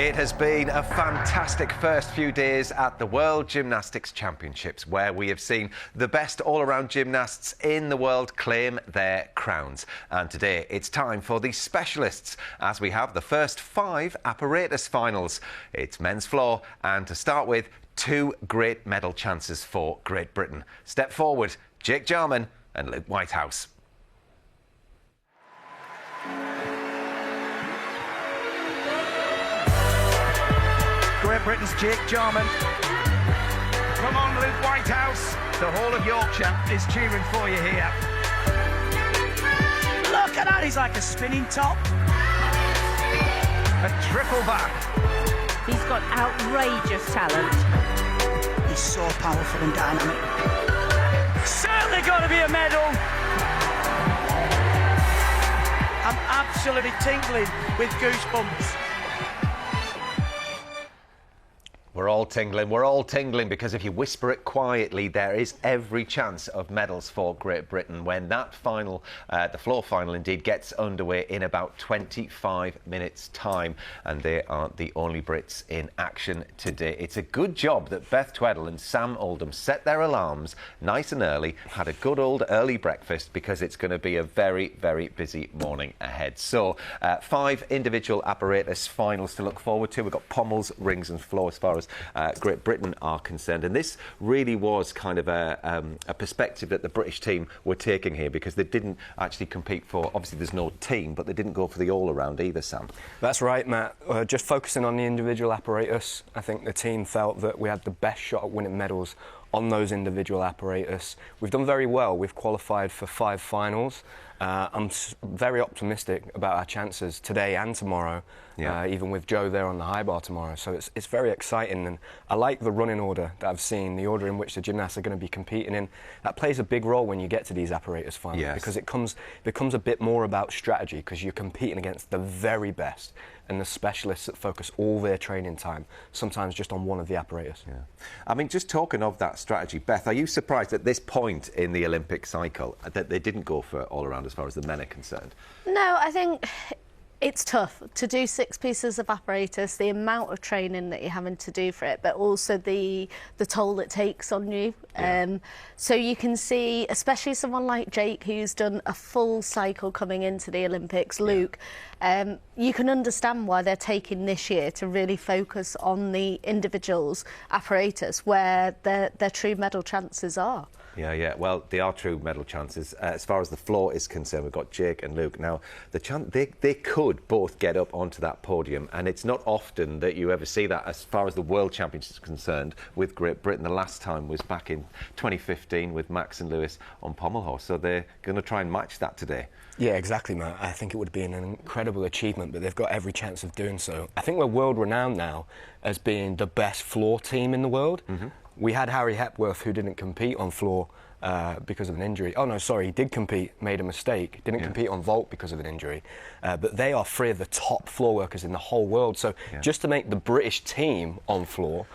It has been a fantastic first few days at the World Gymnastics Championships, where we have seen the best all-around gymnasts in the world claim their crowns. And today it's time for the specialists, as we have the first 5 apparatus finals. It's men's floor, and to start with, 2 great medal chances for Great Britain. Step forward, Jake Jarman and Luke Whitehouse. Great Britain's Jake Jarman. Come on, Luke Whitehouse. The whole of Yorkshire is cheering for you here. Look at that, he's like a spinning top. A triple back. He's got outrageous talent. He's so powerful and dynamic. Certainly got to be a medal. I'm absolutely tingling with goosebumps. We're all tingling because if you whisper it quietly, there is every chance of medals for Great Britain when that final, the floor final indeed, gets underway in about 25 minutes' time. And they aren't the only Brits in action today. It's a good job that Beth Tweddle and Sam Oldham set their alarms nice and early, had a good old early breakfast, because it's going to be a very, very busy morning ahead. So, 5 individual apparatus finals to look forward to. We've got pommels, rings and floor as far as Great Britain are concerned, and this really was kind of a perspective that the British team were taking here, because they didn't actually compete for, obviously there's no team, but they didn't go for the all-around either, Sam. That's right, Matt. Just focusing on the individual apparatus, I think the team felt that we had the best shot at winning medals on those individual apparatus. We've done very well. We've qualified for 5 finals. I'm very optimistic about our chances today and tomorrow, even with Joe there on the high bar tomorrow. So it's very exciting, and I like the running order that I've seen, the order in which the gymnasts are going to be competing in. That plays a big role when you get to these apparatus finals, because it becomes a bit more about strategy, because you're competing against the very best and the specialists that focus all their training time, sometimes just on one of the apparatus. Yeah. I mean, just talking of that strategy, Beth, are you surprised at this point in the Olympic cycle that they didn't go for all-around as far as the men are concerned? No, I think it's tough to do 6 pieces of apparatus, the amount of training that you're having to do for it, but also the toll it takes on you. So you can see, especially someone like Jake, who's done a full cycle coming into the Olympics, Luke, you can understand why they're taking this year to really focus on the individuals' apparatus, where their true medal chances are. Yeah. Well, they are true medal chances. As far as the floor is concerned, we've got Jake and Luke. Now, they could both get up onto that podium, and it's not often that you ever see that as far as the World Championships is concerned with Great Britain. The last time was back in 2015 with Max and Lewis on pommel horse, so they're going to try and match that today. Yeah, exactly, Matt. I think it would be an incredible achievement, but they've got every chance of doing so. I think we're world-renowned now as being the best floor team in the world. Mm-hmm. We had Harry Hepworth, who didn't compete on floor because of an injury. Oh, no, sorry, he did compete, made a mistake. Didn't compete on vault because of an injury. But they are 3 of the top floor workers in the whole world. So just to make the British team on floor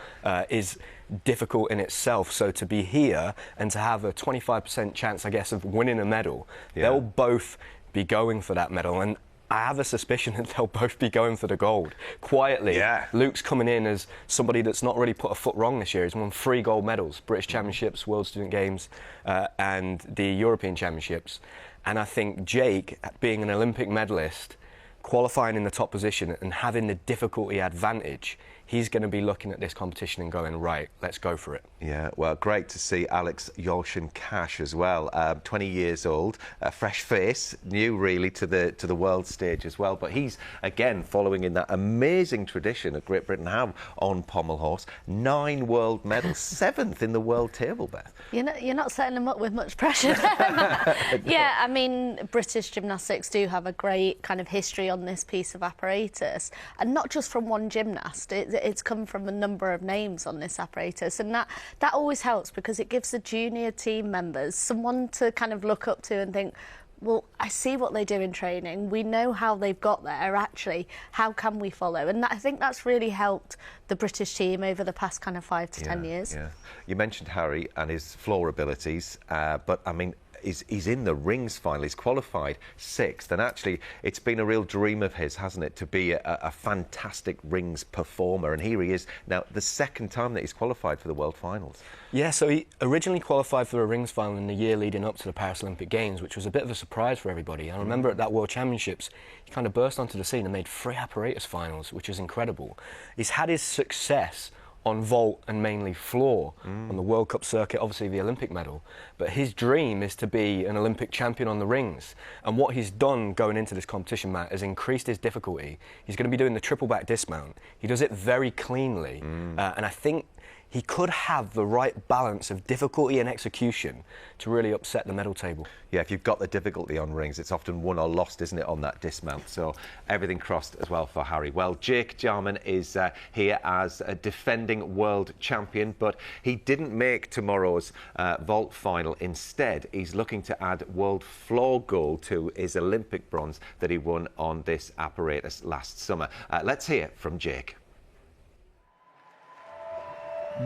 is difficult in itself. So to be here and to have a 25% chance, I guess, of winning a medal, they'll both be going for that medal. And I have a suspicion that they'll both be going for the gold, quietly. Yeah. Luke's coming in as somebody that's not really put a foot wrong this year. He's won 3 gold medals, British Championships, World Student Games, and the European Championships. And I think Jake, being an Olympic medalist, qualifying in the top position and having the difficulty advantage, he's going to be looking at this competition and going, right, let's go for it. Yeah, well, great to see Alex Yolshin-Cash as well. 20 years old, a fresh face, new really to the world stage as well. But he's, again, following in that amazing tradition that Great Britain have on pommel horse. 9 world medals, 7th in the world table, Beth. You're not setting them up with much pressure there, Matt. Yeah, I mean, British gymnastics do have a great kind of history on this piece of apparatus, and not just from one gymnast. It's come from a number of names on this apparatus, and that always helps, because it gives the junior team members someone to kind of look up to and think, well, I see what they do in training. We know how they've got there, actually. How can we follow? And I think that's really helped the British team over the past kind of 5 to 10 years. Yeah. You mentioned Harry and his floor abilities, but, I mean, he's in the rings final. He's qualified 6th, and actually it's been a real dream of his, hasn't it, to be a fantastic rings performer, and here he is now, the 2nd time that he's qualified for the World Finals. Yeah, so he originally qualified for a rings final in the year leading up to the Paris Olympic Games, which was a bit of a surprise for everybody. I remember at that World Championships, he kind of burst onto the scene and made 3 apparatus finals, which is incredible. He's had his success on vault and mainly floor on the World Cup circuit, obviously the Olympic medal, but his dream is to be an Olympic champion on the rings, and what he's done going into this competition, Matt, has increased his difficulty. He's going to be doing the triple back dismount. He does it very cleanly, and I think he could have the right balance of difficulty and execution to really upset the medal table. Yeah, if you've got the difficulty on rings, it's often won or lost, isn't it, on that dismount? So everything crossed as well for Harry. Well, Jake Jarman is here as a defending world champion, but he didn't make tomorrow's vault final. Instead, he's looking to add world floor gold to his Olympic bronze that he won on this apparatus last summer. Let's hear from Jake.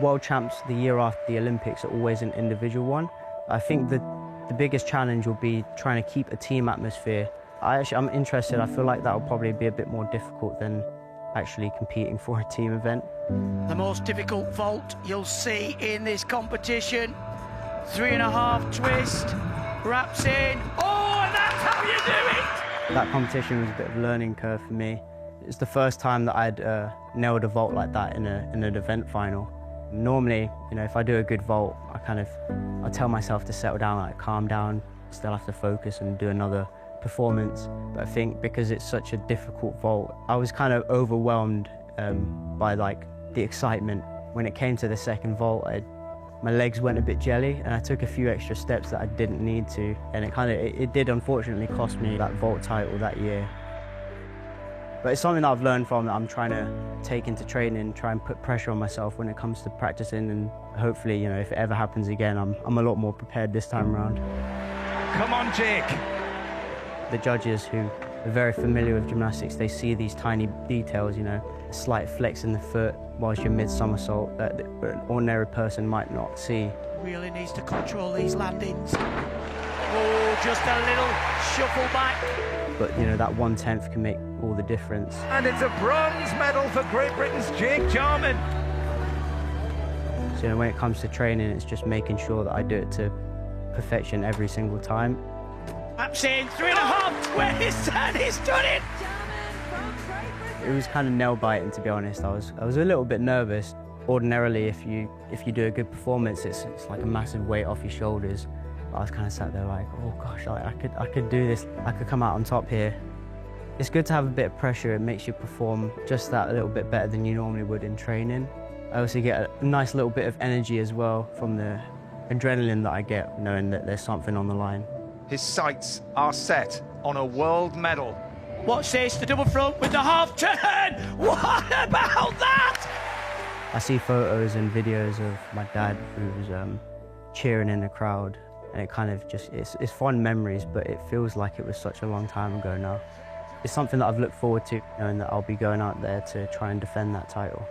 World champs the year after the Olympics are always an individual one. I think the biggest challenge will be trying to keep a team atmosphere. I'm interested. I feel like that will probably be a bit more difficult than actually competing for a team event. The most difficult vault you'll see in this competition. 3.5 twist, wraps in. Oh, and that's how you do it! That competition was a bit of a learning curve for me. It's the first time that I'd nailed a vault like that in an event final. Normally, you know, if I do a good vault, I tell myself to settle down, like calm down, still have to focus and do another performance. But I think because it's such a difficult vault, I was kind of overwhelmed by like the excitement. When it came to the second vault, my legs went a bit jelly and I took a few extra steps that I didn't need to, and it did unfortunately cost me that vault title that year. But it's something that I've learned from, that I'm trying to take into training, try and put pressure on myself when it comes to practicing, and hopefully, you know, if it ever happens again, I'm a lot more prepared this time around. Come on, Jake. The judges, who are very familiar with gymnastics, they see these tiny details, you know, a slight flex in the foot whilst you're mid-somersault that an ordinary person might not see. Really needs to control these landings. Oh, just a little shuffle back. But, you know, that 1/10 can make all the difference. And it's a bronze medal for Great Britain's Jake Jarman. So, you know, when it comes to training, it's just making sure that I do it to perfection every single time. Wraps in, 3.5 twist, and he's done it! It was kind of nail-biting, to be honest. I was a little bit nervous. Ordinarily, if you do a good performance, it's like a massive weight off your shoulders. But I was kind of sat there like, oh gosh, I could do this. I could come out on top here. It's good to have a bit of pressure. It makes you perform just that a little bit better than you normally would in training. I also get a nice little bit of energy as well from the adrenaline that I get, knowing that there's something on the line. His sights are set on a world medal. Watch this, the double front with the half turn! What about that? I see photos and videos of my dad who's cheering in the crowd, and it kind of just, it's fond memories, but it feels like it was such a long time ago now. It's something that I've looked forward to, knowing that I'll be going out there to try and defend that title.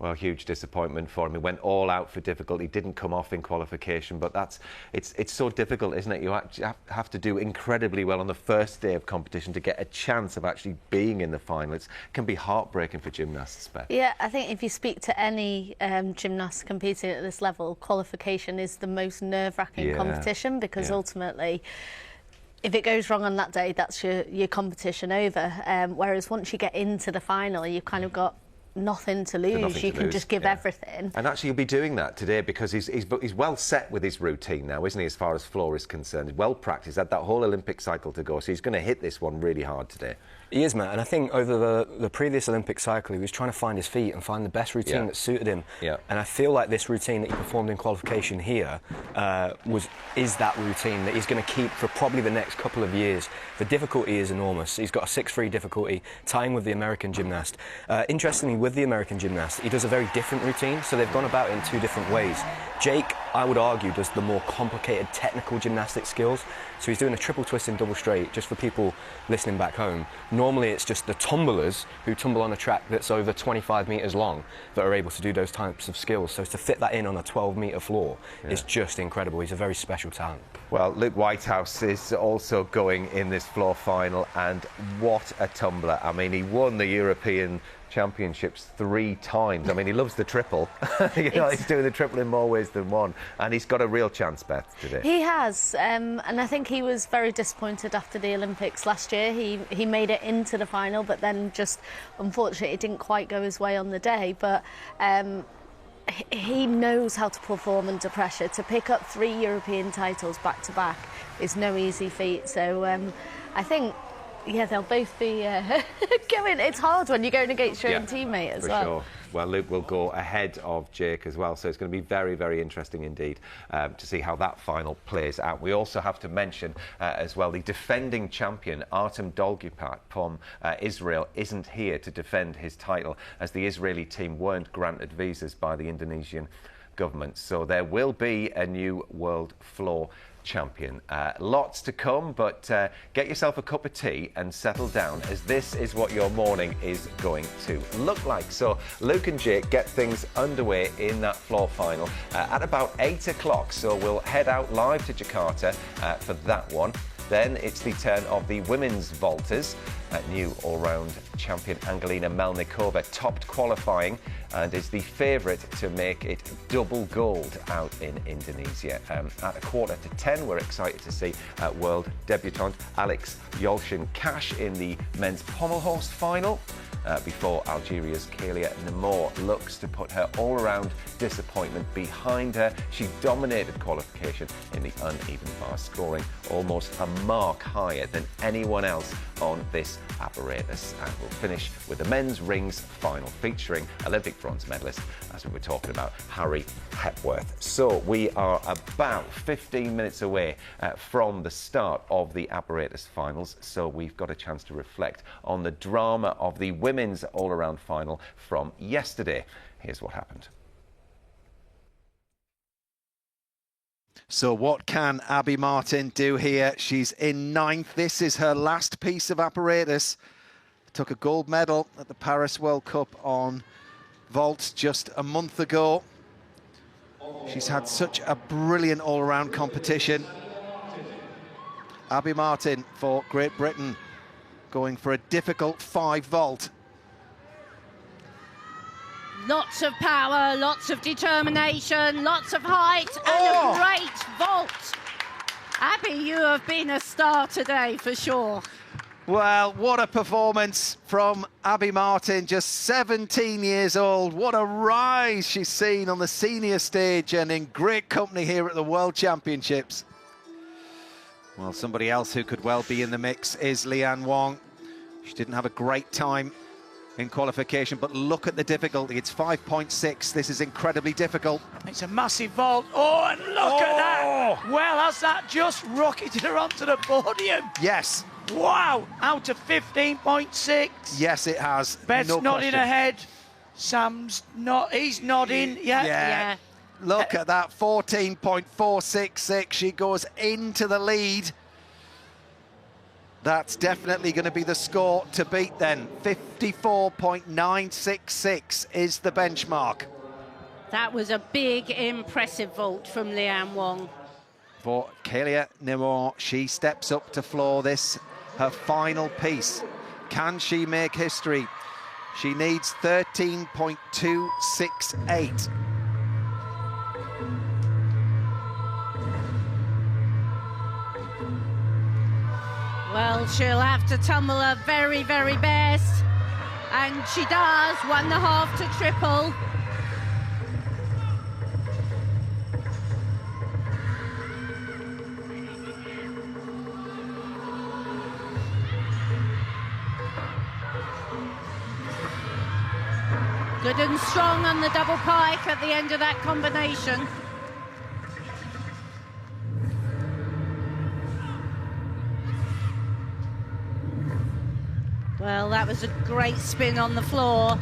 Well, huge disappointment for him. He went all out for difficulty, didn't come off in qualification, but it's so difficult, isn't it? You actually have to do incredibly well on the first day of competition to get a chance of actually being in the final. It can be heartbreaking for gymnasts, Beth. Yeah, I think if you speak to any gymnast competing at this level, qualification is the most nerve-wracking competition, because ultimately, if it goes wrong on that day, that's your competition over. Whereas once you get into the final, you've kind of got nothing to lose. You can just give everything. And actually, he'll be doing that today because he's well set with his routine now, isn't he, as far as floor is concerned? He's well practiced, had that whole Olympic cycle to go, so he's going to hit this one really hard today. He is, Matt, and I think over the previous Olympic cycle, he was trying to find his feet and find the best routine that suited him. And I feel like this routine that he performed in qualification here is that routine that he's going to keep for probably the next couple of years. The difficulty is enormous. He's got a 6'3" difficulty, tying with the American gymnast. Interestingly, with the American gymnast, he does a very different routine, so they've gone about it in 2 different ways. Jake, I would argue, does the more complicated technical gymnastic skills. So he's doing a triple twist in double straight, just for people listening back home. Normally it's just the tumblers who tumble on a track that's over 25 metres long that are able to do those types of skills. So to fit that in on a 12-metre floor is just incredible. He's a very special talent. Well, Luke Whitehouse is also going in this floor final, and what a tumbler. I mean, he won the European Championships 3 times. I mean, he loves the triple. He's doing the triple in more ways than one, and he's got a real chance, Beth, today. He has, and I think he was very disappointed after the Olympics last year. He made it into the final, but then just, unfortunately, it didn't quite go his way on the day. But he knows how to perform under pressure. To pick up 3 European titles back to back is no easy feat. So I think, yeah, they'll both be going. It's hard when you're going against your own teammate as well. Sure. Well, Luke will go ahead of Jake as well, so it's going to be very, very interesting indeed to see how that final plays out. We also have to mention as well the defending champion Artem Dolgopat from Israel isn't here to defend his title, as the Israeli team weren't granted visas by the Indonesian government. So there will be a new world floor champion. Lots to come, but get yourself a cup of tea and settle down, as this is what your morning is going to look like. So Luke and Jake get things underway in that floor final at about 8 o'clock. So we'll head out live to Jakarta for that one. Then it's the turn of the women's vaulters. New all-round champion Angelina Melnikova topped qualifying and is the favourite to make it double gold out in Indonesia. At 9:45, we're excited to see world debutant Alex Yolchin-Cash in the men's pommel horse final. Before Algeria's Kalia Namor looks to put her all-around disappointment behind her. She dominated qualification in the uneven bar, scoring almost a mark higher than anyone else on this apparatus. And we'll finish with the men's rings final, featuring Olympic bronze medalist, as we were talking about, Harry Hepworth. So we are about 15 minutes away from the start of the apparatus finals, so we've got a chance to reflect on the drama of the women's all-around final from yesterday. Here's what happened. So what can Abby Martin do here? She's in 9th. This is her last piece of apparatus. Took a gold medal at the Paris World Cup on vault just a month ago. She's had such a brilliant all-around competition. Abby Martin for Great Britain, going for a difficult 5 vault. Lots of power, lots of determination, lots of height, and a great vault. Abby, you have been a star today for sure. Well, what a performance from Abby Martin, just 17 years old. What a rise she's seen on the senior stage and in great company here at the World Championships. Well, somebody else who could well be in the mix is Leanne Wong. She didn't have a great time in qualification, but look at the difficulty. It's 5.6. This is incredibly difficult. It's a massive vault. Oh, and look at that. Well, has that just rocketed her onto the podium? Yes. Wow, out of 15.6. Yes, it has. Beth's no nodding question. ahead. Sam's not, he's nodding. Yeah. Look at that, 14.466. She goes into the lead. That's definitely going to be the score to beat then. 54.966 is the benchmark. That was a big, impressive vault from Leanne Wong. For Kalia Namor, she steps up to floor this, her final piece. Can she make history? She needs 13.268. Well, she'll have to tumble her very, very best. And she does, 1.5 to triple. Good and strong on the double pike at the end of that combination. Well, that was a great spin on the floor.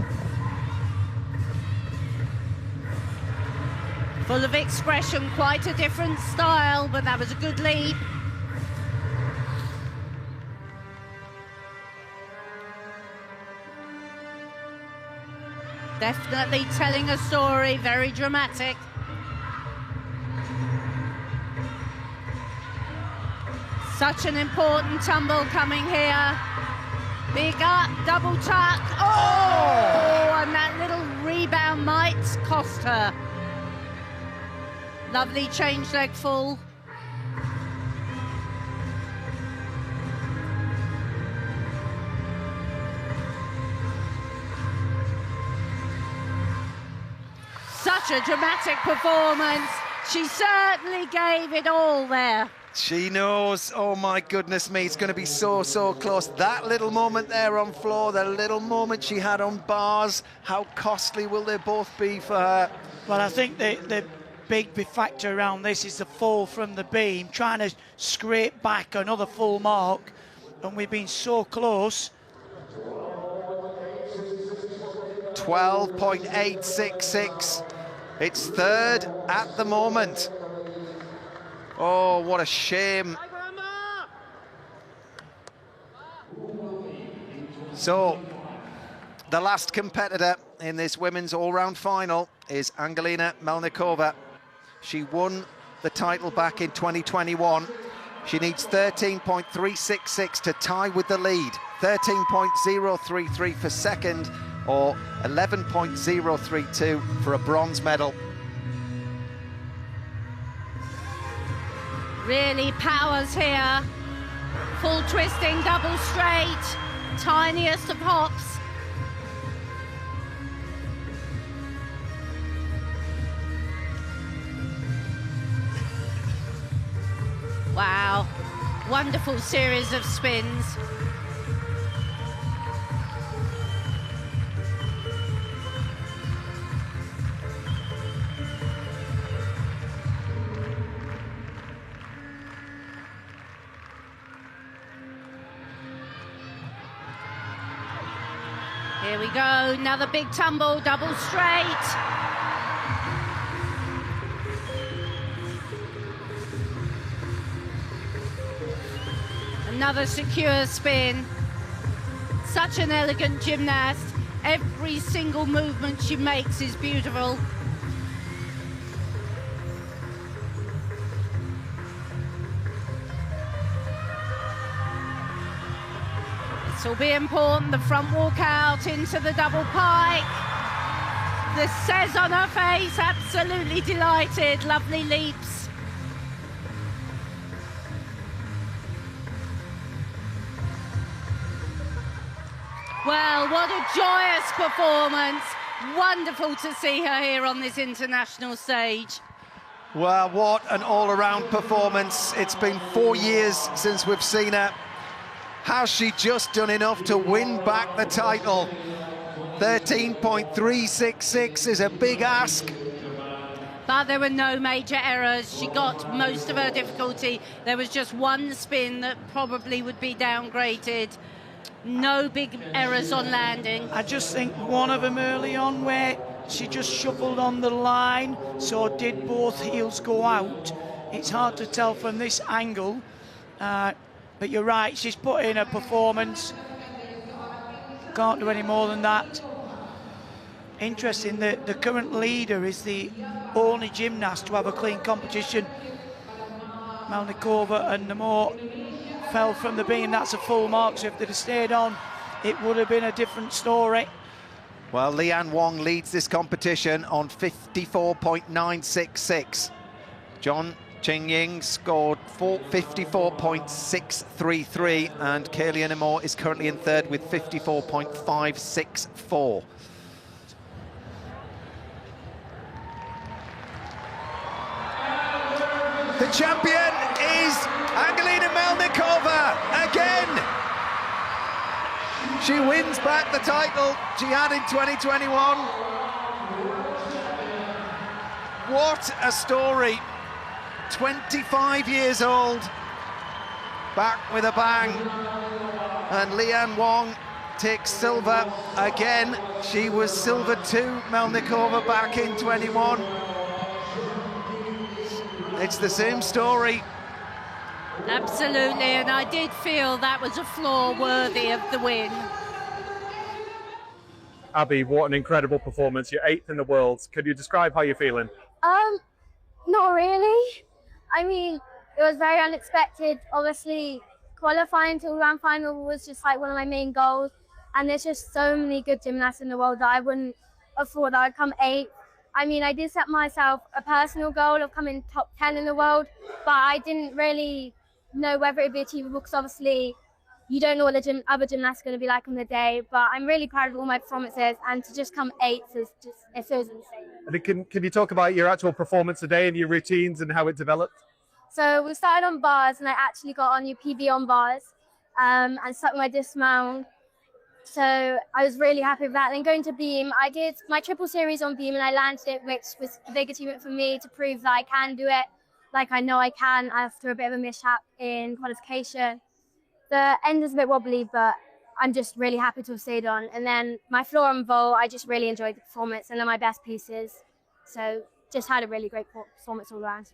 Full of expression, quite a different style, but that was a good leap. Definitely telling a story, very dramatic. Such an important tumble coming here. Big up, double tuck. Oh, and that little rebound might cost her. Lovely change leg full. Such a dramatic performance. She certainly gave it all there. She knows, oh my goodness me, it's going to be so, so close. That little moment there on floor, the little moment she had on bars, how costly will they both be for her? Well, I think the big factor around this is the fall from the beam, trying to scrape back another full mark, and we've been so close. 12.866. It's third at the moment. Oh, what a shame. So, the last competitor in this women's all-round final is Angelina Melnikova. She won the title back in 2021. She needs 13.366 to tie with the lead, 13.033 for second, or 11.032 for a bronze medal. Really powers here. Full twisting, double straight, tiniest of hops. Wow, wonderful series of spins. Here we go, another big tumble, double straight. Another secure spin. Such an elegant gymnast. Every single movement she makes is beautiful. This will be important, the front walk out into the double pike. The says on her face, absolutely delighted, lovely leaps. Well, what a joyous performance. Wonderful to see her here on this international stage. Well, what an all-around performance. It's been 4 years since we've seen her. Has she just done enough to win back the title? 13.366 is a big ask. But there were no major errors. She got most of her difficulty. There was just one spin that probably would be downgraded. No big errors on landing. I just think one of them early on where she just shuffled on the line, so did both heels go out? It's hard to tell from this angle. But you're right, she's put in a performance. Can't do any more than that. Interesting that the current leader is the only gymnast to have a clean competition. Melnikova and Namor fell from the beam. That's a full mark, so if they'd have stayed on, it would have been a different story. Well, Lian Wong leads this competition on 54.966. John Qingying scored 54.633, and Kaylee Namor is currently in third with 54.564. The champion is Angelina Melnikova again. She wins back the title she had in 2021. What a story. 25 years old, back with a bang. And Lian Wong takes silver again. She was silver too, Melnikova, back in 21. It's the same story. Absolutely, and I did feel that was a floor worthy of the win. Abby, what an incredible performance. You're 8th in the world. Could you describe how you're feeling? Not really. I mean, it was very unexpected. Obviously, qualifying to grand final was just like one of my main goals. And there's just so many good gymnasts in the world that I wouldn't have thought that I'd come 8th. I mean, I did set myself a personal goal of coming top 10 in the world, but I didn't really know whether it'd be achievable because obviously you don't know what the other gymnasts are going to be like on the day. But I'm really proud of all my performances, and to just come 8th is just, it feels insane. And can you talk about your actual performance today and your routines and how it developed? So we started on bars, and I actually got on your PB on bars and stuck my dismount. So I was really happy with that. Then going to beam, I did my triple series on beam and I landed it, which was a big achievement for me to prove that I can do it, like I know I can after a bit of a mishap in qualification. The end is a bit wobbly, but I'm just really happy to have stayed on. And then my floor and vault, I just really enjoyed the performance and they're my best pieces. So just had a really great performance all around.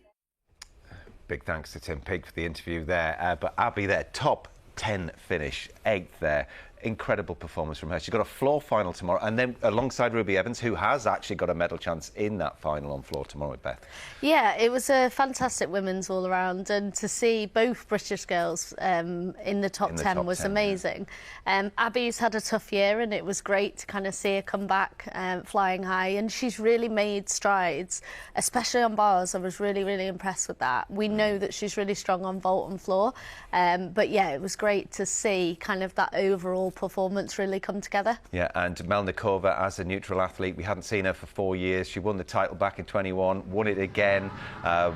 Big thanks to Tim Pigg for the interview there. But Abby there, top 10 finish, 8th there. Incredible performance from her. She's got a floor final tomorrow, and then alongside Ruby Evans, who has actually got a medal chance in that final on floor tomorrow with Beth. Yeah, it was a fantastic women's all around, and to see both British girls in the top 10 was amazing. Yeah. Abby's had a tough year, and it was great to kind of see her come back flying high, and she's really made strides, especially on bars. I was really, really impressed with that. We know that she's really strong on vault and floor, but yeah, it was great to see kind of that overall performance really come together. Yeah, and Melnikova as a neutral athlete, we hadn't seen her for 4 years. She won the title back in 21, won it again.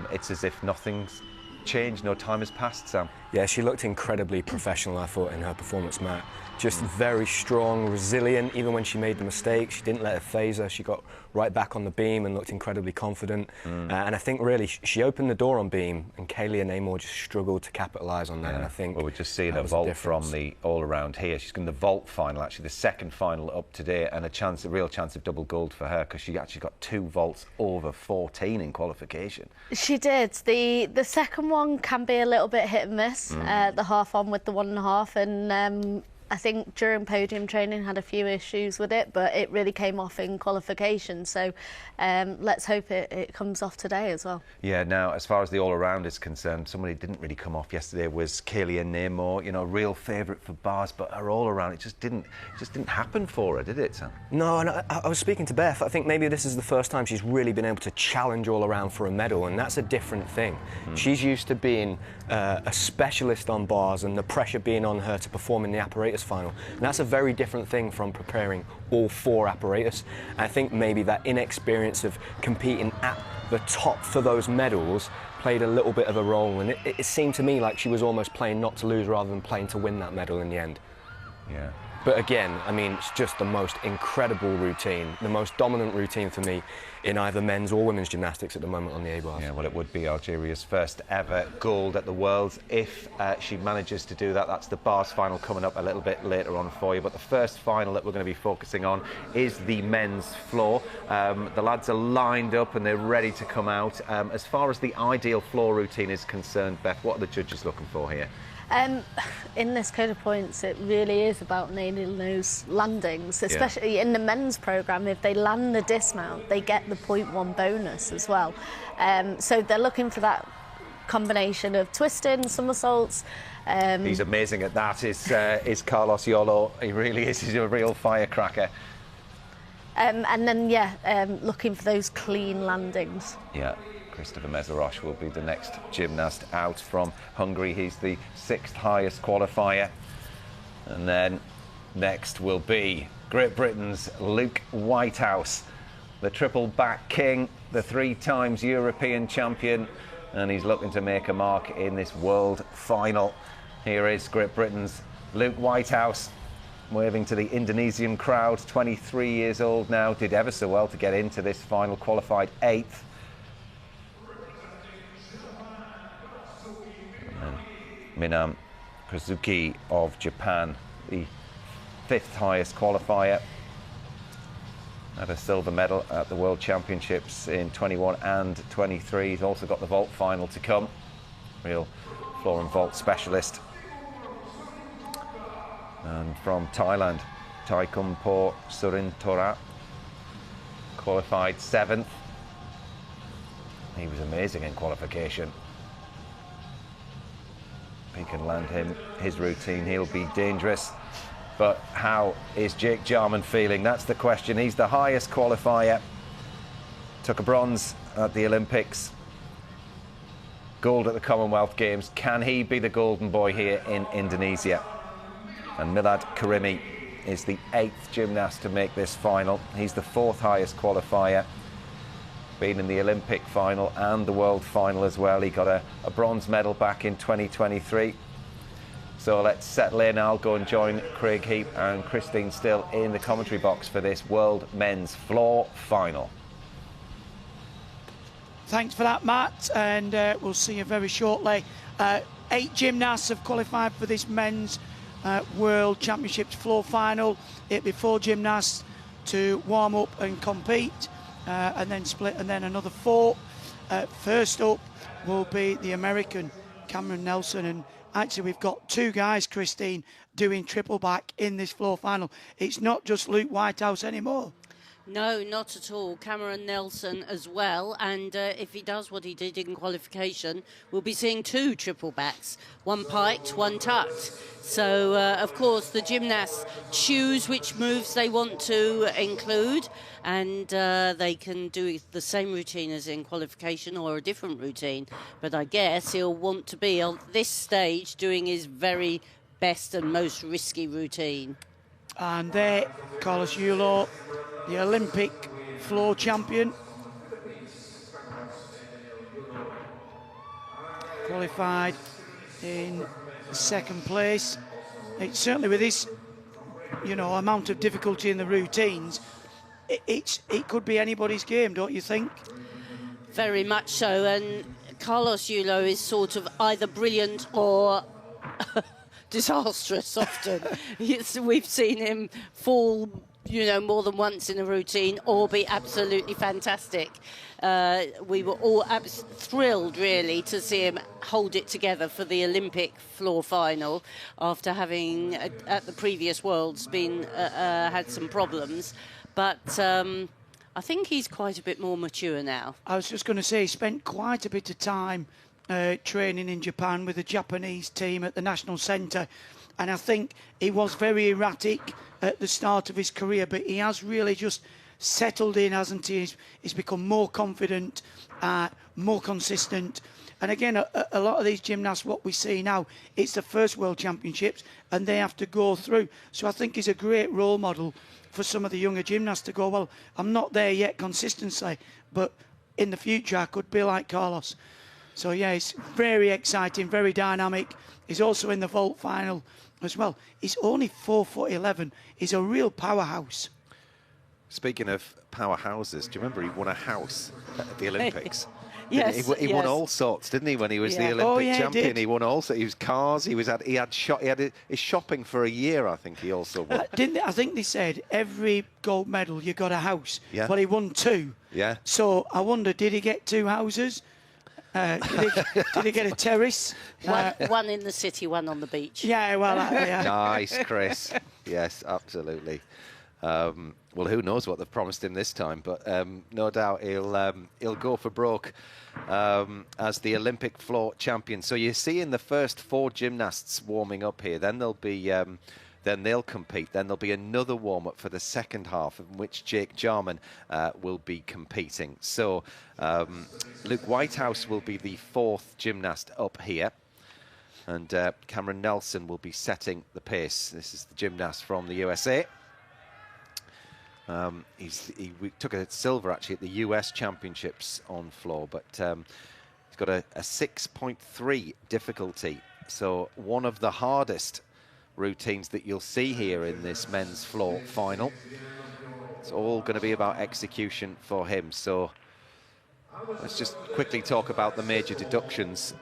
It's as if nothing's changed, no time has passed, Sam. Yeah, she looked incredibly professional, I thought, in her performance, Matt. Just very strong, resilient. Even when she made the mistake, she didn't let it phase her. She got right back on the beam and looked incredibly confident. And I think really she opened the door on beam, and Kaylia Namor just struggled to capitalise on that. Yeah. And I think we're just seeing a vault from the all-around here. She's going to the vault final, actually, the second final up today, and a real chance of double gold for her because she actually got 2 vaults over 14 in qualification. She did. The second one can be a little bit hit and miss. The half on with the 1.5, and I think during podium training had a few issues with it, but it really came off in qualification. So let's hope it comes off today as well. Yeah, now, as far as the all-around is concerned, somebody who didn't really come off yesterday was Kaylia Namor, you know, real favourite for bars, but her all-around, it just didn't happen for her, did it, Sam? No, and I was speaking to Beth. I think maybe this is the first time she's really been able to challenge all-around for a medal, and that's a different thing. She's used to being a specialist on bars and the pressure being on her to perform in the apparatus final, and that's a very different thing from preparing all 4 apparatus. And I think maybe that inexperience of competing at the top for those medals played a little bit of a role, and it seemed to me like she was almost playing not to lose rather than playing to win that medal in the end. Yeah. But again, I mean, it's just the most incredible routine, the most dominant routine for me in either men's or women's gymnastics at the moment on the A-bars. Yeah, well, it would be Algeria's first ever gold at the Worlds. If she manages to do that, that's the bars final coming up a little bit later on for you. But the first final that we're going to be focusing on is the men's floor. The lads are lined up and they're ready to come out. As far as the ideal floor routine is concerned, Beth, what are the judges looking for here? In this code of points, it really is about nailing those landings, especially in the men's programme. If they land the dismount, they get the 0.1 bonus as well. So they're looking for that combination of twisting, somersaults. He's amazing at that, is Carlos Yolo. He really is. He's a real firecracker. And then, looking for those clean landings. Yeah. Christopher Mezarosh will be the next gymnast out from Hungary. He's the 6th highest qualifier. And then next will be Great Britain's Luke Whitehouse, the triple back king, the 3 times European champion, and he's looking to make a mark in this world final. Here is Great Britain's Luke Whitehouse, waving to the Indonesian crowd, 23 years old now, did ever so well to get into this final, qualified 8th. Minam Kazuki of Japan, the 5th highest qualifier. Had a silver medal at the World Championships in 21 and 23. He's also got the vault final to come. Real floor and vault specialist. And from Thailand, Thaikumpo Surintora, qualified 7th. He was amazing in qualification. If he can land his routine, he'll be dangerous. But how is Jake Jarman feeling? That's the question. He's the highest qualifier. Took a bronze at the Olympics. Gold at the Commonwealth Games. Can he be the golden boy here in Indonesia? And Milad Karimi is the 8th gymnast to make this final. He's the 4th highest qualifier. Been in the Olympic final and the world final as well. He got a bronze medal back in 2023. So let's settle in. I'll go and join Craig Heap and Christine Still in the commentary box for this World Men's Floor Final. Thanks for that, Matt, and we'll see you very shortly. 8 gymnasts have qualified for this Men's World Championships Floor Final. It'll be 4 gymnasts to warm up and compete, and then split, and then another 4. First up will be the American Cameron Nelson, and actually we've got 2 guys, Christine, doing triple back in this floor final. It's not just Luke Whitehouse anymore. No, not at all. Cameron Nelson as well. And if he does what he did in qualification, we'll be seeing 2 triple backs. 1 piked, 1 tucked. So, of course, the gymnasts choose which moves they want to include. And they can do the same routine as in qualification or a different routine. But I guess he'll want to be on this stage doing his very best and most risky routine. And there, Carlos Yulo, the Olympic floor champion. Qualified in 2nd place. It's certainly with this, amount of difficulty in the routines, it could be anybody's game, don't you think? Very much so, and Carlos Yulo is sort of either brilliant or disastrous often. We've seen him fall, more than once in a routine or be absolutely fantastic. We were all thrilled, really, to see him hold it together for the Olympic floor final after having, at the previous Worlds, had some problems. But I think he's quite a bit more mature now. I was just going to say, he spent quite a bit of time training in Japan with the Japanese team at the National Centre. And I think he was very erratic at the start of his career, but he has really just settled in, hasn't he? He's become more confident, more consistent. And again, a lot of these gymnasts, what we see now, it's the first World Championships and they have to go through. So I think he's a great role model for some of the younger gymnasts to go, well, I'm not there yet consistently, but in the future I could be like Carlos. So yeah, it's very exciting, very dynamic. He's also in the vault final as well. He's only 4'11". He's a real powerhouse. Speaking of powerhouses, do you remember he won a house at the Olympics? Yes, he won all sorts, didn't he? When he was the Olympic champion, he won all sorts. He was cars. He had his shopping for a year. I think he also won. I think they said every gold medal you got a house. Yeah. But he won 2. Yeah. So I wonder, did he get 2 houses? Did he get a terrace? One in the city, one on the beach. Yeah, well, yeah. Nice, Chris. Yes, absolutely. Well, who knows what they've promised him this time, but no doubt he'll go for broke as the Olympic floor champion. So you're seeing the first 4 gymnasts warming up here. Then they'll be then they'll compete. Then there'll be another warm-up for the second half, in which Jake Jarman will be competing. So Luke Whitehouse will be the 4th gymnast up here. And Cameron Nelson will be setting the pace. This is the gymnast from the USA. He took a silver, actually, at the US Championships on floor, but he's got a 6.3 difficulty. So one of the hardest routines that you'll see here in this men's floor final. It's all going to be about execution for him. So Let's just quickly talk about the major deductions,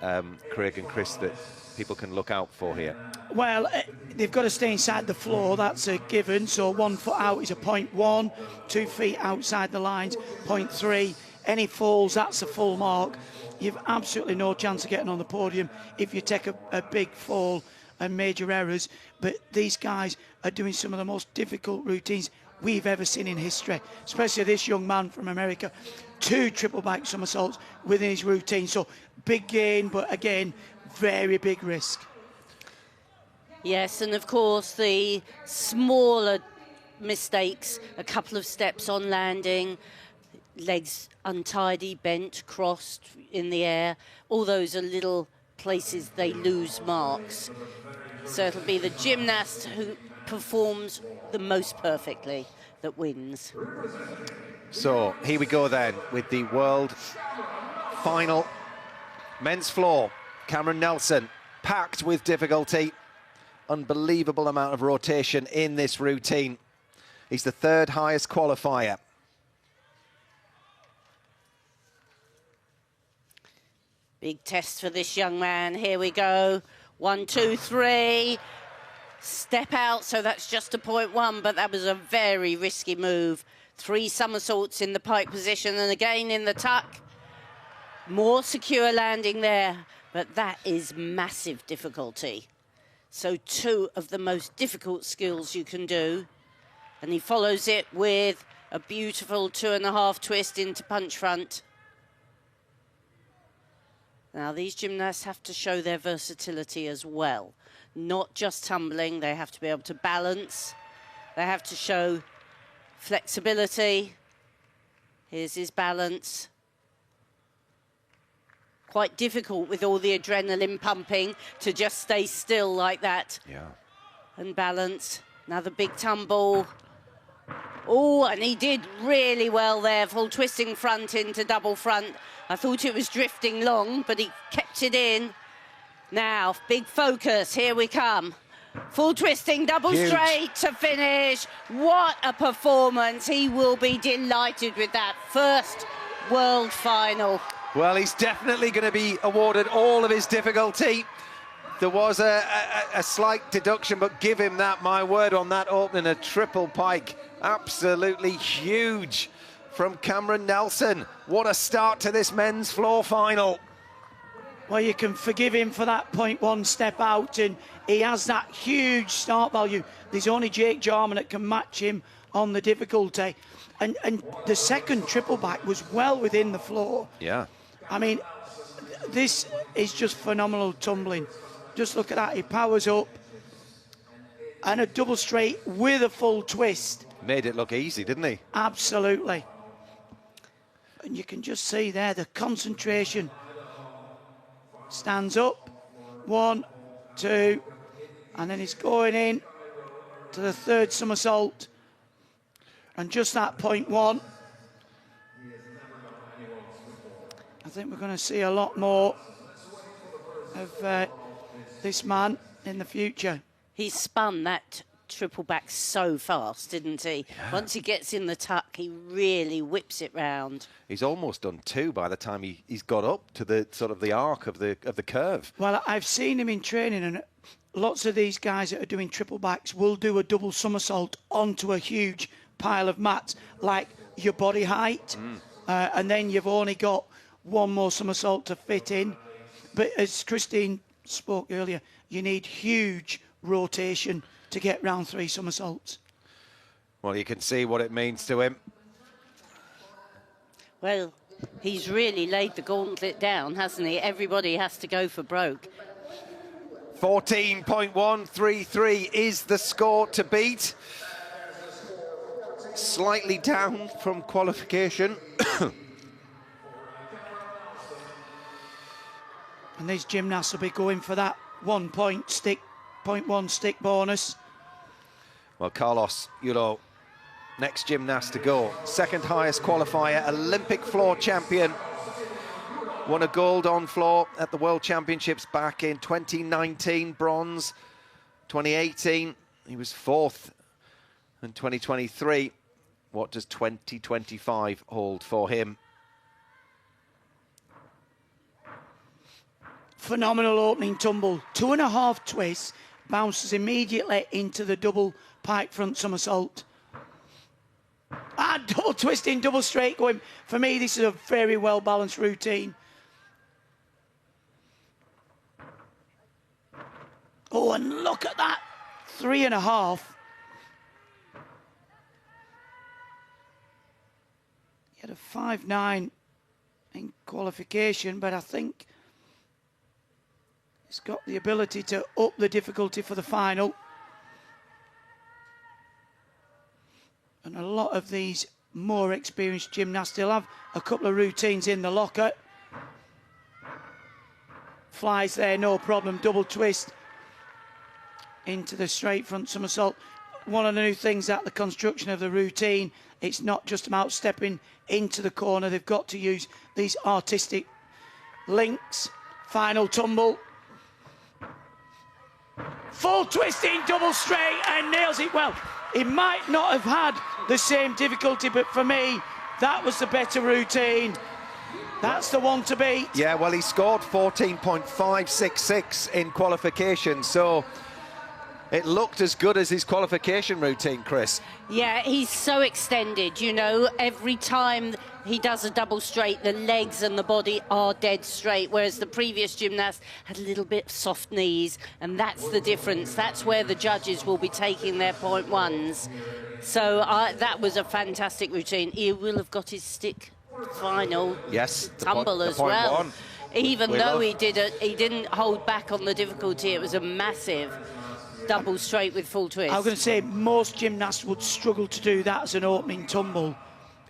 Craig and Chris, that people can look out for here. Well, they've got to stay inside the floor, that's a given. So 1 foot out is a 0.1, 2 feet outside the lines, 0.3. Any falls, that's a full mark. You've absolutely no chance of getting on the podium if you take a big fall and major errors. But these guys are doing some of the most difficult routines we've ever seen in history, especially this young man from America. 2 triple back somersaults within his routine. So big gain, but again, very big risk. Yes, and of course the smaller mistakes, a couple of steps on landing, legs untidy, bent, crossed in the air, all those are little places they lose marks. So it'll be the gymnast who performs the most perfectly that wins. So here we go then with the world final. Men's floor, Cameron Nelson, packed with difficulty. Unbelievable amount of rotation in this routine. He's the 3rd highest qualifier. Big test for this young man. Here we go. 1, 2, 3. Step out, so that's just a 0.1, but that was a very risky move. 3 somersaults in the pike position and again in the tuck. More secure landing there, but that is massive difficulty. So 2 of the most difficult skills you can do. And he follows it with a beautiful 2.5 twist into punch front. Now, these gymnasts have to show their versatility as well. Not just tumbling, they have to be able to balance. They have to show flexibility. Here's his balance. Quite difficult with all the adrenaline pumping to just stay still like that. Yeah. And balance. Another big tumble. Oh, and he did really well there. Full twisting front into double front. I thought it was drifting long, but he kept it in. Now, big focus. Here we come. Full twisting, double Huge. straight to finish. What a performance. He will be delighted with that first world final. Well, he's definitely going to be awarded all of his difficulty. There was a slight deduction, but give him that, my word, on that opening, a triple pike. Absolutely huge from Cameron Nelson. What a start to this men's floor final. Well, you can forgive him for that 0.1 step out, and he has that huge start value. There's only Jake Jarman that can match him on the difficulty. And the second triple back was well within the floor. Yeah. I mean, this is just phenomenal tumbling. Just look at that, he powers up. And a double straight with a full twist. Made it look easy, didn't he? Absolutely. And you can just see there the concentration. Stands up, 1, 2, and then he's going in to the 3rd somersault. And just that 0.1. I think we're going to see a lot more of this man in the future. He spun that triple back so fast, didn't he? Yeah. Once he gets in the tuck, he really whips it round. He's almost done 2 by the time he's got up to the sort of the arc of the curve. Well, I've seen him in training, and lots of these guys that are doing triple backs will do a double somersault onto a huge pile of mats, like your body height, and then you've only got 1 more somersault to fit in. But as Christine spoke earlier, you need huge rotation to get round 3 somersaults. Well, you can see what it means to him. Well, he's really laid the gauntlet down, hasn't he? Everybody has to go for broke. 14.133 is the score to beat. Slightly down from qualification. And these gymnasts will be going for that 1 stick, 0.1 stick bonus. Well, Carlos, next gymnast to go. 2nd highest qualifier, Olympic floor champion. Won a gold on floor at the World Championships back in 2019, bronze. 2018, he was 4th. And 2023, what does 2025 hold for him? Phenomenal opening tumble. 2.5 twists, bounces immediately into the double pike front somersault. Double twisting, double straight going. For me, this is a very well balanced routine. Oh, and look at that. 3.5. He had a 5.9 in qualification, but I think he's got the ability to up the difficulty for the final. And a lot of these more experienced gymnasts still have a couple of routines in the locker. Flies there, no problem. Double twist into the straight front somersault. One of the new things at the construction of the routine, it's not just about stepping into the corner. They've got to use these artistic links. Final tumble. Full twisting, double straight, and nails it well. He might not have had the same difficulty, but for me, that was the better routine. That's the one to beat. Yeah, well, he scored 14.566 in qualification, so it looked as good as his qualification routine, Chris. Yeah, he's so extended, you know, every time he does a double straight, the legs and the body are dead straight, whereas the previous gymnast had a little bit soft knees, and that's the difference. That's where the judges will be taking their point ones. So that was a fantastic routine. He will have got his stick final tumble as well. One. Even though he didn't hold back on the difficulty, it was a massive double straight with full twist. I was going to say, most gymnasts would struggle to do that as an opening tumble,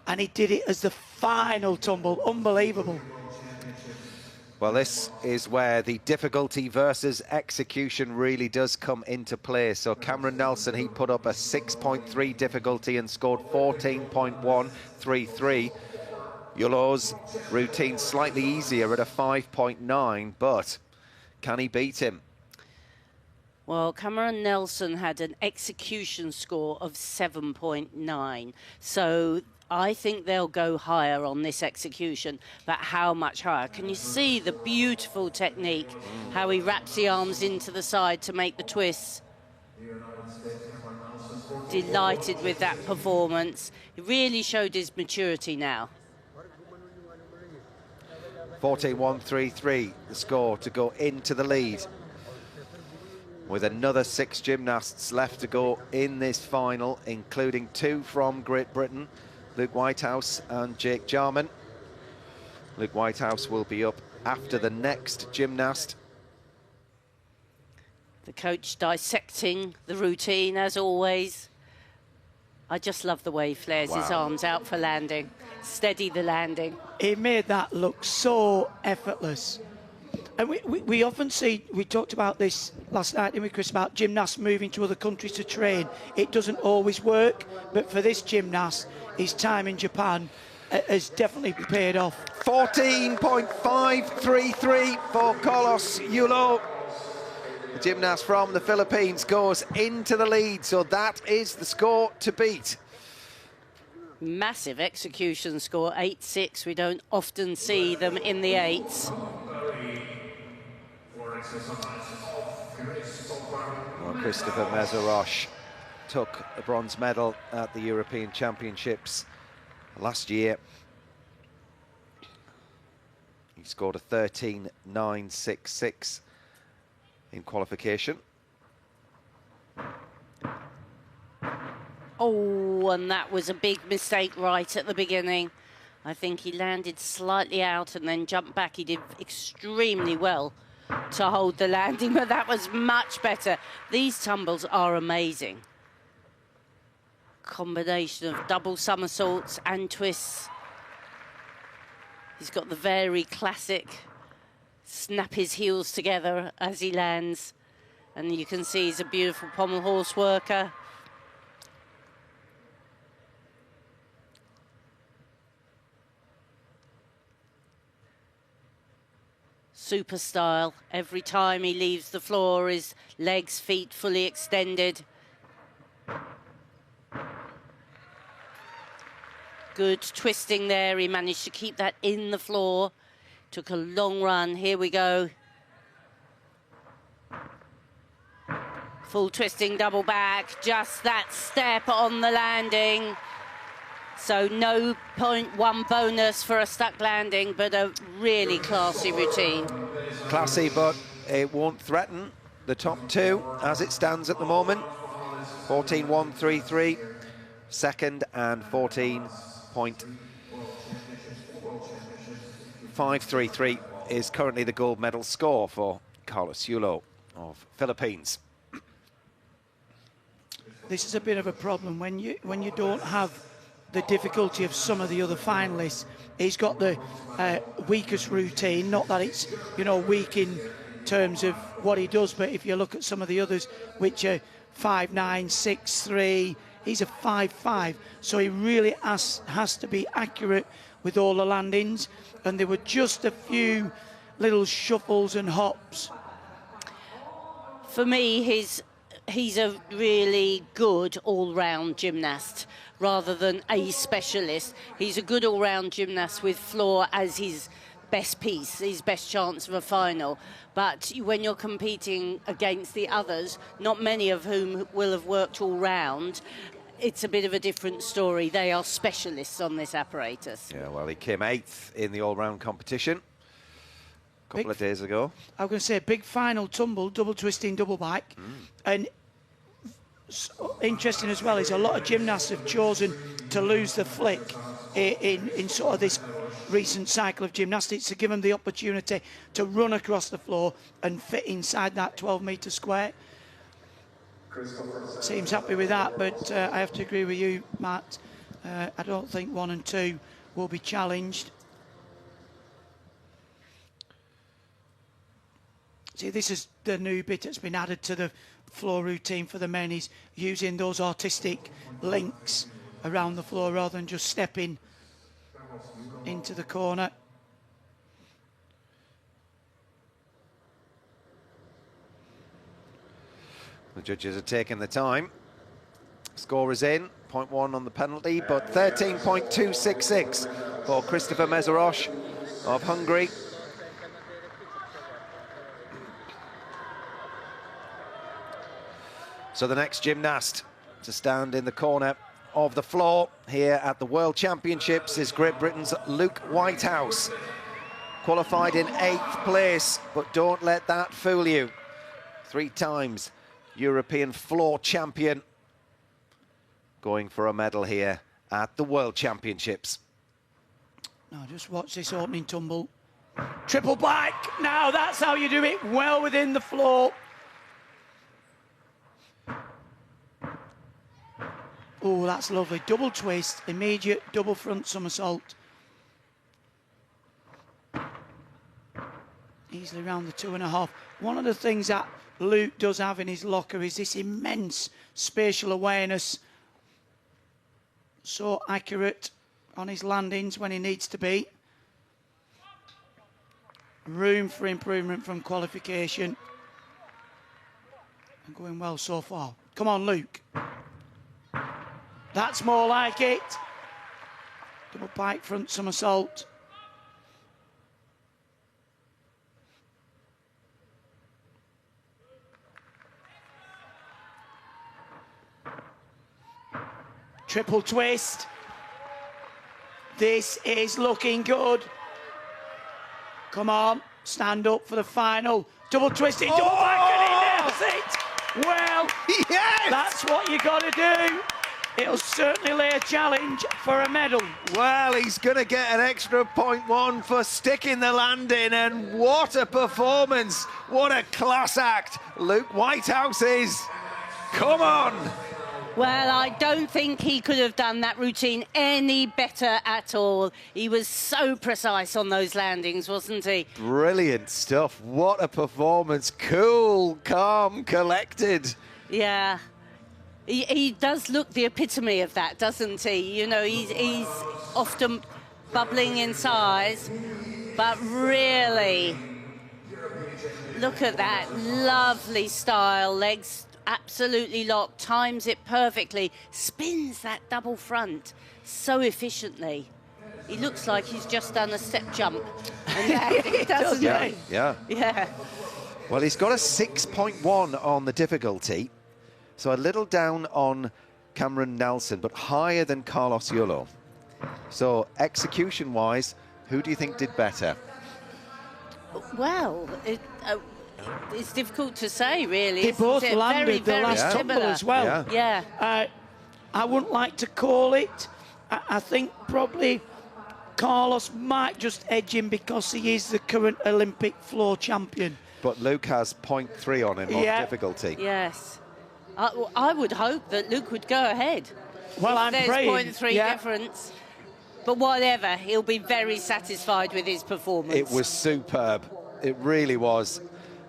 and he did it as the final tumble. Unbelievable. Well, this is where the difficulty versus execution really does come into play. So Cameron Nelson, he put up a 6.3 difficulty and scored 14.133. Yulo's routine slightly easier at a 5.9, but can he beat him? Well, Cameron Nelson had an execution score of 7.9, so I think they'll go higher on this execution, but how much higher? Can you see the beautiful technique, how he wraps the arms into the side to make the twists? Delighted with that performance. He really showed his maturity now. 14.133, the score to go into the lead, with another 6 gymnasts left to go in this final, including 2 from Great Britain, Luke Whitehouse and Jake Jarman. Luke Whitehouse will be up after the next gymnast. The coach dissecting the routine, as always. I just love the way he flares his arms out for landing. Steady the landing. He made that look so effortless. And we often see, we talked about this last night, didn't we, Chris, about gymnasts moving to other countries to train. It doesn't always work, but for this gymnast, his time in Japan has definitely paid off. 14.533 for Carlos Yulo. The gymnast from the Philippines goes into the lead, so that is the score to beat. Massive execution score, 8.6. We don't often see them in the 8s. Well, Christopher Mezerosh took a bronze medal at the European Championships last year. He scored a 13.966 in qualification. Oh, and that was a big mistake right at the beginning. I think he landed slightly out and then jumped back. He did extremely well to hold the landing, but that was much better. These tumbles are amazing. Combination of double somersaults and twists. He's got the very classic snap his heels together as he lands. And you can see he's a beautiful pommel horse worker. Super style. Every time he leaves the floor, his legs, feet fully extended. Good twisting there. He managed to keep that in the floor. Took a long run. Here we go. Full twisting double back, just that step on the landing. So no 0.1 bonus for a stuck landing, but a really classy routine. Classy, but it won't threaten the top two as it stands at the moment. 14.133, second, and 14.533 is currently the gold medal score for Carlos Yulo of Philippines. This is a bit of a problem when you don't have the difficulty of some of the other finalists. He's got the weakest routine, not that it's, you know, weak in terms of what he does, but if you look at some of the others, which are 5'9", 6'3", he's a 5'5", so he really has to be accurate with all the landings, and there were just a few little shuffles and hops. For me, he's a really good all-round gymnast rather than a specialist. He's a good all-round gymnast with floor as his best piece, his best chance of a final. But when you're competing against the others, not many of whom will have worked all round, it's a bit of a different story. They are specialists on this apparatus. Yeah, well, he came 8th in the all-round competition a couple of days ago. I was going to say, big final tumble, double twisting, double back. And interesting as well is a lot of gymnasts have chosen to lose the flick in sort of this recent cycle of gymnastics to give them the opportunity to run across the floor and fit inside that 12-metre square. Seems happy with that, but I have to agree with you, Matt. I don't think 1 and 2 will be challenged. See, this is the new bit that's been added to the floor routine for the men, is using those artistic links around the floor rather than just stepping into the corner. The judges are taking the time. Score is in, 0.1 on the penalty, but 13.266 for Christopher Mezerosh of Hungary. So the next gymnast to stand in the corner of the floor here at the World Championships is Great Britain's Luke Whitehouse. Qualified in 8th place, but don't let that fool you. 3 times European floor champion, going for a medal here at the World Championships. Now just watch this opening tumble. Triple back, now that's how you do it, well within the floor. Oh, that's lovely. Double twist, immediate double front somersault. Easily around the 2.5. One of the things that Luke does have in his locker is this immense spatial awareness. So accurate on his landings when he needs to be. Room for improvement from qualification. And going well so far. Come on, Luke. That's more like it. Double pike front somersault. Triple twist. This is looking good. Come on, stand up for the final. Double twisting, double back, and he nails it. Well, Yes! that's what you got to do. It'll certainly lay a challenge for a medal. Well, he's going to get an extra 0.1 for sticking the landing, and what a performance. What a class act Luke Whitehouse is. Come on. Well, I don't think he could have done that routine any better at all. He was so precise on those landings, wasn't he? Brilliant stuff. What a performance. Cool, calm, collected. Yeah. He does look the epitome of that, doesn't he? You know, he's often bubbling in size, but really, look at that lovely style, legs absolutely locked, times it perfectly, spins that double front so efficiently. He looks like he's just done a step jump. And landed, doesn't he? Yeah. Yeah. Well, he's got a 6.1 on the difficulty. So a little down on Cameron Nelson, but higher than Carlos Yulo. So execution-wise, who do you think did better? Well, it's difficult to say, really. They both landed the last tumble similar. as well. Yeah. I wouldn't like to call it. I think probably Carlos might just edge him because he is the current Olympic floor champion. But Luke has 0.3 on him of difficulty. Yes. I would hope that Luke would go ahead. Well, I'm praying. There's 0.3 difference. But whatever, he'll be very satisfied with his performance. It was superb. It really was.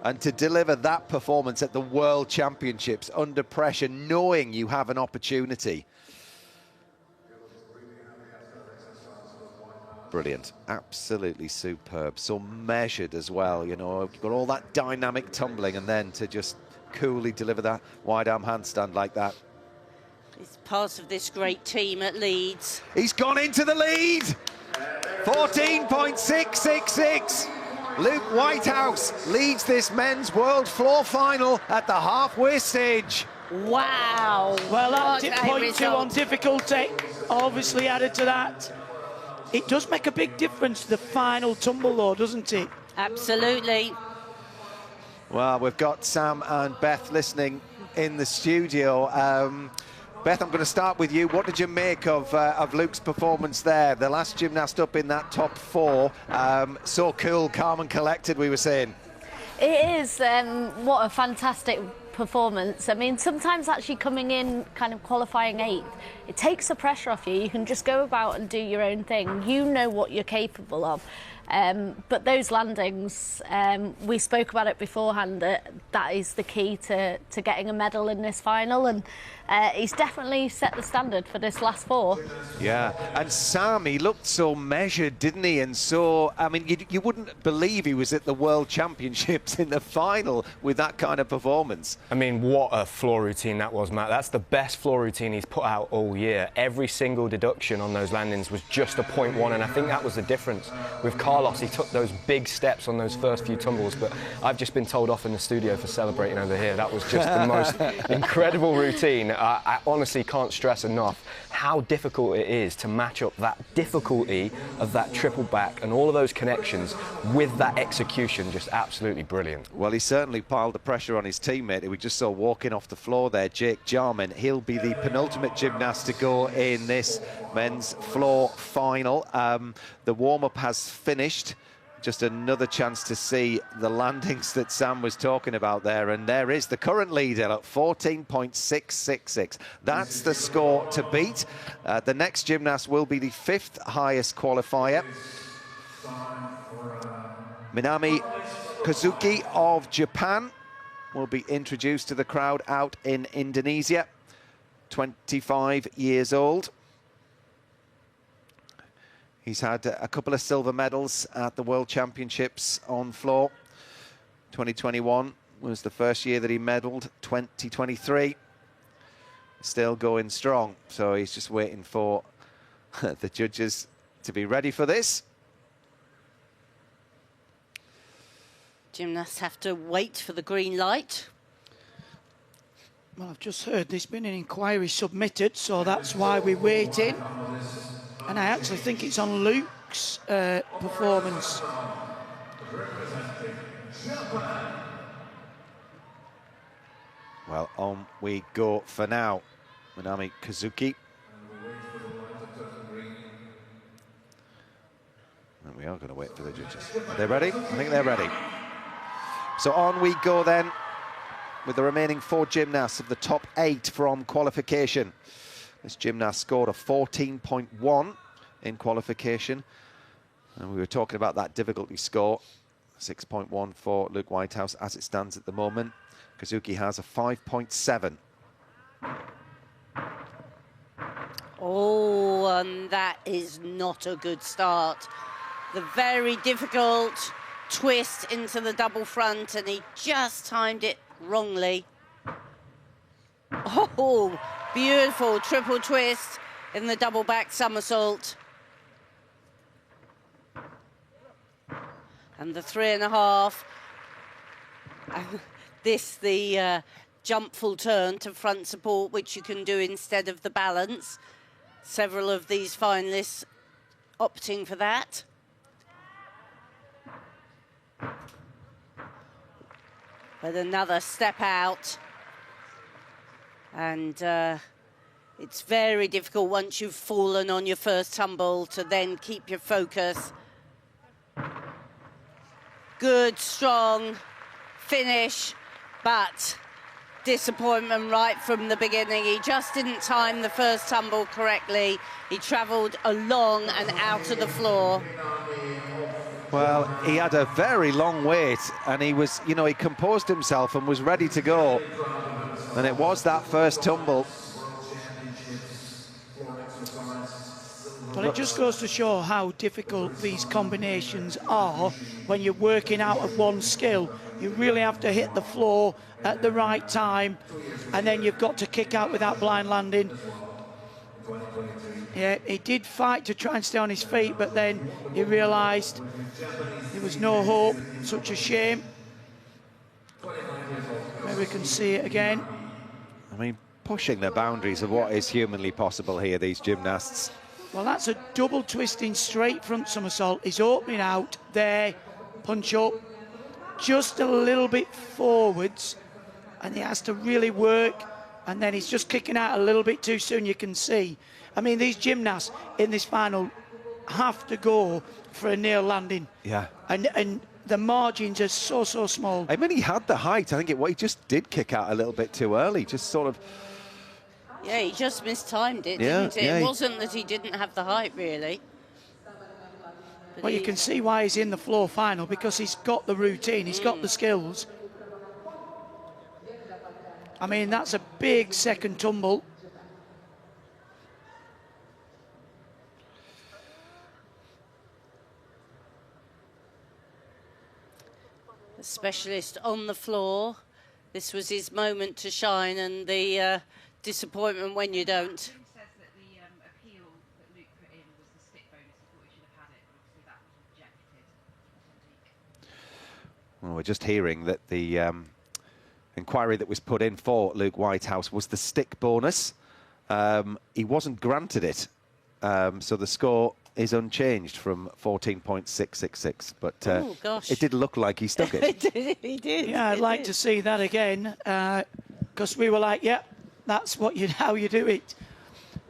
And to deliver that performance at the World Championships under pressure, knowing you have an opportunity. Brilliant. Absolutely superb. So measured as well, you know. You've got all that dynamic tumbling and then to just coolly deliver that wide arm handstand like that. He's part of this great team at Leeds. He's gone into the lead. 14.666. Luke Whitehouse leads this men's world floor final at the halfway stage. Wow. Well, that What a 0.2 on result. difficulty obviously added to that. It does make a big difference to the final tumble, though, doesn't it? Absolutely. Well, we've got Sam and Beth listening in the studio. Beth, I'm going to start with you. What did you make of Luke's performance there? The last gymnast up in that top 4. So cool, calm and collected, we were saying. It is. What a fantastic performance. I mean, sometimes actually coming in kind of qualifying 8th, it takes the pressure off you. You can just go about and do your own thing. You know what you're capable of. But those landings, we spoke about it beforehand, that is the key to getting a medal in this final, and he's definitely set the standard for this last 4. Yeah, and Sam, he looked so measured, didn't he? And so, I mean, you wouldn't believe he was at the World Championships in the final with that kind of performance. I mean, what a floor routine that was, Matt. That's the best floor routine he's put out all year. Every single deduction on those landings was just a 0.1, and I think that was the difference with Carlos. He took those big steps on those first few tumbles, but I've just been told off in the studio for celebrating over here. That was just the most incredible routine. I honestly can't stress enough how difficult it is to match up that difficulty of that triple back and all of those connections with that execution. Just absolutely brilliant. Well, he certainly piled the pressure on his teammate who we just saw walking off the floor there, Jake Jarman. He'll be the penultimate gymnast to go in this men's floor final. The warm-up has finished. Just another chance to see the landings that Sam was talking about there. And there is the current leader at 14.666. That's the score to beat. The next gymnast will be the 5th highest qualifier. Minami Kazuki of Japan will be introduced to the crowd out in Indonesia. 25 years old. He's had a couple of silver medals at the World Championships on floor. 2021 was the first year that he medalled. 2023, still going strong. So he's just waiting for the judges to be ready for this. Gymnasts have to wait for the green light. Well, I've just heard there's been an inquiry submitted, so that's why we're waiting. And I actually think it's on Luke's performance. Well, on we go for now. Minami Kazuki. And we are going to wait for the judges. Are they ready? I think they're ready. So on we go then with the remaining 4 gymnasts of the top 8 from qualification. This gymnast scored a 14.1 in qualification. And we were talking about that difficulty score. 6.1 for Luke Whitehouse as it stands at the moment. Kazuki has a 5.7. Oh, and that is not a good start. The very difficult twist into the double front, and he just timed it wrongly. Oh, beautiful triple twist in the double back somersault. And the 3.5. The jump full turn to front support, which you can do instead of the balance. Several of these finalists opting for that. But another step out. And it's very difficult once you've fallen on your first tumble to then keep your focus. Good, strong finish, but disappointment right from the beginning. He just didn't time the first tumble correctly. He travelled along and out of the floor. Well, he had a very long wait, and he was, you know, he composed himself and was ready to go. And it was that first tumble. Well, it just goes to show how difficult these combinations are when you're working out of one skill. You really have to hit the floor at the right time, and then you've got to kick out with that blind landing. Yeah, he did fight to try and stay on his feet, but then he realised there was no hope. Such a shame. Maybe we can see it again. I mean, pushing the boundaries of what is humanly possible here, these gymnasts. Well, that's a double twisting straight front somersault. He's opening out there, punch up, just a little bit forwards, and he has to really work, and then he's just kicking out a little bit too soon, you can see. I mean, these gymnasts in this final have to go for a nail landing. Yeah. And the margins are so small. I mean, he had the height. I think he just did kick out a little bit too early, just sort of. Yeah, he just mistimed it, didn't it? Yeah, it wasn't that he didn't have the height, really. But well, you can see why he's in the floor final, because he's got the routine, he's got the skills. I mean, that's a big second tumble. The specialist on the floor. This was his moment to shine, and the disappointment when you don't. Says that the appeal that Luke put in was the stick bonus. He thought he should have had it, but obviously that was rejected. Well, we're just hearing that the inquiry that was put in for Luke Whitehouse was the stick bonus. He wasn't granted it, so the score is unchanged from 14.666. But oh, gosh. It did look like he stuck it. He did. Yeah, I'd like to see that again, because we were like, yeah, that's what how you do it.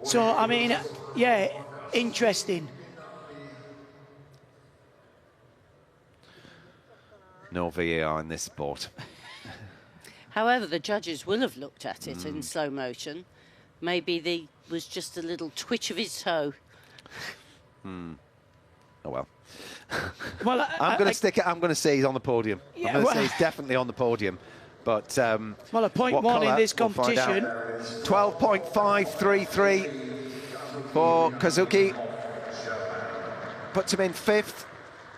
So, I mean, yeah, interesting. No VAR in this sport. However, the judges will have looked at it in slow motion. Maybe there was just a little twitch of his toe. Oh well. Well, I'm going to stick it. I'm going to say he's on the podium. Yeah, I'm going to well, say he's definitely on the podium. But well, a point one in this competition. 12.533 for Kazuki. Puts him in fifth.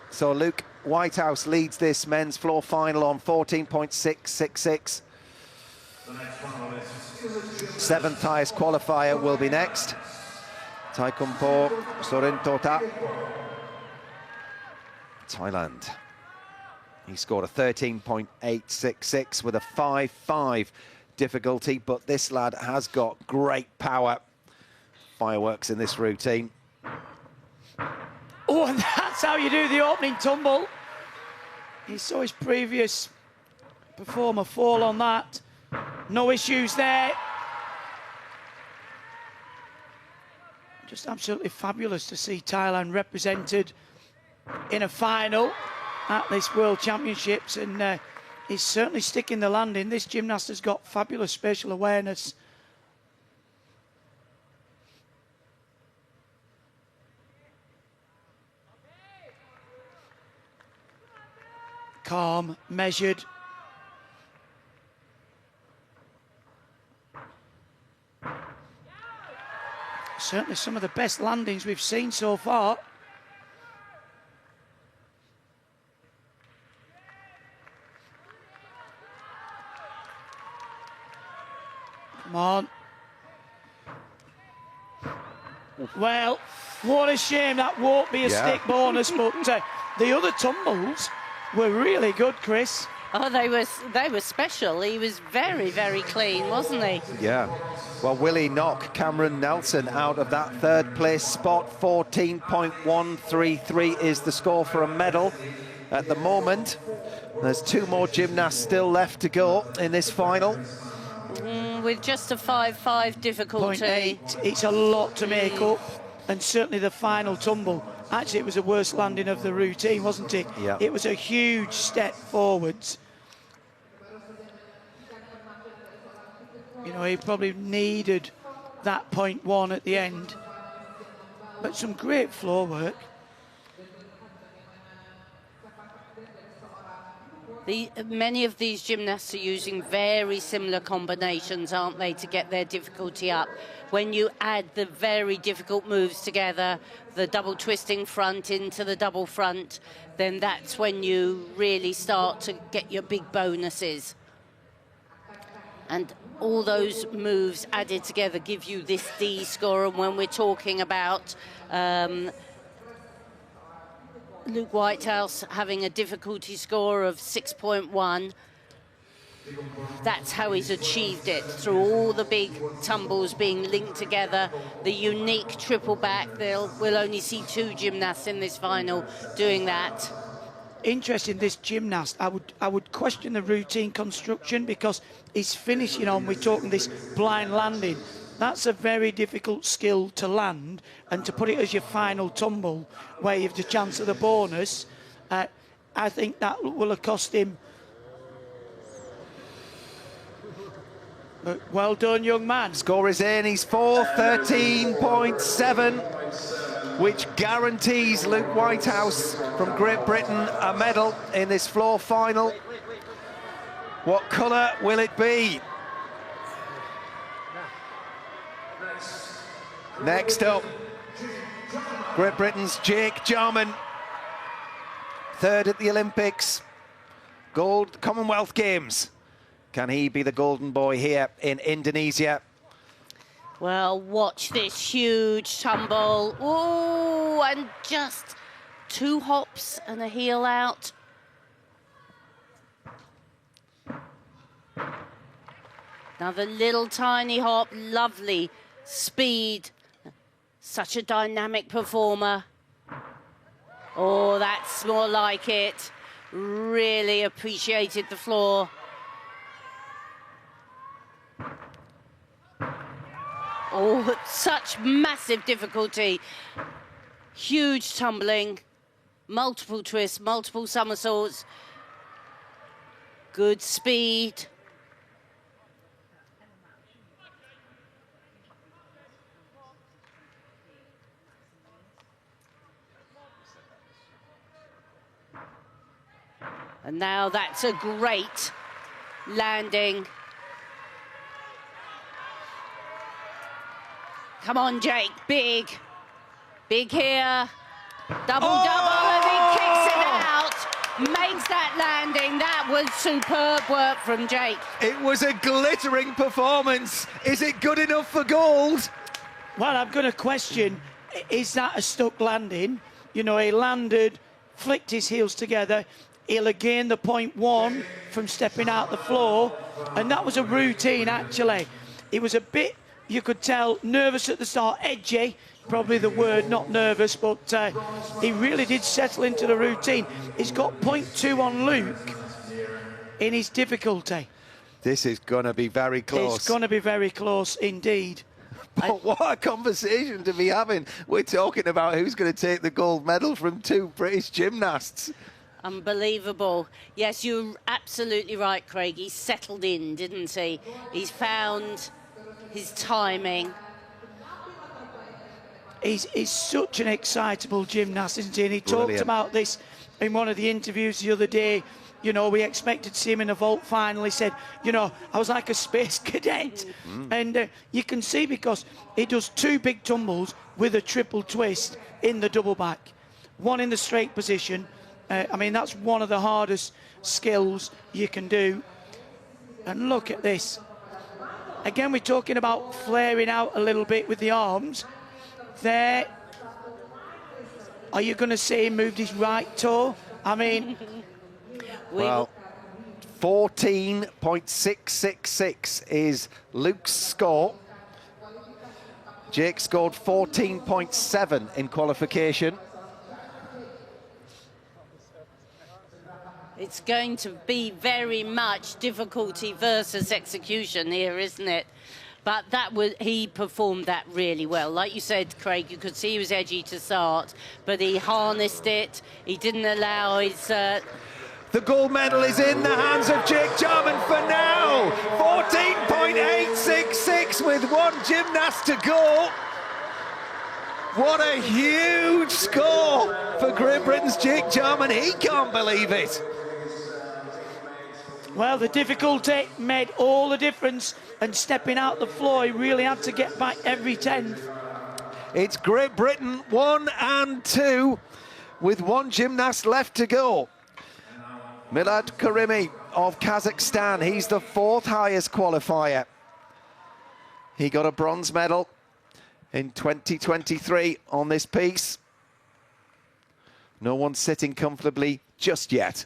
So Luke Whitehouse leads this men's floor final on 14.666. Seventh highest qualifier will be next. Taikumpo Sorintota, Thailand. He scored a 13.866 with a 5.5 difficulty, but this lad has got great power. Fireworks in this routine. Oh, and that's how you do the opening tumble. He saw his previous performer fall on that. No issues there. Just absolutely fabulous to see Thailand represented in a final at this World Championships, and he's certainly sticking the landing. This gymnast has got fabulous spatial awareness. Calm, measured. Certainly some of the best landings we've seen so far. Come on. Well, what a shame that won't be a stick bonus, but the other tumbles were really good, Chris. Oh, they were special. He was very, very clean, wasn't he? Yeah. Well, Willie knock Cameron Nelson out of that third place spot. 14.133 is the score for a medal at the moment. There's 2 more gymnasts still left to go in this final. With just a 5-5 difficulty. 0.8. It's a lot to make up, and certainly the final tumble. Actually, it was the worst landing of the routine, wasn't it? Yeah. It was a huge step forwards. You know, he probably needed that 0.1 at the end. But some great floor work. Many of these gymnasts are using very similar combinations, aren't they, to get their difficulty up. When you add the very difficult moves together, the double twisting front into the double front, then that's when you really start to get your big bonuses. And all those moves added together give you this D score. And when we're talking about Luke Whitehouse having a difficulty score of 6.1, that's how he's achieved it, through all the big tumbles being linked together, the unique triple back. We'll only see 2 gymnasts in this final doing that. Interesting, this gymnast, I would question the routine construction, because he's finishing on, we're talking this blind landing. That's a very difficult skill to land, and to put it as your final tumble where you have the chance of the bonus, I think that will have cost him. But well done, young man. Score is in, he's 4:13.7, which guarantees Luke Whitehouse from Great Britain a medal in this floor final. What colour will it be? Next up, Great Britain's Jake Jarman, 3rd at the Olympics, gold Commonwealth Games. Can he be the golden boy here in Indonesia? Well, watch this huge tumble. Ooh, and just 2 hops and a heel out. Another little tiny hop, lovely speed. Such a dynamic performer. Oh, that's more like it. Really appreciated the floor. Oh, such massive difficulty. Huge tumbling, multiple twists, multiple somersaults. Good speed. And now that's a great landing. Come on, Jake, big. Big here. Double, and he kicks it out. Makes that landing. That was superb work from Jake. It was a glittering performance. Is it good enough for gold? Well, I'm going to question, is that a stuck landing? You know, he landed, flicked his heels together. He'll have gained the 0.1 from stepping out the floor. And that was a routine, actually. It was a bit, you could tell, nervous at the start, edgy, probably the word, not nervous, but he really did settle into the routine. He's got 0.2 on Luke in his difficulty. This is going to be very close. It's going to be very close indeed. But what a conversation to be having. We're talking about who's going to take the gold medal from 2 British gymnasts. Unbelievable. Yes, you're absolutely right, Craig. He settled in, didn't he? He's found his timing. He's such an excitable gymnast, isn't he? And he talked about this in one of the interviews the other day. You know, we expected to see him in a vault final. He said, you know, I was like a space cadet. And you can see, because he does 2 big tumbles with a triple twist in the double back. One in the straight position. I mean, that's one of the hardest skills you can do. And look at this. Again, we're talking about flaring out a little bit with the arms. There. Are you going to see him moved his right toe? I mean... Well, 14.666 is Luke's score. Jake scored 14.7 in qualification. It's going to be very much difficulty versus execution here, isn't it? But he performed that really well. Like you said, Craig, you could see he was edgy to start, but he harnessed it. He didn't allow his... The gold medal is in the hands of Jake Jarman for now. 14.866 with one gymnast to go. What a huge score for Great Britain's Jake Jarman. He can't believe it. Well, the difficulty made all the difference, and stepping out the floor, he really had to get back every 10th. It's Great Britain 1 and 2 with one gymnast left to go. Milad Karimi of Kazakhstan, he's the 4th highest qualifier. He got a bronze medal in 2023 on this piece. No one's sitting comfortably just yet.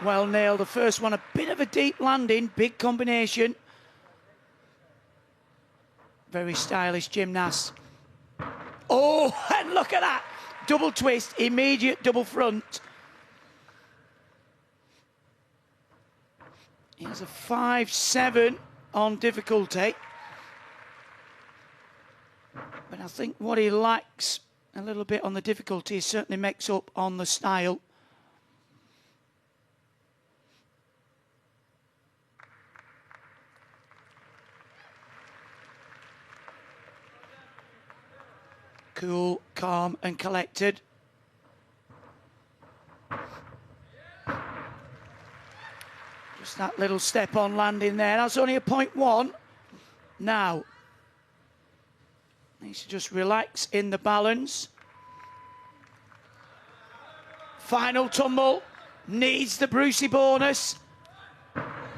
Well nailed, the first one, a bit of a deep landing, big combination. Very stylish gymnast. Oh, and look at that. Double twist, immediate double front. He has a 5-7 on difficulty. But I think what he lacks a little bit on the difficulty certainly makes up on the style. Cool, calm and collected. Just that little step on landing there. That's only a 0.1. Now, needs to just relax in the balance. Final tumble. Needs the Brucey bonus.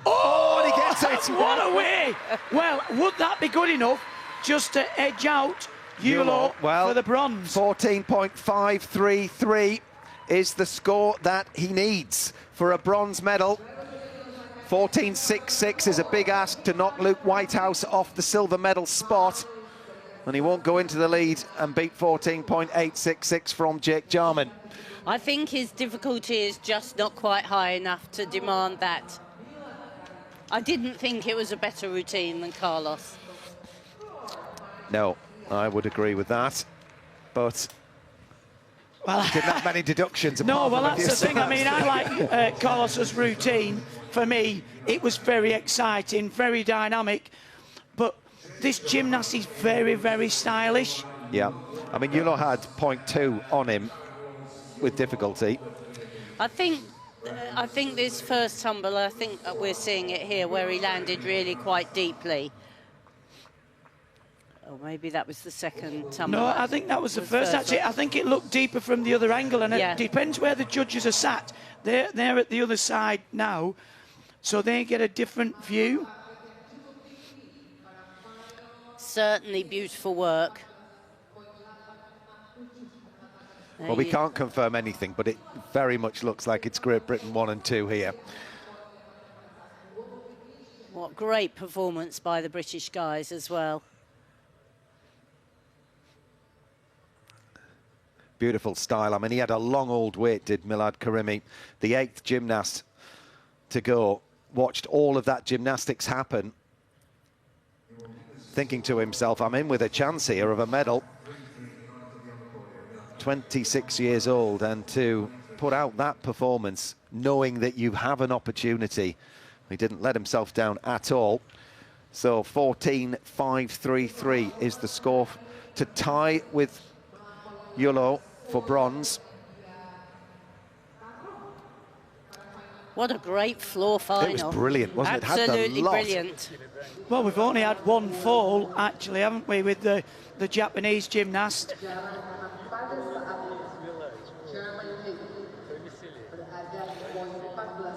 Oh, and he gets it. What a way. Well, would that be good enough just to edge out Yulo for the bronze? 14.533 is the score that he needs for a bronze medal. 14.66 is a big ask to knock Luke Whitehouse off the silver medal spot, and he won't go into the lead and beat 14.866 from Jake Jarman. I think his difficulty is just not quite high enough to demand that. I didn't think it was a better routine than Carlos. No, I would agree with that, but well, he didn't have many deductions. No, well, that's the thing. I mean, I like Carlos's routine. For me, it was very exciting, very dynamic, but this gymnast is very, very stylish. Yeah, I mean, Yulo had 0.2 on him with difficulty. I think this first tumble, I think we're seeing it here, where he landed really quite deeply. Or maybe that was the second tumble. No, I think that was the first. Actually, I think it looked deeper from the other angle, and it depends where the judges are sat. They're at the other side now, so they get a different view. Certainly beautiful work. Well, we can't confirm anything, but it very much looks like it's Great Britain 1 and 2 here. What great performance by the British guys as well. Beautiful style. I mean, he had a long old wait, did Milad Karimi, the 8th gymnast to go. Watched all of that gymnastics happen, thinking to himself, I'm in with a chance here of a medal. 26 years old, and to put out that performance, knowing that you have an opportunity. He didn't let himself down at all. So 14.533 is the score to tie with Yulo for bronze. What a great floor final. It was brilliant, wasn't it? Absolutely brilliant. Well, we've only had one fall, actually, haven't we, with the Japanese gymnast.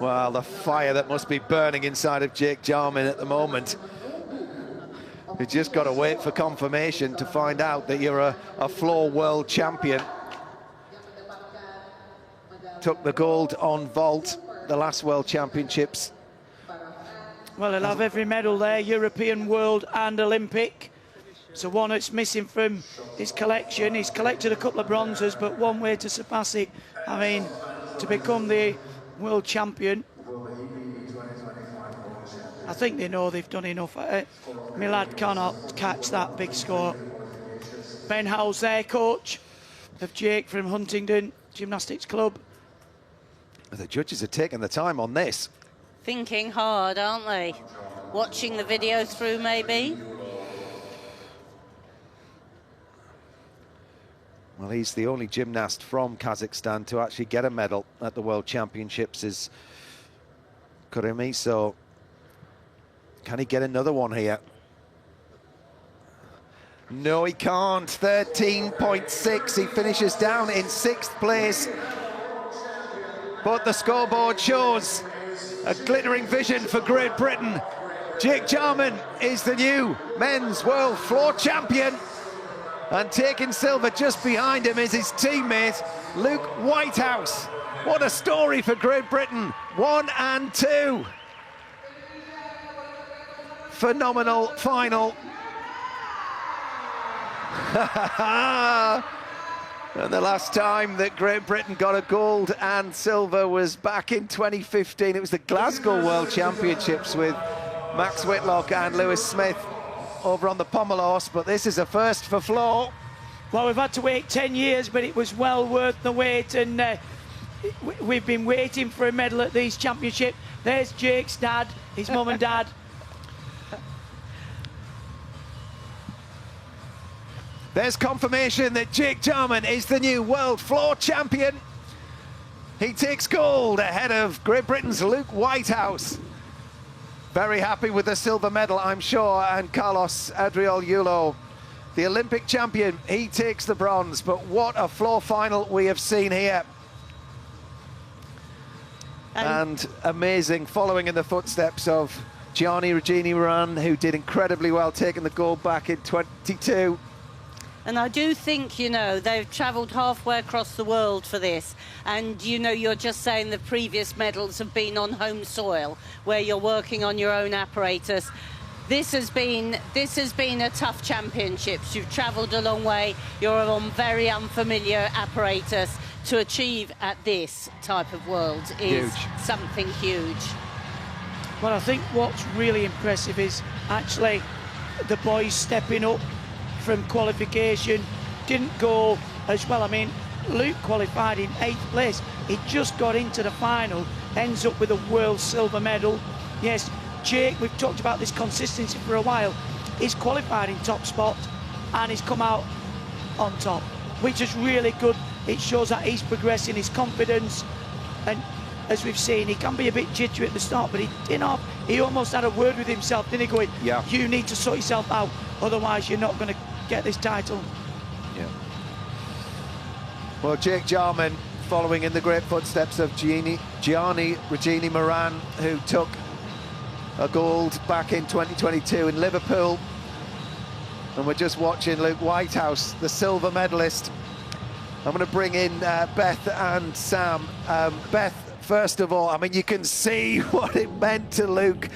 Well, the fire that must be burning inside of Jake Jarman at the moment. You just got to wait for confirmation to find out that you're a floor world champion. Took the gold on vault, the last World Championships. Well, he'll have every medal there, European, World and Olympic. So one that's missing from his collection. He's collected a couple of bronzes, but one way to surpass it, I mean, to become the world champion. I think they know they've done enough at it. My lad cannot catch that big score. Ben Howell's their coach of Jake from Huntingdon Gymnastics Club. The judges are taking the time on this. Thinking hard, aren't they? Watching the video through, maybe? Well, he's the only gymnast from Kazakhstan to actually get a medal at the World Championships, is Kurimi, so can he get another one here? No, he can't. 13.6. He finishes down in 6th place. But the scoreboard shows a glittering vision for Great Britain. Jake Jarman is the new men's world floor champion. And taking silver just behind him is his teammate, Luke Whitehouse. What a story for Great Britain. 1 and 2. Phenomenal final. And the last time that Great Britain got a gold and silver was back in 2015. It was the Glasgow World Championships with Max Whitlock and Lewis Smith over on the pommel horse, but this is a first for floor. Well, we've had to wait 10 years, but it was well worth the wait, and we've been waiting for a medal at these championships. There's Jake's dad, his mum and dad. There's confirmation that Jake Jarman is the new world floor champion. He takes gold ahead of Great Britain's Luke Whitehouse. Very happy with the silver medal, I'm sure, and Carlos Adriol-Yulo, the Olympic champion, he takes the bronze. But what a floor final we have seen here. And amazing, following in the footsteps of Gianni Regini-Moran, who did incredibly well, taking the gold back in 22. And I do think, you know, they've travelled halfway across the world for this. And, you know, you're just saying the previous medals have been on home soil, where you're working on your own apparatus. This has been a tough championships. You've travelled a long way. You're on very unfamiliar apparatus. To achieve at this type of world is something huge. Well, I think what's really impressive is actually the boys stepping up from qualification. Didn't go as well. I mean, Luke qualified in 8th place. He just got into the final, ends up with a world silver medal. Yes, Jake, we've talked about this consistency for a while. He's qualified in top spot and he's come out on top, which is really good. It shows that he's progressing, his confidence, and as we've seen, he can be a bit jittery at the start, but he almost had a word with himself, didn't he, going, yeah, you need to sort yourself out, otherwise you're not going to get this title. Yeah. Well, Jake Jarman, following in the great footsteps of Gianni Regini-Moran, who took a gold back in 2022 in Liverpool. And we're just watching Luke Whitehouse, the silver medalist. I'm going to bring in Beth and Sam. Beth, first of all, I mean, you can see what it meant to Luke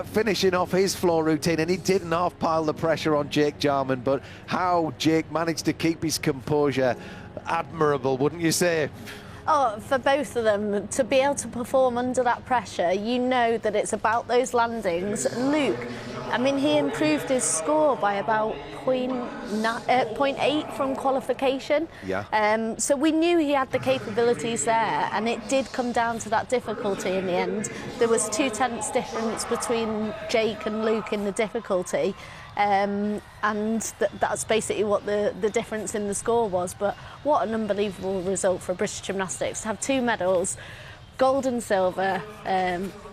finishing off his floor routine, and he didn't half-pile the pressure on Jake Jarman, but how Jake managed to keep his composure, admirable, wouldn't you say? Oh, for both of them, to be able to perform under that pressure, you know that it's about those landings. Luke, I mean, he improved his score by about 0.8 from qualification. Yeah. So we knew he had the capabilities there, and it did come down to that difficulty in the end. There was 2/10 difference between Jake and Luke in the difficulty. And that's basically what the difference in the score was. But what an unbelievable result for British gymnastics to have 2 medals, gold and silver.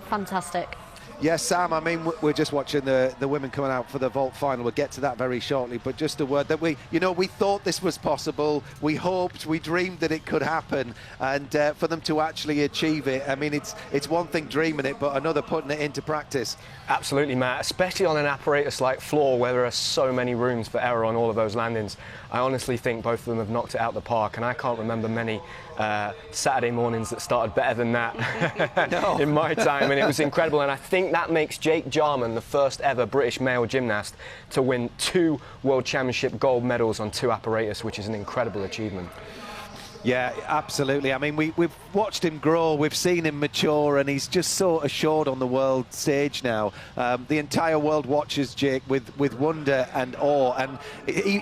Fantastic. Yes, Sam, I mean, we're just watching the women coming out for the vault final. We'll get to that very shortly, but just a word that we thought this was possible. We hoped, we dreamed that it could happen, and for them to actually achieve it, I mean, it's one thing dreaming it, but another putting it into practice. Absolutely, Matt, especially on an apparatus like floor where there are so many rooms for error on all of those landings. I honestly think both of them have knocked it out the park, and I can't remember many Saturday mornings that started better than that in my time, and it was incredible. And I think that makes Jake Jarman the first ever British male gymnast to win 2 World Championship gold medals on 2 apparatus, which is an incredible achievement. Yeah, absolutely. I mean, we've watched him grow, we've seen him mature, and he's just so assured on the world stage now. The entire world watches Jake with wonder and awe, and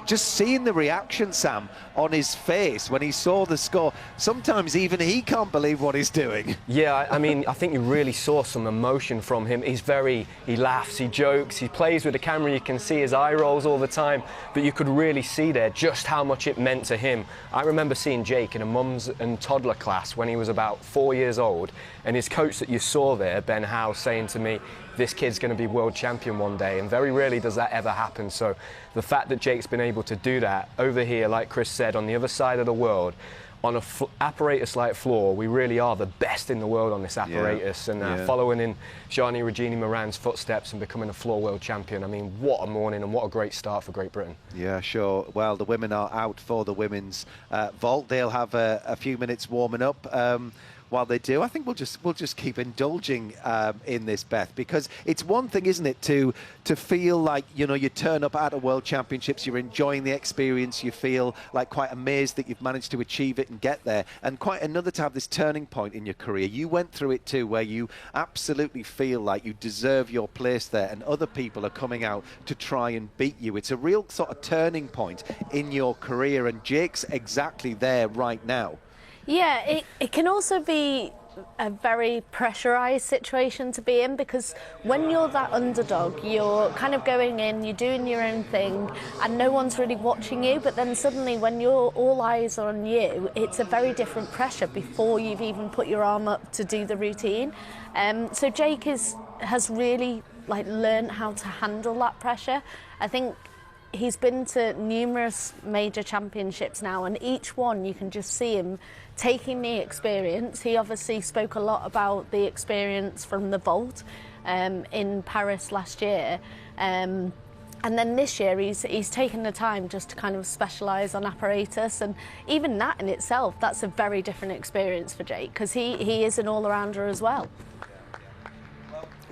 just seeing the reaction, Sam, on his face when he saw the score. Sometimes even he can't believe what he's doing. Yeah, I mean, I think you really saw some emotion from him. He laughs, he jokes, he plays with the camera. You can see his eye rolls all the time, but you could really see there just how much it meant to him. I remember seeing Jake in a mums and toddler class when he was about 4 years old, and his coach that you saw there, Ben Howe, saying to me, this kid's going to be world champion one day, and very rarely does that ever happen. So the fact that Jake's been able to do that over here, like Chris said, on the other side of the world, on a apparatus like floor, we really are the best in the world on this apparatus. Yeah. And following in Gianni Regini Moran's footsteps and becoming a floor world champion, I mean, what a morning and what a great start for Great Britain. Yeah, sure. Well, the women are out for the women's vault. They'll have a few minutes warming up. While they do, I think we'll just keep indulging in this, Beth, because it's one thing, isn't it, to feel like, you know, you turn up at a World Championships, you're enjoying the experience, you feel like quite amazed that you've managed to achieve it and get there, and quite another to have this turning point in your career. You went through it too, where you absolutely feel like you deserve your place there, and other people are coming out to try and beat you. It's a real sort of turning point in your career, and Jake's exactly there right now. Yeah, it can also be a very pressurised situation to be in, because when you're that underdog, you're kind of going in, you're doing your own thing, and no one's really watching you. But then suddenly, when all eyes are on you, it's a very different pressure before you've even put your arm up to do the routine. So Jake has really learned how to handle that pressure. I think he's been to numerous major championships now, and each one you can just see him taking the experience. He obviously spoke a lot about the experience from the vault in Paris last year. And then this year he's taken the time just to kind of specialise on apparatus, and even that in itself, that's a very different experience for Jake, because he is an all-rounder as well.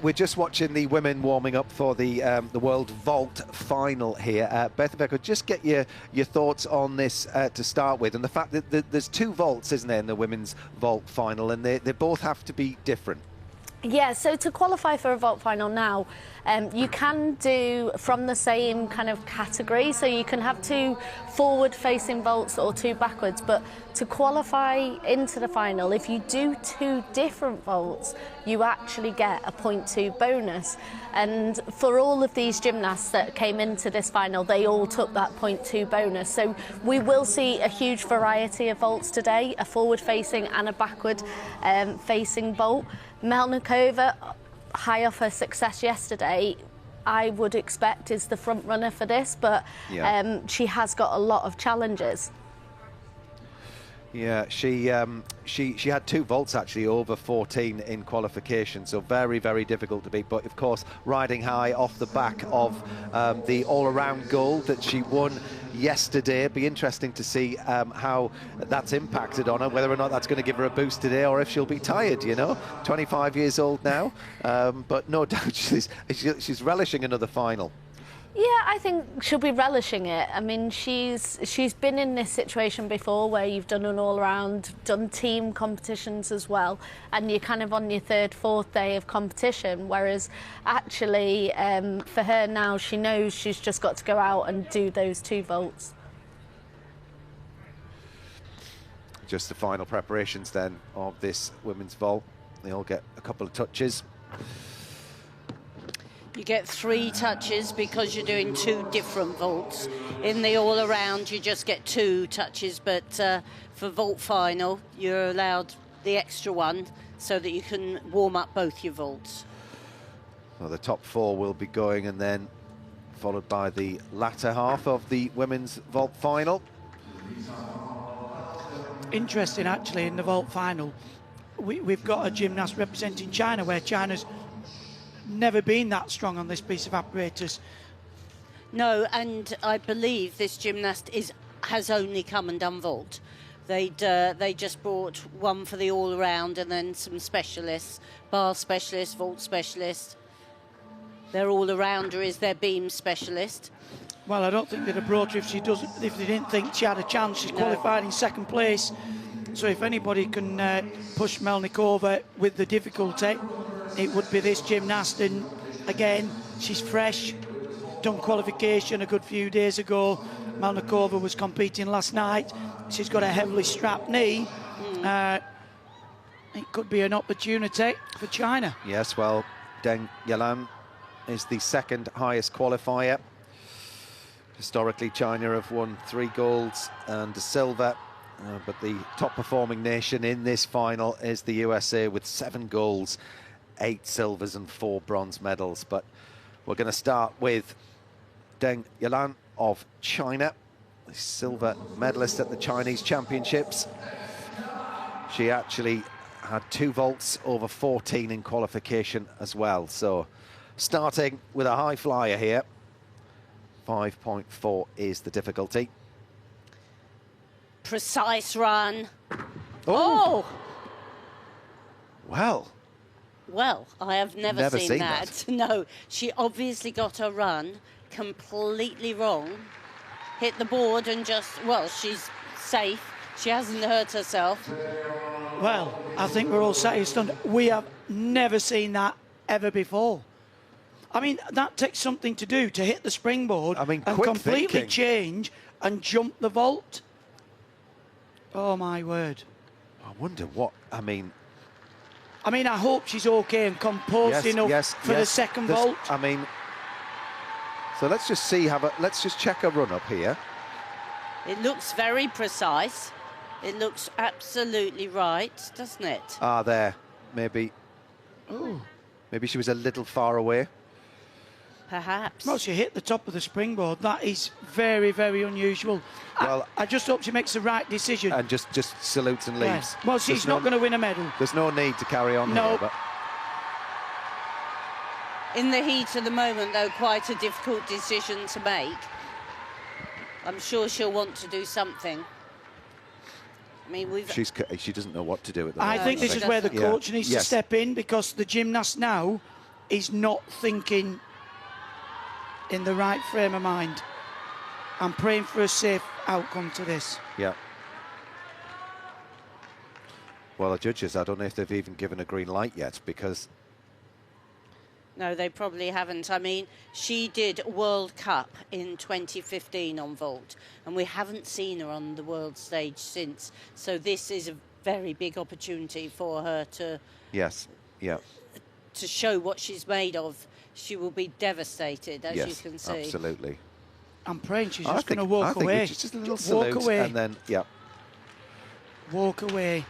We're just watching the women warming up for the World Vault final here. Beth, if I could just get your thoughts on this to start with, and the fact that there's 2 vaults, isn't there, in the women's vault final, and they both have to be different. Yeah, so to qualify for a vault final now, you can do from the same kind of category, so you can have 2 forward-facing vaults or 2 backwards, but to qualify into the final, if you do 2 different vaults, you actually get a 0.2 bonus. And for all of these gymnasts that came into this final, they all took that 0.2 bonus. So we will see a huge variety of vaults today, a forward-facing and a backward-facing vault. Melnikova, high off her success yesterday, I would expect is the front runner for this, but she has got a lot of challenges. Yeah, she had 2 vaults actually over 14 in qualification, so very, very difficult to beat. But of course, riding high off the back of the all-around gold that she won yesterday. It'd be interesting to see how that's impacted on her, whether or not that's going to give her a boost today, or if she'll be tired. You know, 25 years old now, but no doubt she's relishing another final. Yeah, I think she'll be relishing it. I mean, she's been in this situation before where you've done an all-round, done team competitions as well, and you're kind of on your 3rd, 4th day of competition, whereas actually for her now, she knows she's just got to go out and do those 2 vaults. Just the final preparations then of this women's vault. They all get a couple of touches. You get 3 touches because you're doing 2 different vaults. In the all-around, you just get 2 touches, but for vault final, you're allowed the extra one so that you can warm up both your vaults. Well, the top 4 will be going, and then followed by the latter half of the women's vault final. Interesting, actually, in the vault final, we've got a gymnast representing China, where China's never been that strong on this piece of apparatus. No, and I believe this gymnast has only come and done vault. They just brought one for the all-around and then some specialists, bar specialist, vault specialist. Their all-arounder is their beam specialist. Well, I don't think they'd have brought her if they didn't think she had a chance. She's qualified in second place. So if anybody can push Melnikova with the difficulty, it would be this gymnast. And again, she's fresh, done qualification a good few days ago. Melnikova was competing last night. She's got a heavily strapped knee. It could be an opportunity for China. Yes, well, Deng Yalan is the second highest qualifier. Historically, China have won 3 golds and a silver, but the top performing nation in this final is the USA with 7 golds, 8 silvers and 4 bronze medals. But we're going to start with Deng Yalan of China, the silver medalist at the Chinese Championships. She actually had 2 vaults over 14 in qualification as well. So starting with a high flyer here. 5.4 is the difficulty. Precise run. Oh! Well, I have never seen that. No, she obviously got her run completely wrong. Hit the board and she's safe. She hasn't hurt herself. Well, I think we're all sat here stunned. We have never seen that ever before. I mean, that takes something to do, to hit the springboard and completely change and jump the vault. Oh, my word. I wonder what, I mean, I hope she's okay and composed enough for the second vault. I mean, so let's just see, let's just check a run up here. It looks very precise. It looks absolutely right, doesn't it? Ah, there, maybe. Oh. Maybe she was a little far away. Perhaps. Well, she hit the top of the springboard. That is very, very unusual. Well, I just hope she makes the right decision. And just salutes and leaves. Yes. Well, she's not going to win a medal. There's no need to carry on here. But in the heat of the moment, though, quite a difficult decision to make. I'm sure she'll want to do something. I mean, she doesn't know what to do at the moment. I think this is where the coach needs to step in, because the gymnast now is not thinking in the right frame of mind. I'm praying for a safe outcome to this. Yeah. Well, the judges, I don't know if they've even given a green light yet, because... No, they probably haven't. I mean, she did World Cup in 2015 on vault, and we haven't seen her on the world stage since. So this is a very big opportunity for her to... Yes, yeah. To show what she's made of. She will be devastated, as you can see. Absolutely. I'm praying she's just going to walk away. Just a little salute, walk away. And then, yeah. Walk away.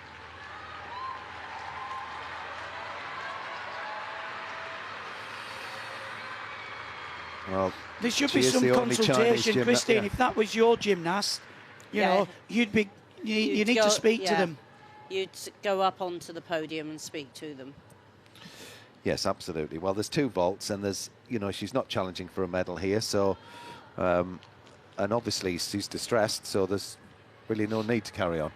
Well, there should be some consultation, Christine. If that was your gymnast, you know, you need to speak to them. You'd go up onto the podium and speak to them. Yes, absolutely. Well, there's 2 vaults, and there's, she's not challenging for a medal here, so, and obviously she's distressed, so there's really no need to carry on.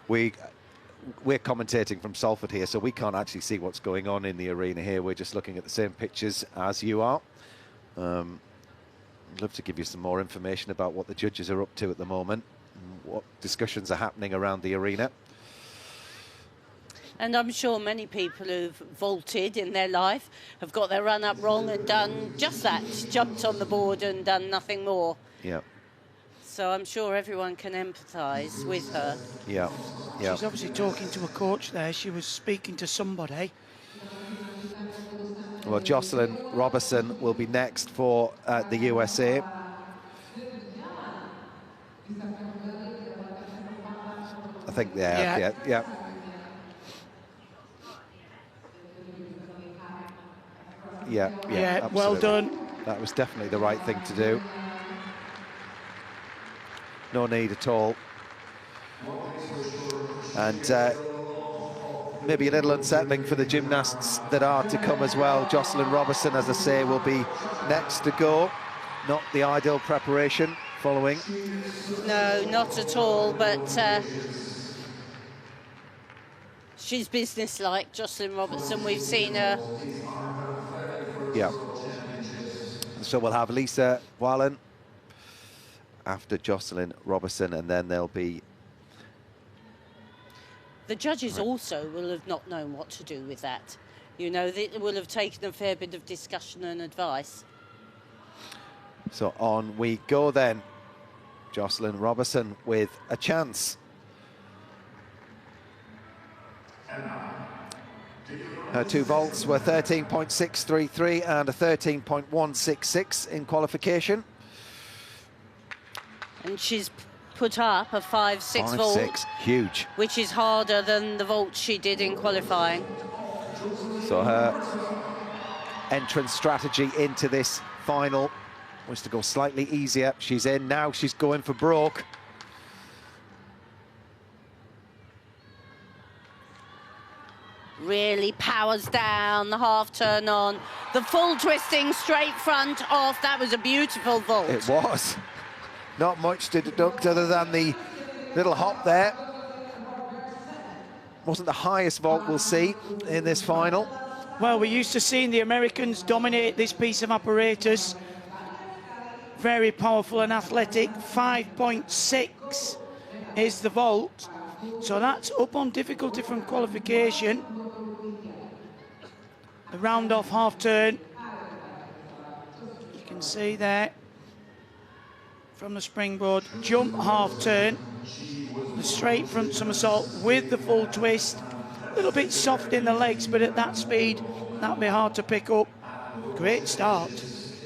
We're commentating from Salford here, so we can't actually see what's going on in the arena here. We're just looking at the same pictures as you are. I'd love to give you some more information about what the judges are up to at the moment, and what discussions are happening around the arena. And I'm sure many people who've vaulted in their life have got their run up wrong and done just that, jumped on the board and done nothing more. Yeah. So I'm sure everyone can empathise with her. Yeah, yeah. She's obviously talking to a coach there. She was speaking to somebody. Well, Jocelyn Robertson will be next for the USA. I think, yeah. Yeah, well absolutely. done. That was definitely the right thing to do. No need at all. And maybe a little unsettling for the gymnasts that are to come as well. Jocelyn Robertson, as I say, will be next to go. Not the ideal preparation following. No, not at all, but she's businesslike, Jocelyn Robertson. We've seen her. Yeah. So we'll have Lisa Wallen after Jocelyn Robertson, and then there'll be... The judges also will have not known what to do with that. You know, they will have taken a fair bit of discussion and advice. So on we go then. Jocelyn Robertson with a chance. Her 2 vaults were 13.633 and a 13.166 in qualification. And she's put up a 5.6 vault. 5.6, huge. Which is harder than the vault she did in qualifying. So her entrance strategy into this final was to go slightly easier. She's in now, she's going for broke. Really powers down, the half turn on, the full twisting straight front off. That was a beautiful vault. It was. Not much to deduct other than the little hop there. Wasn't the highest vault we'll see in this final. Well, we're used to seeing the Americans dominate this piece of apparatus. Very powerful and athletic. 5.6 is the vault. So that's up on difficulty from qualification. The round off half turn. You can see there from the springboard. Jump half turn. The straight front somersault with the full twist. A little bit soft in the legs, but at that speed, that'll be hard to pick up. Great start.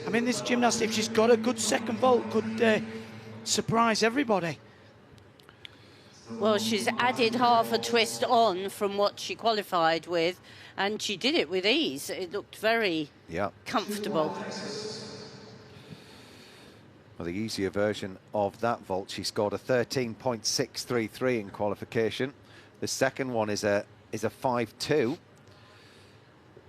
I mean, this gymnast, if she's got a good second vault, could surprise everybody. Well, she's added half a twist on from what she qualified with, and she did it with ease. It looked very comfortable. Well, the easier version of that vault, she scored a 13.633 in qualification. The second one is a 5.2.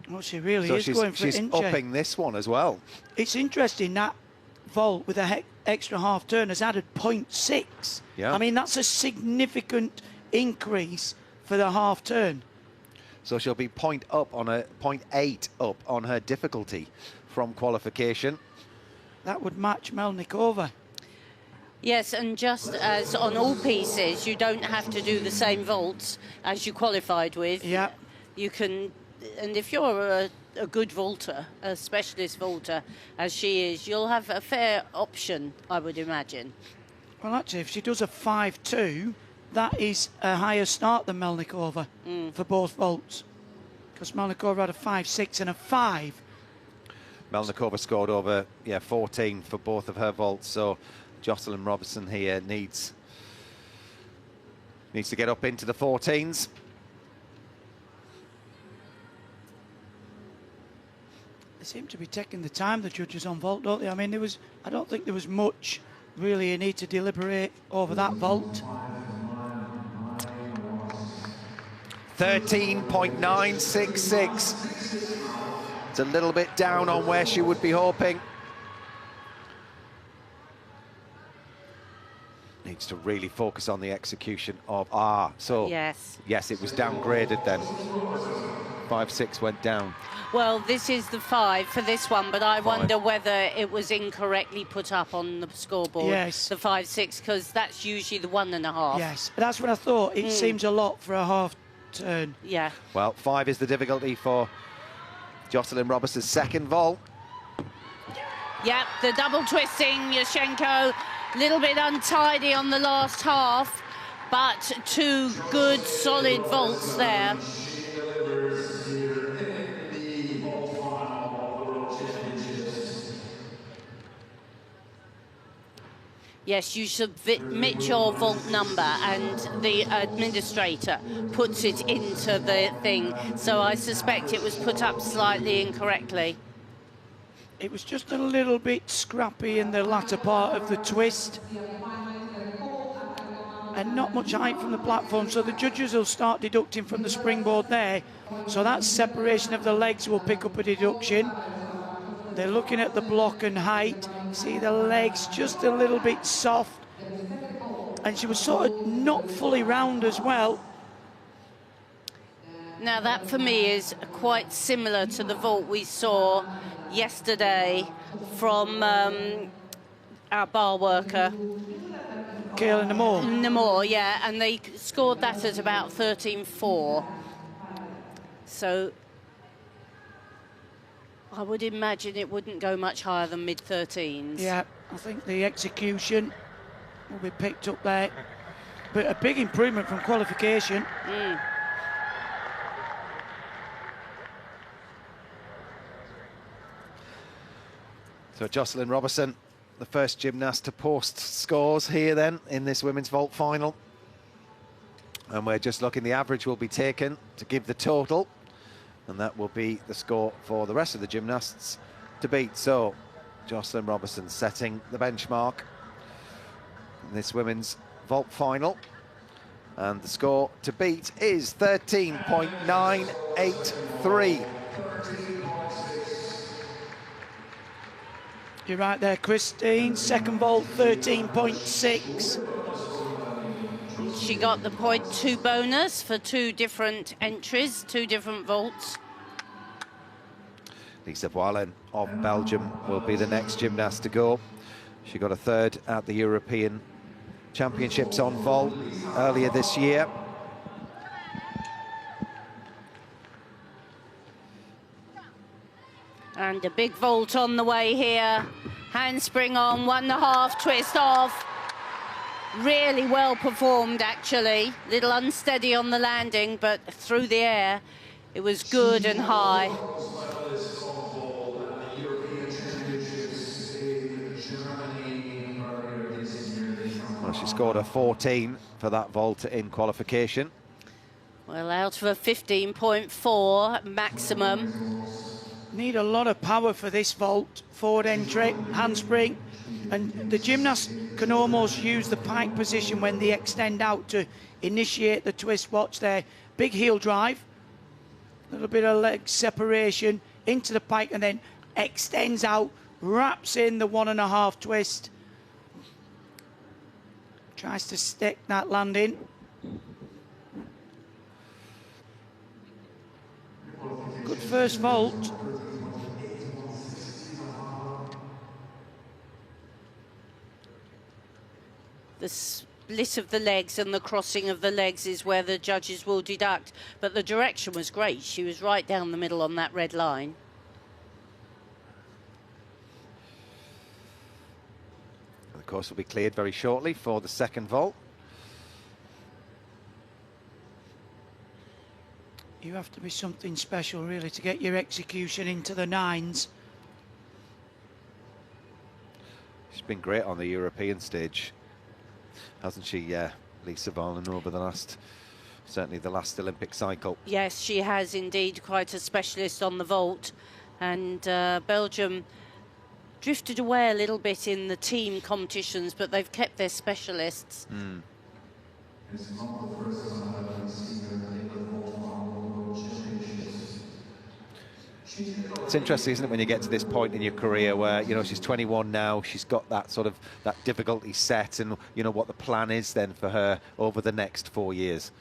Well, she really so is going for it, she's upping this one as well. It's interesting that vault with an extra half turn has added 0.6. Yeah. I mean, that's a significant increase for the half turn. So she'll be 0.8 up on her difficulty from qualification. That would match Melnikova. Yes, and just as on all pieces, you don't have to do the same vaults as you qualified with. Yeah. You can, and if you're a good vaulter, a specialist vaulter, as she is, you'll have a fair option, I would imagine. Well, actually, if she does a 5.2, that is a higher start than Melnikova for both vaults. Because Melnikova had a 5.6 and a 5. Melnikova scored over 14 for both of her vaults, so Jocelyn Robertson here needs to get up into the 14s. They seem to be taking the time, the judges on vault, don't they? I mean, I don't think there was much really you need to deliberate over that vault. 13.966. It's a little bit down on where she would be hoping. Needs to really focus on the execution of Yes, it was downgraded then. 5.6 went down. Well, this is the 5 for this one, but I wonder whether it was incorrectly put up on the scoreboard. Yes. The 5.6, because that's usually the 1.5. Yes, that's what I thought. It seems a lot for a half turn. Yeah. Well, 5 is the difficulty for Jocelyn Robertson's second vault. Yeah, the double twisting, Yashchenko, a little bit untidy on the last half, but 2 good, solid vaults there. Yes, you submit your vault number and the administrator puts it into the thing. So I suspect it was put up slightly incorrectly. It was just a little bit scrappy in the latter part of the twist. And not much height from the platform, so the judges will start deducting from the springboard there. So that separation of the legs will pick up a deduction. They're looking at the block and height. See the legs just a little bit soft. And she was sort of not fully round as well. Now that for me is quite similar to the vault we saw yesterday from our bar worker. Kayla Namor. Namor, yeah, and they scored that at about 13.4. So I would imagine it wouldn't go much higher than mid-13s. Yeah, I think the execution will be picked up there. But a big improvement from qualification. So Jocelyn Robertson, the first gymnast to post scores here then in this women's vault final. And we're just looking, the average will be taken to give the total. And that will be the score for the rest of the gymnasts to beat. So Jocelyn Robertson setting the benchmark in this women's vault final. And the score to beat is 13.983. You're right there, Christine. Second vault, 13.6. She got the 0.2 bonus for 2 different entries, 2 different vaults. Lisa Voilen of Belgium will be the next gymnast to go. She got a third at the European Championships on vault earlier this year. And a big vault on the way here. Handspring on, 1.5, twist off. Really well performed, actually. Little unsteady on the landing, but through the air, it was good and high. Well, she scored a 14 for that vault in qualification. Well, out of a 15.4 maximum. Need a lot of power for this vault. Forward entry, handspring, and the gymnast can almost use the pike position when they extend out to initiate the twist. Watch there, big heel drive, a little bit of leg separation into the pike, and then extends out, wraps in the 1.5 twist. Tries to stick that landing. Good first vault. The split of the legs and the crossing of the legs is where the judges will deduct. But the direction was great. She was right down the middle on that red line. And the course will be cleared very shortly for the second vault. You have to be something special, really, to get your execution into the 9s. She's been great on the European stage, hasn't she, Lisa Voilen, over the last, certainly the last Olympic cycle? Yes, she has indeed, quite a specialist on the vault. And Belgium drifted away a little bit in the team competitions, but they've kept their specialists. It's interesting, isn't it, when you get to this point in your career where, you know, she's 21 now, she's got that sort of, that difficulty set, and, you know, what the plan is then for her over the next 4 years.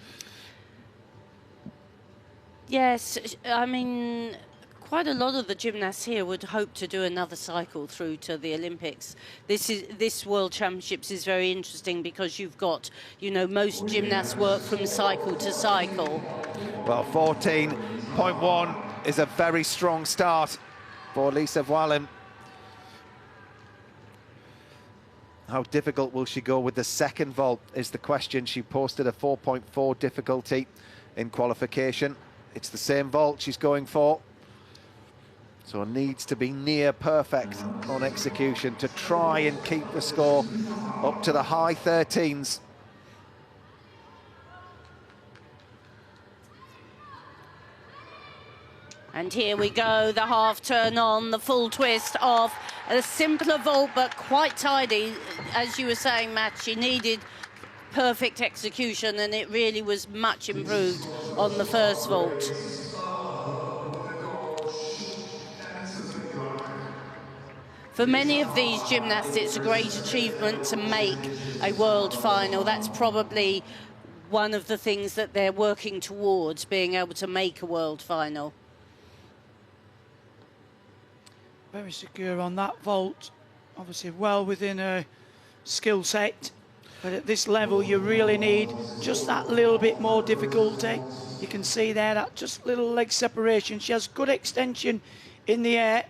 Yes, I mean, quite a lot of the gymnasts here would hope to do another cycle through to the Olympics. This World Championships is very interesting because you've got, you know, most gymnasts work from cycle to cycle. Well, 14.1 is a very strong start for Lisa Voilen. How difficult will she go with the second vault is the question. She posted a 4.4 difficulty in qualification. It's the same vault she's going for, so needs to be near perfect on execution to try and keep the score up to the high 13s. And here we go, the half turn on, the full twist off. A simpler vault, but quite tidy. As you were saying, Matt, she needed perfect execution, and it really was much improved on the first vault. For many of these gymnasts, it's a great achievement to make a world final. That's probably one of the things that they're working towards, being able to make a world final. Very secure on that vault. Obviously well within her skill set. But at this level, you really need just that little bit more difficulty. You can see there that just little leg separation. She has good extension in the air.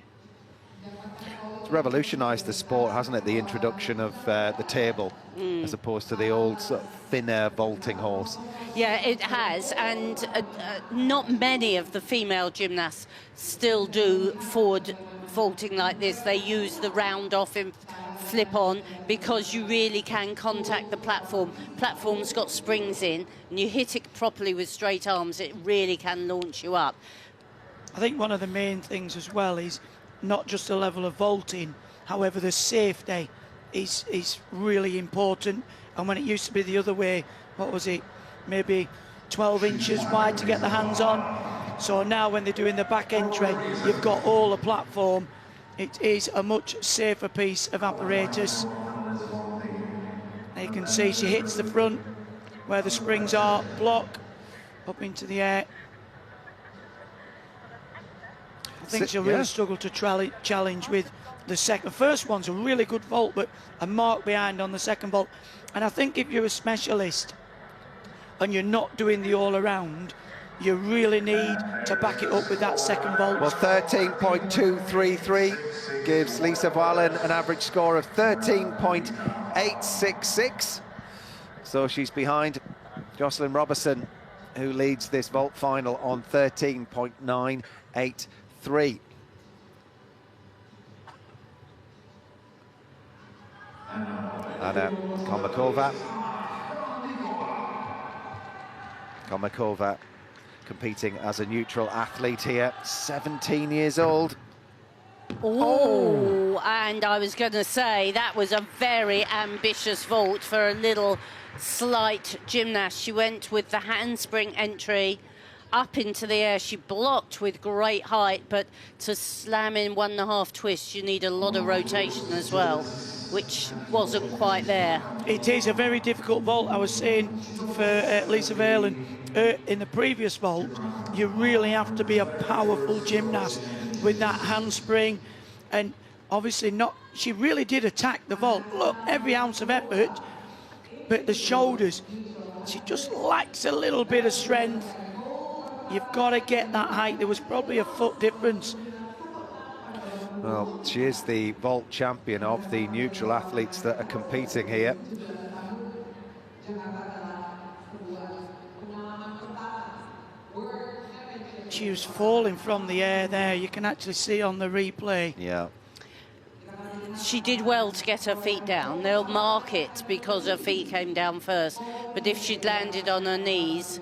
It's revolutionised the sport, hasn't it? The introduction of the table as opposed to the old sort of thinner vaulting horse. Yeah, it has, and not many of the female gymnasts still do forward vaulting like this. They use the round off and flip on because you really can contact the platform. Platform's got springs in, and you hit it properly with straight arms, it really can launch you up. I think one of the main things as well is not just the level of vaulting, however the safety is really important. And when it used to be the other way, what was it, maybe 12 inches wide to get the hands on. So now when they're doing the back entry, you've got all the platform. It is a much safer piece of apparatus. You can see she hits the front where the springs are, block, up into the air. I think she'll really struggle to challenge with the second. First one's a really good vault, but a mark behind on the second vault. And I think if you're a specialist and you're not doing the all-around, you really need to back it up with that second vault. Well, 13.233 gives Lisa Wallin an average score of 13.866. So she's behind Jocelyn Robertson, who leads this vault final on 13.983. Anna Komakova competing as a neutral athlete here, 17 years old. Oh, and I was going to say that was a very ambitious vault for a little slight gymnast. She went with the handspring entry up into the air. She blocked with great height, but to slam in 1.5 twists, you need a lot of rotation as well, which wasn't quite there. It is a very difficult vault. I was saying for Lisa Wallin, in the previous vault, you really have to be a powerful gymnast with that handspring, and obviously not. She really did attack the vault. Look, every ounce of effort, but the shoulders, she just lacks a little bit of strength. You've got to get that height. There was probably a foot difference. Well, she is the vault champion of the neutral athletes that are competing here. She was falling from the air there. You can actually see on the replay. Yeah. She did well to get her feet down. They'll mark it because her feet came down first. But if she'd landed on her knees,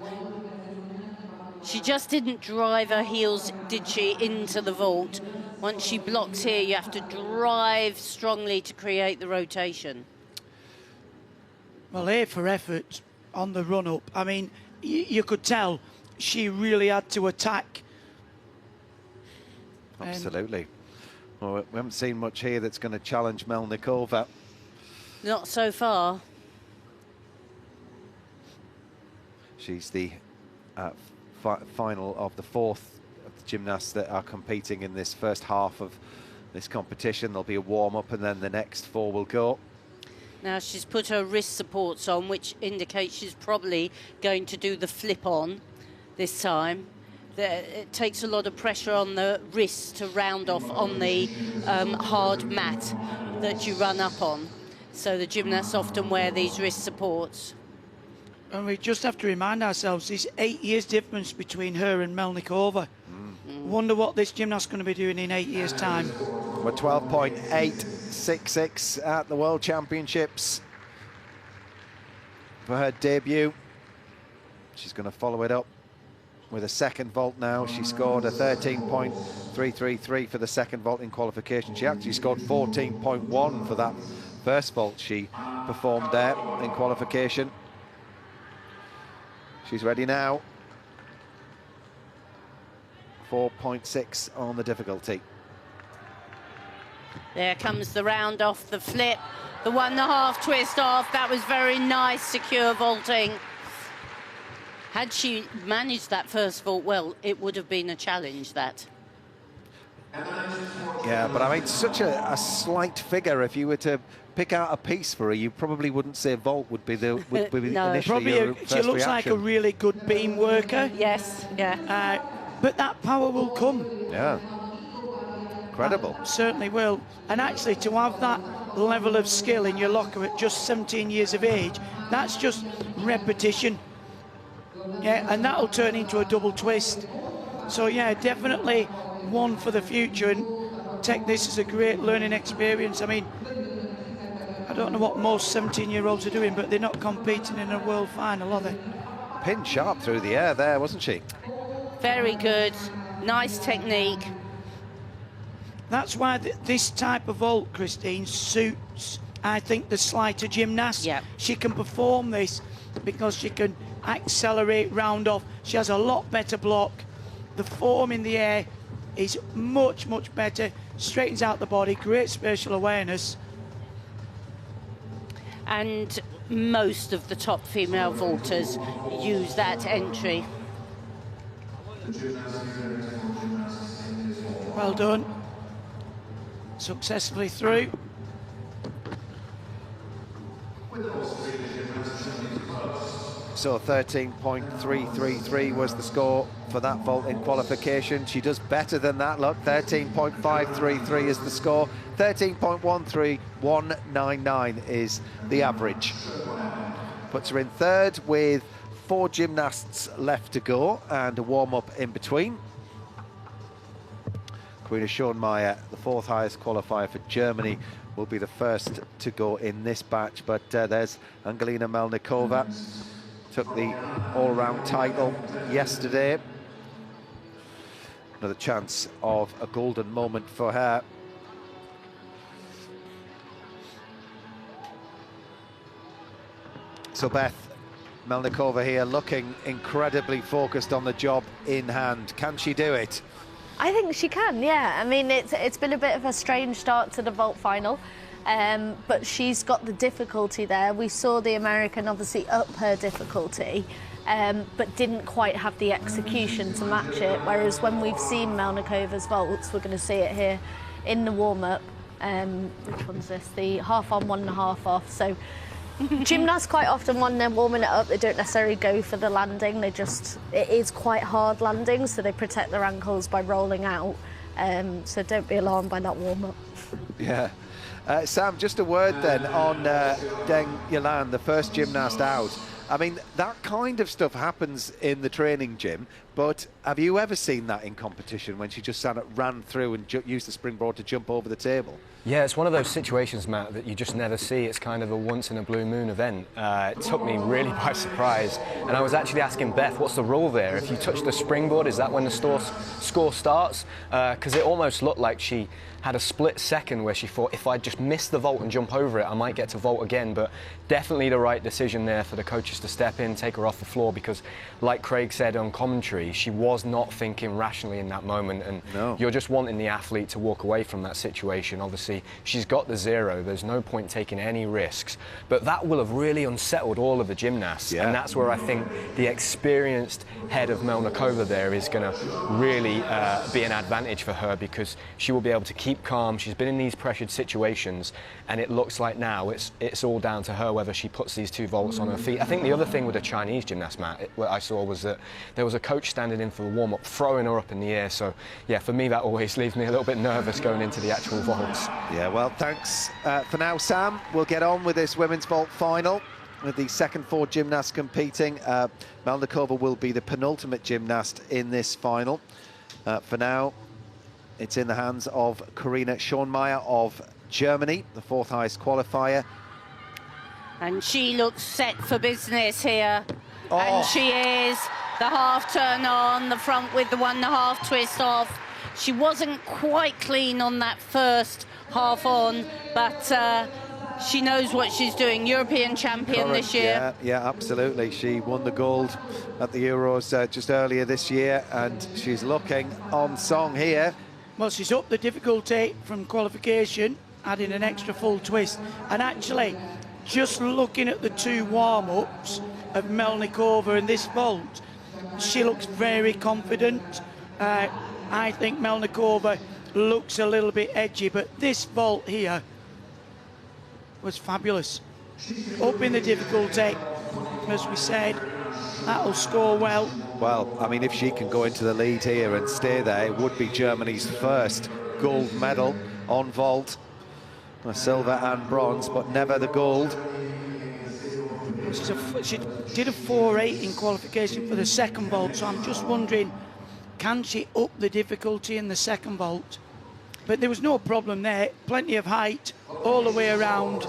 she just didn't drive her heels, did she, into the vault. Once she blocks here, you have to drive strongly to create the rotation. Well, A for effort on the run-up. I mean, you could tell she really had to attack. Absolutely. Well, we haven't seen much here that's going to challenge Melnikova. Not so far. She's the final of the fourth of the gymnasts that are competing in this first half of this competition. There'll be a warm-up and then the next four will go. Now she's put her wrist supports on, which indicates she's probably going to do the flip-on this time. It takes a lot of pressure on the wrists to round off on the hard mat that you run up on. So the gymnasts often wear these wrist supports. And we just have to remind ourselves, there's 8 years difference between her and Melnikova. Wonder what this gymnast's going to be doing in 8 years' time. We're 12.866 at the World Championships for her debut. She's going to follow it up with a second vault now. She scored a 13.333 for the second vault in qualification. She actually scored 14.1 for that first vault she performed there in qualification. She's ready now. 4.6 on the difficulty. There comes the round off the flip, the 1.5 twist off. That was very nice, secure vaulting. Had she managed that first vault well, it would have been a challenge, that. Yeah, but I mean, such a slight figure. If you were to pick out a piece for her, you probably wouldn't say vault would be the No. initially Probably your first she looks reaction. like a really good beam worker. Yes, yeah. But that power will come. Yeah. Incredible. Certainly will. And actually, to have that level of skill in your locker at just 17 years of age, that's just repetition. Yeah, and that'll turn into a double twist. So, yeah, definitely one for the future, and take this as a great learning experience. I mean, I don't know what most 17-year-olds are doing, but they're not competing in a world final, are they? Pin sharp through the air there, wasn't she? Very good. Nice technique. That's why this type of vault, Christine, suits, I think, the slighter gymnast. Yeah. She can perform this because she can accelerate round off. She has a lot better block. The form in the air is much, much better. Straightens out the body, great spatial awareness. And most of the top female vaulters use that entry. Well done. Successfully through. So 13.333 was the score for that vault in qualification. She does better than that, look. 13.533 is the score. 13.13199 is the average. Puts her in third with 4 gymnasts left to go and a warm-up in between. Karina Schoenmeier, the 4th highest qualifier for Germany, will be the first to go in this batch. But there's Angelina Melnikova, took the all-round title yesterday. Another chance of a golden moment for her. So Beth, Melnikova here looking incredibly focused on the job in hand. Can she do it? I think she can, yeah. I mean, it's been a bit of a strange start to the vault final, but she's got the difficulty there. We saw the American obviously up her difficulty, but didn't quite have the execution to match it, whereas when we've seen Melnikova's vaults, we're going to see it here in the warm-up. Which one's this? The half on, 1.5 off. So gymnasts quite often, when they're warming it up, they don't necessarily go for the landing. It is quite hard landing, so they protect their ankles by rolling out. So don't be alarmed by that warm-up. Yeah. Sam, just a word then on Deng Yilin, the first gymnast out. I mean, that kind of stuff happens in the training gym, but have you ever seen that in competition when she just ran through and used the springboard to jump over the table? Yeah, it's one of those situations, Matt, that you just never see. It's kind of a once-in-a-blue-moon event. It took me really by surprise, and I was actually asking Beth, what's the rule there? If you touch the springboard, is that when the score starts? Because it almost looked like she had a split second where she thought, if I just miss the vault and jump over it, I might get to vault again. But definitely the right decision there for the coaches to step in, take her off the floor, because like Craig said on commentary, she was not thinking rationally in that moment, and you're just wanting the athlete to walk away from that situation. Obviously, she's got the 0, there's no point taking any risks, but that will have really unsettled all of the gymnasts, and that's where I think the experienced head of Melnikova there is going to really be an advantage for her, because she will be able to keep calm. She's been in these pressured situations, and it looks like now it's all down to her whether she puts these 2 vaults on her feet. I think the other thing with the Chinese gymnast, Matt, what I saw was that there was a coach standing in for the warm-up, throwing her up in the air. So, yeah, for me, that always leaves me a little bit nervous going into the actual vaults. Yeah, well, thanks for now, Sam. We'll get on with this women's vault final with the second 4 gymnasts competing. Melnikova will be the penultimate gymnast in this final. For now, it's in the hands of Karina Schoenmeier of Germany, the 4th highest qualifier. And she looks set for business here. And she is. the half turn on, the front with the 1.5 twist off. She wasn't quite clean on that first half on, but she knows what she's doing. European champion this year. Yeah, absolutely. She won the gold at the Euros just earlier this year, and she's looking on song here. Well, she's upped the difficulty from qualification, adding an extra full twist. And actually, just looking at the two warm-ups of Melnikova and this vault, she looks very confident. I think Melnikova looks a little bit edgy, but this vault here was fabulous. Upping the difficulty, as we said, that'll score well. Well, I mean, if she can go into the lead here and stay there, it would be Germany's first gold medal on vault. A silver and bronze, but never the gold. She did a 4.8 in qualification for the second vault, so I'm just wondering, can she up the difficulty in the second vault? But there was no problem there, plenty of height all the way around.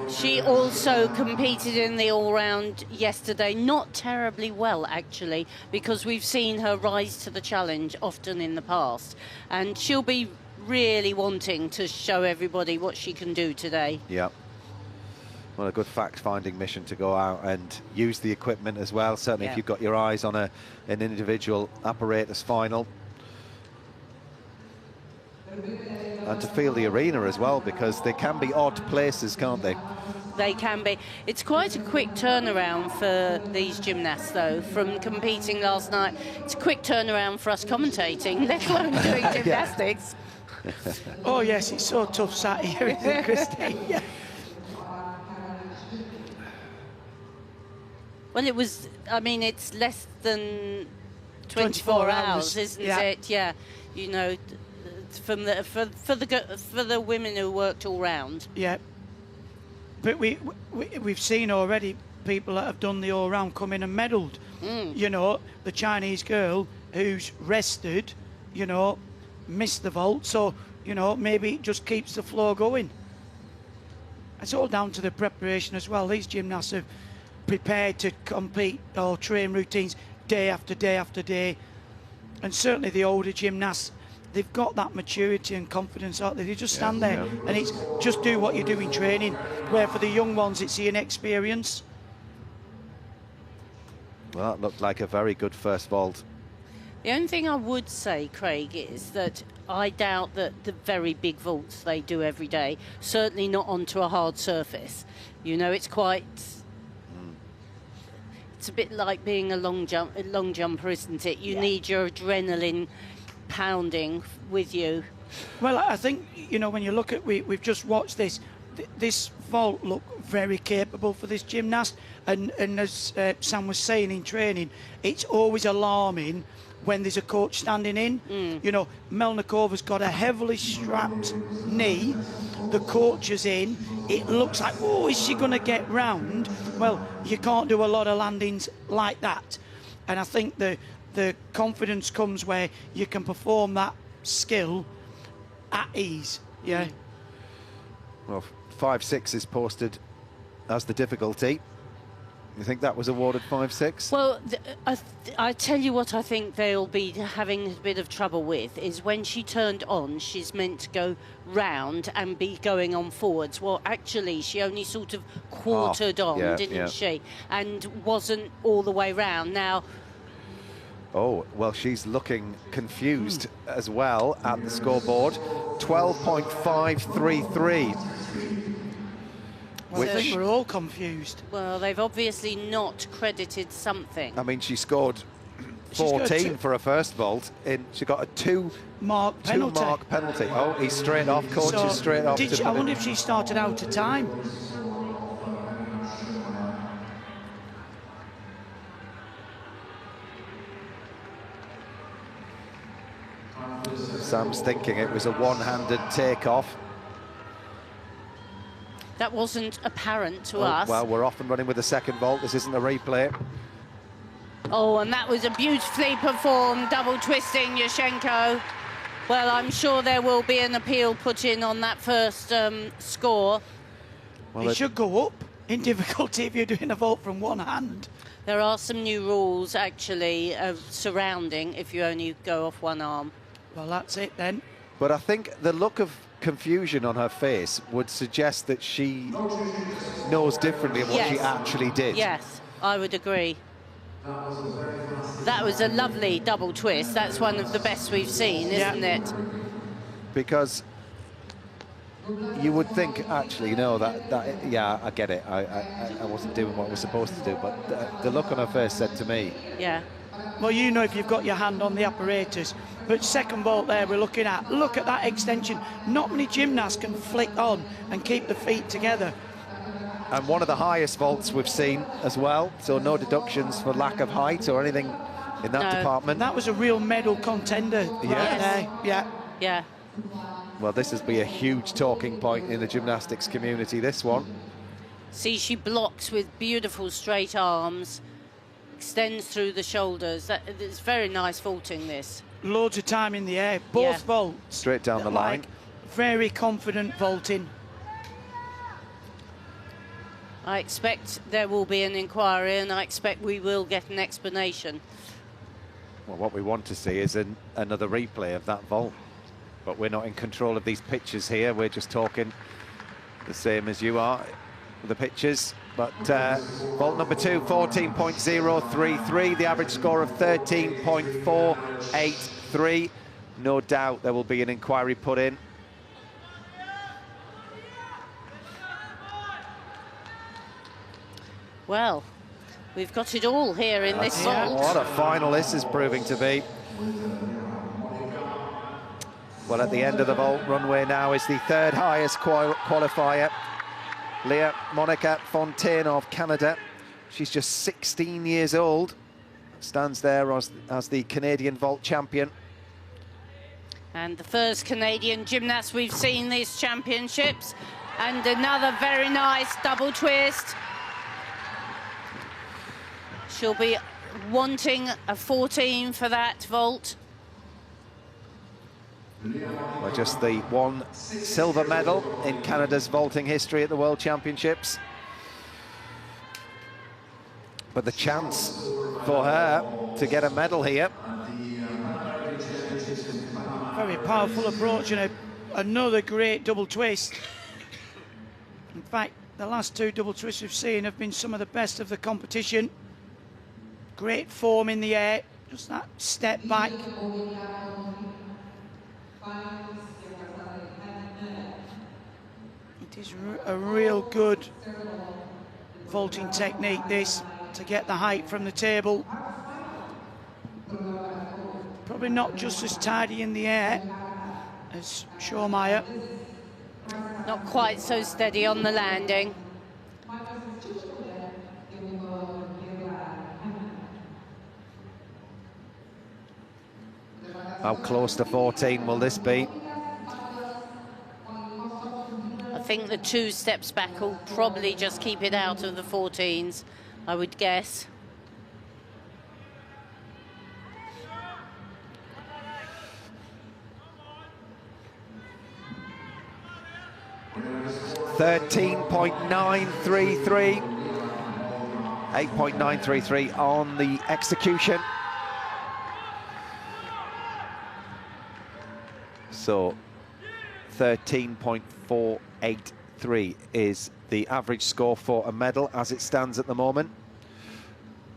She also competed in the all-round yesterday, not terribly well actually, because we've seen her rise to the challenge often in the past, and she'll be really wanting to show everybody what she can do today. Yeah. Well, a good fact-finding mission to go out and use the equipment as well. Certainly, if you've got your eyes on an individual apparatus final. And to feel the arena as well, because they can be odd places, can't they? They can be. It's quite a quick turnaround for these gymnasts, though, from competing last night. It's a quick turnaround for us commentating, let alone doing gymnastics. Oh, yes, it's so tough sat here, isn't it, Christine? Yeah. Well, it was, I mean, it's less than 24 hours, isn't it? Yeah. You know, from the for the women who worked all round. Yeah. But we've seen already people that have done the all-round come in and medalled. You know, the Chinese girl who's rested, you know, missed the vault. So, you know, maybe it just keeps the flow going. It's all down to the preparation as well. These gymnasts have prepared to compete or train routines day after day after day. And certainly the older gymnasts, they've got that maturity and confidence out there. They just stand there and it's just do what you do in training. Where for the young ones, it's the inexperience. Well, that looked like a very good first vault. The only thing I would say, Craig, is that I doubt that the very big vaults they do every day, certainly not onto a hard surface. You know, it's quite... It's a bit like being a long jumper, isn't it? You need your adrenaline pounding with you. Well, I think, you know, when you look at, we've just watched this, this vault looked very capable for this gymnast. And as Sam was saying in training, it's always alarming when there's a coach standing in. You know, Melnikova's got a heavily strapped knee. The coach is in. It looks like, oh, is she going to get round? Well, you can't do a lot of landings like that. And I think the confidence comes where you can perform that skill at ease. Yeah. Well, 5.6 is posted as the difficulty. You think that was awarded 5.6? Well, I tell you what I think they'll be having a bit of trouble with is when she turned on, she's meant to go round and be going on forwards. Well, actually, she only sort of quartered on, didn't she? And wasn't all the way round. Now... Oh, well, she's looking confused as well at the scoreboard. 12.533. Well, I think we're all confused. Well, they've obviously not credited something. I mean, she scored 14 for her first vault. She got a two-mark penalty. Oh, he's straight off. Coach is straight off. I wonder if she started out of time. Sam's thinking it was a one-handed takeoff. That wasn't apparent to us. Well, we're off and running with the second vault. This isn't a replay. Oh, and that was a beautifully performed double twisting, Yushchenko. Well, I'm sure there will be an appeal put in on that first score. Well, it should go up in difficulty if you're doing a vault from one hand. There are some new rules, actually, surrounding if you only go off one arm. Well, that's it then. But I think the look of confusion on her face would suggest that she knows differently of what she actually did. Yes, I would agree. That was a lovely double twist. That's one of the best we've seen, isn't it? Because you would think, actually, no, yeah, I get it. I wasn't doing what I was supposed to do, but the look on her face said to me. Yeah. Well, you know if you've got your hand on the apparatus. But second vault there we're looking at. Look at that extension. Not many gymnasts can flick on and keep the feet together. And one of the highest vaults we've seen as well, so no deductions for lack of height or anything in that department. That was a real medal contender right there. Yeah. Well, this has been a huge talking point in the gymnastics community, this one. See, she blocks with beautiful straight arms, extends through the shoulders. It's very nice vaulting, this. Loads of time in the air, both vaults. Straight down the line. Very confident vaulting. I expect there will be an inquiry, and I expect we will get an explanation. Well, what we want to see is another replay of that vault. But we're not in control of these pictures here. We're just talking the same as you are, the pictures. But vault number 2, 14.033, the average score of 13.483. No doubt there will be an inquiry put in. Well, we've got it all here in this vault. What a final this is proving to be. Well, at the end of the vault runway now is the third highest qualifier, Leah Monica Fontaine of Canada. She's just 16 years old, stands there as the Canadian vault champion. And the first Canadian gymnast we've seen these championships. And another very nice double twist. She'll be wanting a 14 for that vault. Well, just the one silver medal in Canada's vaulting history at the World Championships. But the chance for her to get a medal here. Very powerful approach and another great double twist. In fact, the last two double twists we've seen have been some of the best of the competition. Great form in the air, just that step back. It is a real good vaulting technique, this, to get the height from the table. Probably not just as tidy in the air as Shawmeyer. Not quite so steady on the landing. How close to 14 will this be? I think the 2 steps back will probably just keep it out of the 14s, I would guess. $13.933. 8.933 on the execution. So 13.483 is the average score for a medal as it stands at the moment.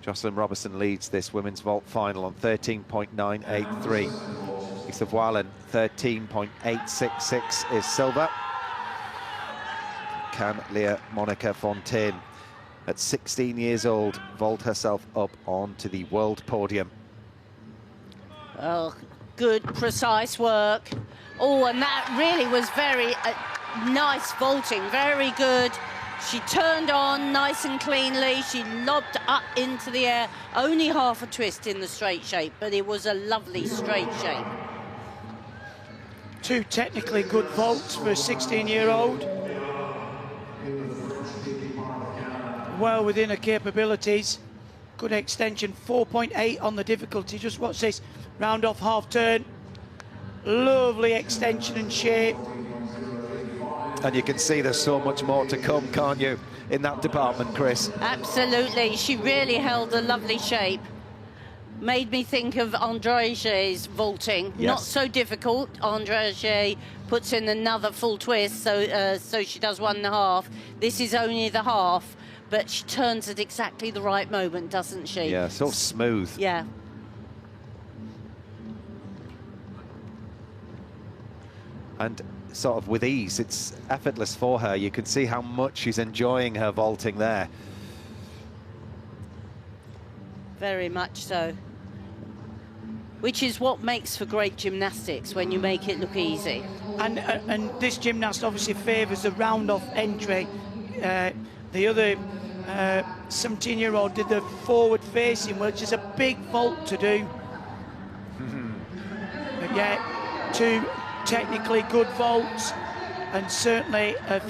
Jocelyn Robertson leads this women's vault final on 13.983. Lisa Voilen, 13.866 is silver. Can Leah Monica Fontaine, at 16 years old, vault herself up onto the world podium? Well, good, precise work. Oh, and that really was very nice vaulting, very good. She turned on nice and cleanly. She lobbed up into the air, only half a twist in the straight shape, but it was a lovely straight shape. 2 technically good vaults for a 16-year-old. Well within her capabilities. Good extension, 4.8 on the difficulty. Just watch this, round off half turn. Lovely extension and shape. And you can see there's so much more to come, can't you? in that department, Chris. Absolutely, she really held a lovely shape. Made me think of Andrage's vaulting. Yes. Not so difficult. Andrage puts in another full twist, so she does 1.5. This is only the half, but she turns at exactly the right moment, doesn't she? Yeah, so smooth. Yeah. And sort of with ease, it's effortless for her. You can see how much she's enjoying her vaulting there. Very much so. Which is what makes for great gymnastics, when you make it look easy. And this gymnast obviously favours the round-off entry. The other 17-year-old did the forward-facing, which is a big vault to do. But yeah, 2 technically good vaults, and certainly a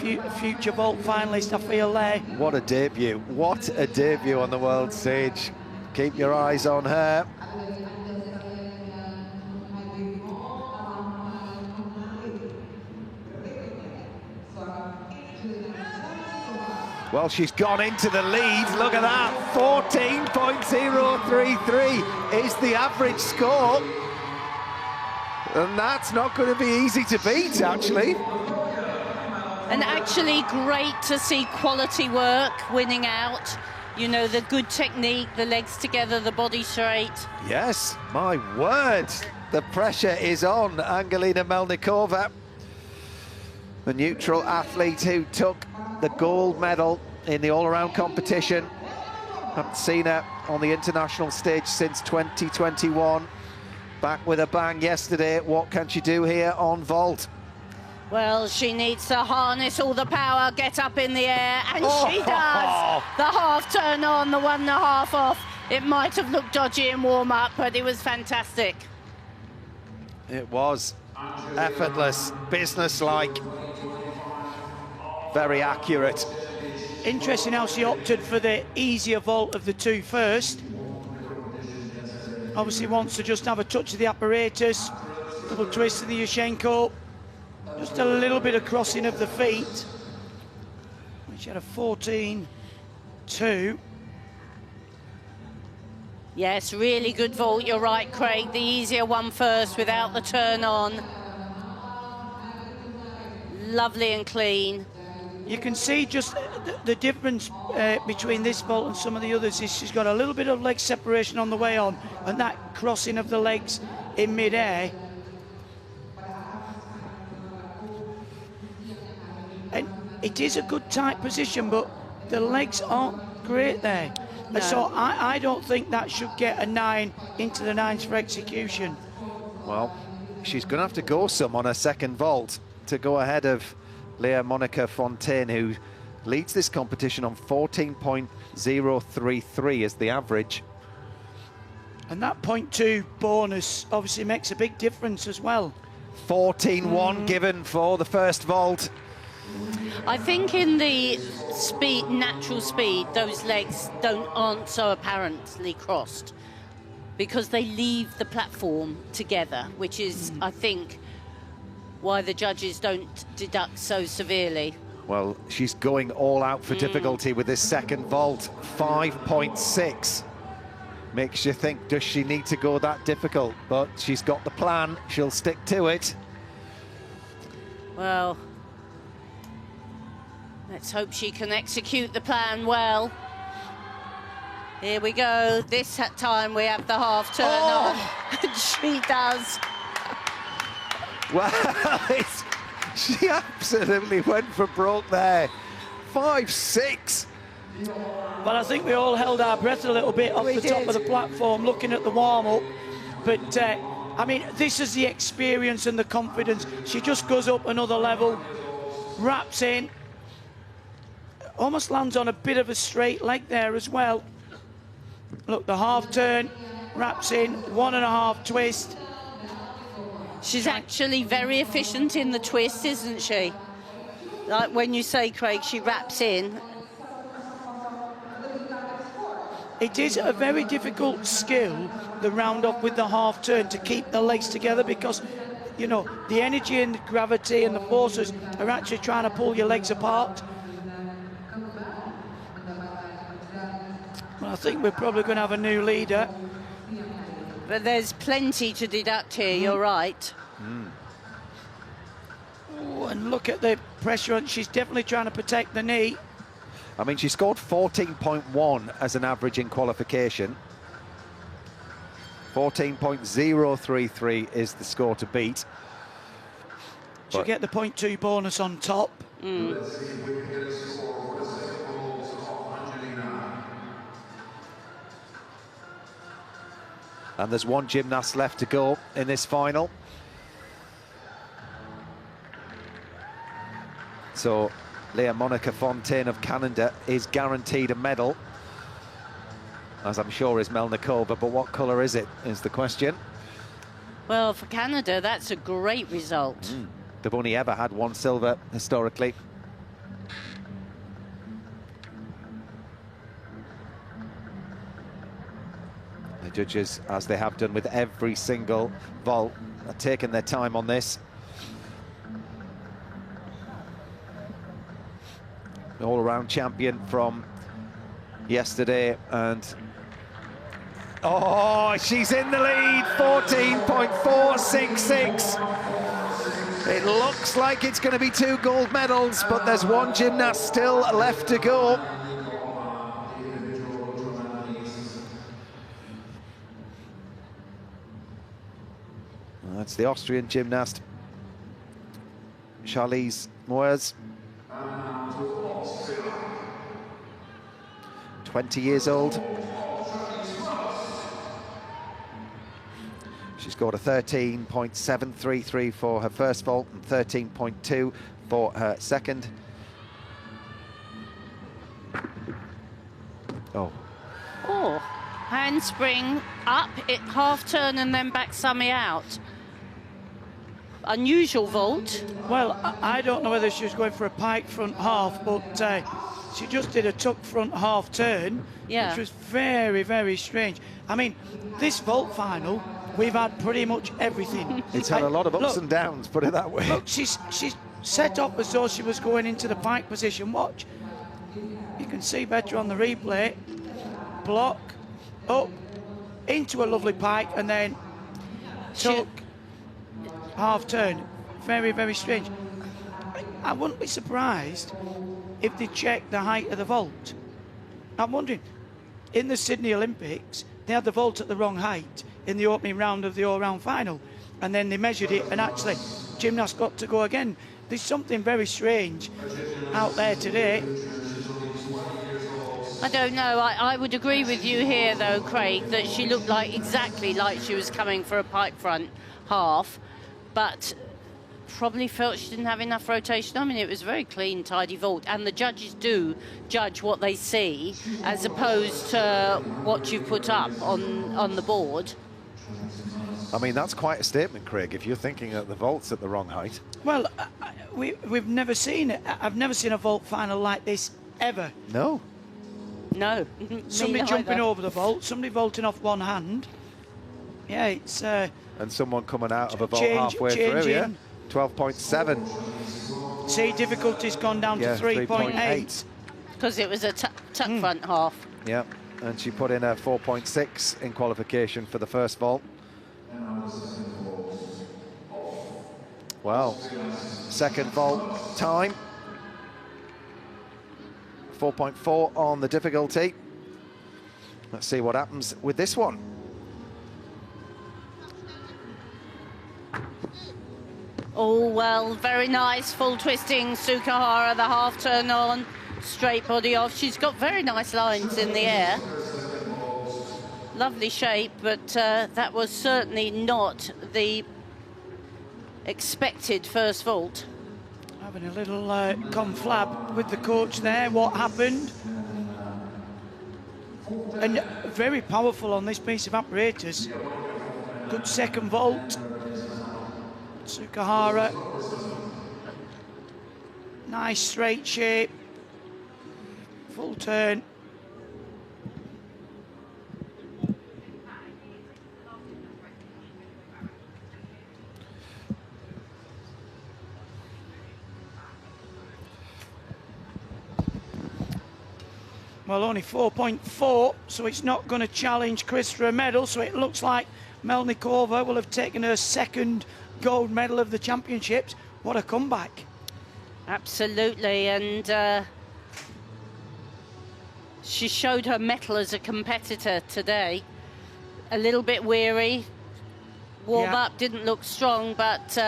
future vault finalist, I feel there. What a debut. What a debut on the world stage. Keep your eyes on her. Well, she's gone into the lead. Look at that. 14.033 is the average score. And that's not going to be easy to beat, actually. And actually great to see quality work winning out. You know, the good technique, the legs together, the body straight. Yes, my word. The pressure is on Angelina Melnikova, the neutral athlete who took the gold medal in the all-around competition. Haven't seen her on the international stage since 2021. Back with a bang yesterday. What can she do here on vault? Well, she needs to harness all the power, get up in the air, and she does. The half turn on, the 1.5 off. It might have looked dodgy in warm-up, but it was fantastic. It was effortless, business-like, very accurate. Interesting how she opted for the easier vault of the 2 first. Obviously wants to just have a touch of the apparatus, double twist of the Yushchenko, just a little bit of crossing of the feet. She had a 14.2. Yes, really good vault, you're right, Craig. The easier one first without the turn on. Lovely and clean. You can see just the difference between this vault and some of the others is she's got a little bit of leg separation on the way on, and that crossing of the legs in mid-air. And it is a good tight position, but the legs aren't great there. No. So I don't think that should get a 9 into the 9s for execution. Well, she's going to have to go some on her second vault to go ahead of Leah Monica Fontaine, who leads this competition on 14.033 as the average. And that 0.2 bonus obviously makes a big difference as well. 14.1 given for the first vault. I think in the speed, natural speed, those legs aren't so apparently crossed because they leave the platform together, which is, I think, why the judges don't deduct so severely. Well, she's going all out for difficulty with this second vault. 5.6 makes you think, does she need to go that difficult? But she's got the plan, she'll stick to it. Well, let's hope she can execute the plan well. Here we go. This time we have the half turn on. And she does. Well, she absolutely went for broke there. 5.6. Well, I think we all held our breath a little bit off the top of the platform looking at the warm-up. But, I mean, this is the experience and the confidence. She just goes up another level, wraps in, almost lands on a bit of a straight leg there as well. Look, the half turn, wraps in, 1.5 twist. She's actually very efficient in the twist, isn't she? Like when you say, Craig, she wraps in. It is a very difficult skill, the round off with the half turn, to keep the legs together because, you know, the energy and the gravity and the forces are actually trying to pull your legs apart. I think we're probably going to have a new leader. But there's plenty to deduct here, you're right. Oh, and look at the pressure on. She's definitely trying to protect the knee. I mean, she scored 14.1 as an average in qualification. 14.033 is the score to beat. She'll get the 0.2 bonus on top. And there's one gymnast left to go in this final. So Leah Monica Fontaine of Canada is guaranteed a medal, as I'm sure is Mel Nikova, but what colour is it, is the question. Well, for Canada, that's a great result. They've only ever had one silver historically. The judges, as they have done with every single vault, are taking their time on this. All-around champion from yesterday, and oh, she's in the lead, 14.466. It looks like it's going to be 2 gold medals, but there's one gymnast still left to go. That's the Austrian gymnast, Charlize Moers. 20 years old. She scored a 13.733 for her first vault and 13.2 for her second. Oh, handspring up, half turn and then back summy out. Unusual vault. Well, I don't know whether she was going for a pike front half, but she just did a tuck front half turn, which was very, very strange. I mean, this vault final, we've had pretty much everything. It's had a lot of ups and downs, put it that way. Look, she's set up as though she was going into the pike position. Watch. You can see better on the replay. Block, up, into a lovely pike, and then tuck, half turn. Very, very strange. I wouldn't be surprised if they check the height of the vault. I'm wondering, in the Sydney Olympics, they had the vault at the wrong height in the opening round of the all-round final, and then they measured it, and actually, gymnasts got to go again. There's something very strange out there today. I don't know. I would agree with you here, though, Craig, that she looked exactly like she was coming for a pike front half, but probably felt she didn't have enough rotation. I mean, it was a very clean, tidy vault, and the judges do judge what they see as opposed to what you put up on the board. I mean, that's quite a statement, Craig, if you're thinking that the vault's at the wrong height. Well, we've never seen it. I've never seen a vault final like this, ever. No. No. Somebody jumping over the vault, somebody vaulting off one hand. Yeah, it's... and someone coming out of a vault halfway through, yeah? 12.7. See, difficulty's gone down to 3.8. Because it was a tuck front half. Yeah, and she put in a 4.6 in qualification for the first vault. Well, second vault time. 4.4 on the difficulty. Let's see what happens with this one. Oh, well, very nice, full twisting Sukahara, the half turn on, straight body off. She's got very nice lines in the air. Lovely shape, but that was certainly not the expected first vault. Having a little conflab with the coach there, what happened. And very powerful on this piece of apparatus. Good second vault. Sukahara, nice straight shape, full turn. Well, only 4.4, so it's not going to challenge Chris for a medal. So it looks like Melnikova will have taken her second gold medal of the championships. What a comeback. Absolutely, and she showed her mettle as a competitor today. A little bit weary. Warm-up didn't look strong, but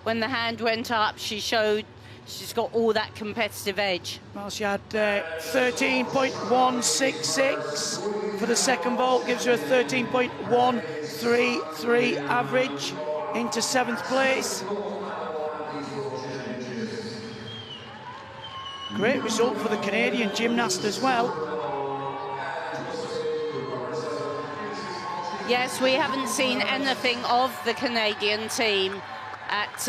when the hand went up, she showed she's got all that competitive edge. Well, she had 13.166 for the second vault, gives her a 13.133 average into 7th place. Great result for the Canadian gymnast as well. Yes, we haven't seen anything of the Canadian team at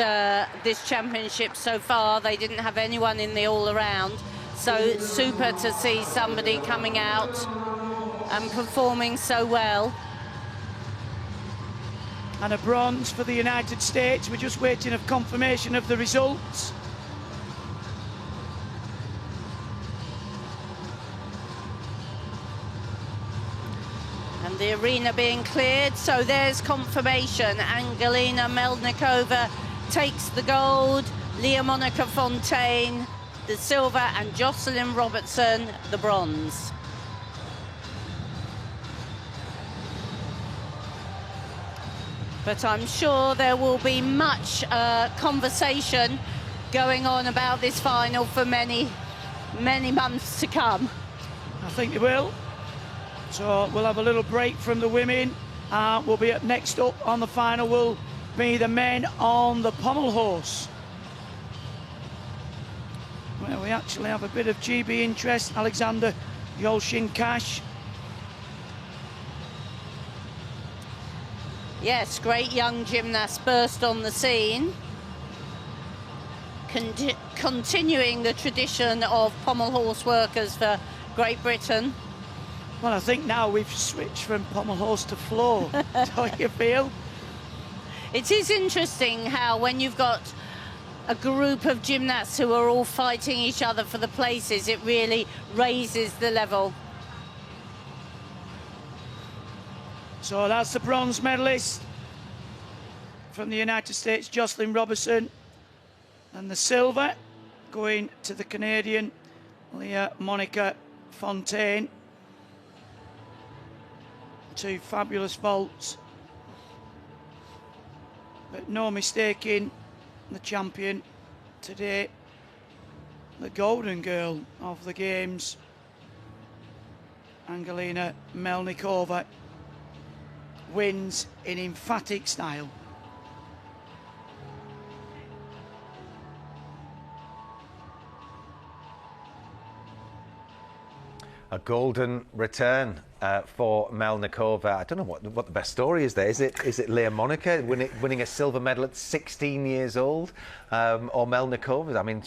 this championship so far. They didn't have anyone in the all-around, so it's super to see somebody coming out and performing so well. And a bronze for the United States. We're just waiting for confirmation of the results. And the arena being cleared, so there's confirmation. Angelina Melnikova takes the gold, Leah Monica Fontaine the silver, and Jocelyn Robertson the bronze. But I'm sure there will be much conversation going on about this final for many, many months to come. I think they will. So we'll have a little break from the women. We'll be up next up on the final will be the men on the pommel horse. Well, we actually have a bit of GB interest. Alexander Yolshin-Cash. Yes, great young gymnast burst on the scene. Continuing the tradition of pommel horse workers for Great Britain. Well, I think now we've switched from pommel horse to floor. Don't you feel? It is interesting how when you've got a group of gymnasts who are all fighting each other for the places, it really raises the level. So that's the bronze medalist from the United States, Jocelyn Robertson. And the silver going to the Canadian, Leah Monica Fontaine. Two fabulous vaults. But no mistaking the champion today, the golden girl of the games, Angelina Melnikova, wins in emphatic style. A golden return for Melnikova. I don't know what the best story is there. Is it Leah Monica winning a silver medal at 16 years old, or Melnikova? I mean,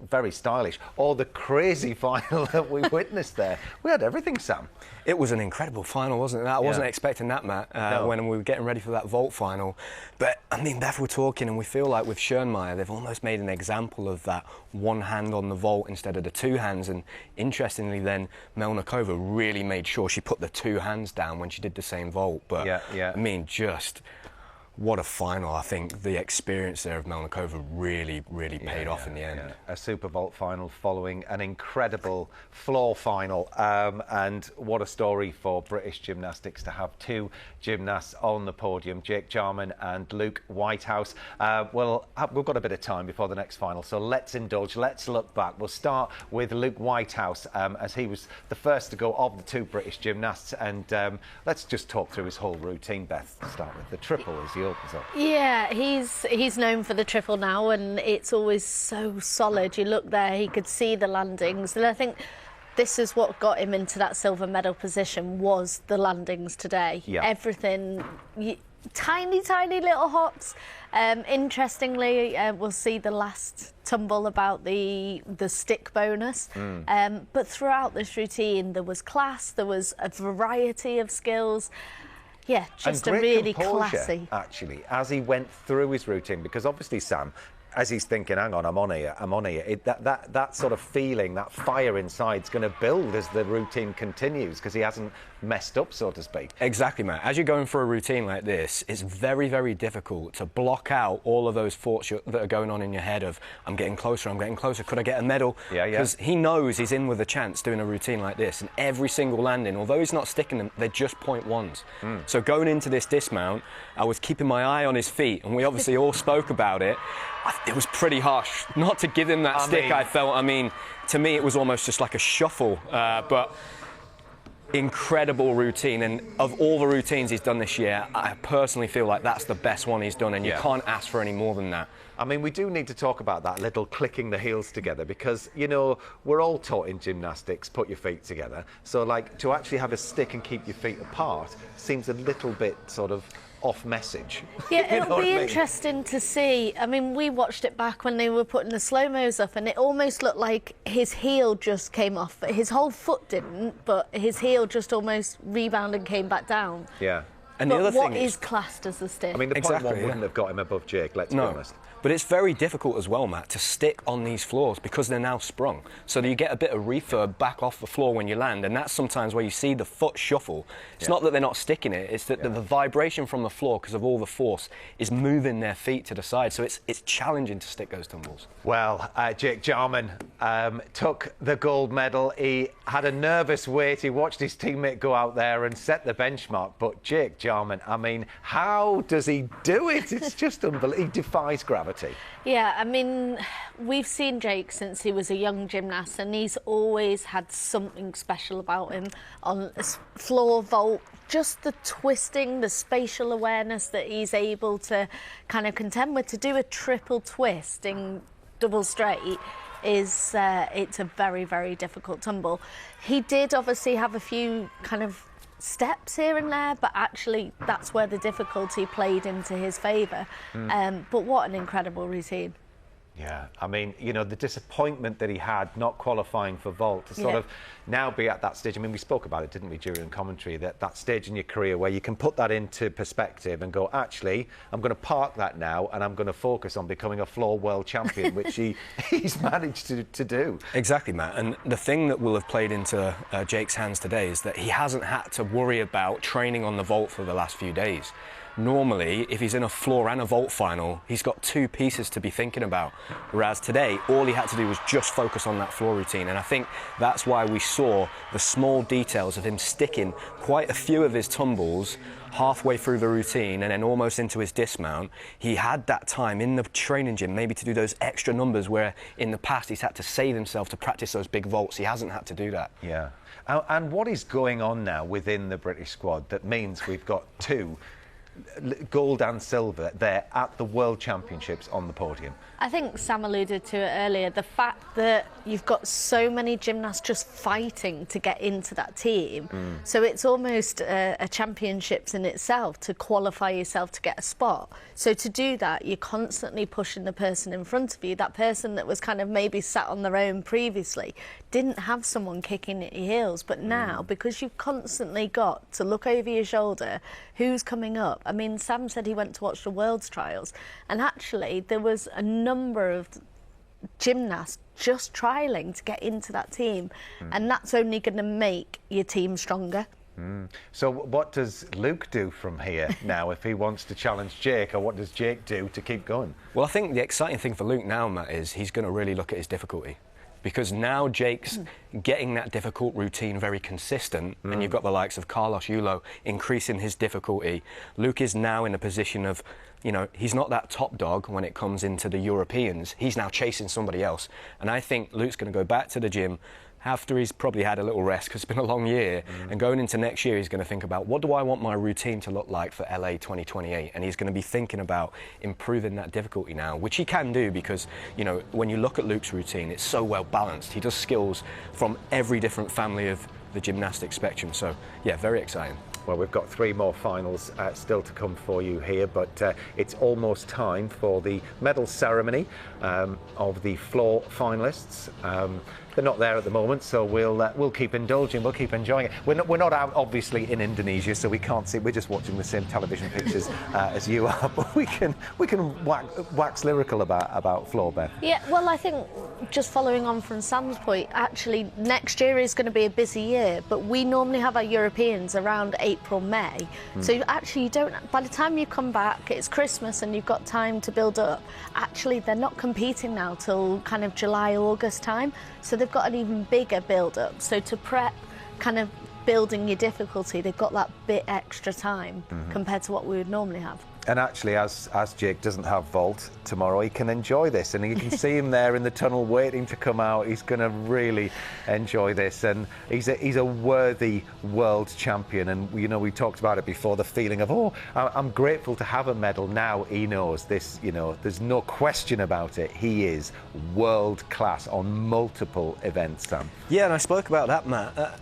very stylish. Or the crazy final that we witnessed there. We had everything, Sam. It was an incredible final, wasn't it? I wasn't expecting that, Matt, No. when we were getting ready for that vault final. But, I mean, Beth, we're talking, and we feel like with Schoenmeier, they've almost made an example of that one hand on the vault instead of the two hands. And interestingly, then, Melnikova really made sure she put the two hands down when she did the same vault. But, I mean, just what a final. I think the experience there of Melnikova really paid off in the end. A super vault final following an incredible floor final, and what a story for British gymnastics to have two gymnasts on the podium, Jake Jarman and Luke Whitehouse. Well, we've got a bit of time before the next final, so let's indulge, let's look back. We'll start with Luke Whitehouse, as he was the first to go of the two British gymnasts, and let's just talk through his whole routine, Beth. Start with the triple as he opens up. Yeah, he's known for the triple now, and it's always so solid. You look there, he could see the landings, and I think this is what got him into that silver medal position, was the landings today. Yeah. Everything, tiny little hops. Interestingly, we'll see the last tumble about the stick bonus. But throughout this routine, there was class, there was a variety of skills. Yeah, just and a great really composure, classy. actually, as he went through his routine, because obviously, Sam, as he's thinking, hang on, I'm on here, that sort of feeling, that fire inside is going to build as the routine continues, because he hasn't messed up, so to speak. Exactly, Matt. As you're going for a routine like this, it's very, very difficult to block out all of those thoughts that are going on in your head of, I'm getting closer, could I get a medal? Yeah. Because he knows he's in with a chance doing a routine like this, and every single landing, although he's not sticking them, they're just 0.1s. So going into this dismount, I was keeping my eye on his feet, and we obviously all spoke about it. It was pretty harsh not to give him that stick. I felt, to me it was almost just like a shuffle, but incredible routine, and of all the routines he's done this year, I personally feel like that's the best one he's done, and you can't ask for any more than that. I mean, we do need to talk about that little clicking the heels together, because, you know, we're all taught in gymnastics, put your feet together. So, like, to actually have a stick and keep your feet apart seems a little bit sort of off message. Yeah, You know it'll be what I mean? interesting to see. I mean, we watched it back when they were putting the slow-mos up, and it almost looked like his heel just came off. His whole foot didn't, but his heel just almost rebounded and came back down. Yeah. And But the other what thing is classed as a stick? I mean, the Exactly, 0.1 wouldn't have got him above Jake, let's be honest. But it's very difficult as well, Matt, to stick on these floors because they're now sprung. So that you get a bit of refurb back off the floor when you land, and that's sometimes where you see the foot shuffle. It's not that they're not sticking it, it's that the vibration from the floor, because of all the force, is moving their feet to the side. So it's challenging to stick those tumbles. Well, Jake Jarman took the gold medal. He had a nervous wait. He watched his teammate go out there and set the benchmark. But Jake Jarman, I mean, how does he do it? It's just unbelievable. He defies gravity. Yeah, I mean, we've seen Jake since he was a young gymnast, and he's always had something special about him on a floor vault. Just the twisting, the spatial awareness that he's able to kind of contend with. To do a triple twist in double straight is it's a very, very difficult tumble. He did obviously have a few kind of steps here and there, but actually that's where the difficulty played into his favour. But what an incredible routine. Yeah, I mean, you know, the disappointment that he had not qualifying for vault to sort of now be at that stage. I mean, we spoke about it, didn't we, during commentary, that stage in your career where you can put that into perspective and go, actually, I'm going to park that now and I'm going to focus on becoming a floor world champion, which he's managed to do. Exactly, Matt. And the thing that will have played into Jake's hands today is that he hasn't had to worry about training on the vault for the last few days. Normally, if he's in a floor and a vault final, he's got two pieces to be thinking about. Whereas today, all he had to do was just focus on that floor routine. And I think that's why we saw the small details of him sticking quite a few of his tumbles halfway through the routine and then almost into his dismount. He had that time in the training gym maybe to do those extra numbers where in the past he's had to save himself to practice those big vaults. He hasn't had to do that. Yeah. And what is going on now within the British squad that means we've got two gold and silver there at the World Championships on the podium? I think Sam alluded to it earlier, the fact that you've got so many gymnasts just fighting to get into that team. So it's almost a championships in itself to qualify yourself to get a spot. So to do that, you're constantly pushing the person in front of you. That person that was kind of maybe sat on their own previously didn't have someone kicking at your heels. But now, because you've constantly got to look over your shoulder, who's coming up? I mean, Sam said he went to watch the World's Trials, and actually there was a number of gymnasts just trialling to get into that team, and that's only going to make your team stronger. So what does Luke do from here now if he wants to challenge Jake, or what does Jake do to keep going? Well, I think the exciting thing for Luke now, Matt, is he's going to really look at his difficulty. Because now Jake's getting that difficult routine very consistent, and you've got the likes of Carlos Yulo increasing his difficulty. Luke is now in a position of, you know, he's not that top dog when it comes into the Europeans. He's now chasing somebody else. And I think Luke's going to go back to the gym after he's probably had a little rest, because it's been a long year, and going into next year he's going to think about, what do I want my routine to look like for LA 2028? And he's going to be thinking about improving that difficulty now, which he can do because, you know, when you look at Luke's routine, it's so well balanced. He does skills from every different family of the gymnastic spectrum. So, yeah, very exciting. Well, we've got 3 more finals still to come for you here, but it's almost time for the medal ceremony of the floor finalists. They're not there at the moment, so we'll keep indulging, we'll keep enjoying it. We're not out, obviously, in Indonesia, so we can't see. We're just watching the same television pictures as you are, but we can wax lyrical about floor, Beth. Yeah, well, I think just following on from Sam's point, actually next year is going to be a busy year, but we normally have our Europeans around April, May. So actually you don't, by the time you come back, it's Christmas and you've got time to build up. Actually, they're not competing now till kind of July, August time. So they've got an even bigger build-up. So to prep, kind of building your difficulty, they've got that bit extra time compared to what we would normally have. And actually, as Jake doesn't have vault tomorrow, he can enjoy this, and you can see him there in the tunnel waiting to come out. He's going to really enjoy this, and he's a worthy world champion. And you know, we talked about it before, the feeling of, oh, I'm grateful to have a medal. Now he knows this. You know, there's no question about it. He is world class on multiple events, Sam. Yeah, and I spoke about that, Matt.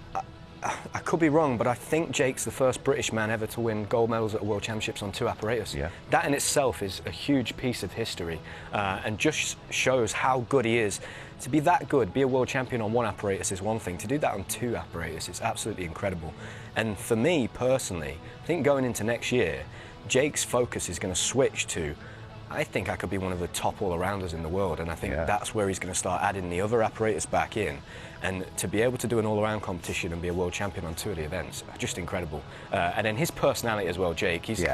I could be wrong, but I think Jake's the first British man ever to win gold medals at World Championships on 2 apparatus. Yeah. That in itself is a huge piece of history and just shows how good he is. To be that good, be a world champion on 1 apparatus is one thing. To do that on 2 apparatus is absolutely incredible. And for me personally, I think going into next year, Jake's focus is going to switch to, I think I could be one of the top all-arounders in the world, and I think that's where he's going to start adding the other apparatus back in. And to be able to do an all-around competition and be a world champion on 2 of the events, just incredible. And then his personality as well, Jake. He's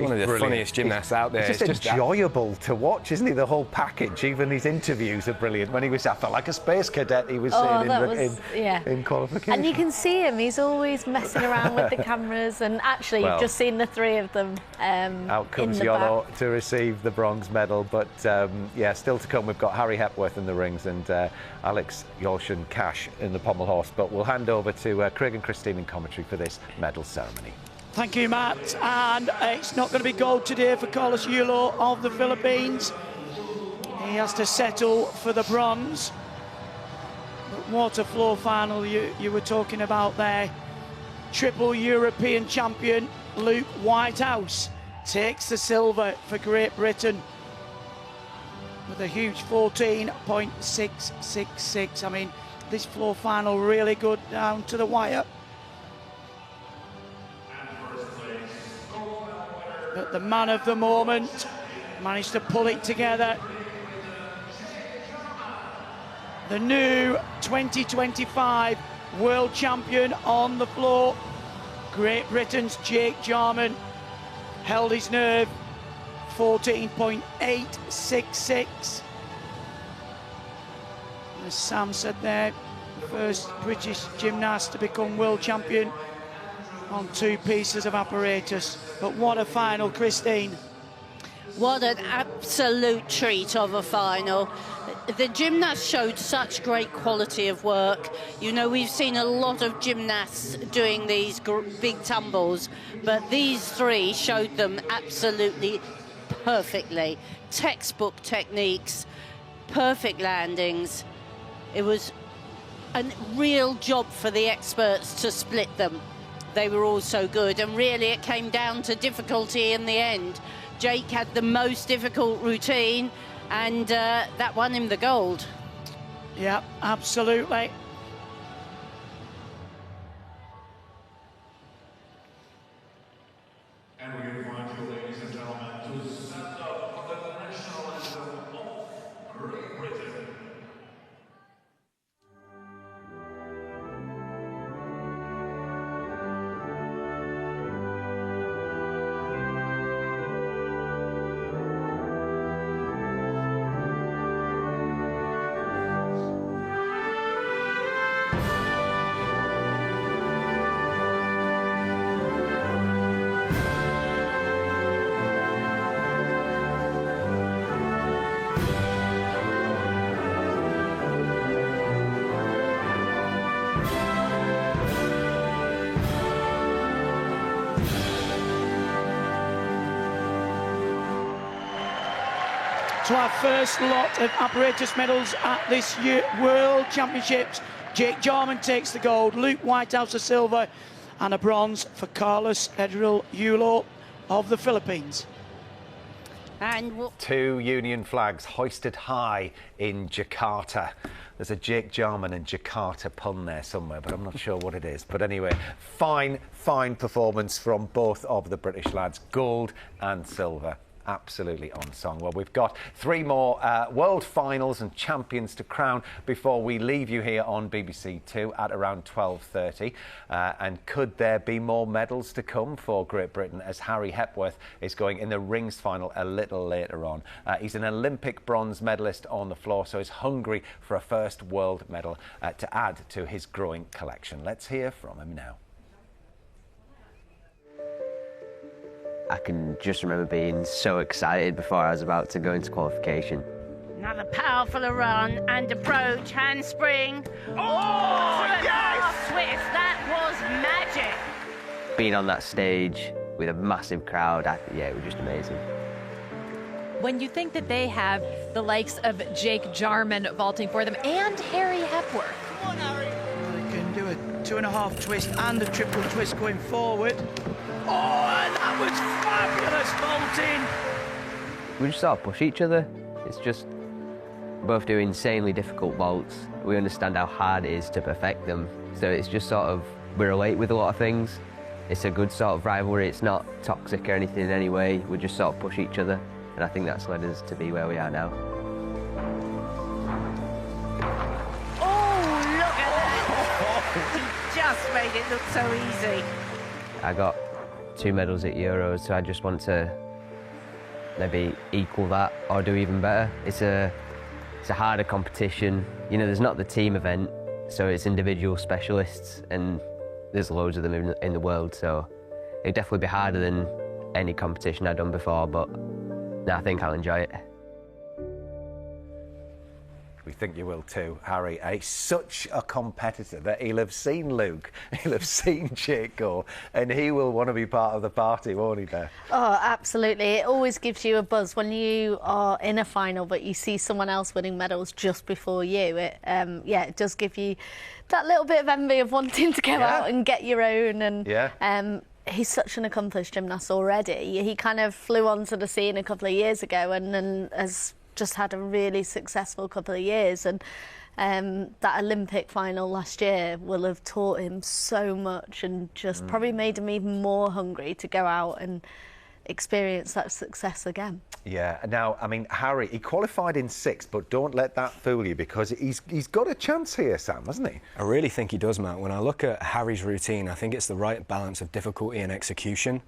one of the funniest gymnasts out there. It's just enjoyable to watch, isn't he? The whole package, even his interviews are brilliant. When he was, I felt like a space cadet, he was saying in qualification. And you can see him, he's always messing around with the cameras, and actually you've just seen the 3 of them out comes Yolo to receive the bronze medal, but yeah, still to come. We've got Harry Hepworth in the rings and Alex Yolshin-Cash in the pommel horse, but we'll hand over to Craig and Christine in commentary for this medal ceremony. Thank you, Matt. And it's not going to be gold today for Carlos Yulo of the Philippines. He has to settle for the bronze. But what a floor final you were talking about there. Triple European champion Luke Whitehouse takes the silver for Great Britain with a huge 14.666. I mean, this floor final really good down to the wire. But the man of the moment managed to pull it together. The new 2025 world champion on the floor, Great Britain's Jake Jarman, held his nerve. 14.866. As Sam said there, the first British gymnast to become world champion on 2 pieces of apparatus. But what a final, Christine. What an absolute treat of a final. The gymnasts showed such great quality of work. You know, we've seen a lot of gymnasts doing these big tumbles, but these 3 showed them absolutely perfectly. Textbook techniques, perfect landings. It was a real job for the experts to split them. They were all so good, and really it came down to difficulty in the end. Jake had the most difficult routine, and that won him the gold. Yeah, absolutely. And we invite you, ladies and gentlemen, to stand up for the national anthem of Great Britain. To our first lot of apparatus medals at this World Championships. Jake Jarman takes the gold, Luke Whitehouse the silver, and a bronze for Carlos Edril Yulo of the Philippines. And 2 Union flags hoisted high in Jakarta. There's a Jake Jarman and Jakarta pun there somewhere, but I'm not sure what it is. But anyway, fine performance from both of the British lads, gold and silver. Absolutely on song. Well, we've got 3 more world finals and champions to crown before we leave you here on BBC Two at around 12:30. And could there be more medals to come for Great Britain, as Harry Hepworth is going in the rings final a little later on. He's an Olympic bronze medalist on the floor, so he's hungry for a first world medal to add to his growing collection. Let's hear from him now. I can just remember being so excited before I was about to go into qualification. another powerful run and approach, handspring. Oh, yes! Twist, that was magic. Being on that stage with a massive crowd, yeah, it was just amazing. When you think that they have the likes of Jake Jarman vaulting for them and Harry Hepworth. Come on, Harry. They can do a 2.5 twist and a triple twist going forward. Oh, and that was fabulous vaulting. We just sort of push each other. It's just both do insanely difficult vaults. We understand how hard it is to perfect them. So it's just sort of, we relate with a lot of things. It's a good sort of rivalry. It's not toxic or anything in any way. We just sort of push each other. And I think that's led us to be where we are now. Oh, look at that. He just made it look so easy. I got 2 medals at Euros, so I just want to maybe equal that or do even better. It's a harder competition. You know, there's not the team event, so it's individual specialists, and there's loads of them in the world, so it'd definitely be harder than any competition I've done before, but no, I think I'll enjoy it. We think you will too, Harry. He's such a competitor that he'll have seen Luke, he'll have seen Jake go, and he will want to be part of the party, won't he, Beth? Oh, absolutely. It always gives you a buzz when you are in a final, but you see someone else winning medals just before you. It does give you that little bit of envy of wanting to go out and get your own. And he's such an accomplished gymnast already. He kind of flew onto the scene a couple of years ago and has just had a really successful couple of years, and that Olympic final last year will have taught him so much and just probably made him even more hungry to go out and experience that success again. Yeah, now, I mean, Harry, he qualified in 6th, but don't let that fool you, because he's got a chance here, Sam, hasn't he? I really think he does, Matt. When I look at Harry's routine, I think it's the right balance of difficulty and execution.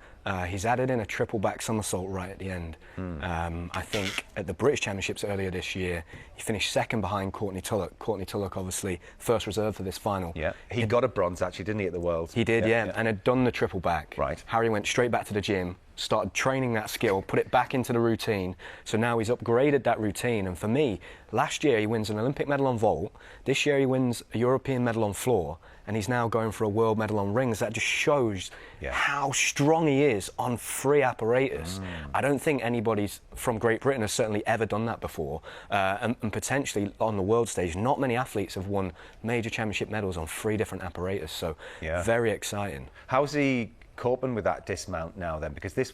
He's added in a triple back somersault right at the end. I think at the British Championships earlier this year, he finished 2nd behind Courtney Tulloch. Courtney Tulloch, obviously, first reserve for this final. Yeah, he got a bronze, actually, didn't he, at the Worlds? He did, yeah, and had done the triple back. Right. Harry went straight back to the gym, started training that skill, put it back into the routine. So now he's upgraded that routine. And for me, last year he wins an Olympic medal on vault. This year he wins a European medal on floor. And he's now going for a world medal on rings. That just shows how strong he is on free apparatus. I don't think anybody's from Great Britain has certainly ever done that before. And potentially on the world stage, not many athletes have won major championship medals on 3 different apparatus. So very exciting. How's he coping with that dismount now then? Because this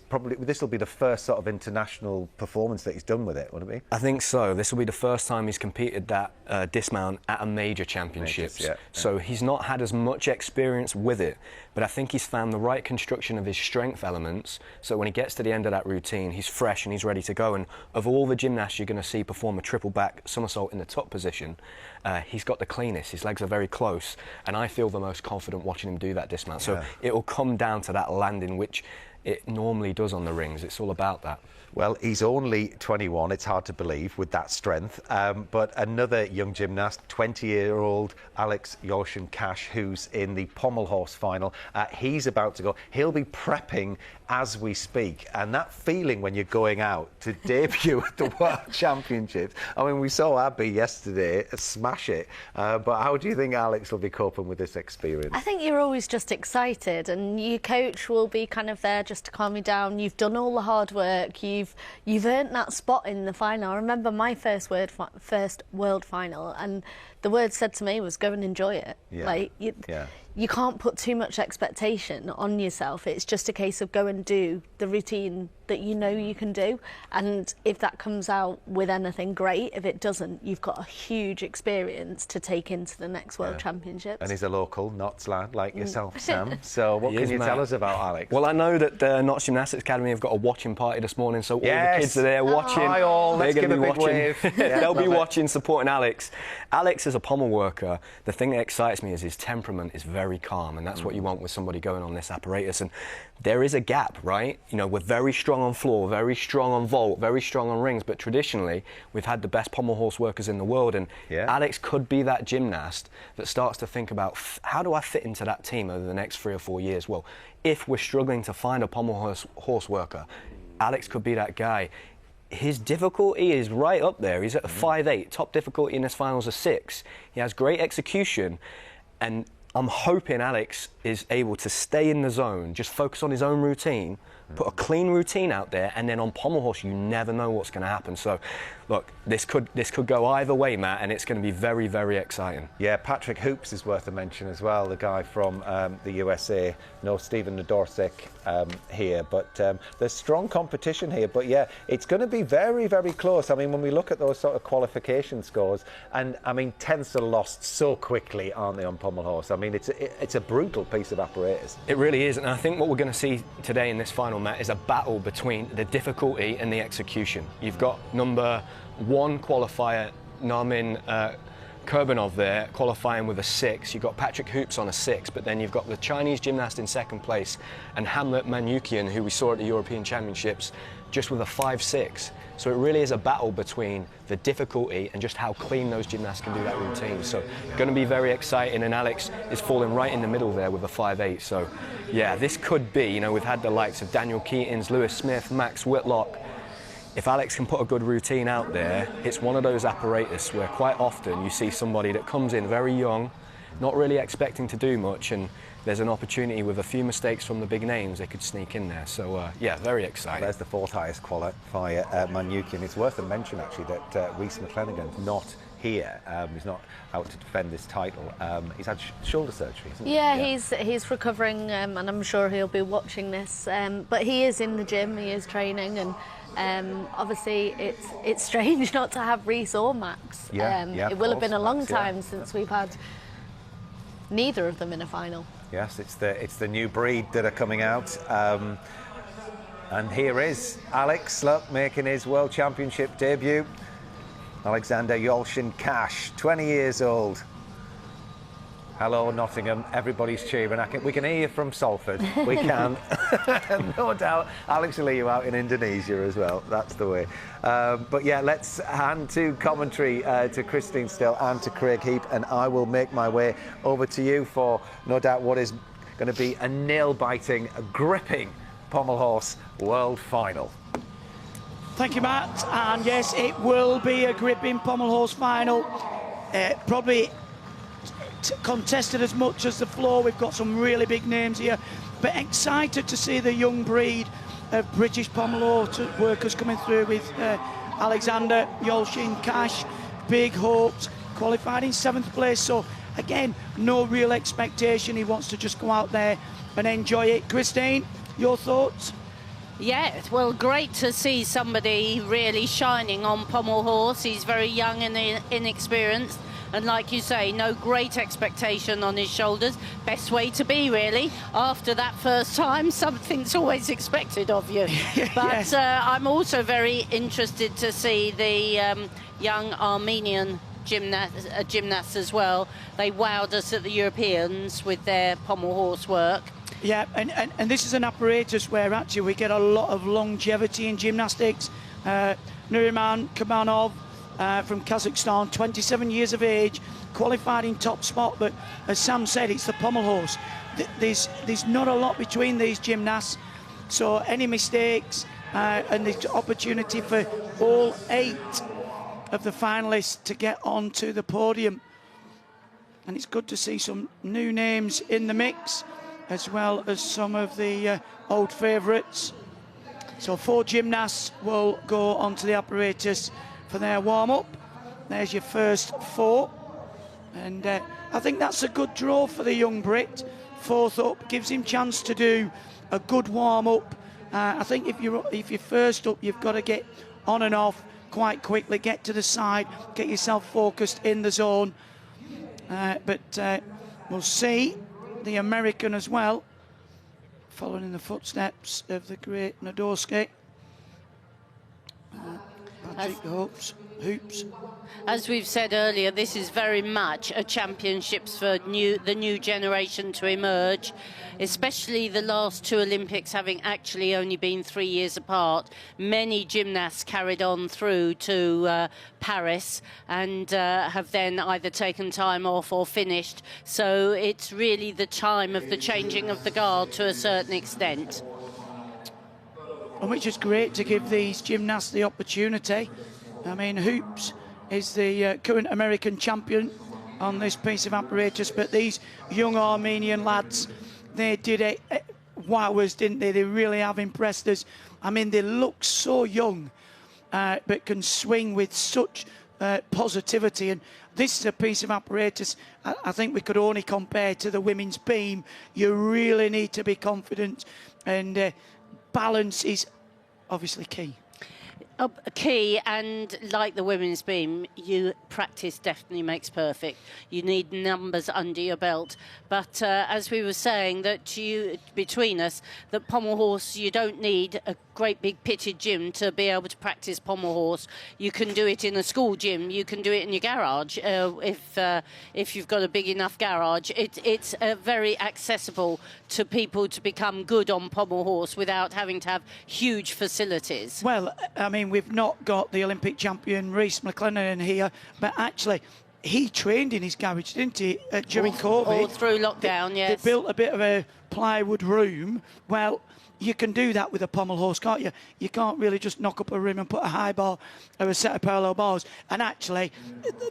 will be the first sort of international performance that he's done with it, wouldn't it be? I think so. This will be the first time he's competed that dismount at a major championships. So he's not had as much experience with it, but I think he's found the right construction of his strength elements, so when he gets to the end of that routine, he's fresh and he's ready to go. And of all the gymnasts you're going to see perform a triple back somersault in the top position, he's got the cleanest. His legs are very close, and I feel the most confident watching him do that dismount. So it will come down to that landing, which it normally does on the rings. It's all about that. Well, he's only 21, it's hard to believe, with that strength. But another young gymnast, 20-year-old Alex Yorshin-Cash, who's in the pommel horse final, he's about to go. He'll be prepping as we speak. And that feeling when you're going out to debut at the World Championships, I mean, we saw Abby yesterday smash it. But how do you think Alex will be coping with this experience? I think you're always just excited, and your coach will be kind of there just to calm you down. You've done all the hard work. You've earned that spot in the final. I remember my first world final, and the word said to me was go and enjoy it. Yeah. Like you can't put too much expectation on yourself. It's just a case of go and do the routine that you know you can do, and if that comes out with anything, great. If it doesn't, you've got a huge experience to take into the next World Championships. And he's a local Notts lad like yourself, Sam. So what can you tell us about Alex? Well, I know that the Notts Gymnastics Academy have got a watching party this morning, so all the kids are there watching. Hi all, let's give a big wave. They'll be watching, supporting Alex. Alex is a pommel worker. The thing that excites me is his temperament is very calm, and that's what you want with somebody going on this apparatus. And there is a gap, right? You know, we're very strong on floor, very strong on vault, very strong on rings, but traditionally we've had the best pommel horse workers in the world, and Alex could be that gymnast that starts to think about how do I fit into that team over the next 3 or 4 years. Well, if we're struggling to find a pommel horse worker, Alex could be that guy. His difficulty is right up there. He's at a 5.8. Top difficulty in this final is a 6. He has great execution, and I'm hoping Alex is able to stay in the zone, just focus on his own routine, put a clean routine out there, and then on pommel horse, you never know what's going to happen. So, look, this could go either way, Matt, and it's going to be very, very exciting. Yeah, Patrick Hoops is worth a mention as well, the guy from the USA. No Stephen Nadorsek here, but there's strong competition here. But yeah, it's going to be very, very close. I mean, when we look at those sort of qualification scores, and I mean, tenths are lost so quickly, aren't they, on pommel horse? I mean, it's a brutal piece of apparatus. It really is, and I think what we're going to see today in this final, Matt, is a battle between the difficulty and the execution. You've got number 1 qualifier, Narmin Kurbanov there, qualifying with a 6. You've got Patrick Hoops on a 6, but then you've got the Chinese gymnast in second place, and Hamlet Manoukian, who we saw at the European Championships, just with a 5.6. So it really is a battle between the difficulty and just how clean those gymnasts can do that routine. So going to be very exciting, and Alex is falling right in the middle there with a 5.8. So yeah, this could be, you know, we've had the likes of Daniel Keatings, Lewis Smith, Max Whitlock. If Alex can put a good routine out there, it's one of those apparatus where quite often you see somebody that comes in very young, not really expecting to do much, and there's an opportunity with a few mistakes from the big names, they could sneak in there. So yeah, very exciting. There's the 4th highest qualifier, Manoukian. It's worth a mention actually that Rhys McClenaghan's not here. He's not out to defend this title. He's had shoulder surgery, hasn't he? Yeah, he's recovering, and I'm sure he'll be watching this. But he is in the gym, he is training, and obviously it's strange not to have Rhys or Max. It will have been a long time since we've had neither of them in a final. Yes, it's the new breed that are coming out. And here is Alex, look, making his World Championship debut. Alexander Yolshin-Cash, 20 years old. Hello, Nottingham. Everybody's cheering. We can hear you from Salford. We can. No doubt. Alex will lead you out in Indonesia as well. That's the way. But yeah, let's hand to commentary to Christine Still and to Craig Heap, and I will make my way over to you for no doubt what is going to be a nail-biting, gripping pommel horse world final. Thank you, Matt. And yes, it will be a gripping pommel horse final. Probably contested as much as the floor. We've got some really big names here, but excited to see the young breed of British pommel horse workers coming through with Alexander Yolshin-Cash. Big hopes, qualified in 7th place. So again, no real expectation. He wants to just go out there and enjoy it. Christine, your thoughts? Yeah, well, great to see somebody really shining on pommel horse. He's very young and inexperienced, and like you say, no great expectation on his shoulders. Best way to be, really. After that first time, something's always expected of you. But I'm also very interested to see the young Armenian gymnasts as well. They wowed us at the Europeans with their pommel horse work. Yeah, and this is an apparatus where actually we get a lot of longevity in gymnastics. Nuriman Kabanov from Kazakhstan, 27 years of age, qualified in top spot, but as Sam said, it's the pommel horse. There's not a lot between these gymnasts, so any mistakes and the opportunity for all 8 of the finalists to get onto the podium. And it's good to see some new names in the mix, as well as some of the old favourites. So 4 gymnasts will go onto the apparatus for their warm-up. There's your first 4. And I think that's a good draw for the young Brit. Fourth up, gives him chance to do a good warm-up. I think if you're first up, you've got to get on and off quite quickly, get to the side, get yourself focused in the zone. But we'll see the American as well, following in the footsteps of the great Nadolski. Patrick Hoops. As we've said earlier, this is very much a championships for the new generation to emerge, especially the last two Olympics having actually only been 3 years apart. Many gymnasts carried on through to Paris and have then either taken time off or finished. So it's really the time of the changing of the guard to a certain extent. And which is great to give these gymnasts the opportunity. I mean, Hoops is the current American champion on this piece of apparatus, but these young Armenian lads, they did it wowers, didn't they? They really have impressed us. I mean, they look so young, but can swing with such positivity. And this is a piece of apparatus I think we could only compare to the women's beam. You really need to be confident, and balance is obviously key. Key, and like the women's beam, practice definitely makes perfect. You need numbers under your belt. But as we were saying, that between us, that pommel horse, you don't need a great big pitted gym to be able to practice pommel horse. You can do it in a school gym. You can do it in your garage if you've got a big enough garage. It's very accessible to people to become good on pommel horse without having to have huge facilities. Well, I mean, we've not got the Olympic champion Rhys McLennan here, but actually he trained in his garage, didn't he, during COVID? All through lockdown, yes. They built a bit of a plywood room. Well, you can do that with a pommel horse, can't you? You can't really just knock up a room and put a high bar or a set of parallel bars. And actually,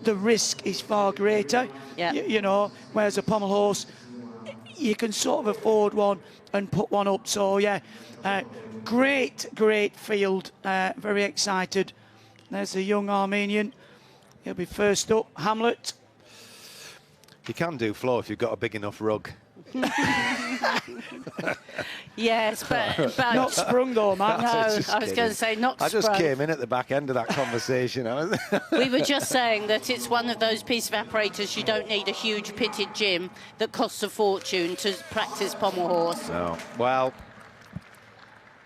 the risk is far greater, you know, whereas a pommel horse, you can sort of afford one and put one up. So, yeah, great field. Very excited. There's the young Armenian. He'll be first up. Hamlet. You can do floor if you've got a big enough rug. Yes, but not sprung though, Matt. No, I was going to say not sprung. I just came in at the back end of that conversation. We were just saying that it's one of those pieces of apparatus you don't need a huge pitted gym that costs a fortune to practice pommel horse. No. Well,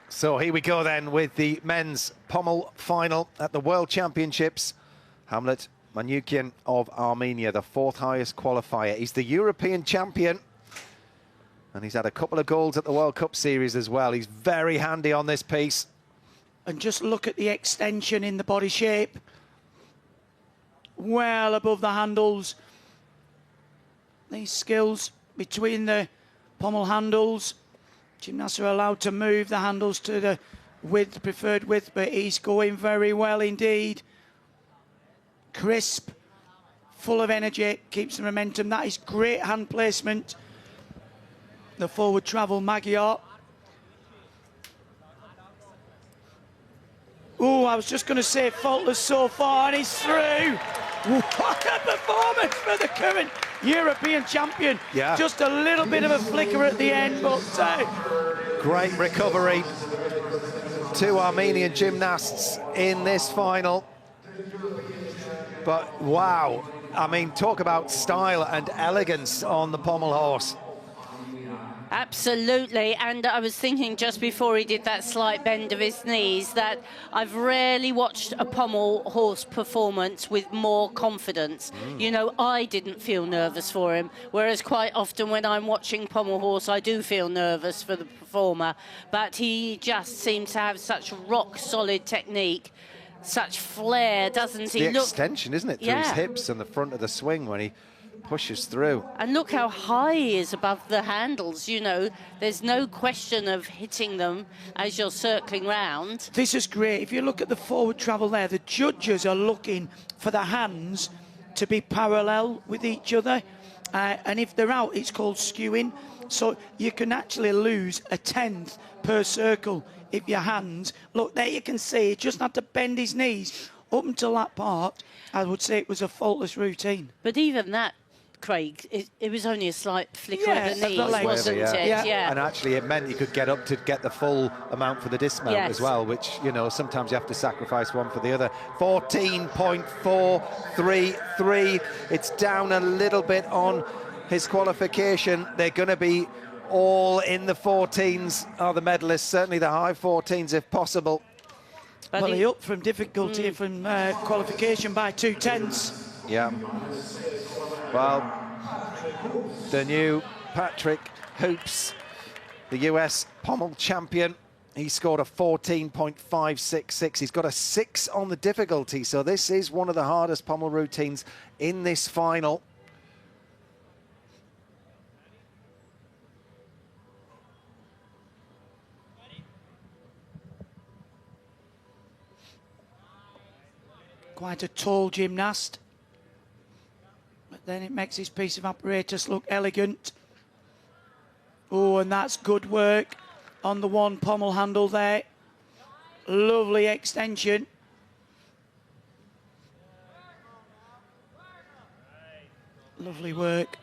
so here we go then with the men's pommel final at the World Championships. Hamlet Manukyan of Armenia, the fourth highest qualifier. He's the European champion. And he's had a couple of goals at the World Cup Series as well. He's very handy on this piece. And just look at the extension in the body shape. Well above the handles. These skills between the pommel handles. Gymnasts are allowed to move the handles to the width, preferred width, but he's going very well indeed. Crisp, full of energy, keeps the momentum. That is great hand placement. The forward travel, Magyar. Oh, I was just going to say faultless so far, and he's through. What a performance for the current European champion. Yeah. Just a little bit of a flicker at the end, but... Great recovery. Two Armenian gymnasts in this final. But, wow. I mean, talk about style and elegance on the pommel horse. Absolutely, and I was thinking just before he did that slight bend of his knees that I've rarely watched a pommel horse performance with more confidence. You know, I didn't feel nervous for him, whereas quite often when I'm watching pommel horse, I do feel nervous for the performer. But he just seems to have such rock-solid technique, such flair, doesn't he? The extension, isn't it, through his hips and the front of the swing when he pushes through. And look how high he is above the handles, you know. There's no question of hitting them as you're circling round. This is great. If you look at the forward travel there, the judges are looking for the hands to be parallel with each other. And if they're out, it's called skewing. So you can actually lose a tenth per circle if your hands... Look, there you can see, he just had to bend his knees. Up until that part, I would say it was a faultless routine. But even that Craig, it was only a slight flicker Yeah, of the of the knees, legs. wasn't Yeah. it? Yeah. And actually, it meant you could get up to get the full amount for the dismount Yes. as well, which, you know, sometimes you have to sacrifice one for the other. 14.433. It's down a little bit on his qualification. They're going to be all in the 14s, are the medalists, certainly the high 14s if possible. Well, he upped from difficulty from qualification by 2/10. Yeah. Well, the new Patrick Hoops, the US pommel champion, he scored a 14.566. He's got a 6 on the difficulty, so this is one of the hardest pommel routines in this final. Quite a tall gymnast. But then it makes his piece of apparatus look elegant. Oh, and that's good work on the one pommel handle there. Lovely extension. Lovely work.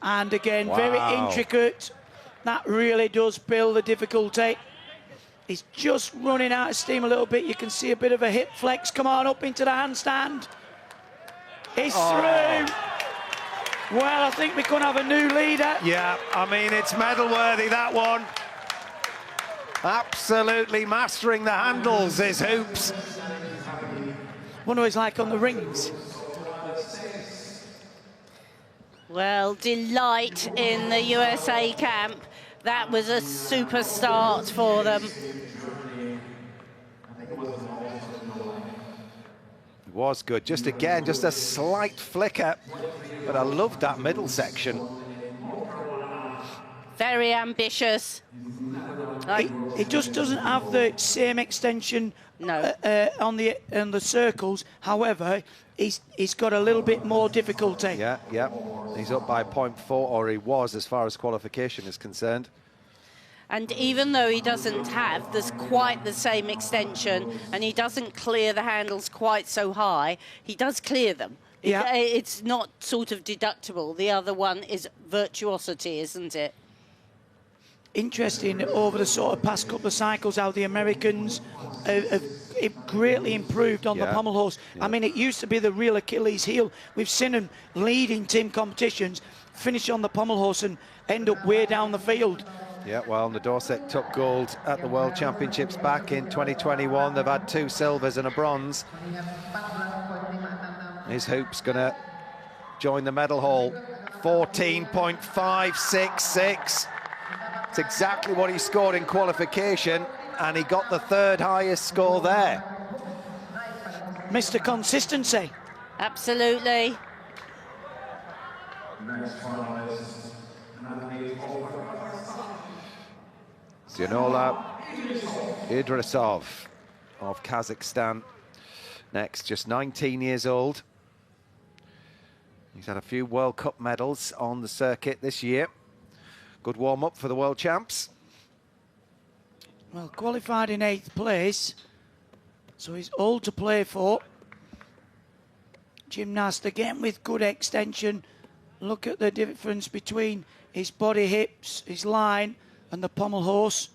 And again, very Wow. intricate. That really does build the difficulty. He's just running out of steam a little bit. You can see a bit of a hip flex. Come on, up into the handstand. He's through. Well, I think we could have a new leader. Yeah, I mean, it's medal worthy, that one. Absolutely mastering the handles is Hoops. Wonder what he's like on the rings. Well, delight in the USA camp. That was a super start for them. It was good. Just again, just a slight flicker. But I loved that middle section. Very ambitious. He just doesn't have the same extension on the circles. However, he's got a little bit more difficulty. Yeah, yeah. He's up by 0.4, or he was, as far as qualification is concerned. And even though he doesn't have quite the same extension and he doesn't clear the handles quite so high, he does clear them. Yeah. It's not sort of deductible. The other one is virtuosity, isn't it? Interesting over the sort of past couple of cycles how the Americans have greatly improved on the pommel horse. Yeah. I mean, it used to be the real Achilles heel. We've seen them leading team competitions, finish on the pommel horse and end up way down the field. Yeah, well, the Dorset took gold at the World Championships back in 2021. They've had 2 silvers and a bronze. His Hoop's going to join the medal hall. 14.566. It's exactly what he scored in qualification, and he got the 3rd highest score there. Mr. Consistency. Absolutely. Zenola Idrisov of Kazakhstan. Next, just 19 years old. He's had a few World Cup medals on the circuit this year. Good warm-up for the World Champs. Well, qualified in 8th place, so he's all to play for. Gymnast again with good extension. Look at the difference between his body hips, his line, and the pommel horse.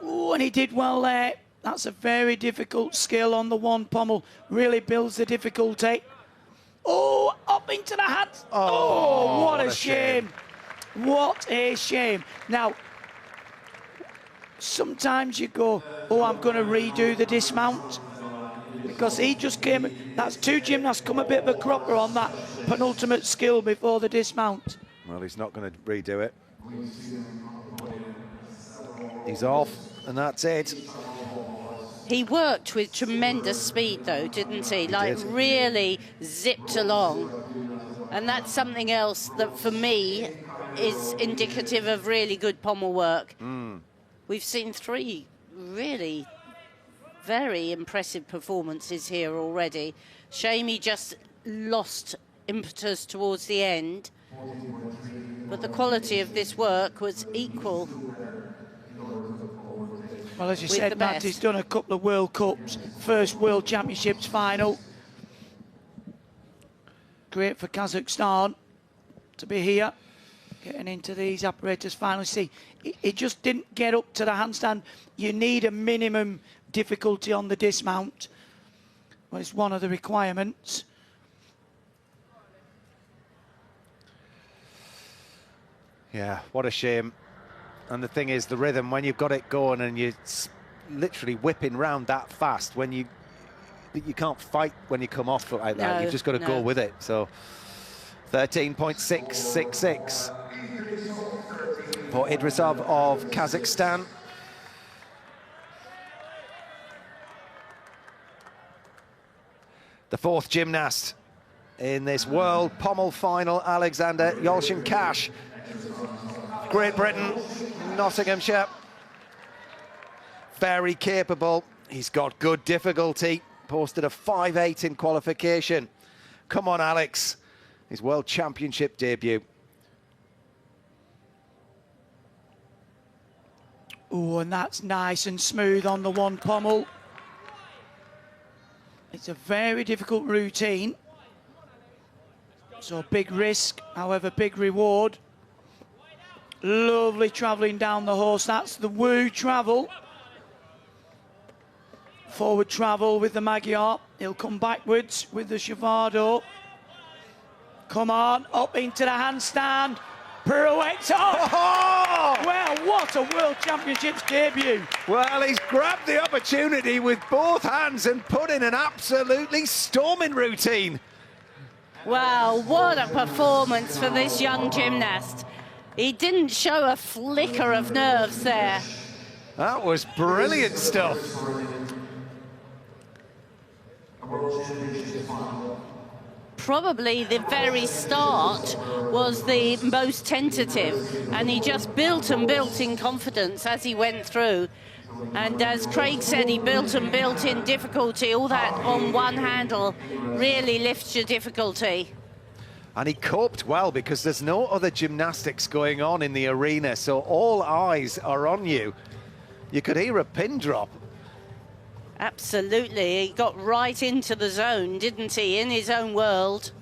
Oh, and he did well there. That's a very difficult skill on the one pommel. Really builds the difficulty. Oh, up into the hands. Oh, what a shame. What a shame. Now, sometimes you go, oh, I'm going to redo the dismount. Because he just came, that's 2 gymnasts come a bit of a cropper on that penultimate skill before the dismount. Well, he's not going to redo it. He's off, and that's it. He worked with tremendous speed, though, didn't he? Like, really zipped along. And that's something else that, for me, is indicative of really good pommel work. We've seen 3 really very impressive performances here already. Shame he just lost impetus towards the end. But the quality of this work was equal. Well, as you said, Matt, he's done a couple of World Cups, first World Championships final. Great for Kazakhstan to be here, getting into these apparatus finally. See, it just didn't get up to the handstand. You need a minimum difficulty on the dismount. Well, it's one of the requirements. Yeah, what a shame. And the thing is, the rhythm, when you've got it going and you're literally whipping round that fast, when you can't fight when you come off like that. No, You've just got to no. go with it. So 13.666 for Idrisov of Kazakhstan. The fourth gymnast in this World Pommel final, Alexander Yolshin-Cash. Great Britain, Nottinghamshire. Very capable. He's got good difficulty. Posted a 5.8 in qualification. Come on, Alex. His World Championship debut. Oh, and that's nice and smooth on the one pommel. It's a very difficult routine. So big risk, however, big reward. Lovely travelling down the horse. That's the Wu travel. Forward travel with the Magyar. He'll come backwards with the Shavado. Come on, up into the handstand. Pirouette off. Oh! Well, what a World Championships debut. Well, he's grabbed the opportunity with both hands and put in an absolutely storming routine. Well, what a performance for this young gymnast. He didn't show a flicker of nerves there. That was brilliant stuff. Probably the very start was the most tentative, and he just built and built in confidence as he went through. And as Craig said, he built and built in difficulty. All that on one handle really lifts your difficulty. And he coped well because there's no other gymnastics going on in the arena, so all eyes are on you. You could hear a pin drop. Absolutely, he got right into the zone, didn't he, in his own world.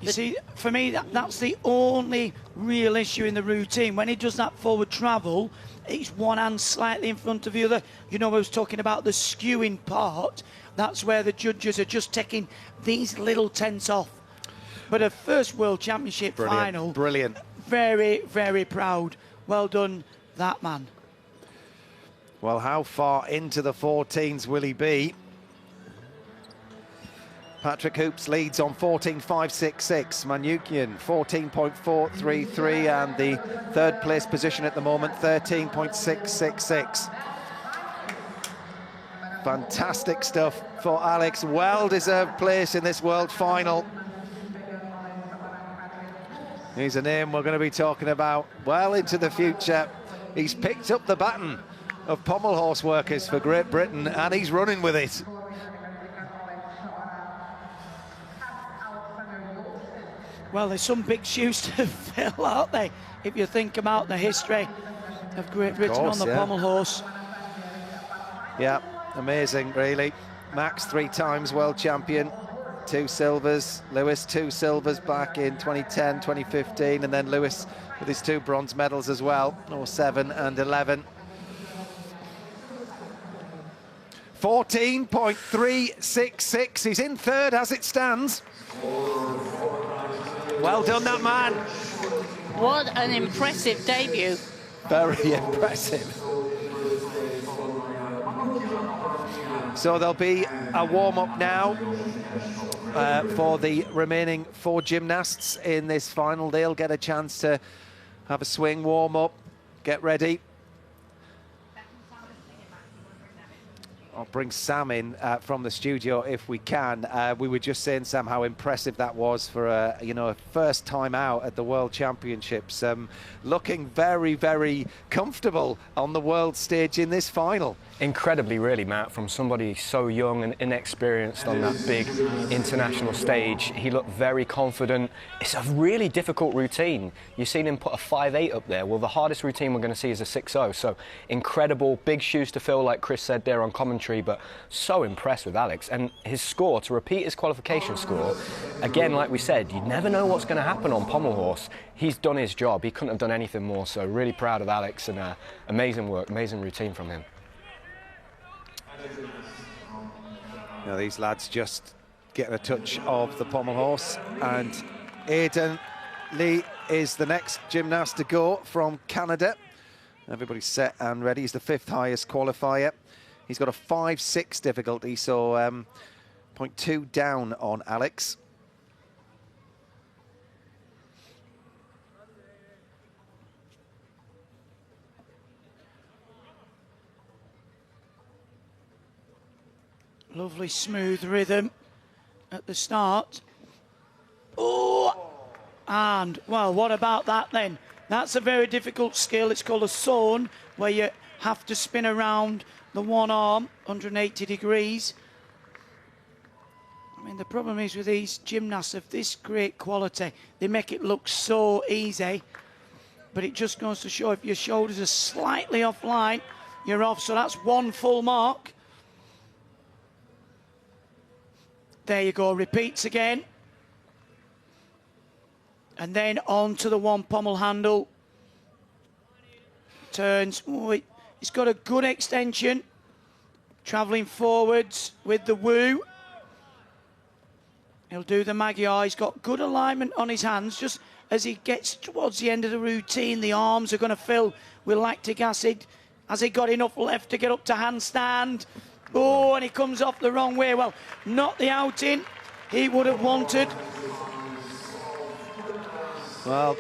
You see, for me, that's the only real issue in the routine. When he does that forward travel, it's one hand slightly in front of the other. You know, I was talking about the skewing part. That's where the judges are just taking these little tenths off. But a first World Championship final. Brilliant. Very, very proud. Well done, that man. Well, how far into the 14s will he be? Patrick Hoops leads on 14.566. Manoukian 14.433, and the third place position at the moment 13.666. Fantastic stuff for Alex. Well-deserved place in this world final. He's a name we're going to be talking about well into the future. He's picked up the baton of pommel horse workers for Great Britain, and he's running with it. Well, there's some big shoes to fill, aren't they? If you think about the history of Great Britain on the pommel horse. Yeah, amazing, really. Max 3 times world champion, 2 silvers. Lewis 2 silvers back in 2010, 2015, and then Lewis with his 2 bronze medals as well, 07 and 11. 14.366. He's in third as it stands. Well done, that man. What an impressive debut. Very impressive. So there'll be a warm-up now for the remaining 4 gymnasts in this final. They'll get a chance to have a swing, warm-up, get ready. I'll bring Sam in from the studio if we can. We were just saying, Sam, how impressive that was for a first time out at the World Championships. Looking very, very comfortable on the world stage in this final. Incredibly, really, Matt, from somebody so young and inexperienced on that big international stage. He looked very confident. It's a really difficult routine. You've seen him put a 5.8 up there. Well, the hardest routine we're going to see is a 6.0. So incredible, big shoes to fill, like Chris said there on commentary. commentary, but so impressed with Alex. And his score, to repeat his qualification score, again, like we said, you never know what's going to happen on pommel horse. He's done his job. He couldn't have done anything more, so really proud of Alex, and amazing work, amazing routine from him. Now these lads just getting a touch of the pommel horse, and Aidan Lee is the next gymnast to go from Canada. Everybody's set and ready. He's the 5th highest qualifier. He's got a 5-6 difficulty, so 0.2 down on Alex. Lovely smooth rhythm at the start. Oh! And, well, what about that then? That's a very difficult skill. It's called a sawn, where you have to spin around the one arm 180 degrees. I mean, the problem is with these gymnasts of this great quality, they make it look so easy, but it just goes to show if your shoulders are slightly offline, you're off. So that's 1 full mark. There you go, repeats again. And then on to the 1 pommel handle. Turns. Oh, it's got a good extension. Travelling forwards with the woo. He'll do the Magyar. He's got good alignment on his hands. Just as he gets towards the end of the routine, the arms are going to fill with lactic acid. Has he got enough left to get up to handstand? Oh, and he comes off the wrong way. Well, not the outing he would have wanted. Well,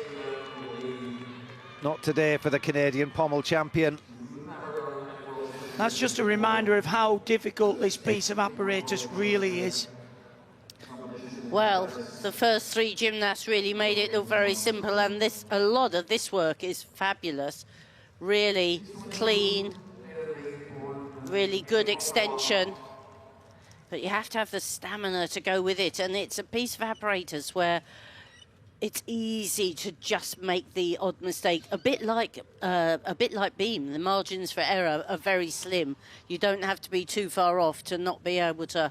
not today for the Canadian pommel champion. That's just a reminder of how difficult this piece of apparatus really is. Well, the first 3 gymnasts really made it look very simple, and a lot of this work is fabulous. Really clean, really good extension. But you have to have the stamina to go with it, and it's a piece of apparatus where it's easy to just make the odd mistake. A bit like beam, the margins for error are very slim. You don't have to be too far off to not be able to.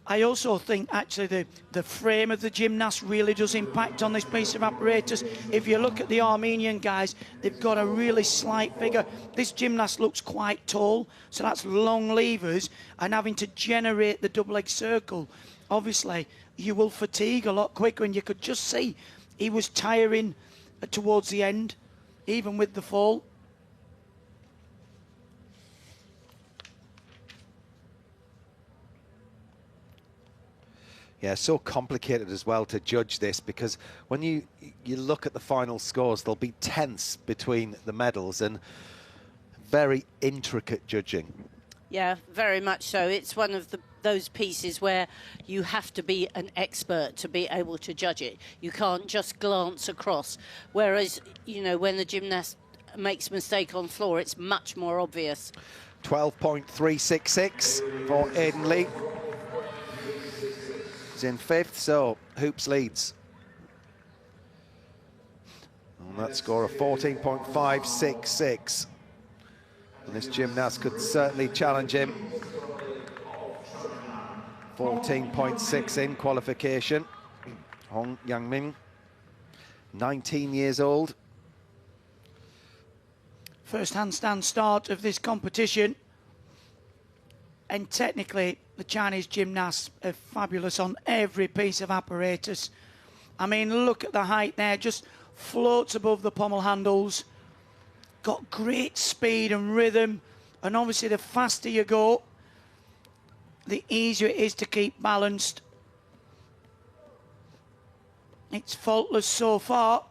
I also think actually the frame of the gymnast really does impact on this piece of apparatus. If you look at the Armenian guys, they've got a really slight figure. This gymnast looks quite tall, so that's long levers, and having to generate the double leg circle, obviously you will fatigue a lot quicker, and you could just see he was tiring towards the end, even with the fall. Yeah, so complicated as well to judge this, because when you look at the final scores, there'll be tenths between the medals and very intricate judging. Yeah, very much so. It's one of those pieces where you have to be an expert to be able to judge it. You can't just glance across. Whereas, you know, when the gymnast makes a mistake on floor, it's much more obvious. 12.366 for Aidan Lee. He's in 5th, so Hoops leads. And that score of 14.566. And this gymnast could certainly challenge him. 14.6 in qualification. Hong Yangmin, 19 years old. First handstand start of this competition. And technically, the Chinese gymnasts are fabulous on every piece of apparatus. I mean, look at the height there, just floats above the pommel handles. Got great speed and rhythm. And obviously, the faster you go, the easier it is to keep balanced. It's faultless so far.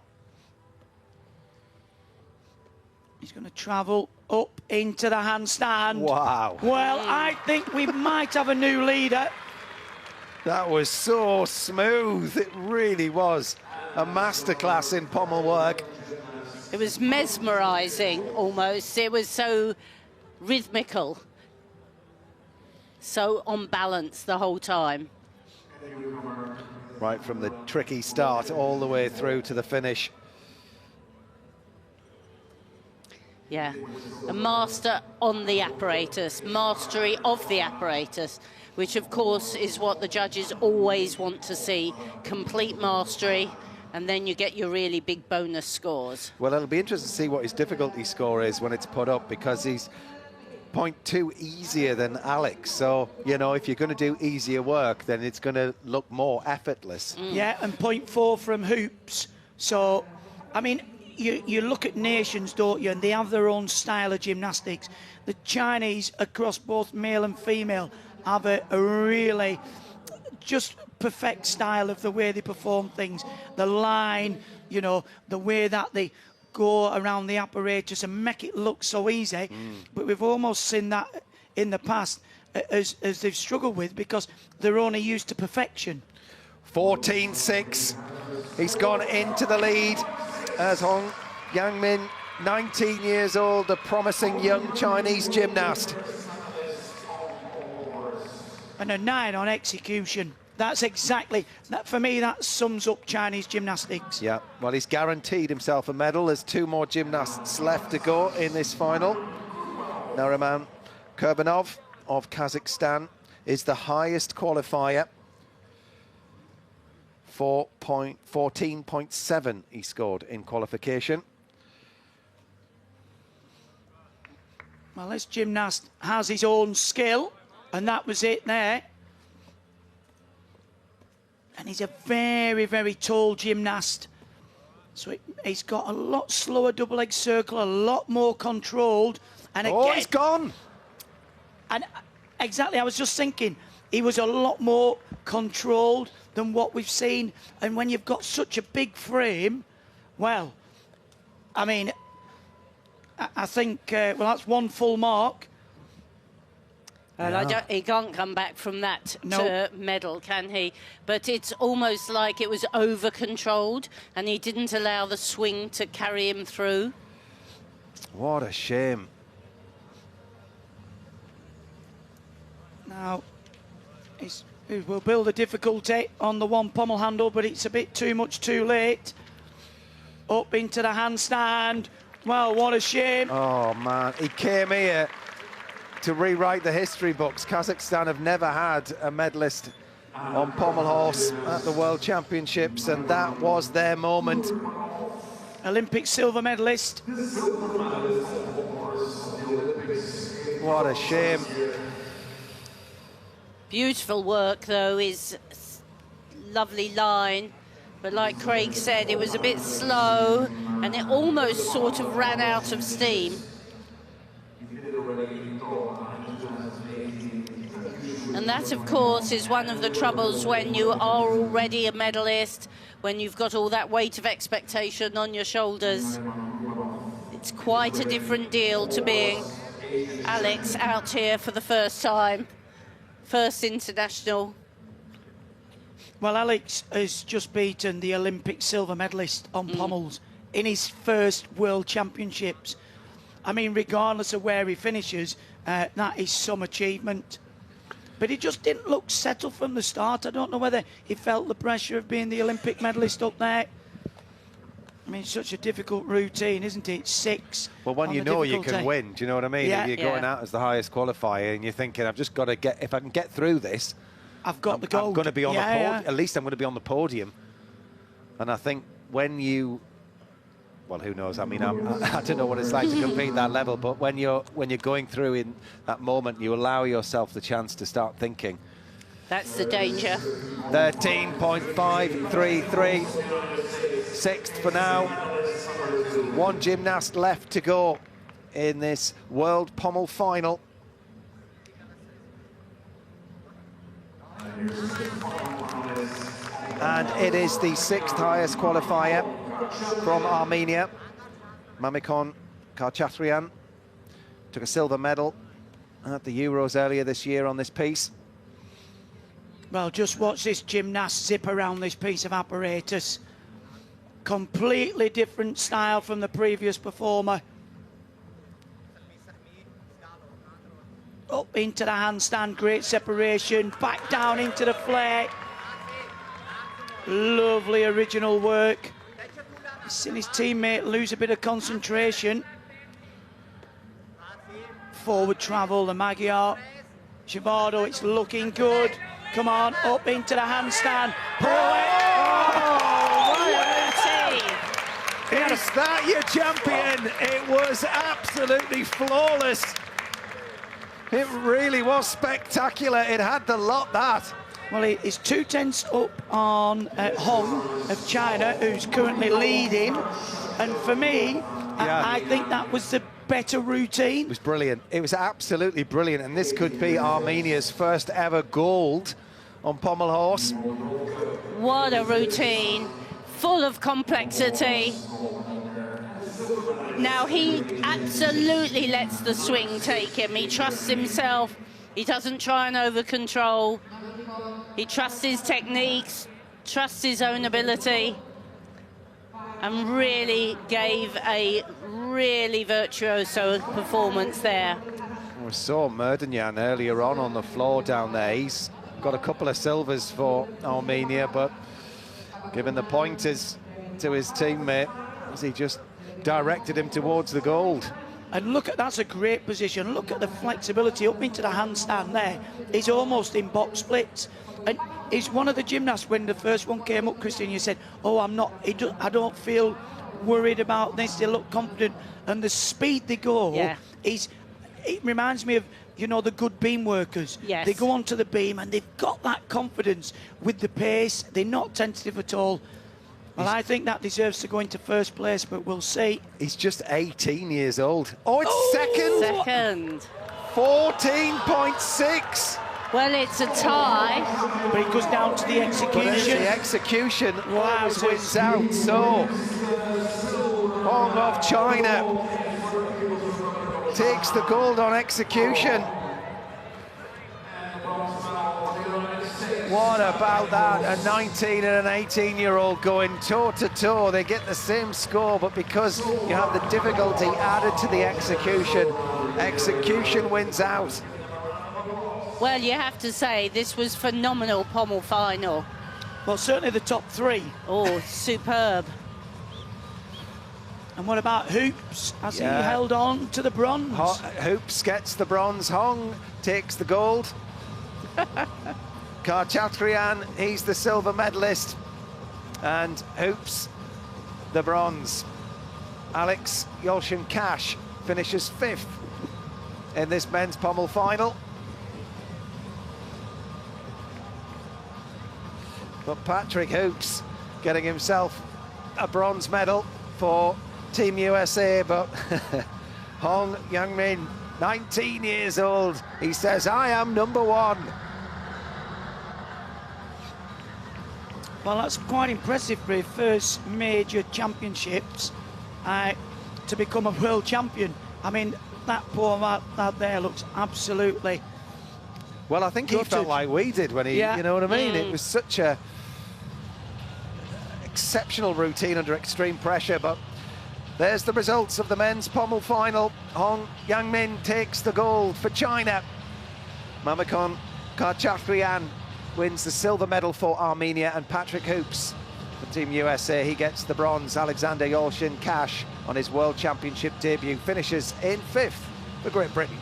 He's going to travel up into the handstand. Wow. Well, I think we might have a new leader. That was so smooth. It really was a masterclass in pommel work. It was mesmerising almost. It was so rhythmical, so on balance the whole time. Right from the tricky start all the way through to the finish. Yeah, a master on the apparatus, mastery of the apparatus, which of course is what the judges always want to see, complete mastery, and then you get your really big bonus scores. Well, it'll be interesting to see what his difficulty score is when it's put up, because he's 0.2 easier than Alex. So, you know, if you're going to do easier work, then it's going to look more effortless. Yeah, and 0.4 from hoops. So, I mean, you look at nations, don't you, and they have their own style of gymnastics. The Chinese, across both male and female, have a really just perfect style of the way they perform things. The line, you know, the way that they go around the apparatus and make it look so easy. But we've almost seen that in the past as they've struggled with, because they're only used to perfection. 14-6. He's gone into the lead as Hong Yangmin, 19 years old, a promising young Chinese gymnast. And a 9 on execution. That's exactly, for me, that sums up Chinese gymnastics. Yeah, well, he's guaranteed himself a medal. There's 2 more gymnasts left to go in this final. Nariman Kurbanov of Kazakhstan is the highest qualifier. 14.7 he scored in qualification. Well, this gymnast has his own skill, and that was it there. And he's a very, very tall gymnast. So he's got a lot slower double leg circle, a lot more controlled. And again, he's gone. And exactly, I was just thinking, he was a lot more controlled than what we've seen. And when you've got such a big frame, well, I mean, I think, well, that's 1 full mark. And he can't come back from that to medal, can he? But it's almost like it was over-controlled and he didn't allow the swing to carry him through. What a shame. Now, it will build a difficulty on the 1 pommel handle, but it's a bit too much too late. Up into the handstand. Well, what a shame. Oh, man. He came here to rewrite the history books. Kazakhstan have never had a medalist on pommel horse at the World Championships, and that was their moment. Olympic silver medalist. What a shame. Beautiful work, though, his lovely line. But like Craig said, it was a bit slow, and it almost sort of ran out of steam. And that, of course, is one of the troubles when you are already a medalist, when you've got all that weight of expectation on your shoulders. It's quite a different deal to being Alex out here for the first time, first international. Well, Alex has just beaten the Olympic silver medalist on pommels in his first World Championships. I mean, regardless of where he finishes, that is some achievement. But he just didn't look settled from the start. I don't know whether he felt the pressure of being the Olympic medalist up there. I mean, it's such a difficult routine, isn't it? 6. Well, when you know you can win, do you know what I mean? Yeah, if you're going out as the highest qualifier and you're thinking, I've just got to get, if I can get through this, I've got the gold. I'm going to be on the podium. At least I'm going to be on the podium. And I think when you, well, who knows? I mean, I don't know what it's like to compete at that level, but when you're going through in that moment, you allow yourself the chance to start thinking. That's the danger. 13.533, 6th for now. 1 gymnast left to go in this World Pommel Final. And it is the 6th highest qualifier from Armenia. Mamikon Karchatrian took a silver medal at the Euros earlier this year on this piece. Well, just watch this gymnast zip around this piece of apparatus. Completely different style from the previous performer. Up into the handstand, great separation, back down into the flare. Lovely original work. He's seen his teammate lose a bit of concentration. forward travel, the Magyar. Shibado, it's looking good. Come on, up into the handstand. Pull it. Is that your champion? It was absolutely flawless. It really was spectacular. It had the lot, that. Well, it's 2/10 up on Hong of China, who's currently leading. And for me, I think that was the better routine. It was brilliant. It was absolutely brilliant. And this could be Armenia's first ever gold on pommel horse. What a routine, full of complexity. Now he absolutely lets the swing take him. He trusts himself. He doesn't try and over-control. He trusts his techniques, trusts his own ability, and really gave a really virtuoso performance there. We saw Merdinyan earlier on the floor down there. He's got a couple of silvers for Armenia, but giving the pointers to his teammate as he just directed him towards the gold. And look at, that's a great position. Look at the flexibility up into the handstand there. He's almost in box splits. And he's one of the gymnasts, when the first one came up, Christian, you said, oh, I don't feel worried about this. They look confident. And the speed they go, it reminds me of, you know, the good beam workers. Yes. They go onto the beam and they've got that confidence with the pace. They're not tentative at all. Well, I think that deserves to go into first place, but we'll see. He's just 18 years old. Oh, it's second. 14.6. Well, it's a tie. But it goes down to the execution. But the execution always wins out. So, Hong of China takes the gold on execution. What about that? A 19 and an 18-year-old going toe-to-toe. They get the same score, but because you have the difficulty added to the execution wins out. Well, you have to say, this was phenomenal pommel final. Well, certainly the top three. Oh, superb. And what about Hoops? Has he held on to the bronze? Hoops gets the bronze. Hong takes the gold. Karchatrian, he's the silver medalist. And Hoops, the bronze. Alex Yolshin-Cash finishes 5th in this men's pommel final. But Patrick Hoops getting himself a bronze medal for Team USA, but Hong Youngmin, 19 years old, he says, I am #1. Well, that's quite impressive for his first major championships to become a world champion. I mean, that poor lad there looks absolutely... Well, I think he felt like we did when he, you know what I mean? It was such a exceptional routine under extreme pressure, but there's the results of the men's pommel final. Hong Youngmin takes the gold for China. Mamakon Karchatrian wins the silver medal for Armenia, and Patrick Hoops for Team USA, he gets the bronze. Alexander Yolshin-Cash on his World Championship debut finishes in 5th for Great Britain.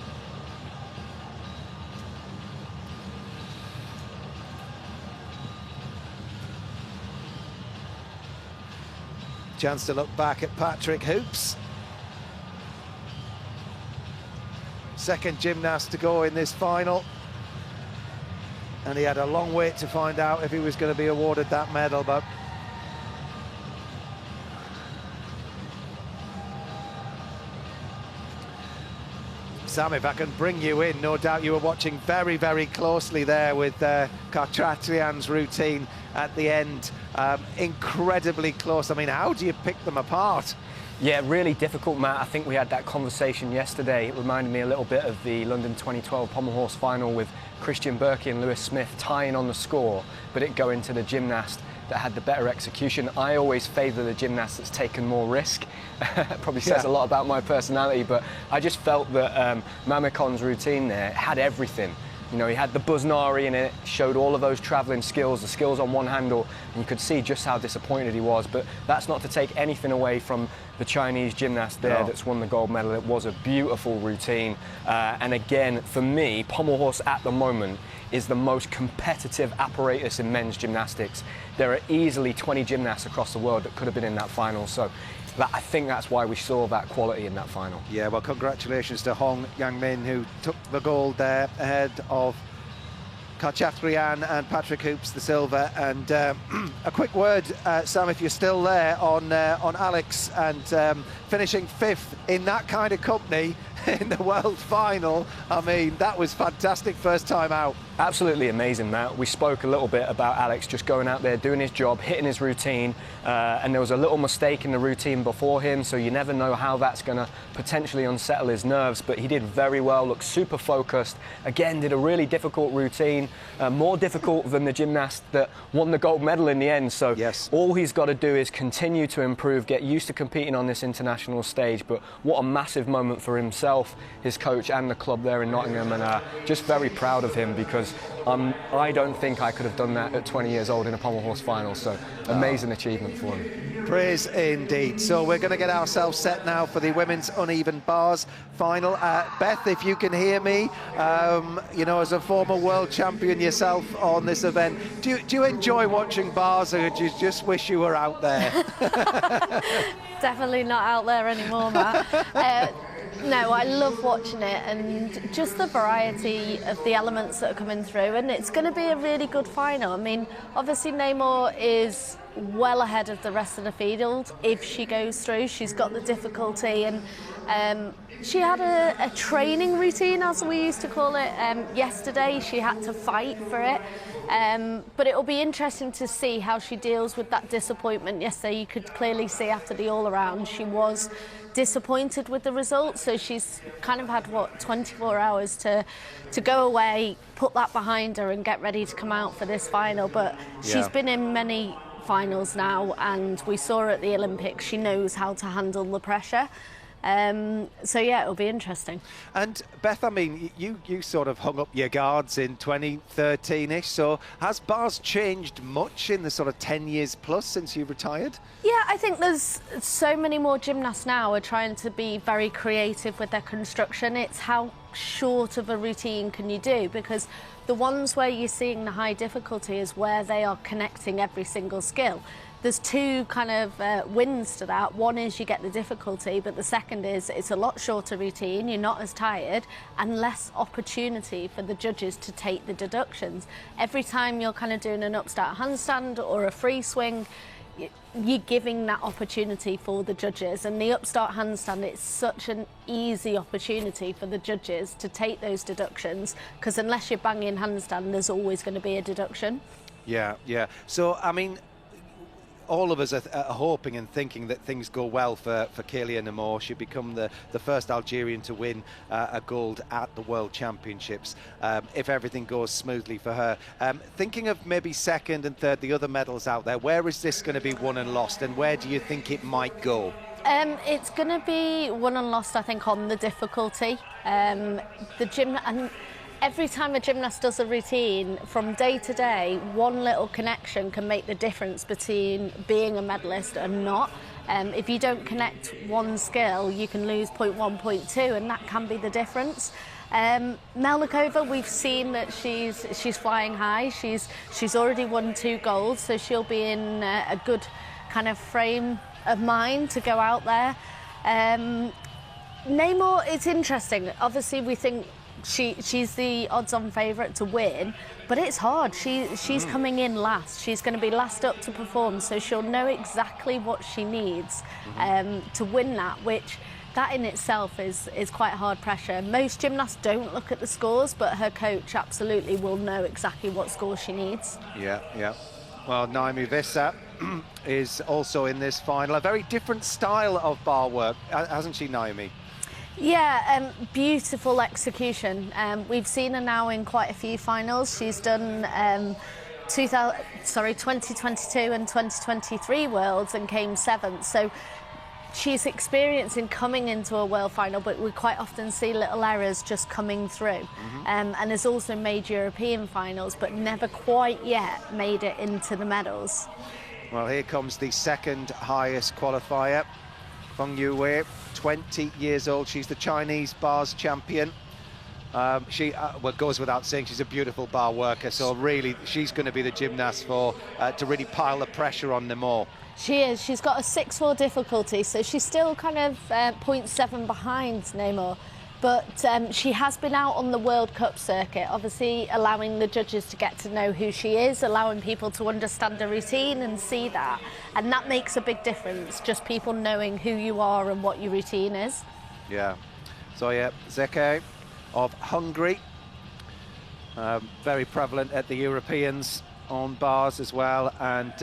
Chance to look back at Patrick Hoops. Second gymnast to go in this final. And he had a long wait to find out if he was going to be awarded that medal, but Sam, if I can bring you in, no doubt you were watching very, very closely there with Karchatrian's routine at the end. Incredibly close. I mean, how do you pick them apart? Yeah, really difficult, Matt. I think we had that conversation yesterday. It reminded me a little bit of the London 2012 pommel horse final with Christian Berkey and Lewis Smith tying on the score, but it going to the gymnast that had the better execution. I always favour the gymnast that's taken more risk. Probably says a lot about my personality, but I just felt that Mamakon's routine there had everything. You know, he had the Buznari in it, showed all of those travelling skills, the skills on one handle, and you could see just how disappointed he was. But that's not to take anything away from the Chinese gymnast there that's won the gold medal. It was a beautiful routine. And again, for me, pommel horse at the moment is the most competitive apparatus in men's gymnastics. There are easily 20 gymnasts across the world that could have been in that final. So I think that's why we saw that quality in that final. Yeah, well, congratulations to Hong Yang-min, who took the gold there ahead of Karchatrian and Patrick Hoops, the silver. And a quick word, Sam, if you're still there, on Alex and finishing 5th in that kind of company in the world final. I mean, that was fantastic first time out. Absolutely amazing, Matt. We spoke a little bit about Alex just going out there, doing his job, hitting his routine, and there was a little mistake in the routine before him, so you never know how that's going to potentially unsettle his nerves, but he did very well, looked super focused. Again, did a really difficult routine, more difficult than the gymnast that won the gold medal in the end, so all he's got to do is continue to improve, get used to competing on this international stage. But what a massive moment for himself, his coach and the club there in Nottingham, and just very proud of him, because I don't think I could have done that at 20 years old in a pommel horse final, so amazing achievement for him. Praise indeed. So we're going to get ourselves set now for the women's uneven bars final. Beth, if you can hear me, you know, as a former world champion yourself on this event, do you enjoy watching bars, or do you just wish you were out there? Definitely not out there anymore, Matt. No, I love watching it, and just the variety of the elements that are coming through, and it's going to be a really good final. I mean, obviously Namor is well ahead of the rest of the field if she goes through. She's got the difficulty, and she had a training routine, as we used to call it, yesterday. She had to fight for it, but it'll be interesting to see how she deals with that disappointment yesterday. You could clearly see after the all-around she was disappointed with the results, so she's kind of had, what, 24 hours to go away, put that behind her and get ready to come out for this final. But she's been in many finals now, and we saw her at the Olympics. She knows how to handle the pressure. So yeah, it'll be interesting. And Beth, I mean, you sort of hung up your guards in 2013-ish, so has bars changed much in the sort of 10 years plus since you retired? Yeah, I think there's so many more gymnasts now are trying to be very creative with their construction. It's how short of a routine can you do, because the ones where you're seeing the high difficulty is where they are connecting every single skill. There's two kind of wins to that. One is you get the difficulty, but the second is it's a lot shorter routine, you're not as tired, and less opportunity for the judges to take the deductions. Every time you're kind of doing an upstart handstand or a free swing, you're giving that opportunity for the judges, and the upstart handstand, it's such an easy opportunity for the judges to take those deductions, because unless you're banging handstand, there's always going to be a deduction. Yeah. So, I mean, all of us are hoping and thinking that things go well for Kélia Namor. She'll become the first Algerian to win a gold at the World Championships, if everything goes smoothly for her. Thinking of maybe second and third, the other medals out there, where is this going to be won and lost, and where do you think it might go? It's going to be won and lost, I think, on the difficulty. Every time a gymnast does a routine, from day to day, one little connection can make the difference between being a medalist and not. If you don't connect one skill, you can lose 0.1, 0.2, and that can be the difference. Melnikova, we've seen that she's flying high. She's already won 2 golds, so she'll be in a good kind of frame of mind to go out there. Namor, it's interesting. Obviously, we think she's the odds-on favourite to win, but it's hard. She's coming in last. She's going to be last up to perform, so she'll know exactly what she needs to win that, which that in itself is quite hard pressure. Most gymnasts don't look at the scores, but her coach absolutely will know exactly what score she needs. Yeah. Well, Naomi Visser is also in this final. A very different style of bar work, hasn't she, Naomi? Yeah, beautiful execution. We've seen her now in quite a few finals. She's done 2022 and 2023 Worlds and came 7th. So she's experiencing coming into a world final, but we quite often see little errors just coming through. And has also made European finals, but never quite yet made it into the medals. Well, here comes the second highest qualifier, Feng Yuwei, 20 years old. She's the Chinese bars champion. She well, goes without saying, she's a beautiful bar worker, so really she's going to be the gymnast for to really pile the pressure on them all. She is. She's got a 6-4 difficulty, so she's still kind of 0.7 behind Neymar. But she has been out on the World Cup circuit, obviously allowing the judges to get to know who she is, allowing people to understand her routine and see that. And that makes a big difference, just people knowing who you are and what your routine is. Yeah. So, yeah, Zeke of Hungary, very prevalent at the Europeans on bars as well. And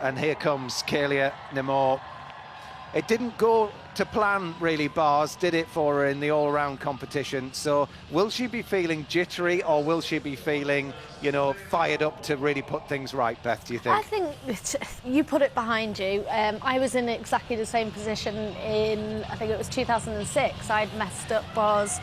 and here comes Kelia Neymar. It didn't go to plan, really, bars, did it, for her in the all-around competition? So will she be feeling jittery, or will she be feeling, you know, fired up to really put things right, Beth, do you think? I think you put it behind you. I was in exactly the same position in, I think it was 2006. I'd messed up bars,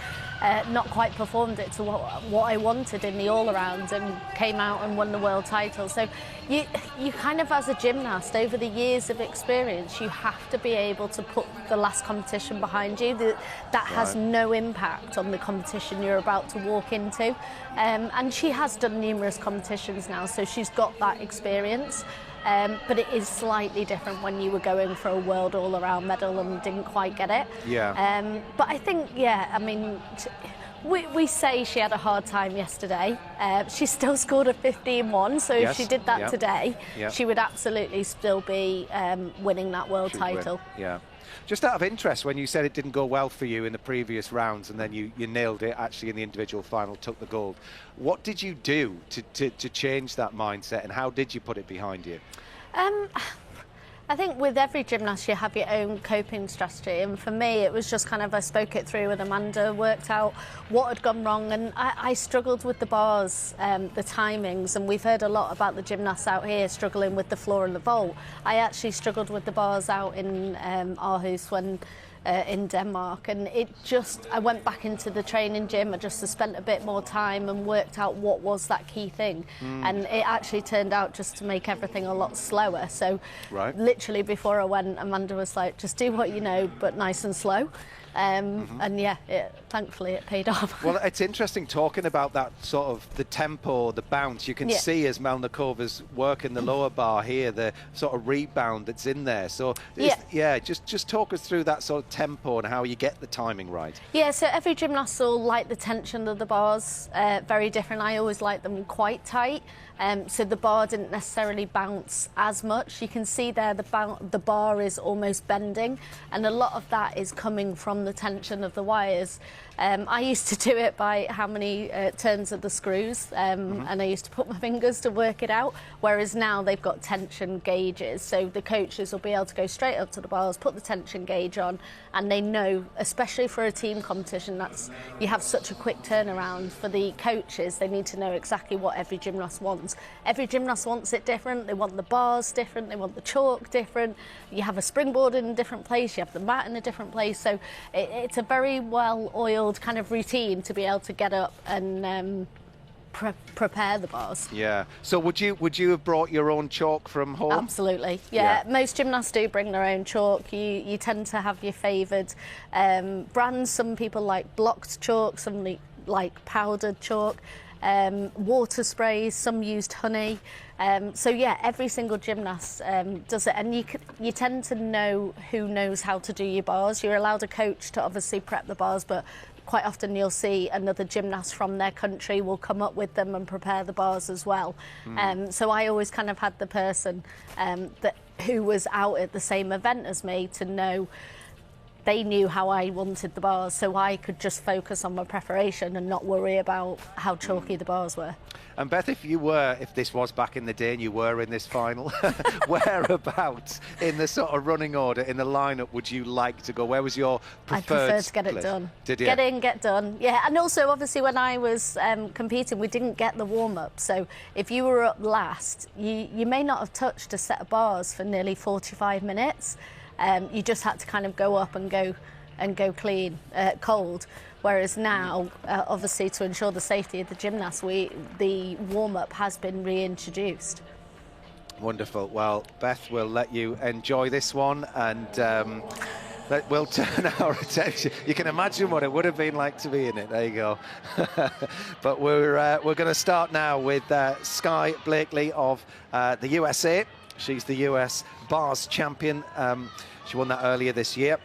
not quite performed it to what I wanted in the all-around, and came out and won the world title. So you kind of, as a gymnast, over the years of experience, you have to be able to put the last competition behind you. That has no impact on the competition you're about to walk into. And she has done numerous competitions now, so she's got that experience. But it is slightly different when you were going for a world all-around medal and didn't quite get it. Yeah. But I think, yeah, I mean, we say she had a hard time yesterday. She still scored a 15-1, so if she did that today, she would absolutely still be winning that world title. Yeah. Just out of interest, when you said it didn't go well for you in the previous rounds and then you nailed it actually in the individual final, took the gold, what did you do to change that mindset, and how did you put it behind you? I think with every gymnast you have your own coping strategy, and for me it was just kind of, I spoke it through with Amanda, worked out what had gone wrong, and I struggled with the bars, the timings, and we've heard a lot about the gymnasts out here struggling with the floor and the vault. I actually struggled with the bars out in Aarhus when in Denmark, and I went back into the training gym. I just spent a bit more time and worked out what was that key thing, and it actually turned out just to make everything a lot slower. So literally before I went, Amanda was like, just do what you know, but nice and slow. And yeah, thankfully it paid off. Well, it's interesting talking about that sort of the tempo, the bounce. You can see as Melnikova's working the lower bar here, the sort of rebound that's in there. So just talk us through that sort of tempo and how you get the timing right. Yeah, so every gymnast will like the tension of the bars very different. I always like them quite tight. So the bar didn't necessarily bounce as much. You can see there the bar is almost bending, and a lot of that is coming from the tension of the wires. I used to do it by how many turns of the screws, and I used to put my fingers to work it out, whereas now they've got tension gauges, so the coaches will be able to go straight up to the bars, put the tension gauge on, and they know, especially for a team competition, you have such a quick turnaround. For the coaches, they need to know exactly what every gymnast wants. Every gymnast wants it different. They want the bars different, they want the chalk different. You have a springboard in a different place, you have the mat in a different place, so it's a very well-oiled kind of routine to be able to get up and prepare the bars. Yeah. So would you have brought your own chalk from home? Absolutely. Yeah. Most gymnasts do bring their own chalk. You tend to have your favoured brands. Some people like blocked chalk, some like powdered chalk. Water sprays, some used honey. So yeah, every single gymnast does it, and you tend to know who knows how to do your bars. You're allowed a coach to obviously prep the bars, but quite often you'll see another gymnast from their country will come up with them and prepare the bars as well. So I always kind of had the person who was out at the same event as me to know they knew how I wanted the bars, so I could just focus on my preparation and not worry about how chalky the bars were. And Beth, if this was back in the day and you were in this final, whereabouts in the sort of running order, in the lineup, would you like to go? Where was your preferred I prefer to get split? it done. Did you? Get in, get done. Yeah, and also, obviously, when I was competing, we didn't get the warm-up. So if you were up last, you may not have touched a set of bars for nearly 45 minutes. You just had to kind of go up and go clean, cold. Whereas now, obviously, to ensure the safety of the gymnasts, the warm-up has been reintroduced. Wonderful. Well, Beth, we'll let you enjoy this one, and we'll turn our attention. You can imagine what it would have been like to be in it. There you go. But we're going to start now with Sky Blakely of the USA. She's the US bars champion. She won that earlier this year,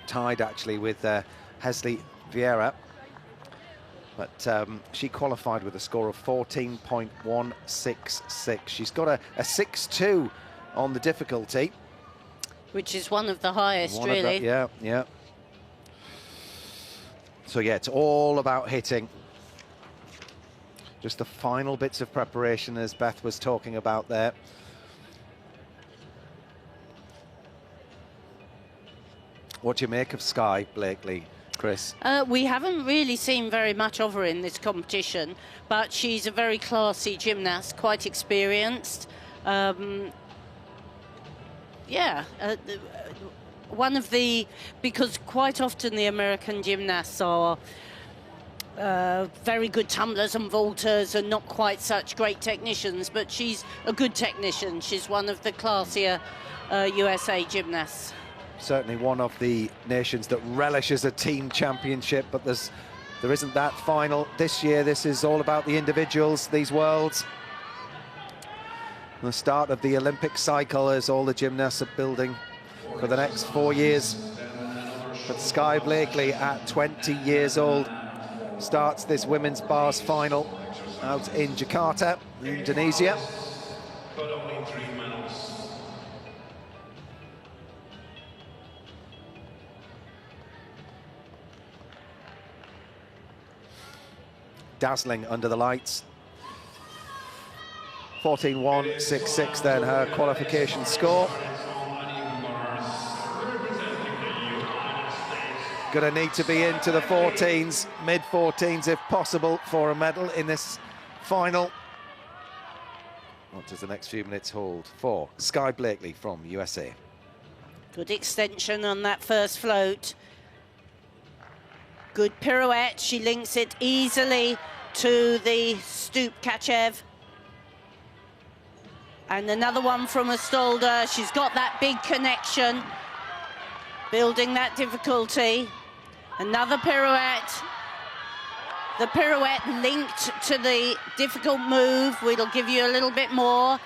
tied actually with Hesley Vieira, but she qualified with a score of 14.166. She's got a 6.2 on the difficulty, which is one of the highest, really. Yeah. So yeah, it's all about hitting. Just the final bits of preparation, as Beth was talking about there. What do you make of Sky Blakely, Chris? We haven't really seen very much of her in this competition, but she's a very classy gymnast, quite experienced. One of the, because quite often the American gymnasts are very good tumblers and vaulters and not quite such great technicians, but she's a good technician. She's one of the classier USA gymnasts. Certainly one of the nations that relishes a team championship, but there isn't that final this year. This is all about the individuals, these worlds. The start of the Olympic cycle as all the gymnasts are building for the next 4 years. But Sky Blakely, at 20 years old, starts this women's bars final out in Jakarta, Indonesia. But only 3 medals. Dazzling under the lights. 14.166 then her qualification score. Gonna need to be into the 14s, mid-14s if possible, for a medal in this final. What does the next few minutes hold for Sky Blakely from USA? Good extension on that first float. Good pirouette. She links it easily to the stoop Kachev. And another one from Astolda. She's got that big connection, building that difficulty. Another pirouette. The pirouette linked to the difficult move. We'll give you a little bit more.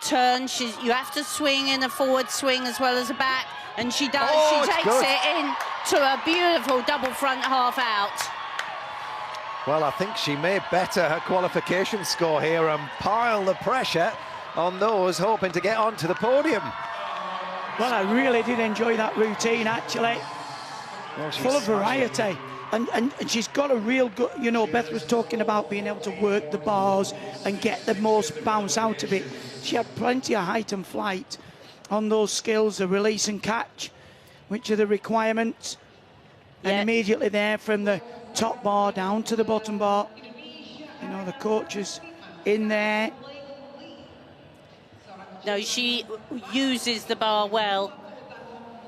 Turn. You have to swing in a forward swing as well as a back. And she does. Oh, she takes it in to a beautiful double front half out. Well, I think she may better her qualification score here and pile the pressure on those hoping to get onto the podium. Well, I really did enjoy that routine, actually. Well, full of variety. And she's got a real good, you know, Beth was talking about being able to work the bars and get the most bounce out of it. She had plenty of height and flight on those skills, the release and catch, which are the requirements. Yeah. And immediately there, from the top bar down to the bottom bar, you know, the coaches in there. No, she uses the bar well.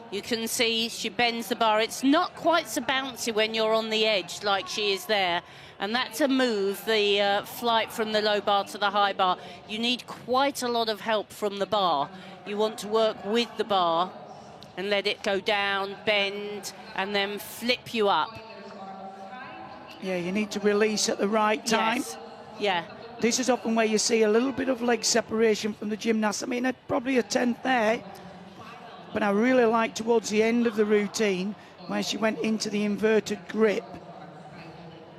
You can see she bends the bar. It's not quite so bouncy when you're on the edge like she is there. And that's a move, the flight from the low bar to the high bar. You need quite a lot of help from the bar. You want to work with the bar and let it go down, bend, and then flip you up. Yeah, you need to release at the right time. Yes. Yeah. This is often where you see a little bit of leg separation from the gymnast. I mean, probably a 10th there. But I really liked towards the end of the routine where she went into the inverted grip.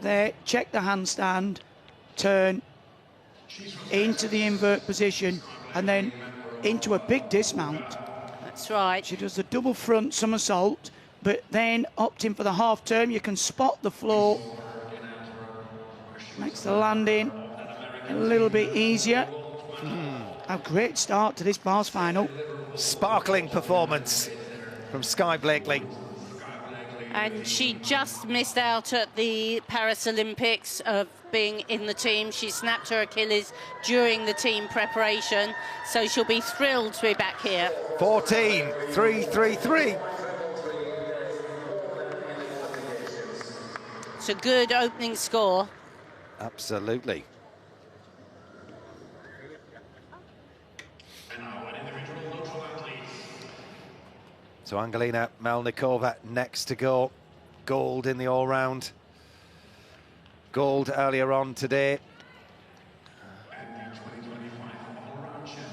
There, check the handstand, turn, into the invert position, and then into a big dismount. That's right. She does the double front somersault, but then opting for the half turn, you can spot the floor. Makes the landing a little bit easier. A great start to this bars final. Sparkling performance from Sky Blakely. And she just missed out at the Paris Olympics of being in the team. She snapped her Achilles during the team preparation, so she'll be thrilled to be back here. 14.333. It's a good opening score. Absolutely. So Angelina Melnikova next to go. Gold in the all-round. Gold earlier on today.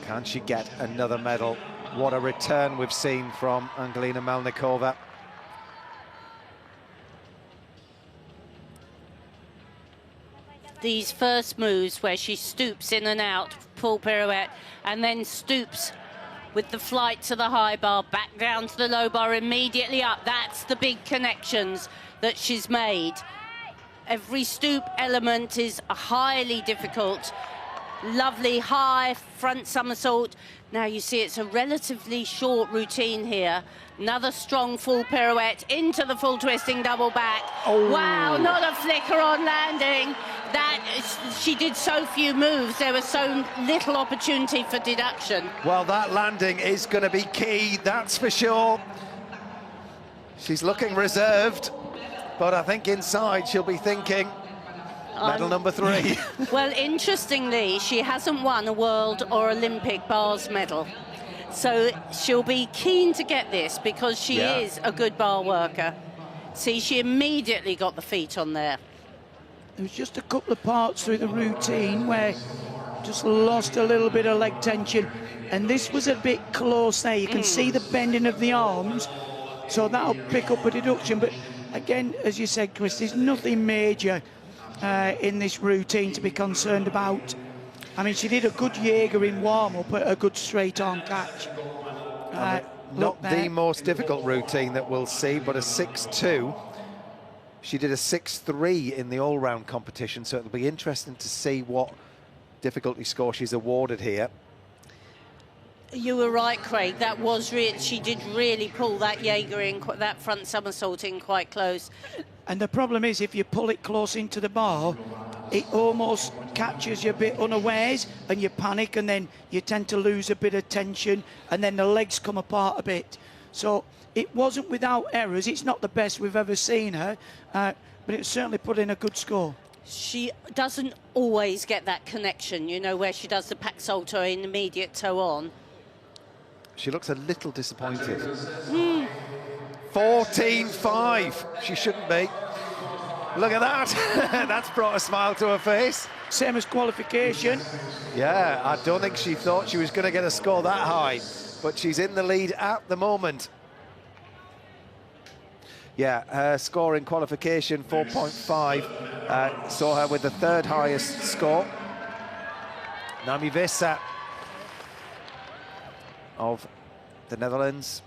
Can she get another medal? What a return we've seen from Angelina Melnikova. These first moves where she stoops in and out, full pirouette, and then stoops with the flight to the high bar, back down to the low bar, immediately up. That's the big connections that she's made. Every stoop element is highly difficult. Lovely high front somersault. Now you see it's a relatively short routine here. Another strong full pirouette into the full twisting double back. Oh. Wow, not a flicker on landing. She did so few moves, there was so little opportunity for deduction. Well, that landing is going to be key, that's for sure. She's looking reserved, but I think inside she'll be thinking medal number 3. Well, interestingly, she hasn't won a world or Olympic bars medal. So she'll be keen to get this because she is a good bar worker. See, she immediately got the feet on there. There was just a couple of parts through the routine where just lost a little bit of leg tension, and this was a bit close there. You can see the bending of the arms, so that'll pick up a deduction. But again, as you said, Chris, there's nothing major in this routine to be concerned about. I mean, she did a good Jaeger in warm-up, a good straight-arm catch. Not the most difficult routine that we'll see, but a 6.2. She did a 6.3 in the all-round competition, so it'll be interesting to see what difficulty score she's awarded here. You were right, Craig. That was she did really pull that Jaeger in, that front somersault in quite close. And the problem is, if you pull it close into the bar, it almost catches you a bit unawares, and you panic, and then you tend to lose a bit of tension, and then the legs come apart a bit. So it wasn't without errors. It's not the best we've ever seen her, but it certainly put in a good score. She doesn't always get that connection, you know, where she does the pack salto in immediate toe on. She looks a little disappointed. 14.5. She shouldn't be. Look at that. That's brought a smile to her face. Same as qualification. Yeah, I don't think she thought she was going to get a score that high, but she's in the lead at the moment. Yeah, her score in qualification, 4.5, saw her with the third highest score. Nami Visser of the Netherlands.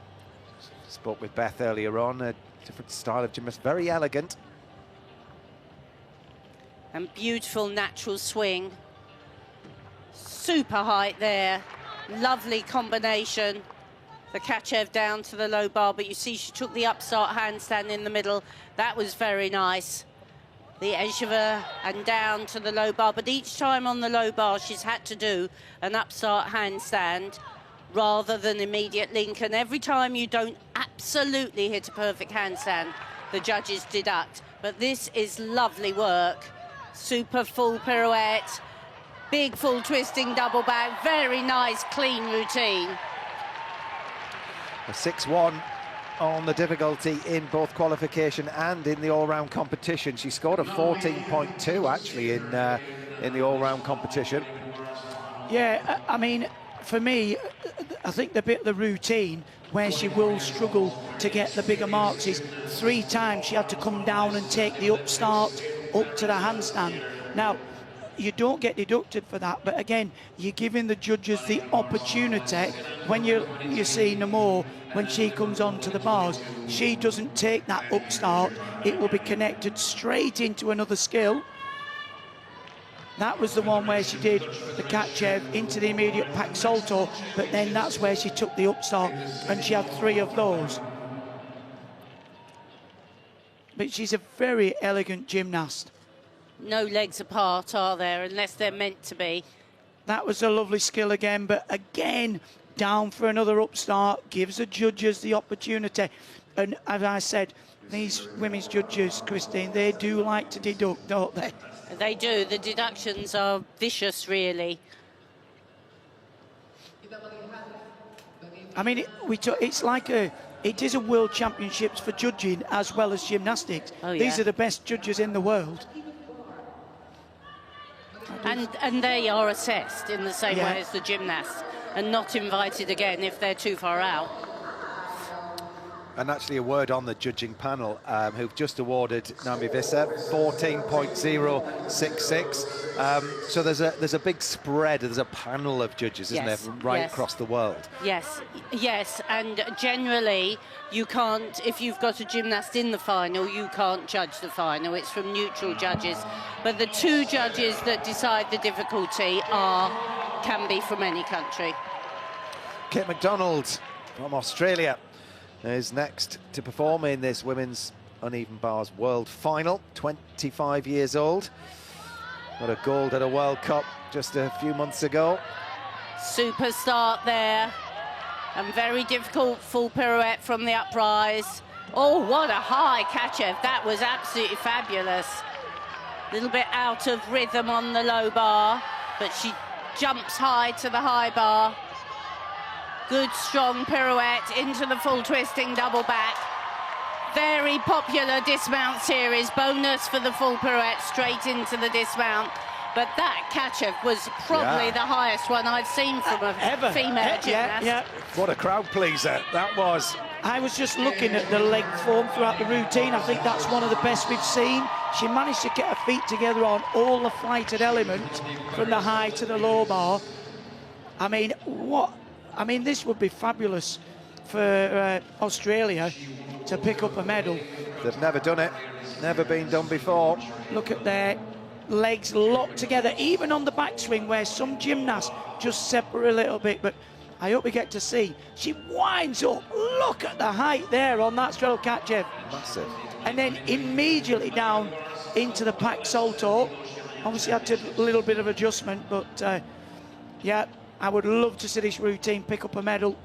Spoke with Beth earlier on, a different style of gymnast, very elegant. And beautiful natural swing. Super height there. Lovely combination. The Kachev down to the low bar, but you see she took the upstart handstand in the middle. That was very nice. The Ejeva and down to the low bar, but each time on the low bar she's had to do an upstart handstand rather than immediate link, and every time you don't absolutely hit a perfect handstand, the judges deduct. But this is lovely work. Super full pirouette, big full twisting double back, very nice clean routine. A 6.1 on the difficulty in both qualification and in the all-round competition. She scored a 14.2 actually in the all-round competition. Yeah, I mean, for me, I think the bit of the routine where she will struggle to get the bigger marks is 3 times she had to come down and take the upstart up to the handstand. Now, you don't get deducted for that, but again, you're giving the judges the opportunity. When you see Namo, when she comes onto the bars, she doesn't take that upstart. It will be connected straight into another skill. That was the one where she did the Kachev into the immediate pack salto, but then that's where she took the upstart, and she had 3 of those. But she's a very elegant gymnast. No legs apart, are there, unless they're meant to be. That was a lovely skill again, but again, down for another upstart, gives the judges the opportunity. And as I said, these women's judges, Christine, they do like to deduct, don't they? They do. The deductions are vicious, really. I mean, it's like it is a world championships for judging as well as gymnastics. Oh, yeah. These are the best judges in the world. And they are assessed in the same way as the gymnasts and not invited again if they're too far out. And actually a word on the judging panel, who've just awarded Nami Visser 14.066. So there's a big spread, there's a panel of judges, isn't there, from right across the world? Yes, and generally you can't, if you've got a gymnast in the final, you can't judge the final. It's from neutral judges. But the 2 judges that decide the difficulty can be from any country. Kate McDonald from Australia is next to perform in this women's uneven bars world final. 25 years old. Got a gold at a World Cup just a few months ago. Super start there. And very difficult full pirouette from the uprise. Oh, what a high Kachev. That was absolutely fabulous. A little bit out of rhythm on the low bar, but she jumps high to the high bar. Good, strong pirouette into the full twisting double back. Very popular dismount series. Bonus for the full pirouette straight into the dismount. But that Kachev was probably the highest one I've seen from a female gymnast. What a crowd pleaser that was. I was just looking at the leg form throughout the routine. I think that's one of the best we've seen. She managed to get her feet together on all the flighted elements from the high to the low bar. I mean, this would be fabulous for Australia to pick up a medal. They've never done it, never been done before. Look at their legs locked together, even on the backswing where some gymnasts just separate a little bit, but I hope we get to see. She winds up, look at the height there on that straddle Kachev. Massive. And then immediately down into the pack salto. Obviously had to do a little bit of adjustment, but yeah, I would love to see this routine pick up a medal.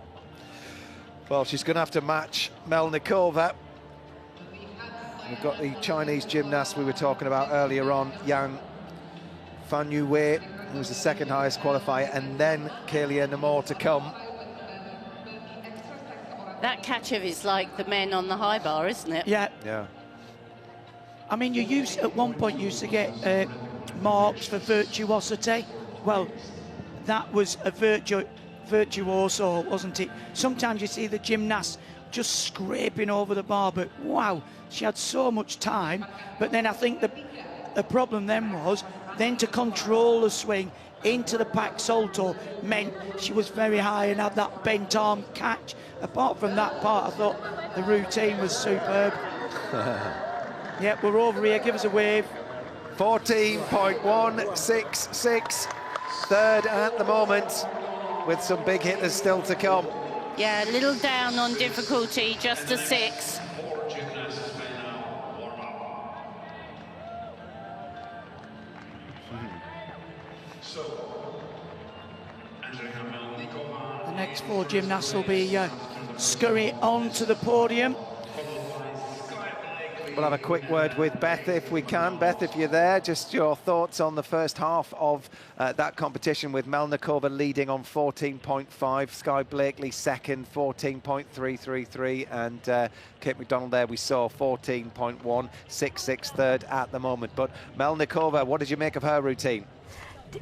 Well, she's going to have to match Melnikova. We've got the Chinese gymnast we were talking about earlier on, Yang Fan Wei, who was the 2nd highest qualifier, and then Kelia Namo to come. That Kachev is like the men on the high bar, isn't it? Yeah. Yeah. I mean, at one point you used to get marks for virtuosity. Well, that was a virtuoso, wasn't it? Sometimes you see the gymnast just scraping over the bar, but wow, she had so much time. But then I think the problem then was to control the swing into the pack salto meant she was very high and had that bent arm catch. Apart from that part, I thought the routine was superb. Yep, we're over here, give us a wave. 14.166, 3rd at the moment, with some big hitters still to come. Yeah, a little down on difficulty, just a 6. The next 4 gymnasts will be scurry onto the podium. We'll have a quick word with Beth if we can. Beth, if you're there, just your thoughts on the first half of that competition, with Melnikova leading on 14.5, Sky Blakely second, 14.333, and Kate McDonald there we saw 14.166, 3rd at the moment. But Melnikova, what did you make of her routine?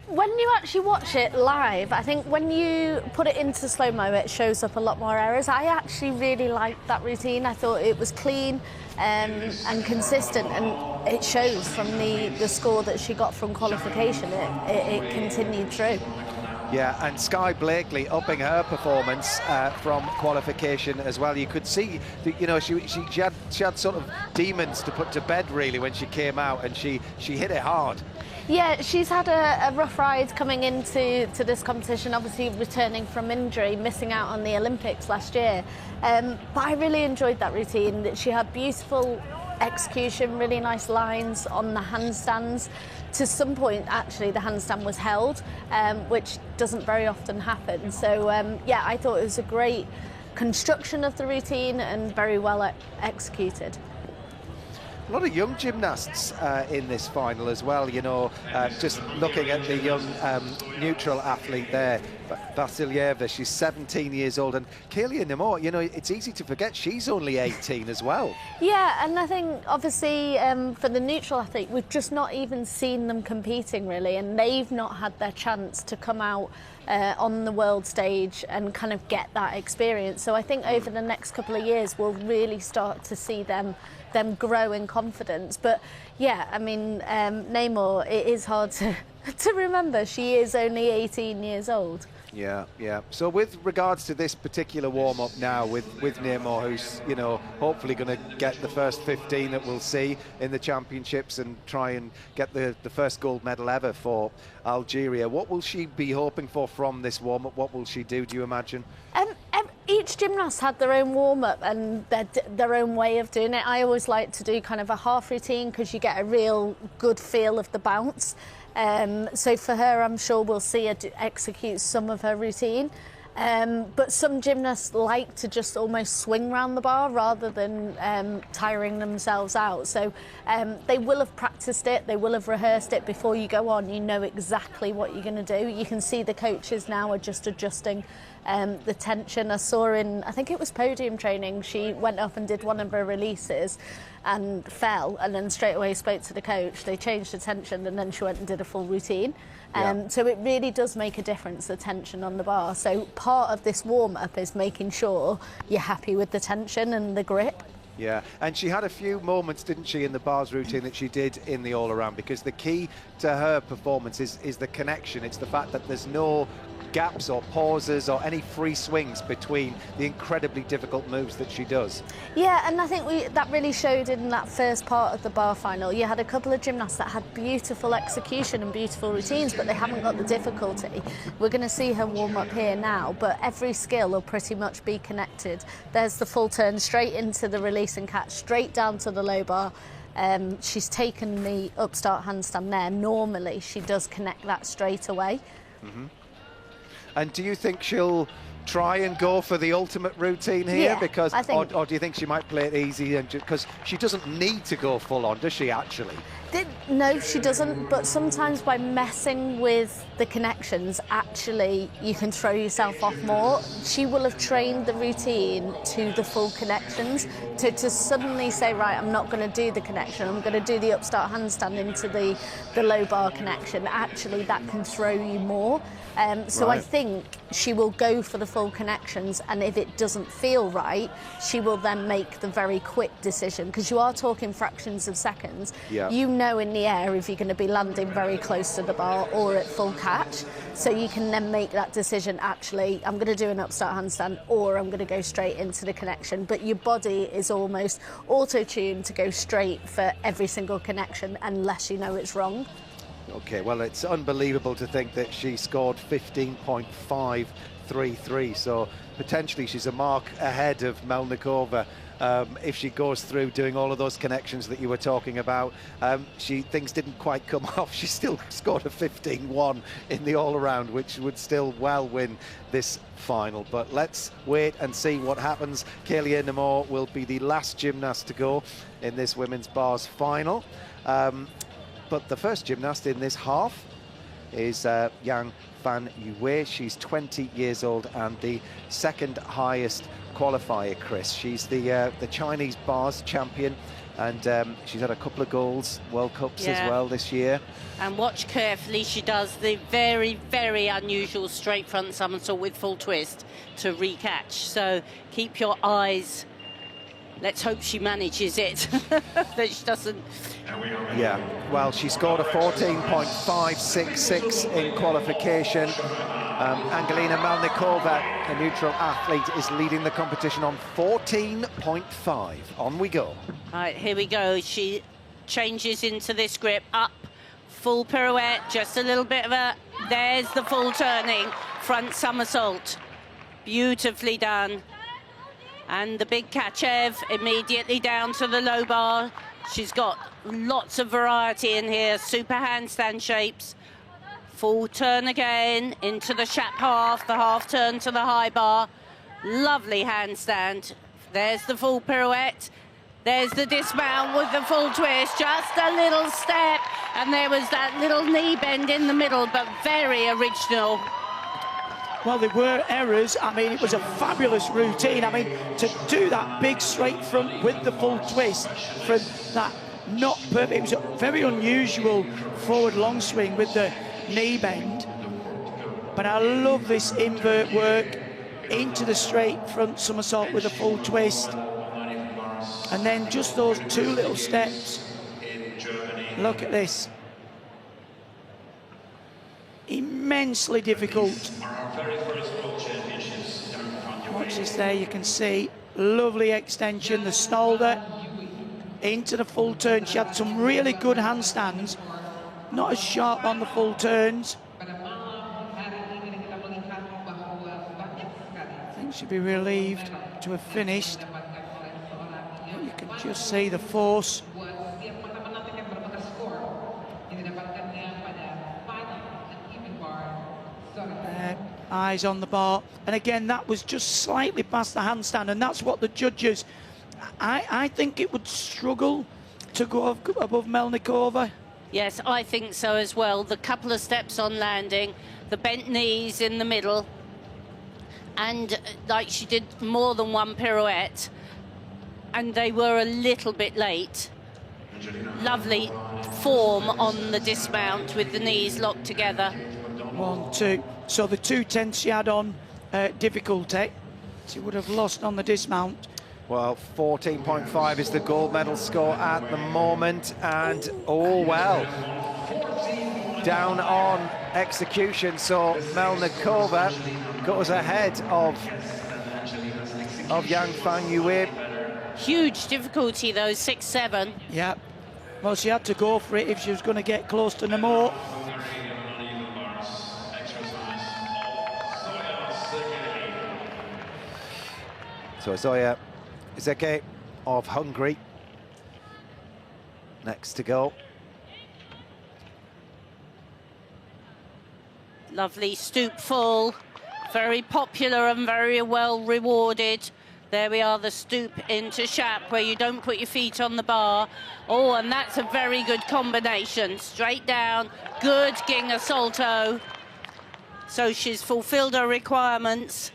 When you actually watch it live, I think when you put it into slow-mo, it shows up a lot more errors. I actually really liked that routine. I thought it was clean and consistent, and it shows from the score that she got from qualification. It continued through. Yeah, and Sky Blakely upping her performance from qualification as well. You could see that, you know, she had sort of demons to put to bed really when she came out, and she hit it hard. Yeah, she's had a rough ride coming into this competition, obviously returning from injury, missing out on the Olympics last year. But I really enjoyed that routine. She had beautiful execution, really nice lines on the handstands. To some point, actually, the handstand was held, which doesn't very often happen. So, yeah, I thought it was a great construction of the routine and very well executed. A lot of young gymnasts in this final as well, you know, just looking at the young neutral athlete there, Vasilyeva, she's 17 years old, and Kalia Nemor, you know, it's easy to forget she's only 18 as well. Yeah, and I think obviously for the neutral athlete, we've just not even seen them competing really, and they've not had their chance to come out on the world stage and kind of get that experience. So I think over the next couple of years, we'll really start to see them grow in confidence. But yeah, I mean, Nemor, it is hard to remember. She is only 18 years old. Yeah, yeah. So with regards to this particular warm-up now with Nemor, who's, you know, hopefully going to get the first 15 that we'll see in the championships and try and get the first gold medal ever for Algeria, what will she be hoping for from this warm-up? What will she do, do you imagine? Each gymnast had their own warm-up and their own way of doing it. I always like to do kind of a half routine because you get a real good feel of the bounce. So for her, I'm sure we'll see her execute some of her routine. But some gymnasts like to just almost swing around the bar rather than tiring themselves out. So they will have practiced it, they will have rehearsed it before you go on. You know exactly what you're going to do. You can see the coaches now are just adjusting the tension. I saw in, I think it was podium training, she went up and did one of her releases and fell, and then straight away spoke to the coach. They changed the tension and then she went and did a full routine. So it really does make a difference, the tension on the bar. So part of this warm-up is making sure you're happy with the tension and the grip. Yeah, and she had a few moments, didn't she, in the bars routine that she did in the all-around, because the key to her performance is the connection. It's the fact that there's no gaps or pauses or any free swings between the incredibly difficult moves that she does. Yeah, and I think that really showed in that first part of the bar final. You had a couple of gymnasts that had beautiful execution and beautiful routines, but they haven't got the difficulty. We're going to see her warm up here now, but every skill will pretty much be connected. There's the full turn straight into the release and catch, straight down to the low bar. She's taken the upstart handstand there. Normally she does connect that straight away. Mm-hmm. And do you think she'll try and go for the ultimate routine here? Yeah, because, I think, or do you think she might play it easy? And because she doesn't need to go full on, does she actually? No, she doesn't, but sometimes by messing with the connections, actually, you can throw yourself off more. She will have trained the routine to the full connections. To suddenly say, right, I'm not going to do the connection, I'm going to do the upstart handstand into the low bar connection, actually, that can throw you more. So right. I think she will go for the full connections, and if it doesn't feel right, she will then make the very quick decision, because you are talking fractions of seconds. Yeah. You know in the air if you're going to be landing very close to the bar or at full catch, so you can then make that decision, actually, I'm going to do an upstart handstand or I'm going to go straight into the connection. But your body is almost auto-tuned to go straight for every single connection unless you know it's wrong. Okay, well, it's unbelievable to think that she scored 15.533, so potentially she's a mark ahead of Melnikova if she goes through doing all of those connections that you were talking about. Things didn't quite come off. She still scored a 15-1 in the all-around, which would still well win this final. But let's wait and see what happens. Kalia Nemor will be the last gymnast to go in this women's bars final. But the first gymnast in this half is Yang Fan Yue. She's 20 years old and the second highest qualifier, Chris. She's the Chinese bars champion, and she's had a couple of goals, World Cups as well this year. And watch carefully, she does the very, very unusual straight front somersault with full twist to recatch. So keep your eyes Let's hope she manages it, that she doesn't. Yeah, well, she scored a 14.566 in qualification. Angelina Melnikova, a neutral athlete, is leading the competition on 14.5. On we go. Right, here we go. She changes into this grip, up, full pirouette, just a little bit of a... There's the full turning, front somersault. Beautifully done. And the big Kachev immediately down to the low bar. She's got lots of variety in here, super handstand shapes. Full turn again into the Shap half, the half turn to the high bar. Lovely handstand. There's the full pirouette. There's the dismount with the full twist, just a little step. And there was that little knee bend in the middle, but very original. Well, there were errors. I mean, it was a fabulous routine. I mean, to do that big straight front with the full twist from that not perfect, it was a very unusual forward long swing with the knee bend. But I love this invert work into the straight front somersault with a full twist. And then just those two little steps. Look at this. Immensely difficult. Watch this there, you can see lovely extension, the Snolder into the full turn. She had some really good handstands, not as sharp on the full turns. I think she'd be relieved to have finished. But you can just see the force. Eyes on the bar, and again that was just slightly past the handstand, and that's what the judges, I think it would struggle to go above Melnikova. Yes, I think so as well. The couple of steps on landing, the bent knees in the middle, and like she did more than one pirouette, and they were a little bit late. Lovely form on the dismount with the knees locked together. 1, 2. So the 2 tenths she had on difficulty, she would have lost on the dismount. Well, 14.5 is the gold medal score at the moment, and oh well, down on execution. So Melnikova goes ahead of Yang Fang Yue. Huge difficulty though, 6-7. Yeah. Well, she had to go for it if she was going to get close to Nemo. So Zoya Zeke of Hungary next to go. Lovely stoop full, very popular and very well rewarded. There we are, the stoop into Shap, where you don't put your feet on the bar. Oh, and that's a very good combination. Straight down, good Ginga Salto. So she's fulfilled her requirements.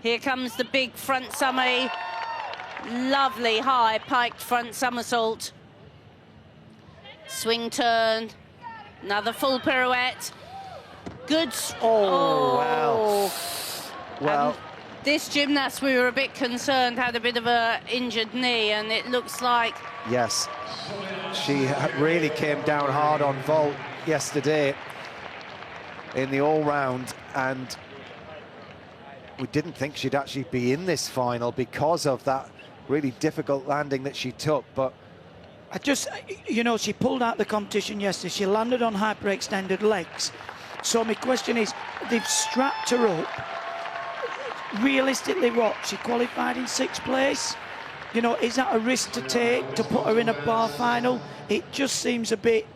Here comes the big front somme. Lovely high piked front somersault. Swing turn. Another full pirouette. Good. Wow. Well. This gymnast, we were a bit concerned, had a bit of a injured knee, and it looks like... Yes. She really came down hard on vault yesterday in the all-round, and we didn't think she'd actually be in this final because of that really difficult landing that she took, but I just, you know, she pulled out the competition yesterday. She landed on hyperextended legs. So my question is, they've strapped her up. Realistically, what? She qualified in 6th place? You know, is that a risk to take to put her in a bar final? It just seems a bit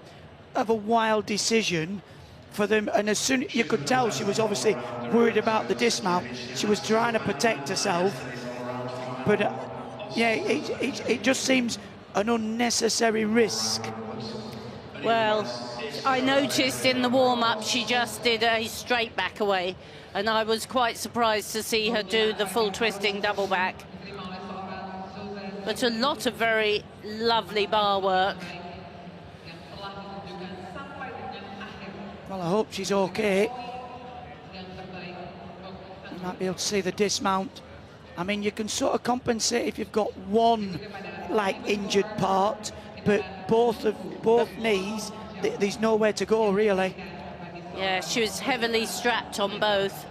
of a wild decision for them, and as soon you could tell she was obviously worried about the dismount. She was trying to protect herself, but yeah, it just seems an unnecessary risk. Well, I noticed in the warm-up she just did a straight back away, and I was quite surprised to see her do the full twisting double back. But a lot of very lovely bar work. Well, I hope she's okay. You might be able to see the dismount I mean, you can sort of compensate if you've got one, like, injured part, but both knees, there's nowhere to go, really. Yeah, she was heavily strapped on both.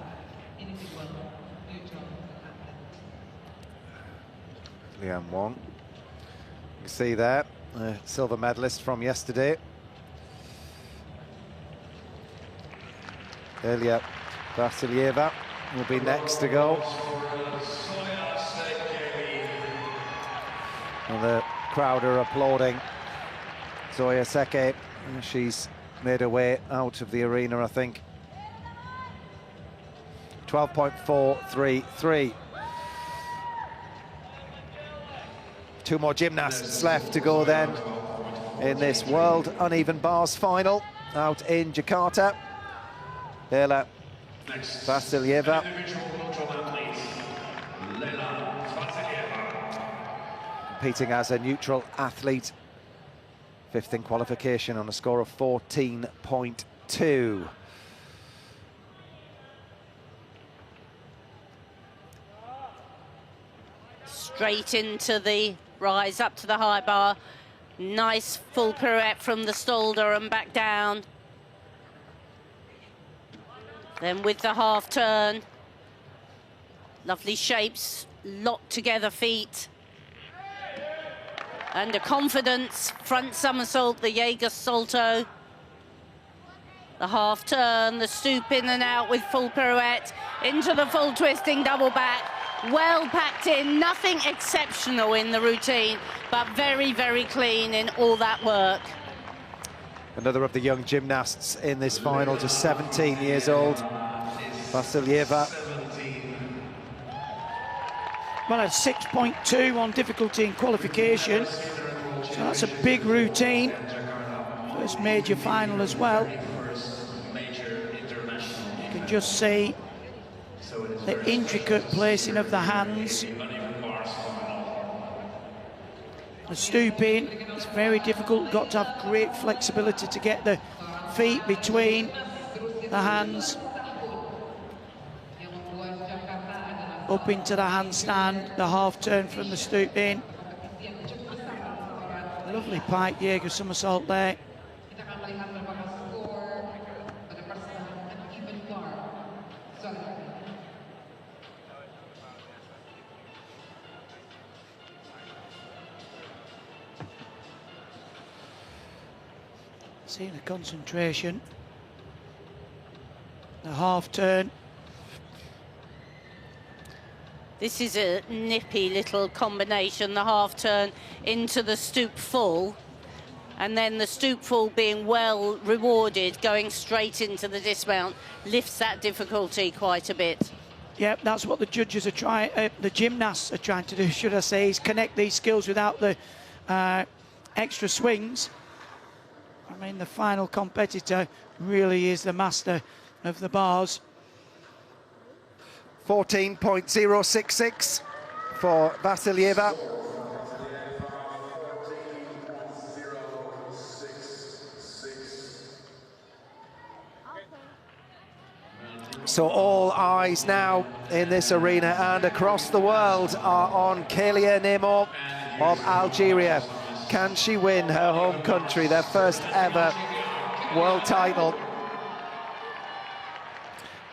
Leanne Wong. You see there, the silver medalist from yesterday. Earlier, Vasilyeva will be next to go. And the crowd are applauding Zoya Seke. She's made her way out of the arena, I think. 12.433. Two more gymnasts left to go then in this World Uneven Bars final out in Jakarta. Ela Vasilyeva. Competing as a neutral athlete. Fifth in qualification on a score of 14.2. Straight into the rise up to the high bar. Nice full pirouette from the Stolder and back down. Then with the half turn. Lovely shapes, locked together feet. And a confidence front somersault, the Jaeger salto. The half turn, the stoop in and out with full pirouette. Into the full twisting double back. Well packed in, nothing exceptional in the routine, but very, very clean in all that work. Another of the young gymnasts in this final, just 17 years old. Vasilyeva. Well, a 6.2 on difficulty in qualification. So that's a big routine. First major final as well. You can just see the intricate placing of the hands. The stooping is very difficult. Got to have great flexibility to get the feet between the hands. Up into the handstand, the half turn from the stoop in. Lovely pike Jaeger somersault there. See the concentration. The half turn. This is a nippy little combination, the half turn into the stoop full, and then the stoop full being well rewarded, going straight into the dismount, lifts that difficulty quite a bit. Yep, that's what the judges are trying, the gymnasts are trying to do, should I say, is connect these skills without the extra swings. I mean, the final competitor really is the master of the bars. 14.066 for Vasilyeva. So all eyes now in this arena and across the world are on Kélia Nemo of Algeria. Can she win her home country, their first ever world title?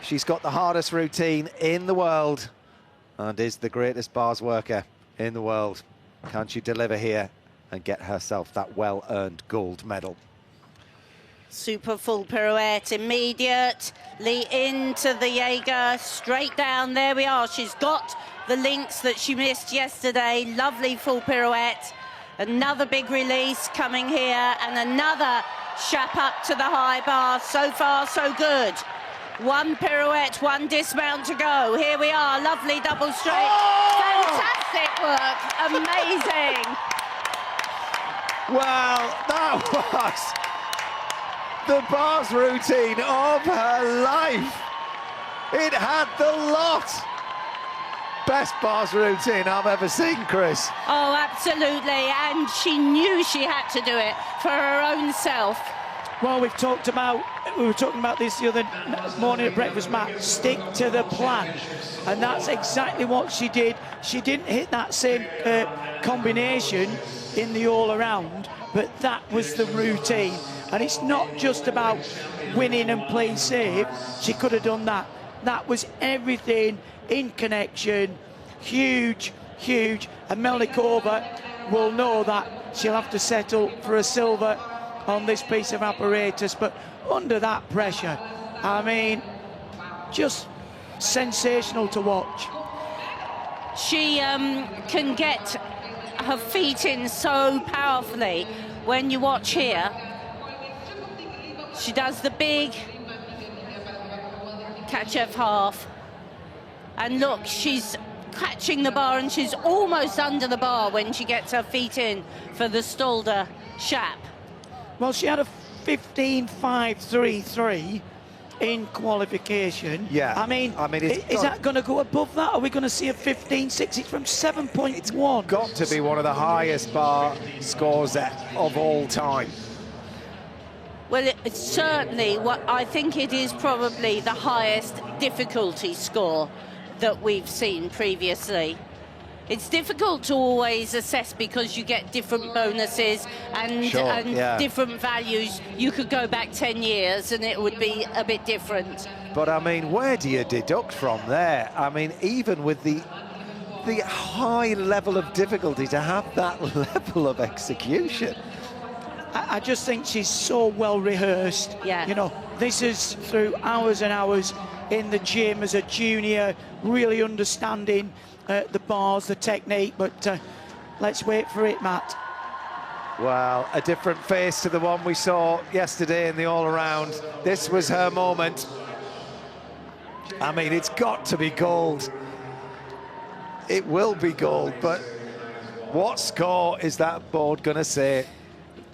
She's got the hardest routine in the world and is the greatest bars worker in the world. Can she deliver here and get herself that well-earned gold medal? Super full pirouette, immediately into the Jaeger, straight down, there we are. She's got the links that she missed yesterday. Lovely full pirouette. Another big release coming here and another shap up to the high bar. So far, so good. One pirouette, one dismount to go. Here we are, lovely double straight. Oh! Fantastic work, amazing. Well, that was the bars routine of her life. It had the lot. Best bars routine I've ever seen, Chris. Oh, absolutely, and she knew she had to do it for her own self. Well, we were talking about this the other morning at breakfast, Matt. Stick to the plan, and that's exactly what she did. She didn't hit that same combination in the all-around, but that was the routine. And it's not just about winning and playing safe. She could have done that. That was everything in connection. Huge, huge. And Melnikova will know that she'll have to settle for a silver on this piece of apparatus, but under that pressure, I mean, just sensational to watch. She can get her feet in so powerfully. When you watch here, she does the big catch-off half, and look, she's catching the bar and she's almost under the bar when she gets her feet in for the Stolder Shap. Well, she had a 15.533 in qualification. Yeah. I mean is that going to go above that? Are we going to see a 15.6? It's from 7.1. It's got to be one of the highest bar scores of all time. Well, it's certainly what I think it is probably the highest difficulty score that we've seen previously. It's difficult to always assess because you get different bonuses and different values. You could go back 10 years and it would be a bit different. But I mean, where do you deduct from there? I mean, even with the high level of difficulty, to have that level of execution. I just think she's so well rehearsed. Yeah. You know, this is through hours and hours in the gym as a junior, really understanding the bars, the technique, but let's wait for it, Matt. Well, a different face to the one we saw yesterday in the all-around. This was her moment. I mean, it's got to be gold. It will be gold, but what score is that board going to say?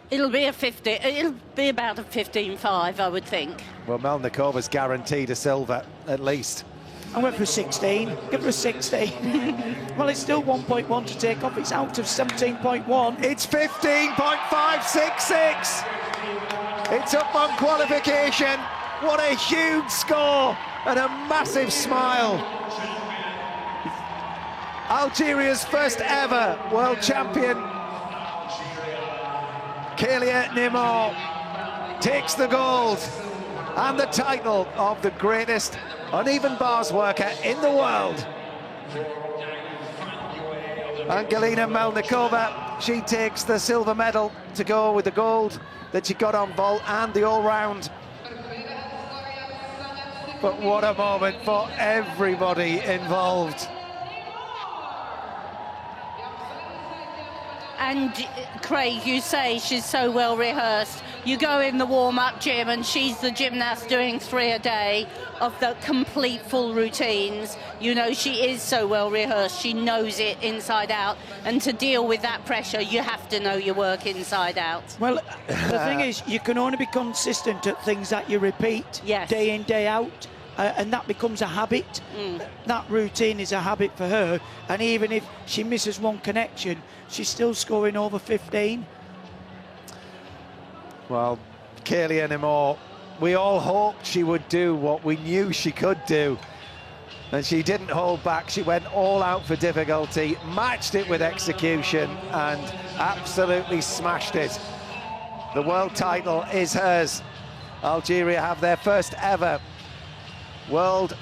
It'll be a 50. It'll be about a 15.5, I would think. Well, Melnikova's guaranteed a silver, at least. I went for 16. Give her a 16. Well, it's still 1.1 to take off. It's out of 17.1. It's 15.566. It's up on qualification. What a huge score and a massive smile. Algeria's first ever world champion, Kélia Németh, takes the gold and the title of the greatest uneven bars worker in the world. Angelina Melnikova, she takes the silver medal to go with the gold that she got on vault and the all-round. But what a moment for everybody involved. And Craig, you say she's so well rehearsed. You go in the warm-up gym and she's the gymnast doing 3 a day of the complete full routines. You know, she is so well rehearsed. She knows it inside out. And to deal with that pressure, you have to know your work inside out. Well, the thing is, you can only be consistent at things that you repeat day in, day out. And that becomes a habit. That routine is a habit for her, and even if she misses one connection, she's still scoring over 15. Well, Kélia Németh, we all hoped she would do what we knew she could do, and she didn't hold back. She went all out for difficulty, matched it with execution, and absolutely smashed it. The world title is hers. Algeria have their first ever world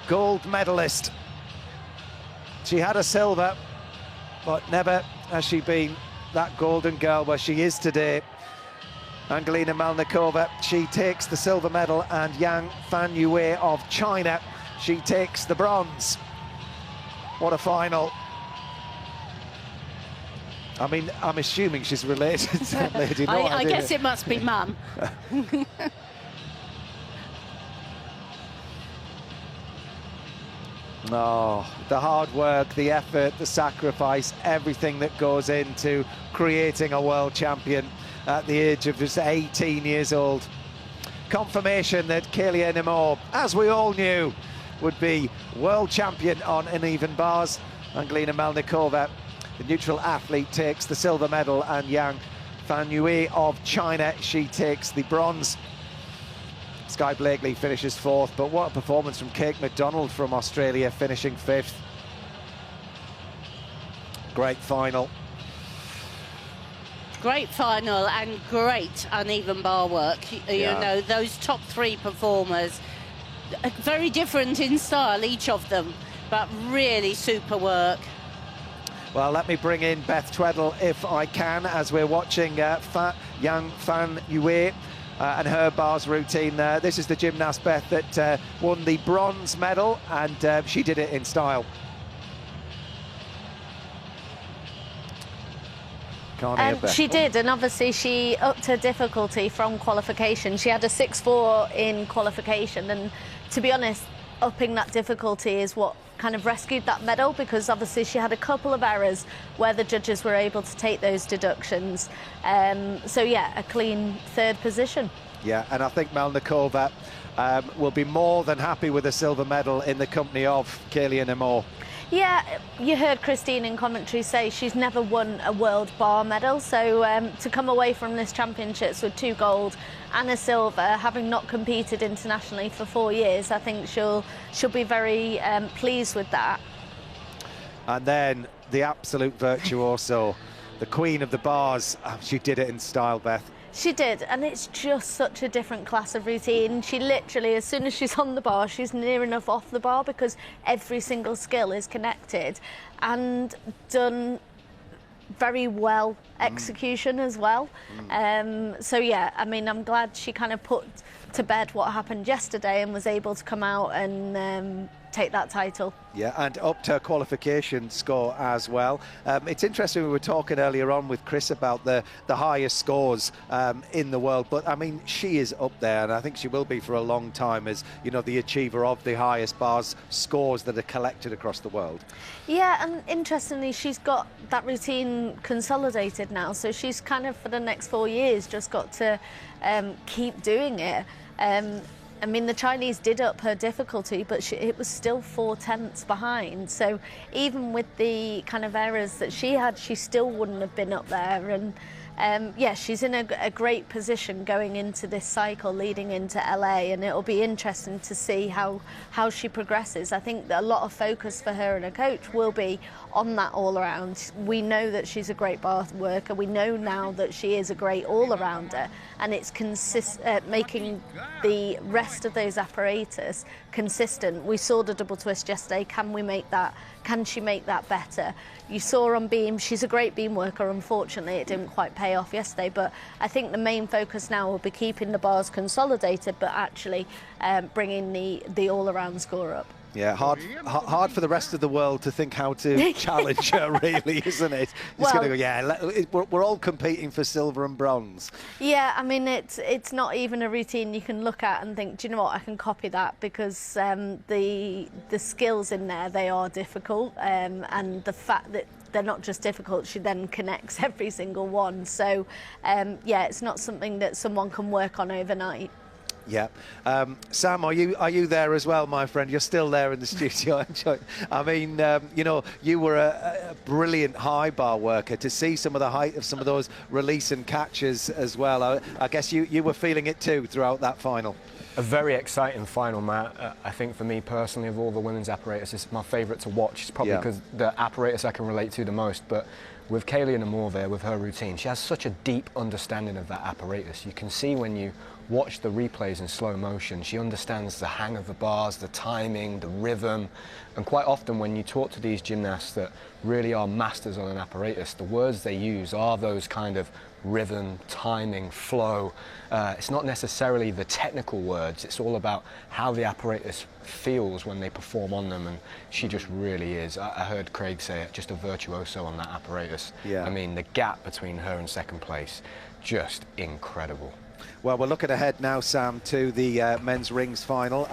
gold medalist. She had a silver, but never has she been that golden girl where she is today. Angelina Melnikova, she takes the silver medal, and Yang Fanyue of China, she takes the bronze. What a final. I mean, I'm assuming she's related to that lady. No I idea. guess it must be Mum. Oh, the hard work, the effort, the sacrifice, everything that goes into creating a world champion at the age of just 18 years old. Confirmation that Kélia Németh, as we all knew, would be world champion on uneven bars. Angelina Melnikova, the neutral athlete, takes the silver medal, and Yang Fan Yue of China, she takes the bronze. Sky Blakely finishes 4th, but what a performance from Kate McDonald from Australia, finishing 5th. Great final. Great final and great uneven bar work. You know, those top 3 performers, very different in style, each of them, but really super work. Well, let me bring in Beth Tweddle if I can, as we're watching young Fan Yue and her bars routine. This is the gymnast, Beth, that won the bronze medal, and she did it in style. She did, and obviously she upped her difficulty from qualification. She had a 6.4 in qualification, and to be honest, upping that difficulty is what kind of rescued that medal, because obviously she had a couple of errors where the judges were able to take those deductions. So yeah, a clean 3rd position. Yeah, and I think Melnikova will be more than happy with a silver medal in the company of Kaylee Amor. Yeah, you heard Christine in commentary say she's never won a world bar medal, so to come away from this championships with 2 gold and a silver, having not competed internationally for 4 years, I think she'll be very pleased with that. And then the absolute virtuoso, the queen of the bars. She did it in style, Beth. She did, and it's just such a different class of routine. She literally, as soon as she's on the bar, she's near enough off the bar, because every single skill is connected and done very well execution as well. So yeah, I mean, I'm glad she kind of put to bed what happened yesterday and was able to come out and take that title. Yeah, and upped her qualification score as well. It's interesting, we were talking earlier on with Chris about the highest scores in the world, but I mean, she is up there, and I think she will be for a long time as, you know, the achiever of the highest bars scores that are collected across the world. Yeah, and interestingly, she's got that routine consolidated now, so she's kind of for the next 4 years just got to keep doing it. I mean, the Chinese did up her difficulty, but it was still 4/10 behind. So even with the kind of errors that she had, she still wouldn't have been up there. And yeah, she's in a great position going into this cycle leading into LA, and it'll be interesting to see how she progresses. I think that a lot of focus for her and her coach will be on that all-around. We know that she's a great bar worker. We know now that she is a great all-arounder, and it's making the rest of those apparatus consistent. We saw the double twist yesterday. Can she make that better? You saw on beam, she's a great beam worker. Unfortunately, it didn't quite pay off yesterday, but I think the main focus now will be keeping the bars consolidated, but actually bringing the all-around score up. Yeah, hard for the rest of the world to think how to challenge her, really, isn't it? It's going to go, yeah, we're all competing for silver and bronze. Yeah, I mean, it's not even a routine you can look at and think, do you know what, I can copy that, because the skills in there, they are difficult, and the fact that they're not just difficult, she then connects every single one. So, yeah, it's not something that someone can work on overnight. Yeah. Sam, are you there as well, my friend? You're still there in the studio. I mean, you know, you were a brilliant high bar worker. To see some of the height of some of those release and catches as well, I guess you were feeling it too throughout that final. A very exciting final, Matt. I think for me personally, of all the women's apparatus, it's my favourite to watch. It's probably because the apparatus I can relate to the most. But with Kaylee Amor there, with her routine, she has such a deep understanding of that apparatus. You can see when you watch the replays in slow motion, she understands the hang of the bars, the timing, the rhythm. And quite often when you talk to these gymnasts that really are masters on an apparatus, the words they use are those kind of rhythm, timing, flow. It's not necessarily the technical words, it's all about how the apparatus feels when they perform on them, and she just really is. I heard Craig say it, just a virtuoso on that apparatus. Yeah. I mean, the gap between her and second place, just incredible. Well, we're looking ahead now, Sam, to the men's rings final.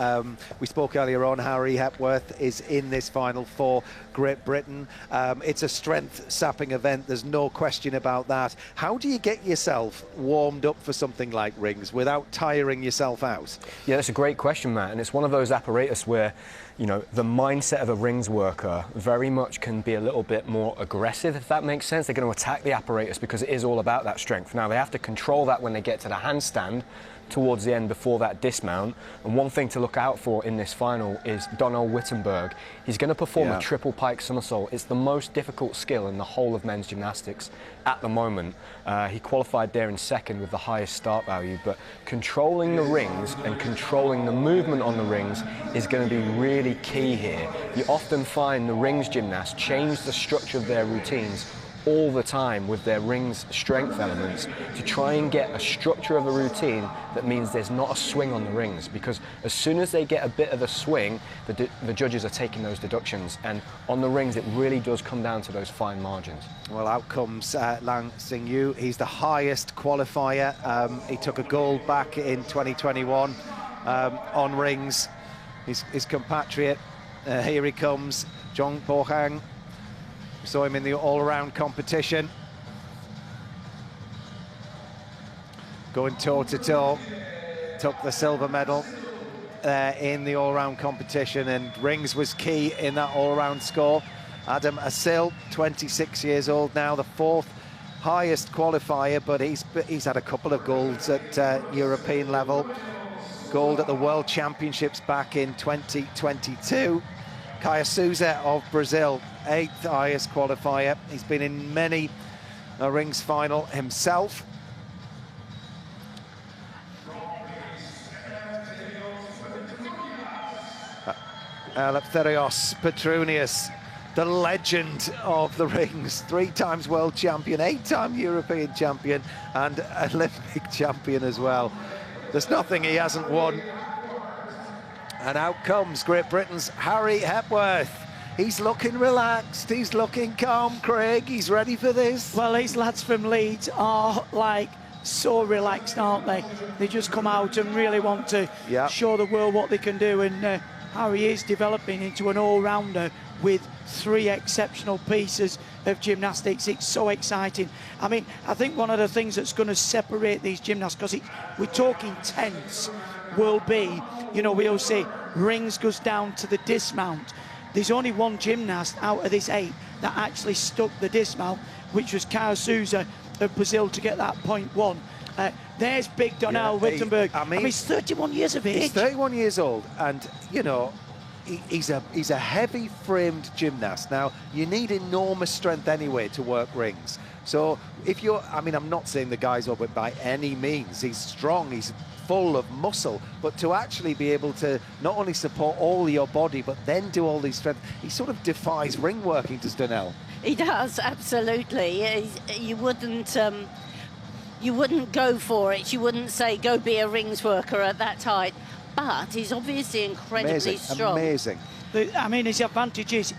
We spoke earlier on, Harry Hepworth is in this final for Great Britain. It's a strength-sapping event, there's no question about that. How do you get yourself warmed up for something like rings without tiring yourself out? Yeah, that's a great question, Matt, and it's one of those apparatus where you know, the mindset of a rings worker very much can be a little bit more aggressive, if that makes sense. They're going to attack the apparatus because it is all about that strength. Now, they have to control that when they get to the handstand towards the end before that dismount. And one thing to look out for in this final is Donnell Wittenberg. He's going to perform a triple pike somersault. It's the most difficult skill in the whole of men's gymnastics at the moment. He qualified there in second with the highest start value, but controlling the rings and controlling the movement on the rings is going to be really key here. You often find the rings gymnasts change the structure of their routines all the time with their rings strength elements to try and get a structure of a routine that means there's not a swing on the rings, because as soon as they get a bit of a swing, the judges are taking those deductions, and on the rings it really does come down to those fine margins. Well, out comes Lang Xingyu. He's the highest qualifier. He took a gold back in 2021 on rings. His compatriot, here he comes, Zhong Bohang. Saw him in the all-around competition. Going toe-to-toe. Took the silver medal in the all-around competition, and rings was key in that all-around score. Adam Asil, 26 years old now, the fourth highest qualifier, but he's had a couple of golds at European level. Gold at the World Championships back in 2022. Caio Souza of Brazil, 8th highest qualifier. He's been in many a rings final himself. Eleftherios Petronius, the legend of the rings, 3 times world champion, 8-time European champion, and Olympic champion as well. There's nothing he hasn't won. And out comes Great Britain's Harry Hepworth. He's looking relaxed, he's looking calm, Craig, he's ready for this. Well, these lads from Leeds are like so relaxed, aren't they? They just come out and really want to show the world what they can do, and Harry is developing into an all-rounder with 3 exceptional pieces of gymnastics. It's so exciting. I mean, I think one of the things that's going to separate these gymnasts, because we're talking tense, will be, you know, we always say rings goes down to the dismount. There's only one gymnast out of this 8 that actually stuck the dismount, which was Caio Souza of Brazil, to get that .1. There's big Donnell Wittenberg. I mean, he's 31 years of age. He's 31 years old, and, you know, he's a heavy-framed gymnast. Now, you need enormous strength anyway to work rings. So if you're, I mean, I'm not saying the guy's over by any means. He's strong, he's full of muscle, but to actually be able to not only support all your body, but then do all these strength, he sort of defies ring working, does Donnell? He does, absolutely. You wouldn't go for it. You wouldn't say go be a rings worker at that height. But he's obviously incredibly strong. Amazing. I mean, his advantage is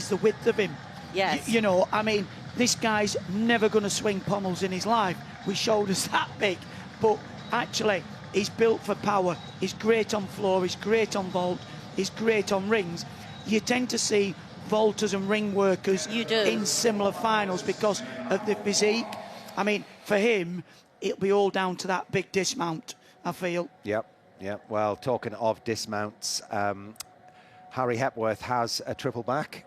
the width of him. Yes. You know, I mean, this guy's never going to swing pommels in his life with shoulders that big. But actually, he's built for power. He's great on floor. He's great on vault. He's great on rings. You tend to see vaulters and ring workers in similar finals because of the physique. I mean, for him, it'll be all down to that big dismount, I feel. Yep. Well, talking of dismounts, Harry Hepworth has a triple back.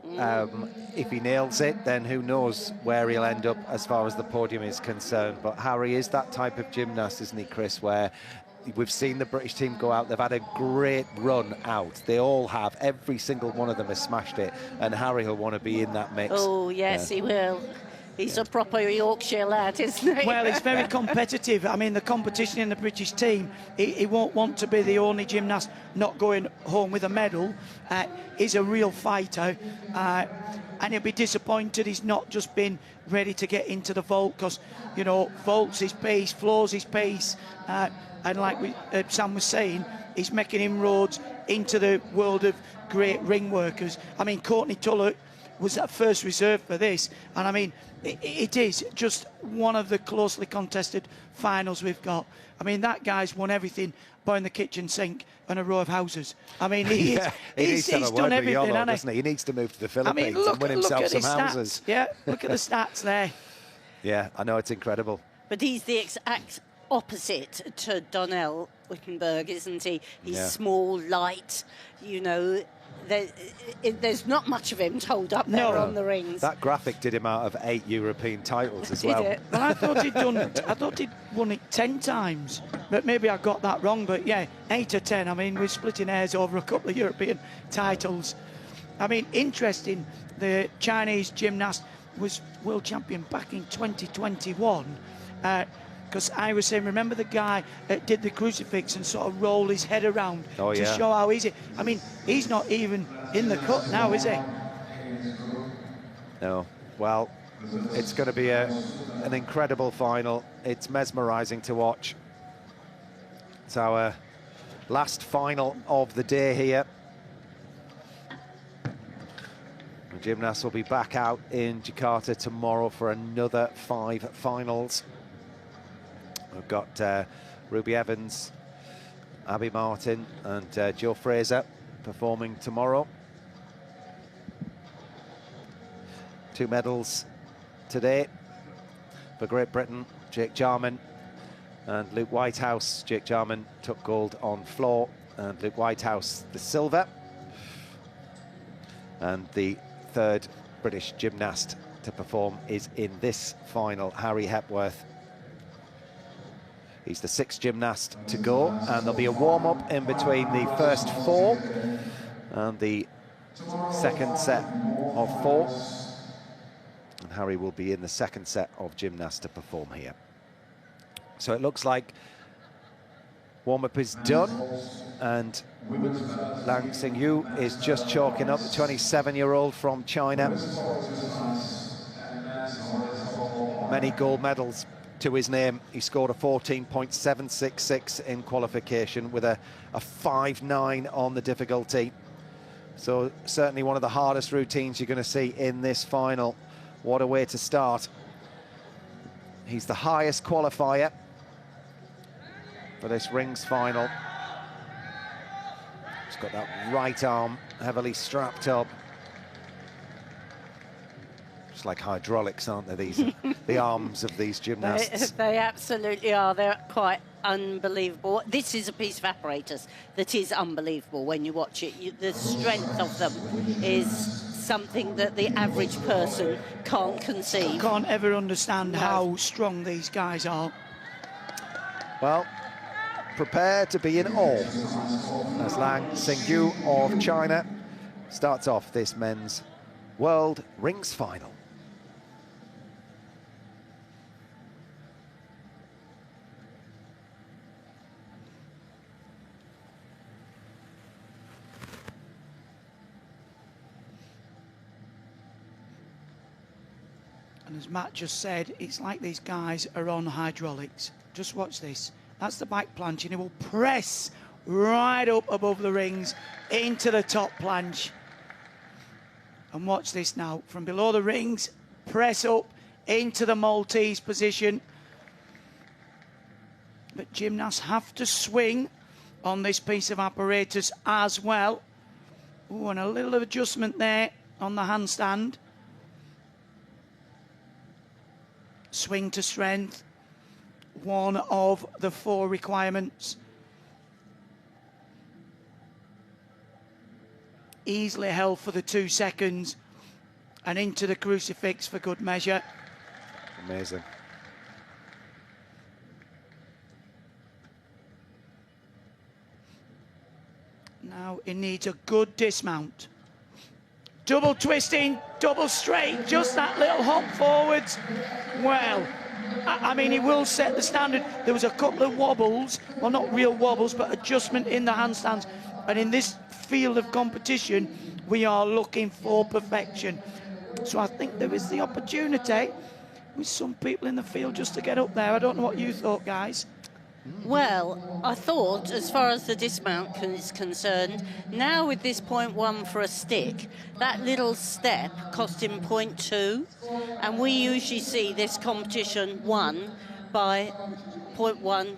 If he nails it, then who knows where he'll end up as far as the podium is concerned. But Harry is that type of gymnast, isn't he, Chris, where we've seen the British team go out. They've had a great run out. They all have. Every single one of them has smashed it. And Harry will want to be in that mix. Oh, yes, he will. He's a proper Yorkshire lad, isn't he? Well, it's very competitive. I mean, the competition in the British team, he won't want to be the only gymnast not going home with a medal. He's a real fighter. And he'll be disappointed he's not just been ready to get into the vault, because, you know, vault's his pace, floor's his pace. And like Sam was saying, he's making inroads into the world of great ring workers. I mean, Courtney Tullett was that first reserve for this. And I mean, it is just one of the closely contested finals we've got. I mean, that guy's won everything behind the kitchen sink and a row of houses. I mean, he's done everything, hasn't he? He needs to move to the Philippines and win himself some houses. Yeah, look at the stats there. Yeah, I know, it's incredible. But he's the exact opposite to Donnell Wittenberg, isn't he? He's small, light, you know, there's not much of him told up there on the rings. That graphic did him out of 8 European titles as well. Did it? Well, I thought he'd won it 10 times, but maybe I got that wrong. But yeah, 8 or 10. I mean, we're splitting hairs over a couple of European titles. I mean, interesting. The Chinese gymnast was world champion back in 2021. Because I was saying, remember the guy that did the crucifix and sort of rolled his head around to show how easy? I mean, he's not even in the cut now, is he? No. Well, it's going to be an incredible final. It's mesmerising to watch. It's our last final of the day here. The gymnasts will be back out in Jakarta tomorrow for another 5 finals. We've got Ruby Evans, Abby Martin and Jo Fraser performing tomorrow. 2 medals today for Great Britain, Jake Jarman and Luke Whitehouse. Jake Jarman took gold on floor and Luke Whitehouse the silver. And the 3rd British gymnast to perform is in this final, Harry Hepworth. He's the 6th gymnast to go, and there'll be a warm-up in between the first 4 and the second set of 4. And Harry will be in the second set of gymnasts to perform here. So it looks like warm-up is done, and Lang Xingyu is just chalking up, the 27-year-old from China. Many gold medals to his name. He scored a 14.766 in qualification with a 5.9 on the difficulty. So certainly one of the hardest routines you're going to see in this final. What a way to start. He's the highest qualifier for this rings final. He's got that right arm heavily strapped up. It's like hydraulics, aren't they, these the arms of these gymnasts? They absolutely are. They're quite unbelievable. This is a piece of apparatus that is unbelievable when you watch it. The strength of them is something that the average person can't conceive. Can't ever understand how strong these guys are. Well, prepare to be in awe as Lang Xingyu of China starts off this men's World Rings Final. And as Matt just said, it's like these guys are on hydraulics. Just watch this. That's the back planche, and he will press right up above the rings into the top planche. And watch this now. From below the rings, press up into the Maltese position. But gymnasts have to swing on this piece of apparatus as well. Oh, and a little adjustment there on the handstand. Swing to strength, one of the 4 requirements. Easily held for the 2 seconds and into the crucifix for good measure. Amazing. Now he needs a good dismount. Double twisting, double straight, just that little hop forwards. Well, I mean, he will set the standard. There was a couple of wobbles, well, not real wobbles, but adjustment in the handstands. And in this field of competition, we are looking for perfection. So I think there is the opportunity with some people in the field just to get up there. I don't know what you thought, guys. Well, I thought, as far as the dismount is concerned, now with this 0.1 for a stick, that little step cost him 0.2, and we usually see this competition won by 0.1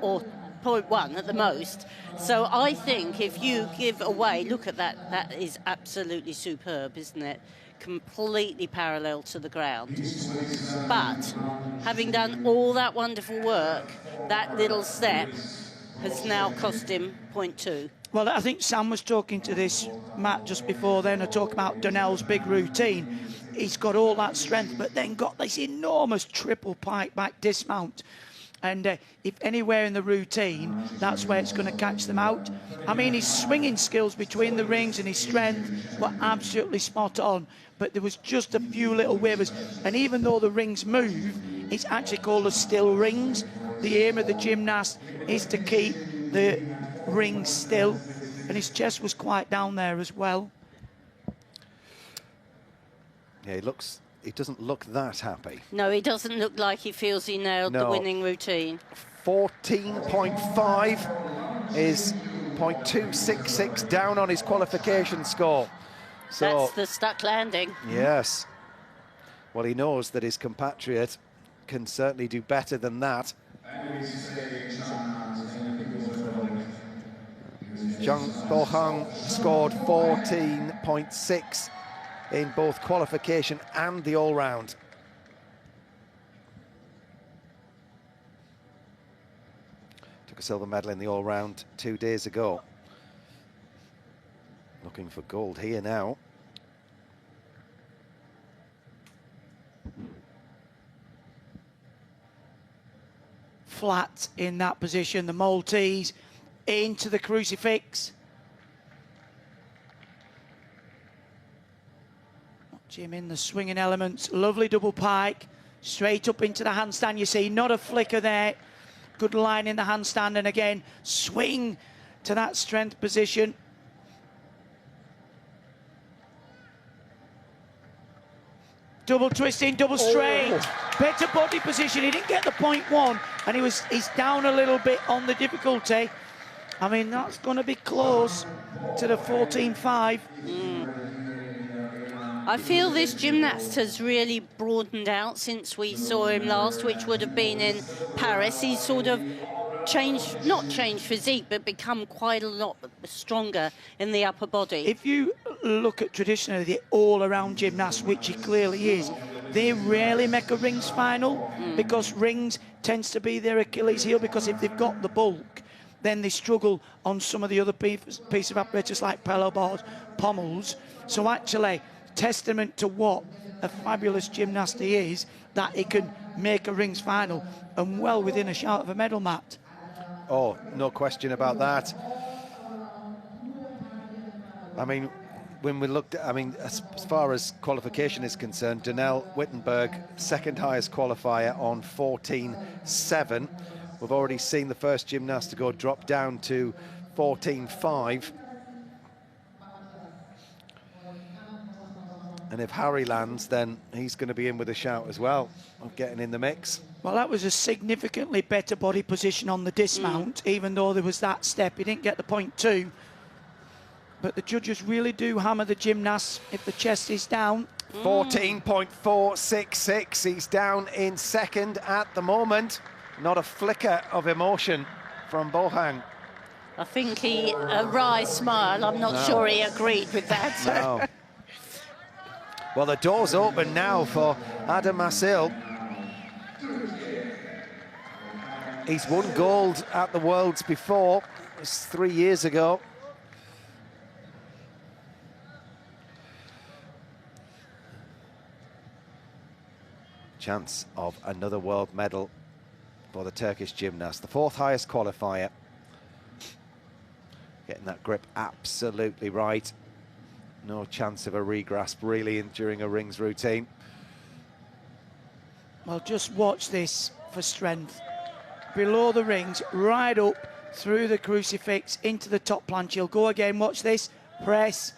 or 0.1 at the most. So I think if you give away, look at that, that is absolutely superb, isn't it? Completely parallel to the ground. But having done all that wonderful work, that little step has now cost him 0.2. Well, I think Sam was talking to this, Matt, just before then, talking about Donnell's big routine. He's got all that strength, but then got this enormous triple pike back dismount. And if anywhere in the routine, that's where it's going to catch them out. I mean, his swinging skills between the rings and his strength were absolutely spot on. But there was just a few little wavers. And even though the rings move, it's actually called the still rings. The aim of the gymnast is to keep the rings still. And his chest was quite down there as well. Yeah, he doesn't look that happy. No, he doesn't look like he feels he nailed the winning routine. 14.5 is 0.266 down on his qualification score. So, that's the stuck landing. Yes. Well, he knows that his compatriot can certainly do better than that. Zhang Bohang scored 14.6 in both qualification and the all-round. Took a silver medal in the all-round 2 days ago. Looking for gold here now. Flat in that position, the Maltese into the crucifix. Watch him in the swinging elements. Lovely double pike. Straight up into the handstand. You see, not a flicker there. Good line in the handstand. And again, swing to that strength position. Double twisting, double straight. Better body position. He didn't get the 0.1, and he's down a little bit on the difficulty. I mean, that's going to be close to the 14.5. I feel this gymnast has really broadened out since we saw him last, which would have been in Paris. He's sort of changed, not changed physique, but become quite a lot stronger in the upper body. If you look at traditionally the all-around gymnast, which he clearly is, they rarely make a rings final because rings tends to be their Achilles heel, because if they've got the bulk, then they struggle on some of the other piece of apparatus like pillow bars, pommels. So actually, testament to what a fabulous gymnast he is, that he can make a rings final and well within a shout of a medal, Matt. Oh, no question about that. I mean, when we looked at, I mean, as far as qualification is concerned, Donnell Wittenberg, second highest qualifier on 14.7. We've already seen the first gymnast to go drop down to 14.5. And if Harry lands, then he's going to be in with a shout as well of getting in the mix. Well, that was a significantly better body position on the dismount, even though there was that step. He didn't get the 0.2. But the judges really do hammer the gymnasts if the chest is down. 14.466. He's down in second at the moment. Not a flicker of emotion from Bohang. I think a wry smile. I'm not sure he agreed with that. No. Well, the door's open now for Adam Masil. He's won gold at the Worlds before. It was 3 years ago. Chance of another world medal for the Turkish gymnast. The fourth highest qualifier. Getting that grip absolutely right. No chance of a regrasp really during a rings routine. Well, just watch this for strength. Below the rings, right up through the crucifix into the top planche. He'll go again, watch this. Press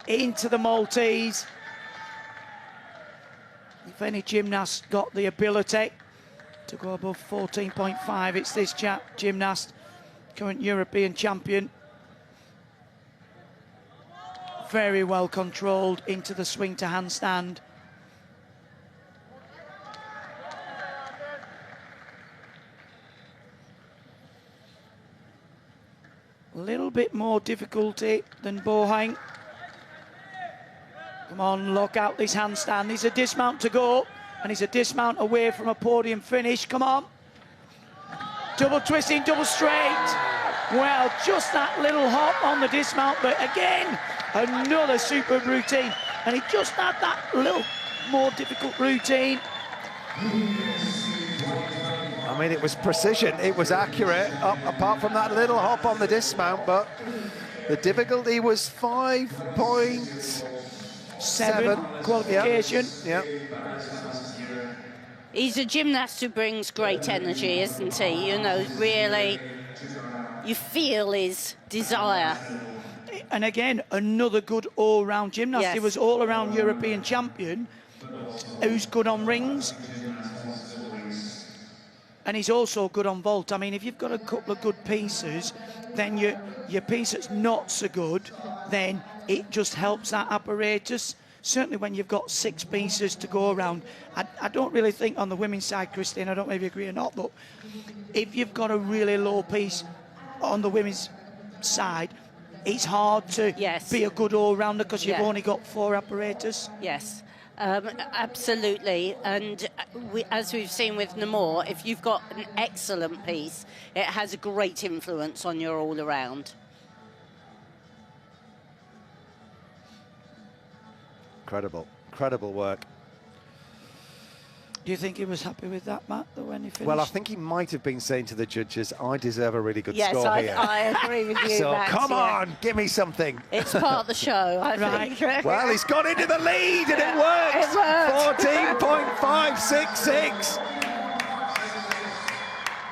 into the Maltese. If any gymnast got the ability to go above 14.5, it's this gymnast, current European champion. Very well controlled into the swing to handstand. A little bit more difficulty than Bohang. Come on, lock out this handstand. There's a dismount to go, and he's a dismount away from a podium finish. Come on. Double twisting, double straight. Well, just that little hop on the dismount, but again, another superb routine. And he just had that little more difficult routine. I mean, it was precision, it was accurate, apart from that little hop on the dismount, but the difficulty was 5.7 qualification. Yeah. He's a gymnast who brings great energy, isn't he? You know, really, you feel his desire. And again, another good all-round gymnast. Yes. He was all-around European champion, who's good on rings. And he's also good on vault. I mean, if you've got a couple of good pieces, then your piece that's not so good, then it just helps that apparatus. Certainly when you've got 6 pieces to go around. I don't really think on the women's side, Christine, I don't know if you agree or not, but if you've got a really low piece on the women's side, it's hard to be a good all-rounder because you've only got 4 apparatus. Yes. Absolutely, and as we've seen with Namor, if you've got an excellent piece, it has a great influence on your all-around. Incredible work. Do you think he was happy with that, Matt, when he finished? Well, I think he might have been saying to the judges, I deserve a really good score here. Yes, I agree with you, So Matt, come on, give me something. It's part of the show, I think. Well, he's got into the lead and it works. It worked. 14.566.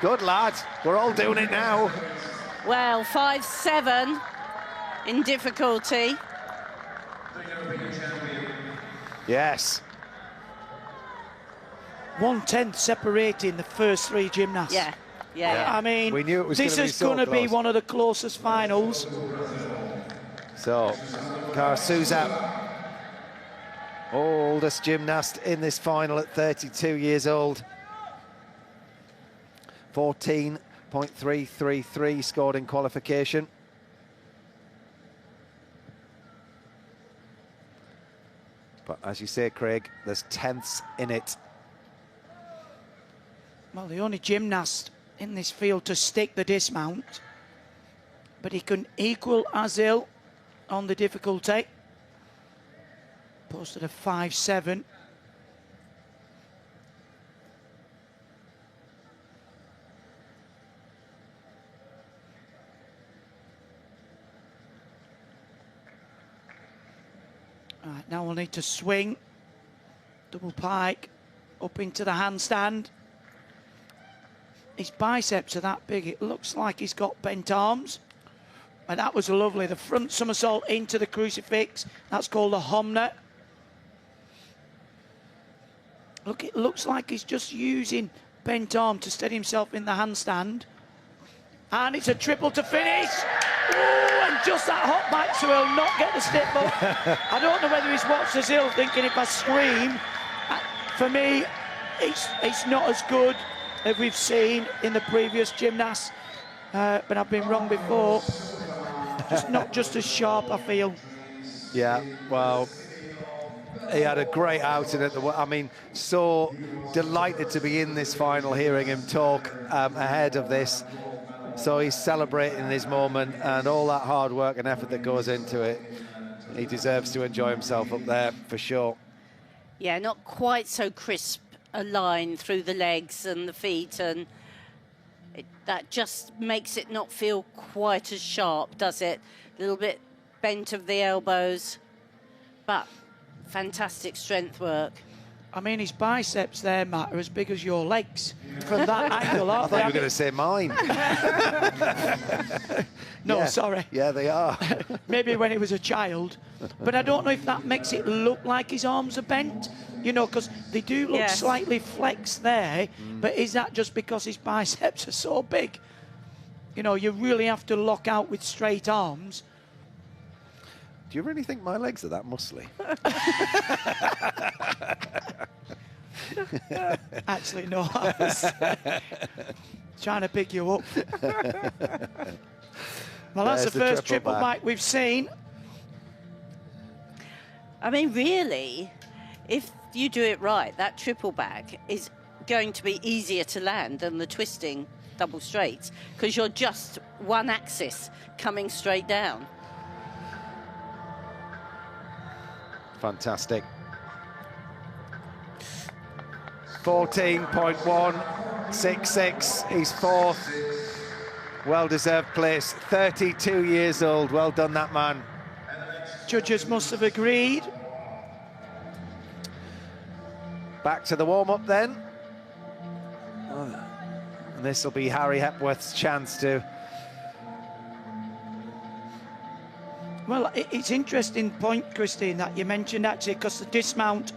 Good lad. We're all doing it now. Well, 5-7 in difficulty. Yes. 1/10 separating the first 3 gymnasts. Yeah. I mean, we knew it was this is going to be one of the closest finals. So, Cara Souza, oldest gymnast in this final at 32 years old. 14.333 scored in qualification. But as you say, Craig, there's tenths in it. Well, the only gymnast in this field to stick the dismount, but he can equal Azil on the difficulty. Posted a 5-7. Right, now we'll need to swing. Double pike up into the handstand. His biceps are that big, it looks like he's got bent arms. And that was lovely. The front somersault into the crucifix. That's called a Homner. Look, it looks like he's just using bent arm to steady himself in the handstand. And it's a triple to finish. Ooh, and just that hop back so he'll not get the step up. I don't know whether he's watched Azil thinking if I scream. For me, it's not as good as we've seen in the previous gymnasts. But I've been wrong before. Just not just as sharp, I feel. Yeah, well, he had a great outing at the... I mean, so delighted to be in this final, hearing him talk ahead of this. So he's celebrating his moment and all that hard work and effort that goes into it. He deserves to enjoy himself up there, for sure. Yeah, not quite so crisp a line through the legs and the feet, and that just makes it not feel quite as sharp, does it? A little bit bent of the elbows, but fantastic strength work. I mean, his biceps there, Matt, are as big as your legs from that angle, aren't I thought they? you were going to say mine. No, Yeah. sorry. Yeah, they are. Maybe when he was a child. But I don't know if that makes it look like his arms are bent, you know, because they do look slightly flexed there. But is that just because his biceps are so big? You know, you really have to lock out with straight arms. Do you really think my legs are that muscly? Actually, no. I was trying to pick you up. Well, that's There's the the first triple triple back. back we've seen. I mean, really, if you do it right, that triple back is going to be easier to land than the twisting. double straights because you're just one axis coming straight down. Fantastic. 14.166. He's fourth. Well-deserved place. 32 years old. Well done, that man. Judges must have agreed. Back to the warm-up then. And this will be Harry Hepworth's chance to... Well, it's interesting point, Christine, that you mentioned, actually, because the dismount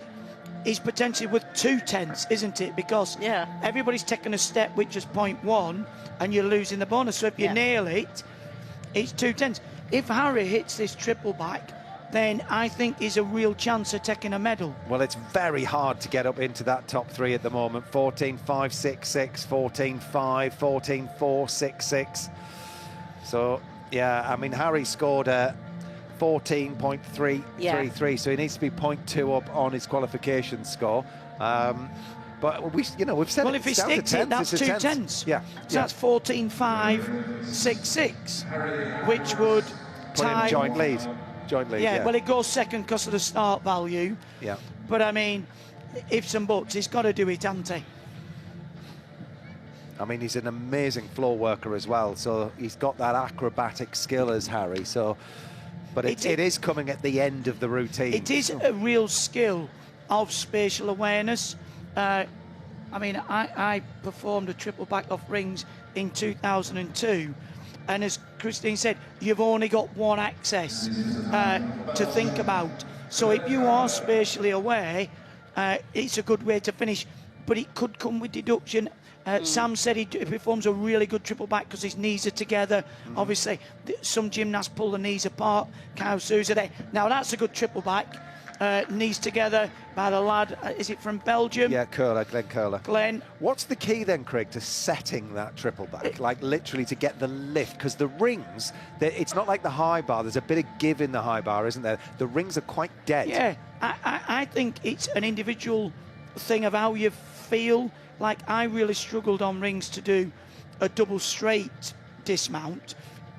is potentially with 2/10, isn't it? Because everybody's taken a step which is 0.1 and you're losing the bonus. So if you nail it, it's 2/10. If Harry hits this triple back, then I think he's a real chance of taking a medal. Well, it's very hard to get up into that top three at the moment. 14.566, 14.5, 14.466. So, yeah, I mean, Harry scored a 14.333, so he needs to be 0.2 up on his qualification score. But we've said well, if he sticks it, that's 2/10. Yeah, so that's 14.566, which would put him joint lead. Yeah, well, it goes second because of the start value. Yeah. But I mean, ifs and buts, he's got to do it, hasn't he? I mean, he's an amazing floor worker as well, so he's got that acrobatic skill as Harry. So, but it is coming at the end of the routine. It is a real skill of spatial awareness. I mean, I performed a triple back off rings in 2002. And as Christine said, you've only got one access to think about. So if you are spatially aware, it's a good way to finish. But it could come with deduction. Sam said he performs a really good triple back because his knees are together. Obviously, some gymnasts pull the knees apart. Kyle Souza there. Now, that's a good triple back. Knees together by the lad, is it from Belgium? Yeah, Glenn Curler. Glenn. What's the key then, Craig, to setting that triple back? Like literally to get the lift? Because the rings, it's not like the high bar. There's a bit of give in the high bar, isn't there? The rings are quite dead. Yeah, I think it's an individual thing of how you feel. Like, I really struggled on rings to do a double straight dismount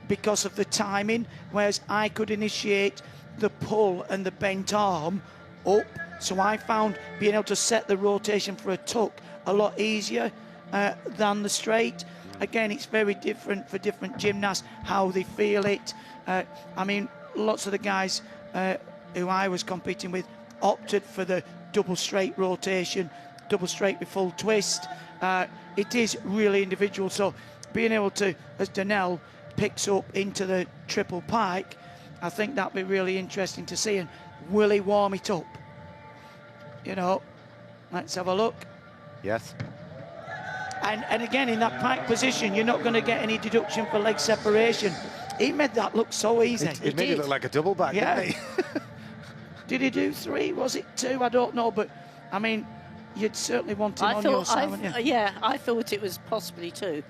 because of the timing, whereas I could initiate the pull and the bent arm up, so I found being able to set the rotation for a tuck a lot easier than the straight. Again, it's very different for different gymnasts how they feel it. I mean, lots of the guys who I was competing with opted for the double straight rotation, double straight with full twist. It is really individual, so being able to, as Danelle picks up into the triple pike, I think that'd be really interesting to see. And will he warm it up? You know, let's have a look. Yes. And again, in that pike position, you're not going to get any deduction for leg separation. He made that look so easy. It made it look like a double back, didn't he? Did he do 3? Was it 2? I don't know, but I mean, you'd certainly want him on your side, wouldn't you? Yeah, I thought it was possibly 2.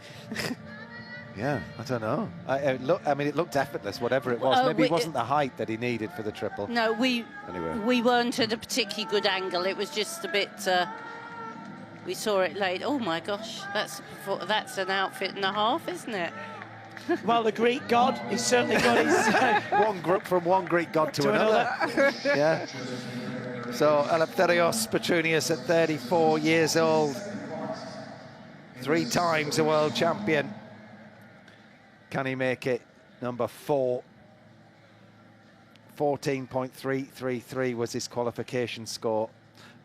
Yeah, I don't know. I mean, it looked effortless, whatever it was. Maybe it wasn't the height that he needed for the triple. No, we weren't at a particularly good angle. It was just a bit. We saw it late. Oh my gosh, that's an outfit and a half, isn't it? Well, the Greek god, he's certainly got his from one Greek god to another. Yeah. So Eleftherios Petrunius at 34 years old, 3 times a world champion. Can he make it? Number 4. 14.333 was his qualification score,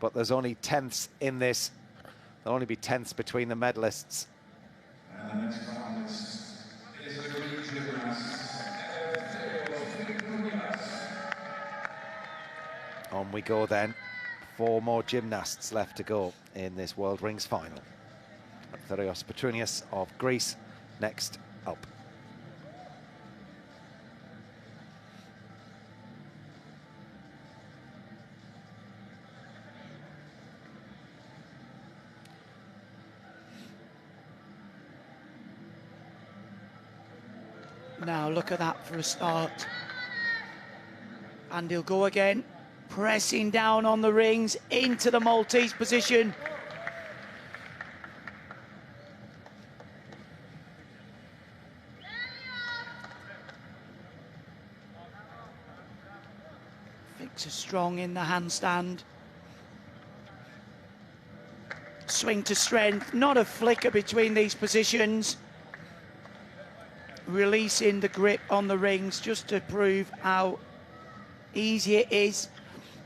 but there's only tenths in this. There'll only be tenths between the medalists. And the next finalist is the Greek gymnast, On we go then. 4 more gymnasts left to go in this World Rings final. Eleftherios Petrunius of Greece next up. Now look at that for a start. And he'll go again, pressing down on the rings into the Maltese position. Legs are strong in the handstand. Swing to strength, not a flicker between these positions. Releasing the grip on the rings just to prove how easy it is.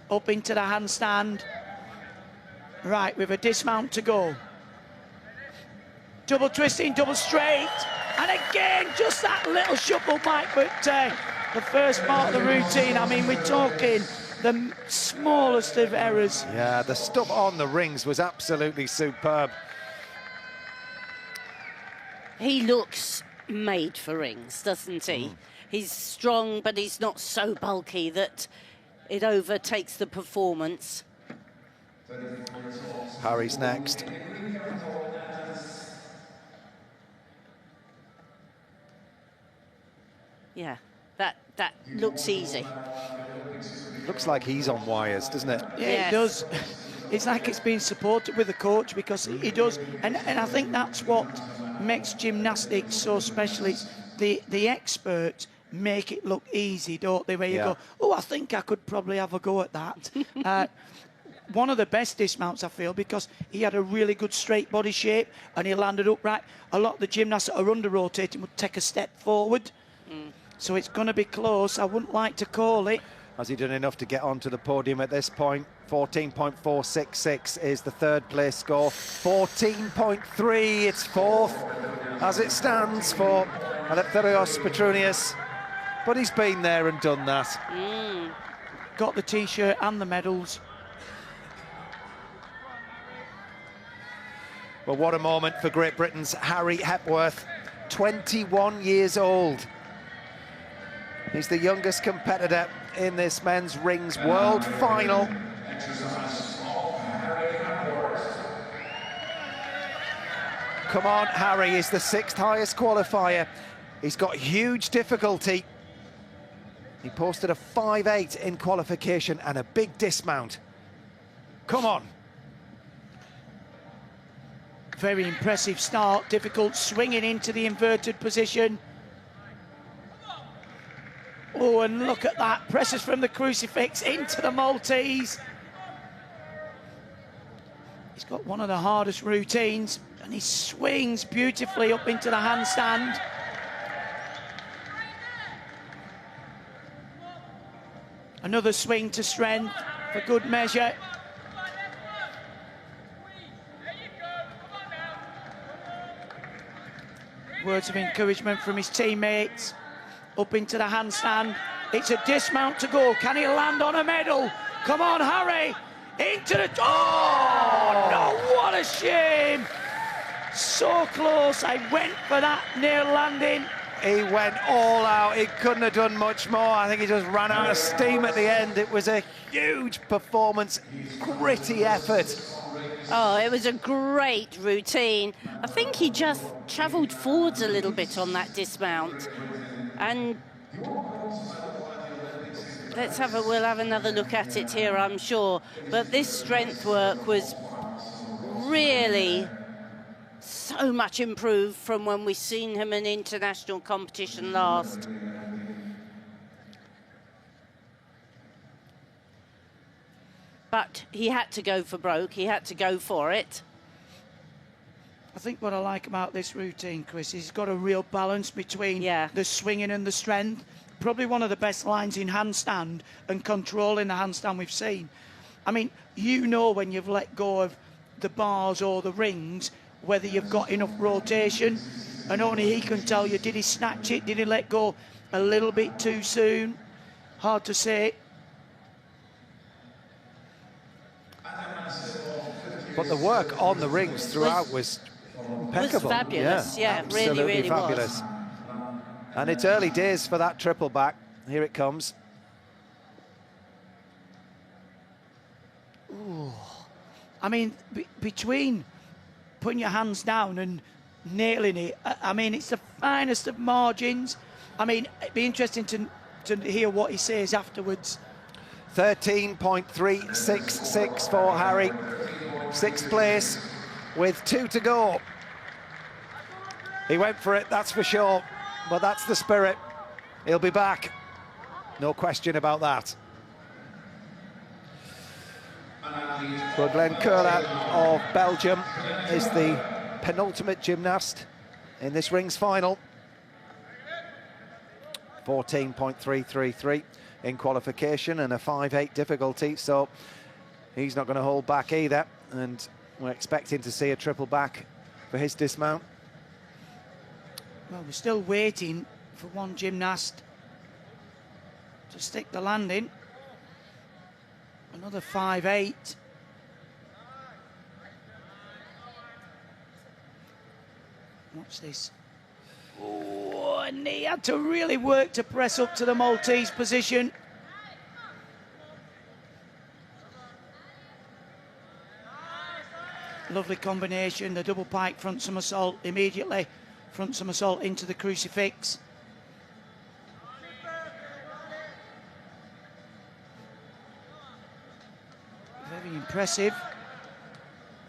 Up into the handstand. Right, with a dismount to go. Double twisting, double straight. And again, just that little shuffle back, but the first part of the routine, I mean, we're talking the smallest of errors. Yeah, the stuff on the rings was absolutely superb. He looks made for rings, doesn't he? He's strong, but he's not so bulky that it overtakes the performance. Harry's next. Yeah, that looks easy. Looks like he's on wires, doesn't it? Yeah, Yes. it does. It's like it's being supported with the coach, because he does. And I think that's what makes gymnastics so special. It's the experts make it look easy, don't they? Where you go, oh, I think I could probably have a go at that. One of the best dismounts, I feel, because he had a really good straight body shape and he landed upright. A lot of the gymnasts that are under-rotating would take a step forward. So it's going to be close. I wouldn't like to call it. Has he done enough to get onto the podium at this point? 14.466 is the third place score. 14.3, it's fourth as it stands for Eleftherios Petronius. But he's been there and done that. Got the T-shirt and the medals. Well, what a moment for Great Britain's Harry Hepworth, 21 years old. He's the youngest competitor in this men's rings world final. Come on, Harry is the 6th highest qualifier. He's got huge difficulty. He posted a 5.8 in qualification and a big dismount. Come on. Very impressive start, difficult, swinging into the inverted position. Oh, and look at that, presses from the crucifix into the Maltese. He's got one of the hardest routines, and he swings beautifully up into the handstand. Another swing to strength for good measure. Words of encouragement from his teammates. Up into the handstand. It's a dismount to go. Can he land on a medal? Come on, Harry. Into the... Oh, no, what a shame. So close. I went for that near landing. He went all out. He couldn't have done much more. I think he just ran out of steam at the end. It was a huge performance, gritty effort. Oh, it was a great routine. I think he just travelled forwards a little bit on that dismount. And we'll have another look at it here, I'm sure. But this strength work was really so much improved from when we've seen him in international competition last. But he had to go for broke, he had to go for it. I think what I like about this routine, Chris, is he's got a real balance between the swinging and the strength. Probably one of the best lines in handstand and controlling the handstand we've seen. I mean, you know when you've let go of the bars or the rings, whether you've got enough rotation, and only he can tell you, did he snatch it, did he let go a little bit too soon? Hard to say. But the work on the rings throughout was impeccable. Was fabulous, yeah, really, really fabulous. was. And it's early days for that triple back. Here it comes. Ooh. I mean, between putting your hands down and nailing it, I mean, it's the finest of margins. I mean, it'd be interesting to hear what he says afterwards. 13.366 for Harry. 6th place with 2 to go. He went for it, that's for sure. But that's the spirit. He'll be back. No question about that. Well, Glenn Curlat of Belgium is the penultimate gymnast in this rings final. 14.333 in qualification and a 5.8 difficulty, so he's not going to hold back either, and we're expecting to see a triple back for his dismount. Well, we're still waiting for one gymnast to stick the landing. Another 5.8. What's this? Oh, and he had to really work to press up to the Maltese position. Lovely combination, the double pike front somersault immediately. Front somersault into the crucifix. Very impressive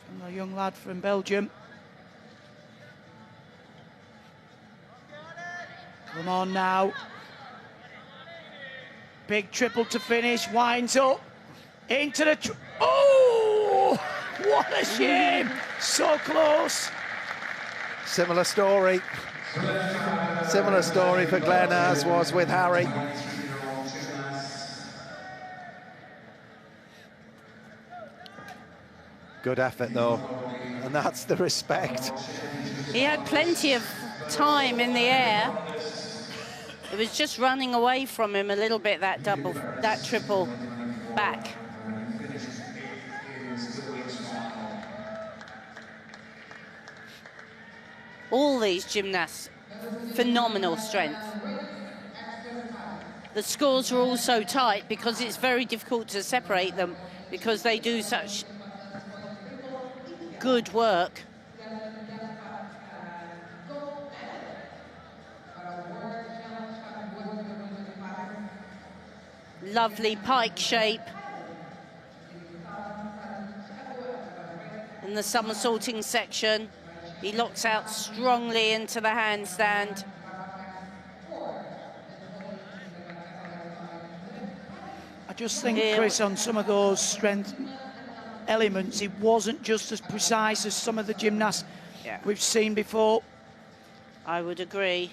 from the young lad from Belgium. Come on now. Big triple to finish, winds up. Into the... Oh! What a shame! So close. Similar story. Similar story for Glenn as was with Harry. Good effort though, and that's the respect. He had plenty of time in the air. It was just running away from him a little bit, that triple back. All these gymnasts, phenomenal strength. The scores are all so tight because it's very difficult to separate them because they do such good work. Lovely pike shape. In the somersaulting section, he locks out strongly into the handstand. I just think, Chris, on some of those strength elements, it wasn't just as precise as some of the gymnasts we've seen before. I would agree.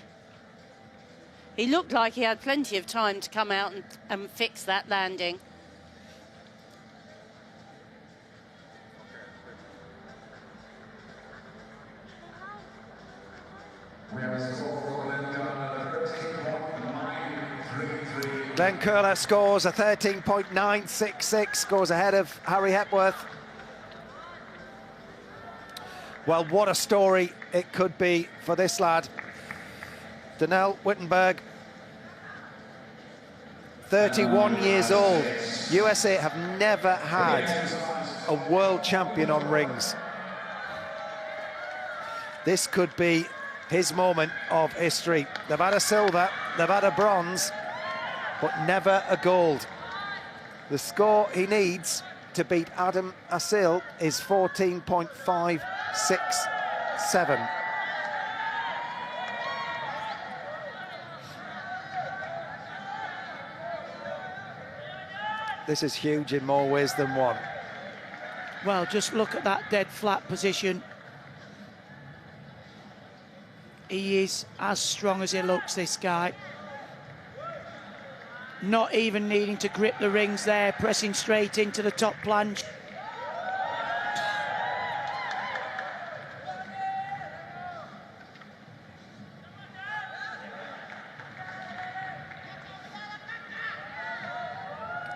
He looked like he had plenty of time to come out and fix that landing. Glenn Curlat scores a 13.966, scores ahead of Harry Hepworth. Well, what a story it could be for this lad. Daniel Wittenberg, 31 years old. USA have never had a world champion on rings. This could be his moment of history. They've had a silver, they've had a bronze, but never a gold. The score he needs to beat Adam Asil is 14.567. This is huge in more ways than one. Well, just look at that dead flat position. He is as strong as he looks, this guy. Not even needing to grip the rings there, pressing straight into the top planche.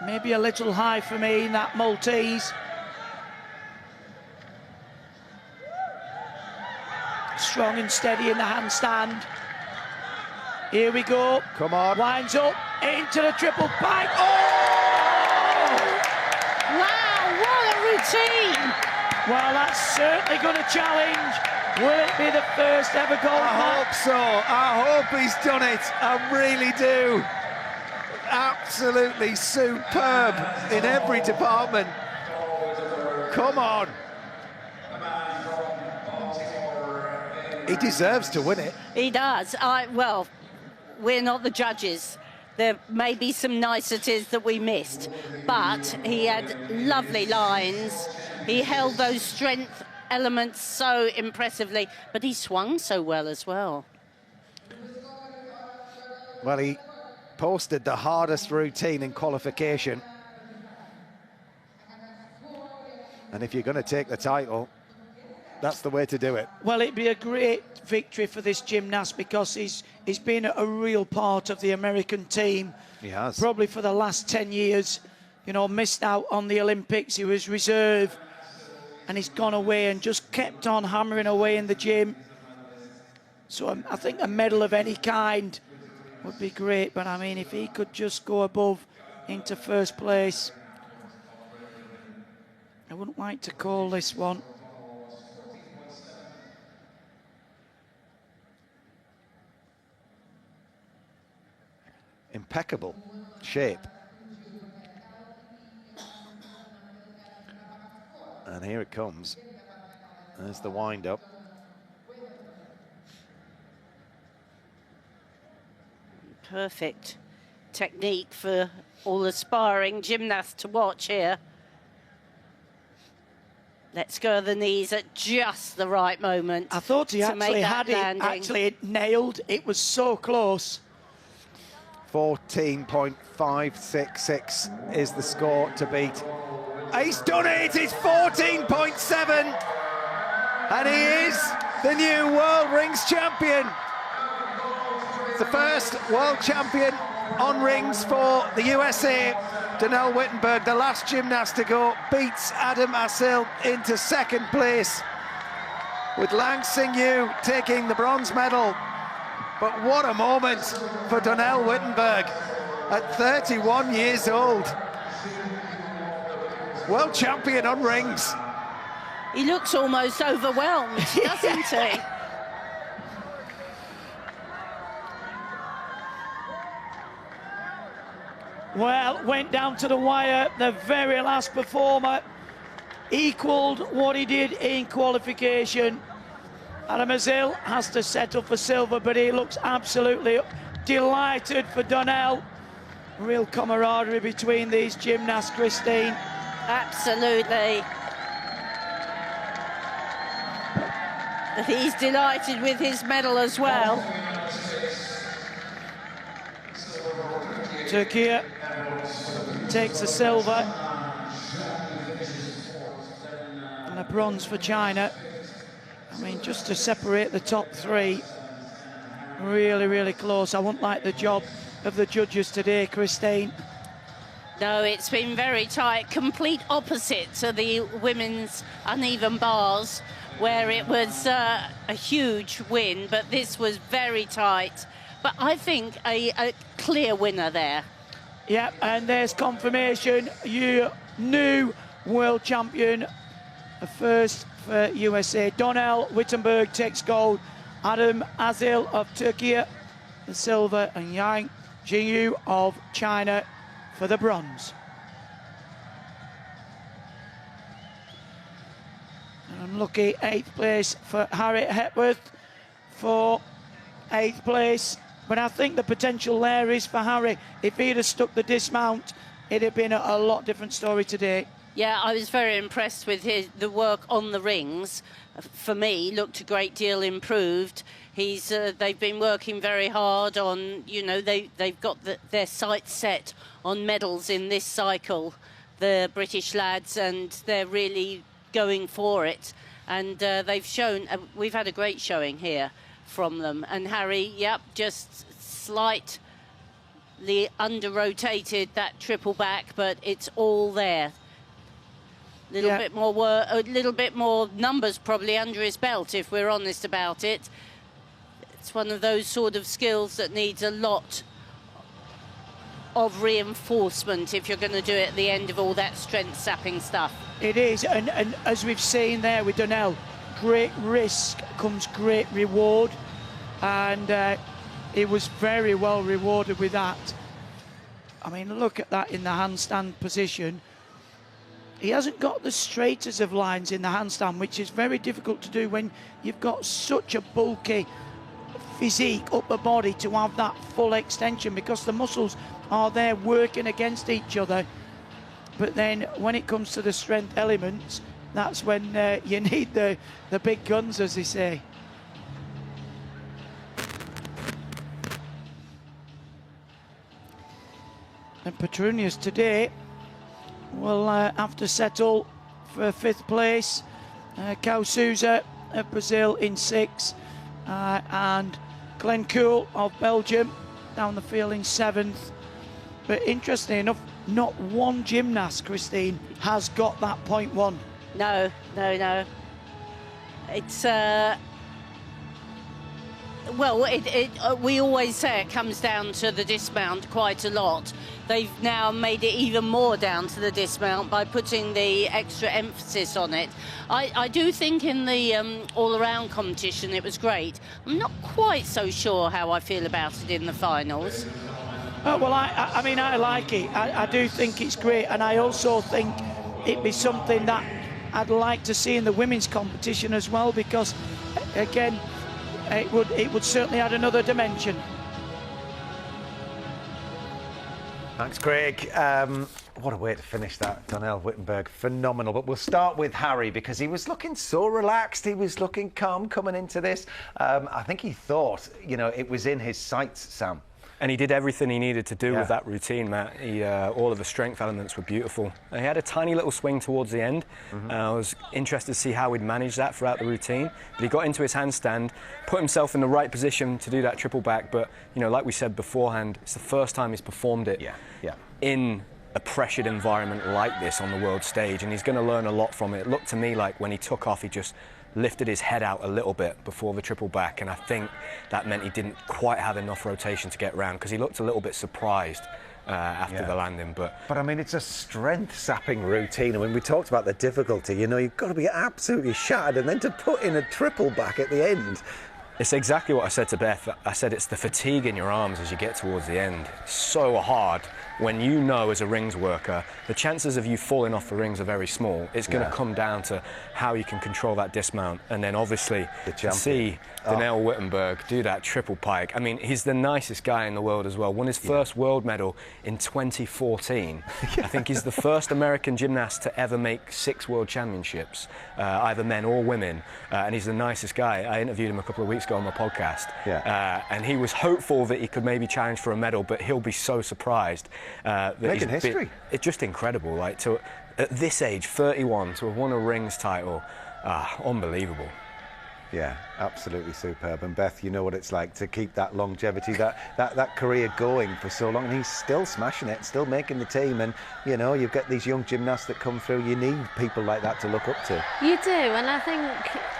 Maybe a little high for me in that Maltese. Strong and steady in the handstand. Here we go. Come on. Winds up into the triple pike. Oh! Wow, what a routine! Well, that's certainly going to challenge. Will it be the first ever gold? I hope so. I hope he's done it. I really do. Absolutely superb in every department. Come on. He deserves to win it. He does. Well, we're not the judges. there may be some niceties that we missed, but he had lovely lines. He held those strength elements so impressively, but he swung so well as well. Well, he posted the hardest routine in qualification. And if you're going to take the title, that's the way to do it. Well, it'd be a great victory for this gymnast because he's been a real part of the American team. He has. Probably for the last 10 years, you know, missed out on the Olympics. He was reserve and he's gone away and just kept on hammering away in the gym. So I think a medal of any kind would be great. But I mean, if he could just go above into first place, I wouldn't like to call this one. Impeccable shape. And here it comes. There's the wind-up. Perfect technique for all aspiring gymnasts to watch here. Let's go the knees at just the right moment. I thought he actually had it nailed. It was so close. 14.566 is the score to beat. He's done it! It's 14.7! And he is the new World Rings champion. The first world champion on rings for the USA. Donnell Wittenberg, the last gymnast to go, beats Adam Asil into second place, with Lang Xingyu taking the bronze medal. But what a moment for Donnell Wittenberg at 31 years old. World champion on rings. He looks almost overwhelmed, doesn't he? Well, went down to the wire. The very last performer equalled what he did in qualification. Adam Asil has to settle for silver, but he looks absolutely delighted for Donnell. Real camaraderie between these gymnasts, Christine. Absolutely. He's delighted with his medal as well. Turkey takes the silver and a bronze for China. I mean, just to separate the top three, really, really close. I wouldn't like the job of the judges today, Christine. No, it's been very tight. Complete opposite to the women's uneven bars, where it was a huge win, but this was very tight. But I think a clear winner there. Yeah, and there's confirmation. You new world champion, the first for USA. Donnell Wittenberg takes gold. Adam Asil of Turkey, the silver, and Yang Xingyu of China for the bronze. An unlucky 8th place for Harry Hepworth for 8th place. But I think the potential there is for Harry. If he'd have stuck the dismount, it'd have been a lot different story today. Yeah, I was very impressed with the work on the rings. For me, looked a great deal improved. They've been working very hard on, you know, they've got their sights set on medals in this cycle, the British lads, and they're really going for it. And they've shown, we've had a great showing here from them. And Harry, yep, just slightly under-rotated that triple back, but it's all there. A little bit more numbers probably under his belt, if we're honest about it. It's one of those sort of skills that needs a lot of reinforcement if you're going to do it at the end of all that strength-sapping stuff. It is, and as we've seen there with Donnell, great risk comes great reward, and he was very well rewarded with that. I mean, look at that in the handstand position. He hasn't got the straightest of lines in the handstand, which is very difficult to do when you've got such a bulky physique, upper body to have that full extension, because the muscles are there working against each other. But then when it comes to the strength elements, that's when you need the big guns, as they say. And Petrunius today will have to settle for 5th place. Cao Souza of Brazil in 6th, and Glenn Cool of Belgium down the field in 7th. But interestingly enough, not one gymnast, Christine, has got that .1. No. It's well, we always say it comes down to the dismount quite a lot. They've now made it even more down to the dismount by putting the extra emphasis on it. I do think in the all-around competition it was great. I'm not quite so sure how I feel about it in the finals. Oh, well, I mean, I like it. I do think it's great, and I also think it'd be something that I'd like to see in the women's competition as well, because, again, it would certainly add another dimension. Thanks, Craig. What a way to finish that, Donnell Wittenberg. Phenomenal. But we'll start with Harry, because he was looking so relaxed. He was looking calm coming into this. I think he thought, you know, it was in his sights, Sam. And he did everything he needed to do with that routine, Matt. All of the strength elements were beautiful. And he had a tiny little swing towards the end. I was interested to see how he'd manage that throughout the routine. But he got into his handstand, put himself in the right position to do that triple back. But, you know, like we said beforehand, it's the first time he's performed it in a pressured environment like this on the world stage. And he's going to learn a lot from it. It looked to me like when he took off, he just lifted his head out a little bit before the triple back, and I think that meant he didn't quite have enough rotation to get round, because he looked a little bit surprised after the landing. But I mean, it's a strength-sapping routine. I mean, we talked about the difficulty. You know, you've got to be absolutely shattered, and then to put in a triple back at the end. It's exactly what I said to Beth. I said it's the fatigue in your arms as you get towards the end. It's so hard when you know, as a rings worker, the chances of you falling off the rings are very small. It's going to come down to how you can control that dismount. And then obviously to see Donnell Wittenberg do that triple pike. I mean, he's the nicest guy in the world as well. Won his first world medal in 2014. I think he's the first American gymnast to ever make 6 world championships, either men or women. And he's the nicest guy. I interviewed him a couple of weeks ago on my podcast. And he was hopeful that he could maybe challenge for a medal, but he'll be so surprised. Making history. It's just incredible. Like, at this age, 31, to have won a rings title, unbelievable. Yeah, absolutely superb. And Beth, you know what it's like to keep that longevity, that career going for so long. And he's still smashing it, still making the team. And, you know, you've got these young gymnasts that come through. You need people like that to look up to. You do, and I think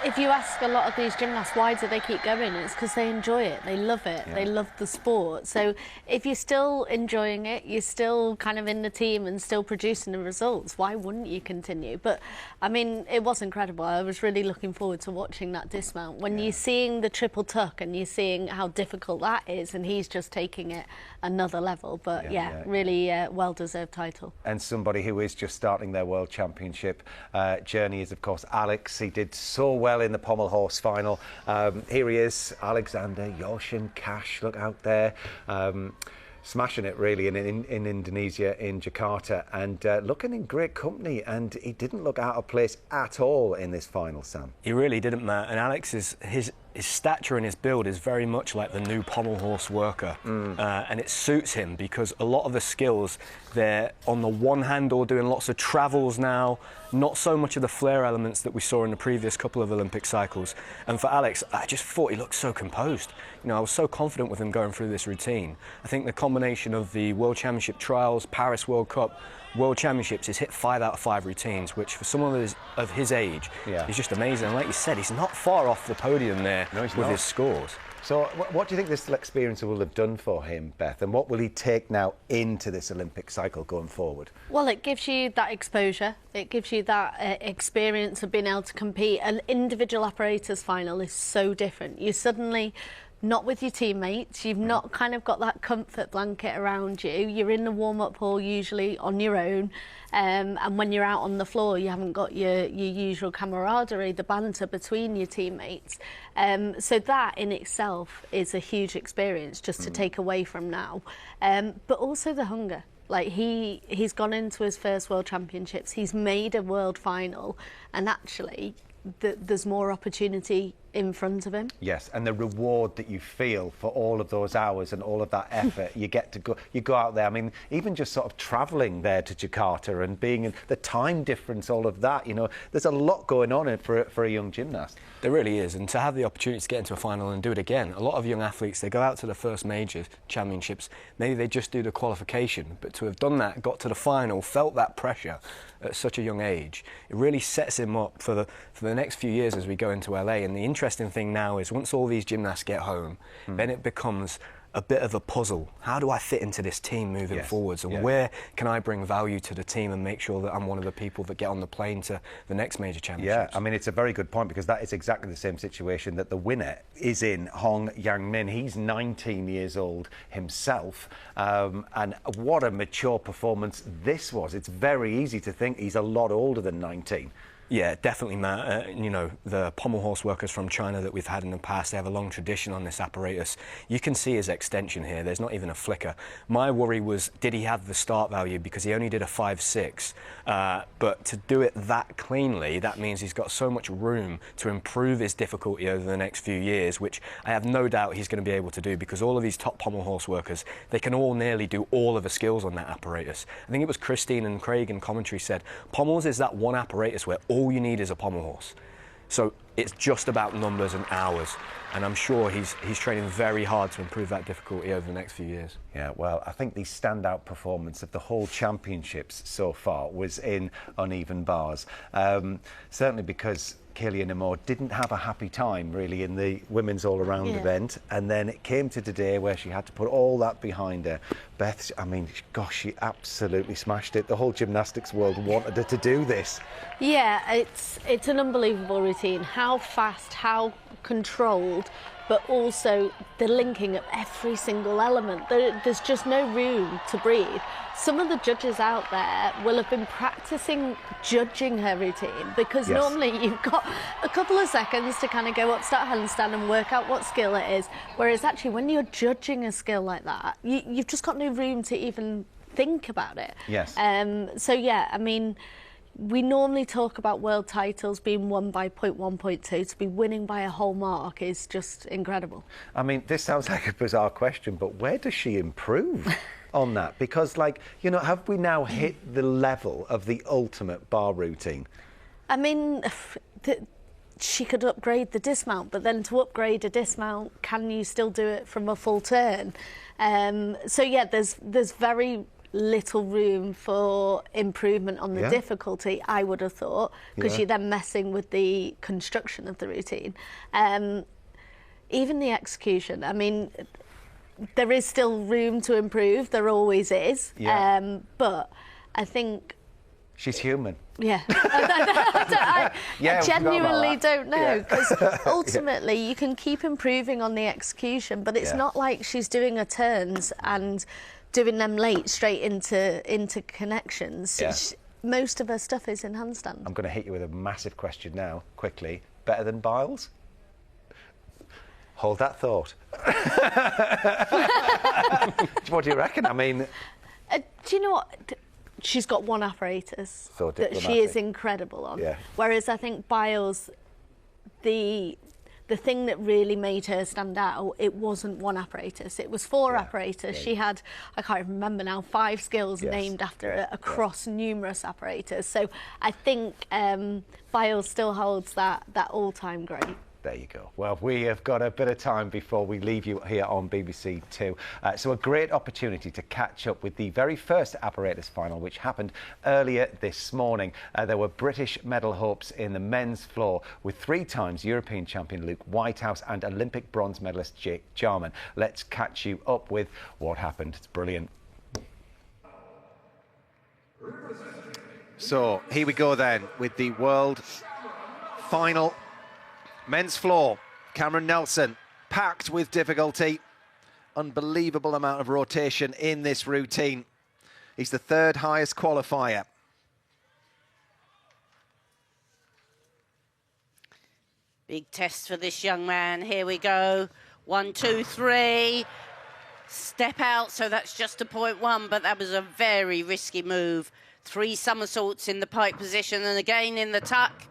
if you ask a lot of these gymnasts why do they keep going, it's because they enjoy it, they love it, they love the sport. So if you're still enjoying it, you're still kind of in the team and still producing the results, why wouldn't you continue? But I mean, it was incredible. I was really looking forward to watching that dismount. When you're seeing the triple tuck and you're seeing how difficult that is, and he's just taking it another level. But really well-deserved title. And somebody who is just starting their World Championship journey is, of course, Alex. He did so well in the pommel horse final. Here he is, Alexander Yoshin Cash, look out there. Smashing it really in Indonesia, in Jakarta, and looking in great company, and he didn't look out of place at all in this final, Sam. He really didn't, Matt. And Alex, his stature and his build is very much like the new pommel horse worker, and it suits him because a lot of the skills, they're on the one handle doing lots of travels now, not so much of the flair elements that we saw in the previous couple of Olympic cycles. And for Alex, I just thought he looked so composed. You know, I was so confident with him going through this routine. I think the combination of the World Championship trials, Paris World Cup, World Championships, he's hit 5 out of 5 routines, which for someone of his age is just amazing. And like you said, he's not far off the podium there with his scores. So what do you think this experience will have done for him, Beth? And what will he take now into this Olympic cycle going forward? Well, it gives you that exposure. It gives you that experience of being able to compete. An individual apparatus final is so different. You suddenly not with your teammates. You've not kind of got that comfort blanket around you. You're in the warm-up hall usually on your own, and when you're out on the floor, you haven't got your usual camaraderie, the banter between your teammates. So that in itself is a huge experience just to take away from now. But also the hunger. Like he's gone into his first World Championships, he's made a world final, and actually there's more opportunity in front of him. Yes, and the reward that you feel for all of those hours and all of that effort, you go out there. I mean, even just sort of travelling there to Jakarta and being in the time difference, all of that, you know, there's a lot going on for a young gymnast. There really is, and to have the opportunity to get into a final and do it again, a lot of young athletes, they go out to the first major championships, maybe they just do the qualification, but to have done that, got to the final, felt that pressure at such a young age, it really sets him up for the next few years as we go into LA. And the interesting thing now is once all these gymnasts get home, then it becomes a bit of a puzzle. How do I fit into this team moving forwards, and where can I bring value to the team and make sure that I'm one of the people that get on the plane to the next major championship? Yeah, I mean, it's a very good point, because that is exactly the same situation that the winner is in, Hong Yang-min. He's 19 years old himself, and what a mature performance this was. It's very easy to think he's a lot older than 19. Yeah, definitely, Matt. You know, the pommel horse workers from China that we've had in the past, they have a long tradition on this apparatus. You can see his extension here. There's not even a flicker. My worry was, did he have the start value? Because he only did a 5.6. But to do it that cleanly, that means he's got so much room to improve his difficulty over the next few years, which I have no doubt he's going to be able to do, because all of these top pommel horse workers, they can all nearly do all of the skills on that apparatus. I think it was Christine and Craig in commentary said, pommels is that one apparatus where all you need is a pommel horse. So it's just about numbers and hours, and I'm sure he's training very hard to improve that difficulty over the next few years. Yeah, well, I think the standout performance of the whole championships so far was in uneven bars. Certainly because Kelia Namor didn't have a happy time really in the women's all-around event, and then it came to today where she had to put all that behind her. Beth, I mean, gosh, she absolutely smashed it. The whole gymnastics world wanted her to do this. Yeah, it's an unbelievable routine. How fast, how controlled, but also the linking of every single element. There's just no room to breathe. Some of the judges out there will have been practicing judging her routine, because normally you've got a couple of seconds to kind of go up, start handstand and work out what skill it is. Whereas actually when you're judging a skill like that, you've just got no room to even think about it. Yes. So yeah, I mean, we normally talk about world titles being won by 0.1, 0.2. To be winning by a whole mark is just incredible. I mean, this sounds like a bizarre question, but where does she improve on that? Because, like, you know, have we now hit the level of the ultimate bar routine? I mean, she could upgrade the dismount, but then to upgrade a dismount, can you still do it from a full turn? So yeah, there's very little room for improvement on the difficulty, I would have thought, because you're then messing with the construction of the routine. Even the execution, I mean, there is still room to improve, there always is, but I think... She's human. Yeah. I genuinely don't know, because ultimately you can keep improving on the execution, but it's not like she's doing her turns and doing them late straight into connections. Most of her stuff is in handstand. I'm going to hit you with a massive question now, quickly. Better than Biles? Hold that thought. What do you reckon? I mean... do you know what? She's got one apparatus that she is incredible on. Whereas I think Biles, the thing that really made her stand out, it wasn't one apparatus, it was four apparatus. She had, I can't remember now, 5 skills named after her across numerous apparatus. So I think Biles still holds that all-time great. There you go. Well, we have got a bit of time before we leave you here on BBC Two. So a great opportunity to catch up with the very first apparatus final, which happened earlier this morning. There were British medal hopes in the men's floor with 3 times European champion Luke Whitehouse and Olympic bronze medalist Jake Jarman. Let's catch you up with what happened. It's brilliant. So here we go then with the world final. Men's floor, Cameron Nelson packed with difficulty. Unbelievable amount of rotation in this routine. He's the third highest qualifier. Big test for this young man. Here we go. 1, 2, 3. Step out, so that's just a 0.1, but that was a very risky move. 3 somersaults in the pike position and again in the tuck.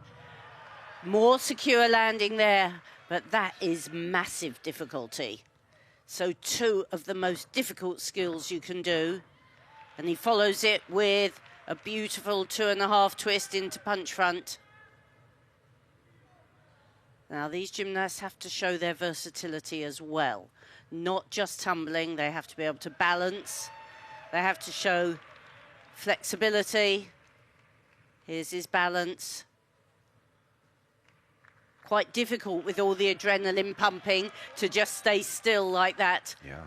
More secure landing there, but that is massive difficulty. So 2 of the most difficult skills you can do. And he follows it with a beautiful 2.5 twist into punch front. Now, these gymnasts have to show their versatility as well. Not just tumbling, they have to be able to balance. They have to show flexibility. Here's his balance. Quite difficult with all the adrenaline pumping to just stay still like that. Yeah.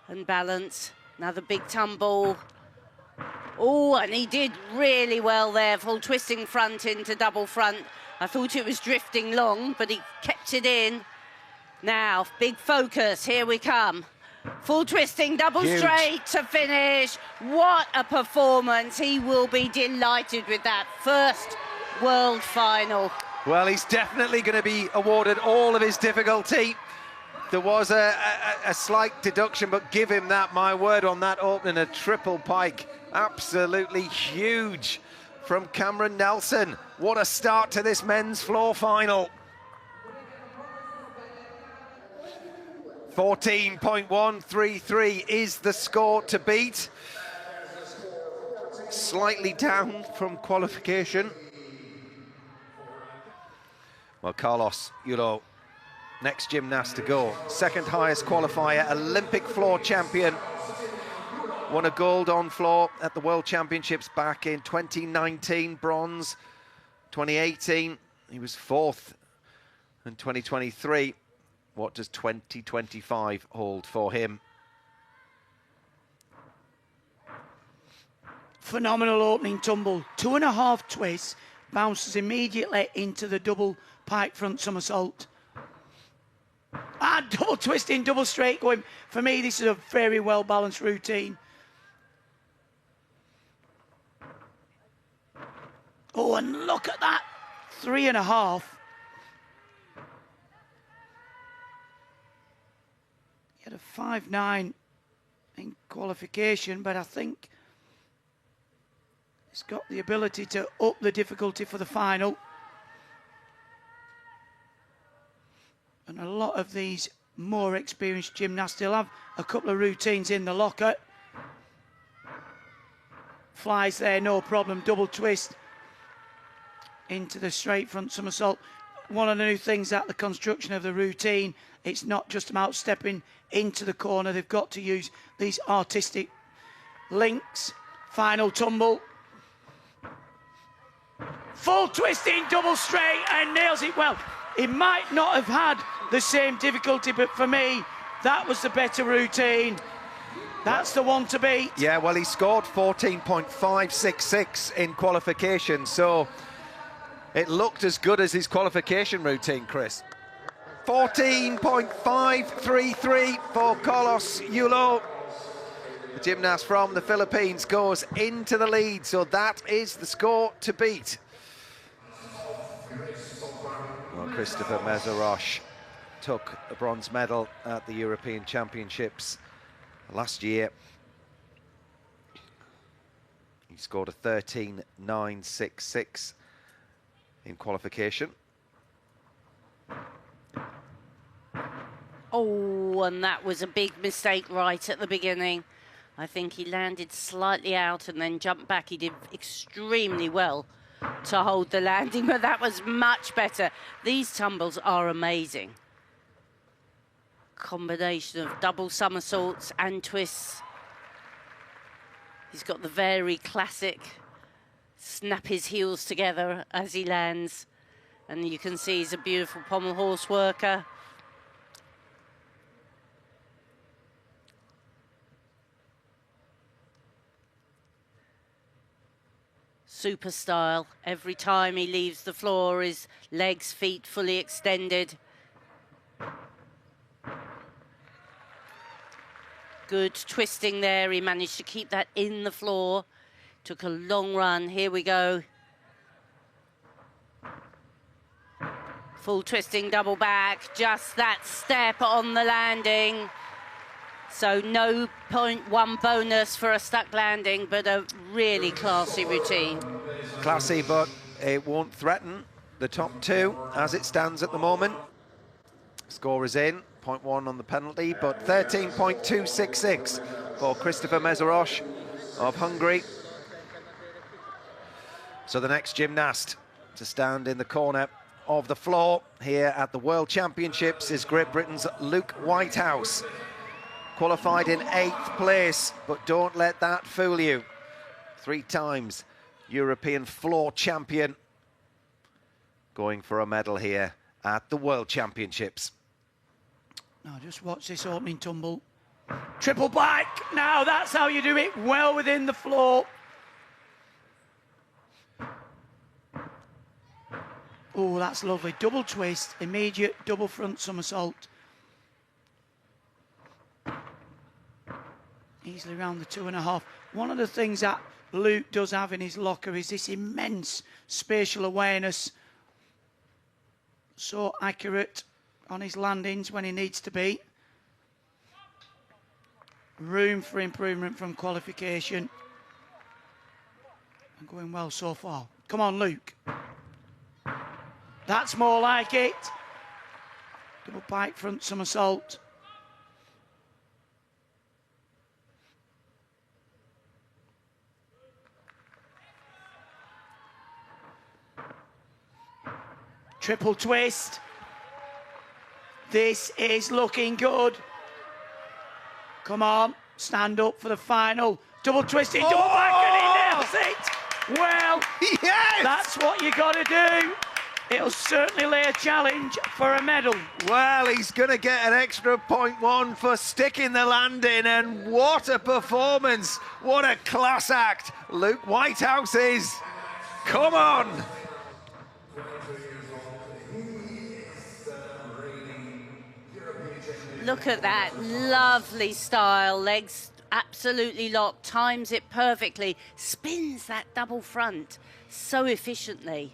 And balance. Another big tumble. Oh, and he did really well there. Full twisting front into double front. I thought it was drifting long, but he kept it in. Now, big focus, here we come. Full twisting, double straight to finish. What a performance. He will be delighted with that first world final. Well, he's definitely going to be awarded all of his difficulty. There was a slight deduction, but give him that, my word, on that opening, a triple pike. Absolutely huge from Cameron Nelson. What a start to this men's floor final. 14.133 is the score to beat. Slightly down from qualification. Well, Carlos, next gymnast to go. Second highest qualifier, Olympic floor champion. Won a gold on floor at the World Championships back in 2019, bronze. 2018, he was 4th. In 2023, what does 2025 hold for him? Phenomenal opening tumble. 2.5 twists, bounces immediately into the double pike front somersault. Double twisting, double straight going. For me, this is a very well-balanced routine. Oh, and look at that. 3.5. He had a 5.9 in qualification, but I think he's got the ability to up the difficulty for the final. And a lot of these more experienced gymnasts still have a couple of routines in the locker. Flies there, no problem. Double twist into the straight front somersault. One of the new things at the construction of the routine, it's not just about stepping into the corner. They've got to use these artistic links. Final tumble. Full twisting, double straight, and nails it well. He might not have had the same difficulty, but for me, that was the better routine. That's the one to beat. Yeah, well, he scored 14.566 in qualification, so it looked as good as his qualification routine, Chris. 14.533 for Carlos Yulo. The gymnast from the Philippines goes into the lead, so that is the score to beat. Well, Christopher Mezarosh took a bronze medal at the European Championships last year. He scored a 13.966 in qualification. Oh, and that was a big mistake right at the beginning. I think he landed slightly out and then jumped back. He did extremely well to hold the landing, but that was much better. These tumbles are amazing. Combination of double somersaults and twists. He's got the very classic snap his heels together as he lands. And you can see he's a beautiful pommel horse worker. Super style. Every time he leaves the floor, his legs, feet fully extended. Good twisting there. He managed to keep that in the floor. Took a long run. Here we go. Full twisting double back. Just that step on the landing. So no 0.1 bonus for a stuck landing, but a really classy routine. Classy, but it won't threaten the top two as it stands at the moment. Score is in, 0.1 on the penalty, but 13.266 for Christopher Mezerosh of Hungary. So the next gymnast to stand in the corner of the floor here at the World Championships is Great Britain's Luke Whitehouse. Qualified in 8th place, but don't let that fool you. 3 times European floor champion, going for a medal here at the World Championships. Now just watch this opening tumble. Triple back. Now that's how you do it. Well within the floor. Oh, that's lovely. Double twist, immediate double front somersault. Easily around the 2.5. One of the things that Luke does have in his locker is this immense spatial awareness. So accurate on his landings when he needs to be. Room for improvement from qualification. And going well so far. Come on, Luke. That's more like it. Double pike front somersault. Triple twist. This is looking good. Come on, stand up for the final. Double twisting, double back, and he nails it. Well, yes! That's what you got to do. It'll certainly lay a challenge for a medal. Well, he's going to get an extra 0.1 for sticking the landing, and what a performance. What a class act Luke Whitehouse is. Come on. Look at that, lovely style, legs absolutely locked, times it perfectly, spins that double front so efficiently.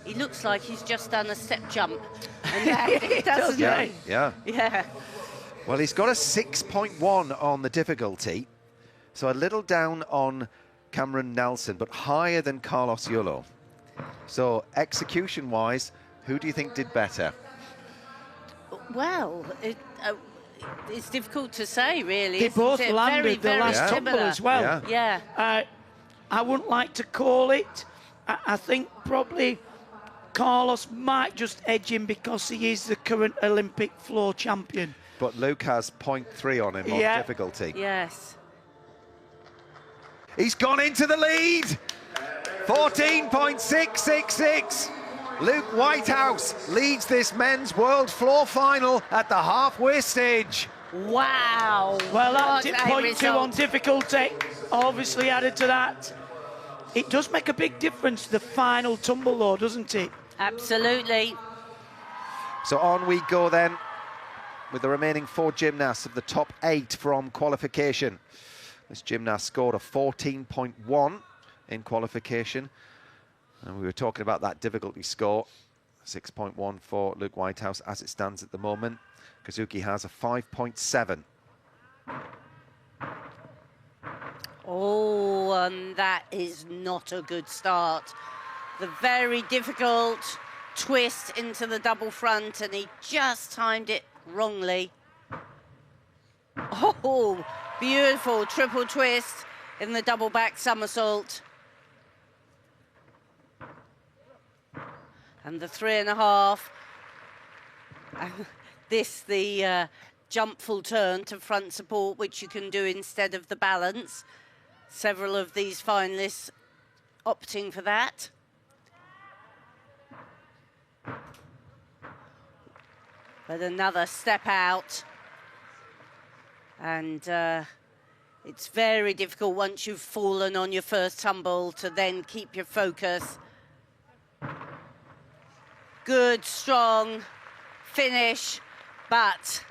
He looks like he's just done a step jump and landed, doesn't he? Yeah. Well, he's got a 6.1 on the difficulty, so a little down on Cameron Nelson, but higher than Carlos Yulo. So execution-wise, who do you think did better? Well, it's difficult to say, really. They both landed the last tumble as well. Yeah. I wouldn't like to call it. I think probably Carlos might just edge him because he is the current Olympic floor champion. But Luke has 0.3 on him on difficulty. Yes. He's gone into the lead. 14.666. Luke Whitehouse leads this men's world floor final at the halfway stage. Wow. Well, that 0.2 on difficulty obviously added to that. It does make a big difference, the final tumble, though, doesn't it? Absolutely. So on we go then with the remaining 4 gymnasts of the top 8 from qualification. This gymnast scored a 14.1 in qualification. And we were talking about that difficulty score, 6.1 for Luke Whitehouse as it stands at the moment. Kazuki has a 5.7. Oh, and that is not a good start. The very difficult twist into the double front, and he just timed it wrongly. Oh, beautiful triple twist in the double back somersault. And the 3.5. The jump full turn to front support, which you can do instead of the balance. Several of these finalists opting for that. But another step out. And it's very difficult once you've fallen on your first tumble to then keep your focus. Good, strong finish, but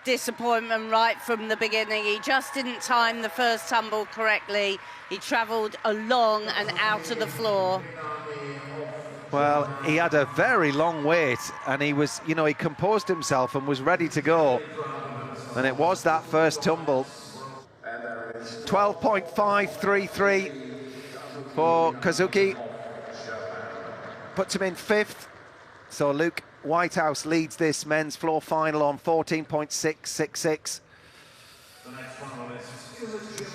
disappointment right from the beginning. He just didn't time the first tumble correctly. He travelled along and out of the floor. Well, he had a very long wait, and he was, you know, he composed himself and was ready to go. And it was that first tumble. 12.533 for Kazuki. Puts him in 5th. So Luke Whitehouse leads this men's floor final on 14.666.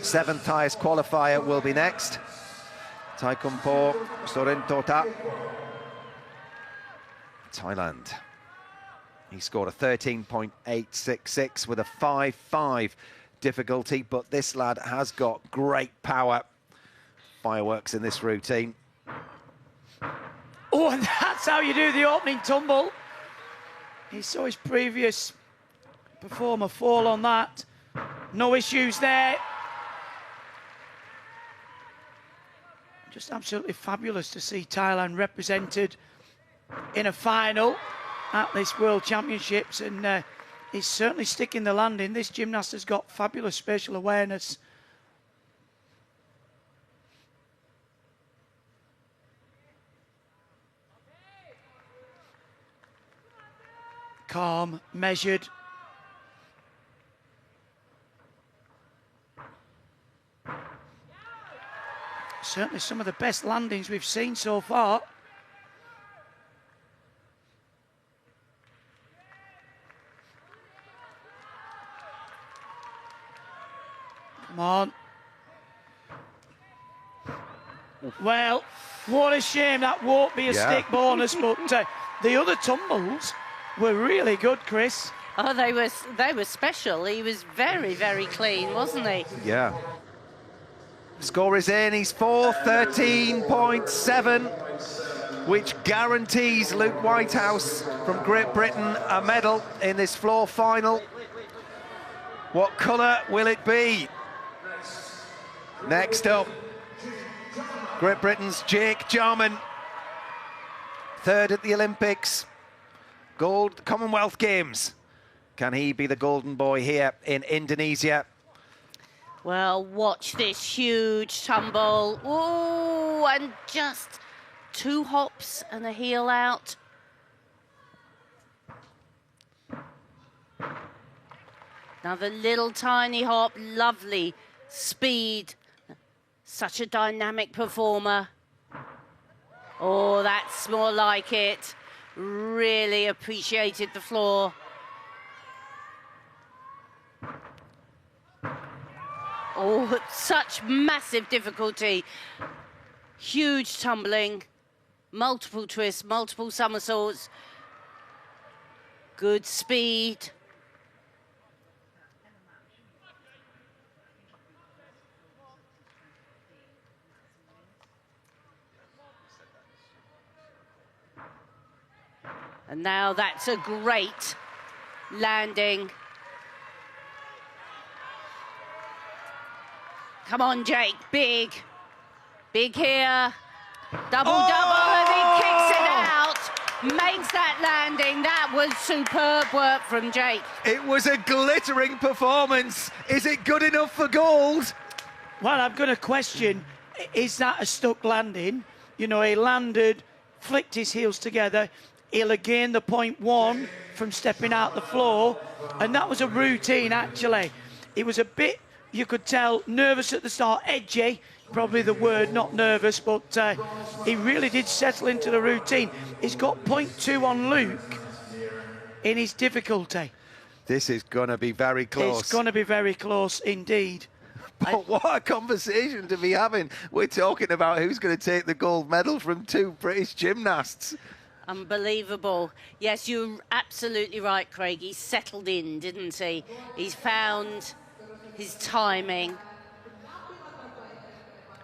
7th highest qualifier will be next. Taekumpo Sorentota, Thailand. He scored a 13.866 with a 5.5 difficulty, but this lad has got great power. Fireworks in this routine. Oh, and that's how you do the opening tumble. He saw his previous performer fall on that. No issues there. Just absolutely fabulous to see Thailand represented in a final at this World Championships, and he's certainly sticking the landing. This gymnast has got fabulous spatial awareness. Calm, measured. Certainly some of the best landings we've seen so far. Come on. Well, what a shame that won't be a stick bonus, but the other tumbles were really good, Chris. Oh, they were special. He was very, very clean, wasn't he? Yeah. Score is in, he's 4.13.7, which guarantees Luke Whitehouse from Great Britain a medal in this floor final. What colour will it be? Next up, Great Britain's Jake Jarman, 3rd at the Olympics, gold Commonwealth Games. Can he be the golden boy here in Indonesia? Well, watch this huge tumble. Ooh, and just 2 hops and a heel out. Another little tiny hop, lovely speed. Such a dynamic performer. Oh, that's more like it. Really appreciated the floor. Oh, such massive difficulty. Huge tumbling, multiple twists, multiple somersaults. Good speed. And now that's a great landing. Come on, Jake, big. Big here. Double, and he kicks it out. Makes that landing. That was superb work from Jake. It was a glittering performance. Is it good enough for gold? Well, I'm going to question, is that a stuck landing? You know, he landed, flicked his heels together. He'll have gained the 0.1 from stepping out the floor. And that was a routine, actually. It was a bit, you could tell, nervous at the start, edgy, probably the word, not nervous, but he really did settle into the routine. He's got 0.2 on Luke in his difficulty. This is going to be very close. It's going to be very close indeed. But what a conversation to be having. We're talking about who's going to take the gold medal from 2 British gymnasts. Unbelievable. Yes, you're absolutely right, Craig. He settled in, didn't he? He's found his timing.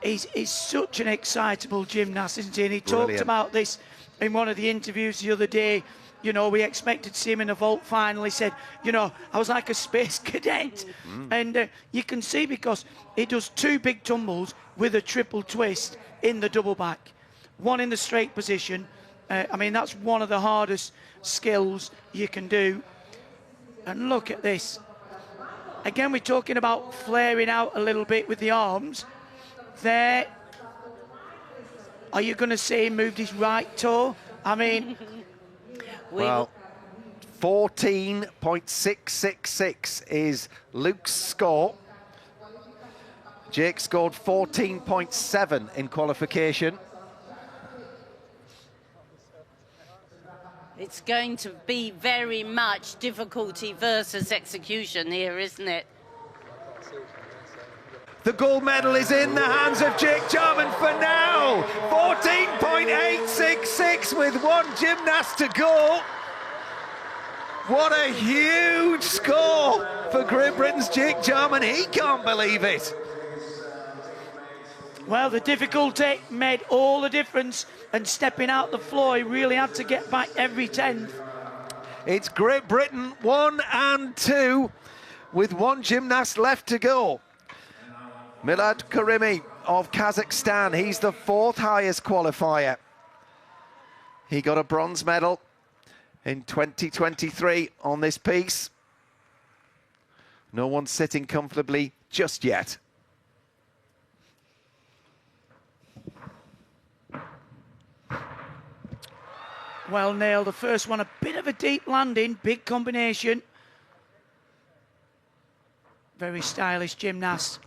He's such an excitable gymnast, isn't he? And he talked about this in one of the interviews the other day. You know, we expected to see him in a vault final. He said, you know, I was like a space cadet. And you can see because he does 2 big tumbles with a triple twist in the double back. One in the straight position. I mean, that's one of the hardest skills you can do. And look at this. Again, we're talking about flaring out a little bit with the arms. There. Are you going to see him moved his right toe? I mean... Well, 14.666 is Luke's score. Jake scored 14.7 in qualification. It's going to be very much difficulty versus execution here, isn't it? The gold medal is in the hands of Jake Jarman for now. 14.866 with one gymnast to go. What a huge score for Great Britain's Jake Jarman. He can't believe it. Well, the difficulty made all the difference, and stepping out the floor, he really had to get back every 10th. It's Great Britain 1 and 2 with one gymnast left to go. Milad Karimi of Kazakhstan, he's the 4th highest qualifier. He got a bronze medal in 2023 on this piece. No one's sitting comfortably just yet. Well nailed, the first one, a bit of a deep landing, big combination. Very stylish gymnast.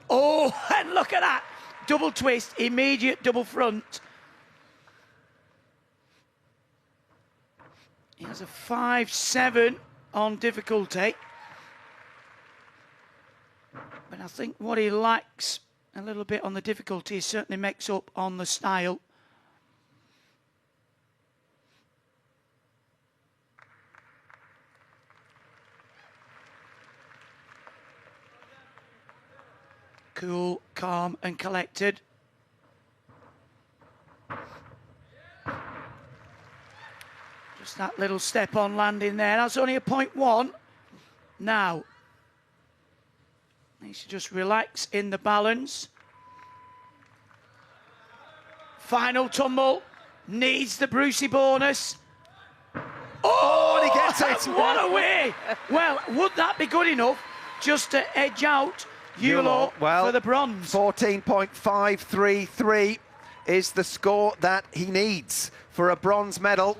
Oh, and look at that. Double twist, immediate double front. He has a 5-7 on difficulty. But I think what he lacks a little bit on the difficulty certainly makes up on the style. Cool, calm and collected. Just that little step on landing there. That's only a 0.1. Now, needs to just relax in the balance. Final tumble. Needs the Brucey bonus. Oh, and he gets it. What a way. Well, would that be good enough just to edge out Yulo for the bronze? 14.533 is the score that he needs for a bronze medal.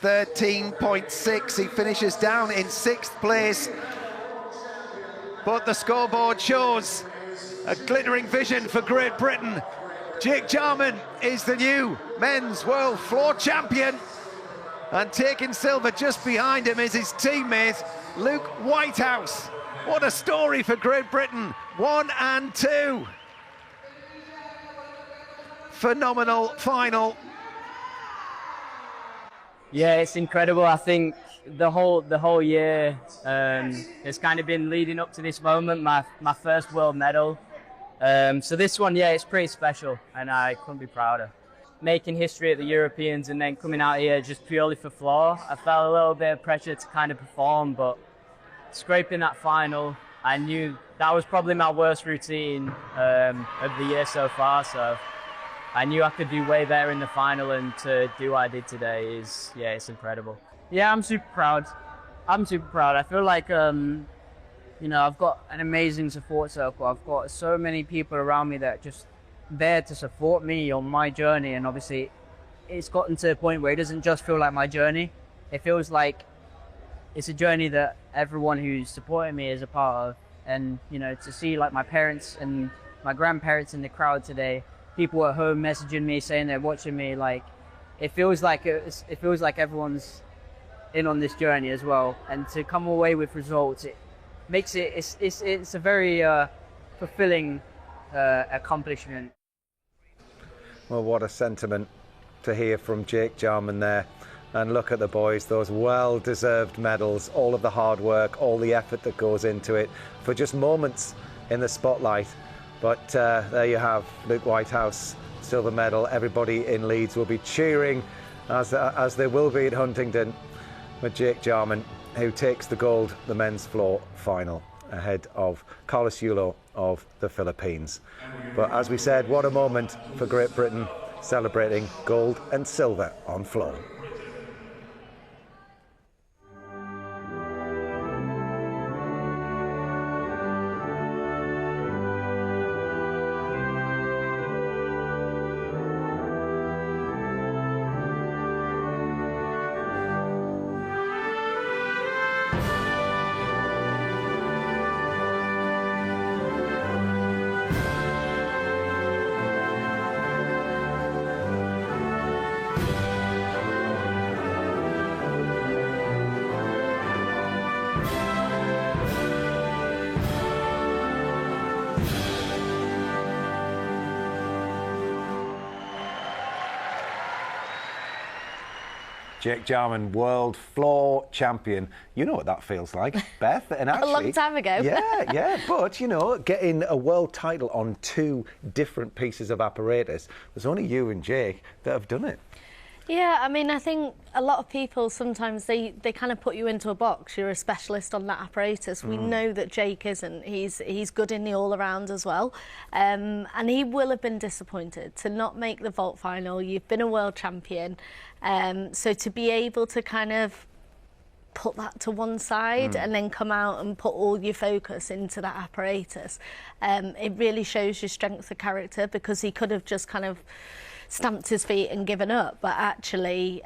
13.6, he finishes down in 6th place. But the scoreboard shows a glittering vision for Great Britain. Jake Jarman is the new men's world floor champion. And taking silver just behind him is his teammate, Luke Whitehouse. What a story for Great Britain, 1 and 2. Phenomenal final. Yeah, it's incredible. I think the whole year has kind of been leading up to this moment, my first world medal. So this one, yeah, it's pretty special, and I couldn't be prouder. Making history at the Europeans and then coming out here just purely for floor, I felt a little bit of pressure to kind of perform, but scraping that final, I knew that was probably my worst routine of the year so far, so I knew I could do way better in the final, and to do what I did today is, yeah, it's incredible. Yeah, I'm super proud. I feel like, you know, I've got an amazing support circle. I've got so many people around me that are just there to support me on my journey, and obviously it's gotten to a point where it doesn't just feel like my journey. It feels like it's a journey that everyone who's supporting me is a part of. And, you know, to see like my parents and my grandparents in the crowd today, people at home messaging me saying they're watching me, like it feels like everyone's in on this journey as well. And to come away with results, it makes it's a very fulfilling accomplishment. Well, what a sentiment to hear from Jake Jarman there. And look at the boys, those well-deserved medals, all of the hard work, all the effort that goes into it for just moments in the spotlight. But there you have Luke Whitehouse, silver medal. Everybody in Leeds will be cheering, as they will be at Huntingdon, with Jake Jarman, who takes the gold, the men's floor final, ahead of Carlos Yulo of the Philippines. But as we said, what a moment for Great Britain, celebrating gold and silver on floor. Jake Jarman, world floor champion. You know what that feels like, Beth. And actually, a long time ago. Yeah. But, you know, getting a world title on 2 different pieces of apparatus, there's only you and Jake that have done it. Yeah, I mean, I think a lot of people sometimes they kind of put you into a box. You're a specialist on that apparatus. We know that Jake isn't. He's good in the all-around as well. And he will have been disappointed to not make the vault final. You've been a world champion. So to be able to kind of put that to one side and then come out and put all your focus into that apparatus, it really shows your strength of character, because he could have just kind of stamped his feet and given up, but actually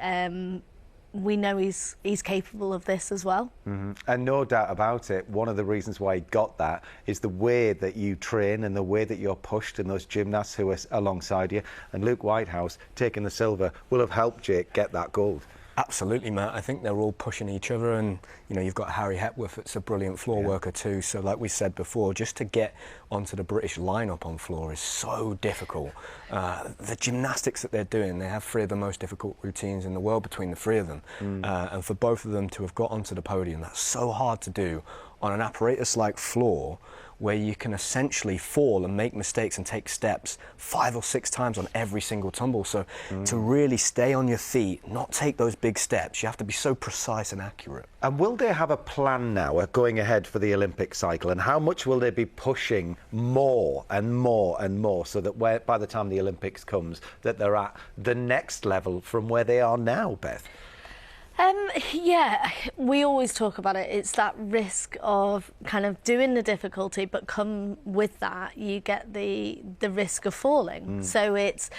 we know he's capable of this as well. And no doubt about it, one of the reasons why he got that is the way that you train and the way that you're pushed, and those gymnasts who are alongside you. And Luke Whitehouse taking the silver will have helped Jake get that gold. Absolutely, Matt. I think they're all pushing each other, and you know, you've got Harry Hepworth that's a brilliant floor worker too. So like we said before, just to get onto the British lineup on floor is so difficult. The gymnastics that they're doing, they have 3 of the most difficult routines in the world between the 3 of them. And for both of them to have got onto the podium, that's so hard to do on an apparatus like floor, where you can essentially fall and make mistakes and take steps 5 or 6 times on every single tumble. So to really stay on your feet, not take those big steps, you have to be so precise and accurate. And will they have a plan now going ahead for the Olympic cycle? And how much will they be pushing more and more and more, so that by the time the Olympics comes, that they're at the next level from where they are now, Beth? Yeah, we always talk about it. It's that risk of kind of doing the difficulty, but come with that, you get the risk of falling. So it's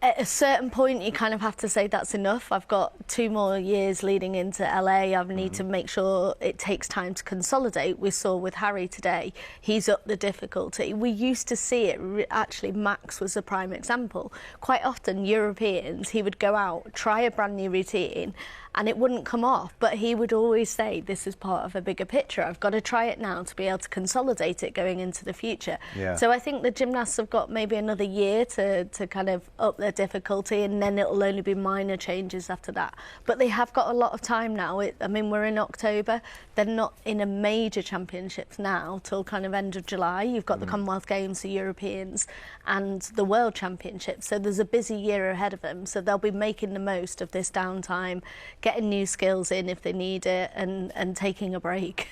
at a certain point, you kind of have to say that's enough. I've got 2 more years leading into LA. I need to make sure it takes time to consolidate. We saw with Harry today, he's upped the difficulty. We used to see it, actually, Max was a prime example. Quite often, Europeans, he would go out, try a brand new routine, and it wouldn't come off, but he would always say, this is part of a bigger picture. I've got to try it now to be able to consolidate it going into the future. So I think the gymnasts have got maybe another year to kind of up their difficulty, and then it'll only be minor changes after that. But they have got a lot of time now. I mean, we're in October. They're not in a major championships now till kind of end of July. You've got the Commonwealth Games, the Europeans, and the World Championships. So there's a busy year ahead of them. So they'll be making the most of this downtime, getting new skills in if they need it, and taking a break.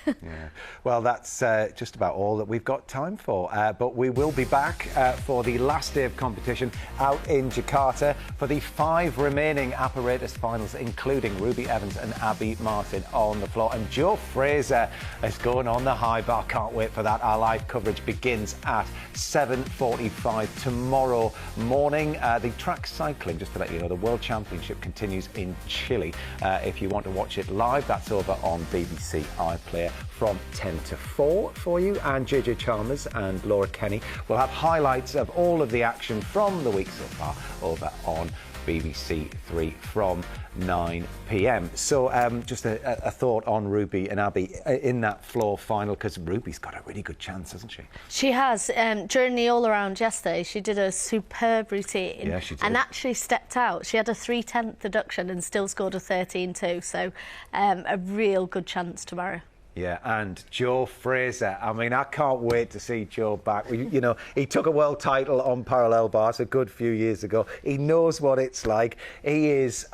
Well, that's just about all that we've got time for. But we will be back for the last day of competition out in Jakarta for the 5 remaining apparatus finals, including Ruby Evans and Abby Martin on the floor. And Joe Fraser is going on the high bar. Can't wait for that. Our live coverage begins at 7:45 tomorrow morning. The track cycling, just to let you know, the World Championship continues in Chile. If you want to watch it live, that's over on BBC iPlayer from 10 to 4 for you. And JJ Chalmers and Laura Kenny will have highlights of all of the action from the week so far over on BBC 3 from 9 p.m. So just a thought on Ruby and Abby in that floor final, because Ruby's got a really good chance, hasn't she? She has. During the all-around yesterday, she did a superb routine. Yeah, she did. And actually stepped out. She had a 3/10 deduction and still scored a 13.2. So a real good chance tomorrow. Yeah, and Joe Fraser. I mean, I can't wait to see Joe back. You know, he took a world title on parallel bars a good few years ago. He knows what it's like. He is,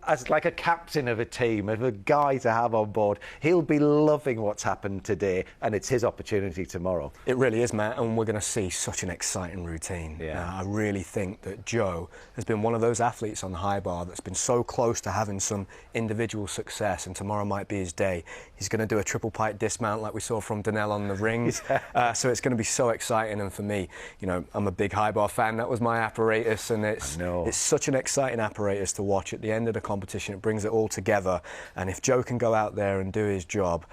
as like a captain of a team, of a guy to have on board. He'll be loving what's happened today, and it's his opportunity tomorrow. It really is, Matt, and we're going to see such an exciting routine. I really think that Joe has been one of those athletes on the high bar that's been so close to having some individual success, and tomorrow might be his day. He's going to do a triple pike dismount like we saw from Donnell on the rings. So it's going to be so exciting, and for me, you know, I'm a big high bar fan. That was my apparatus, and it's such an exciting apparatus to watch at the end of the competition. It brings it all together, and if Joe can go out there and do his job,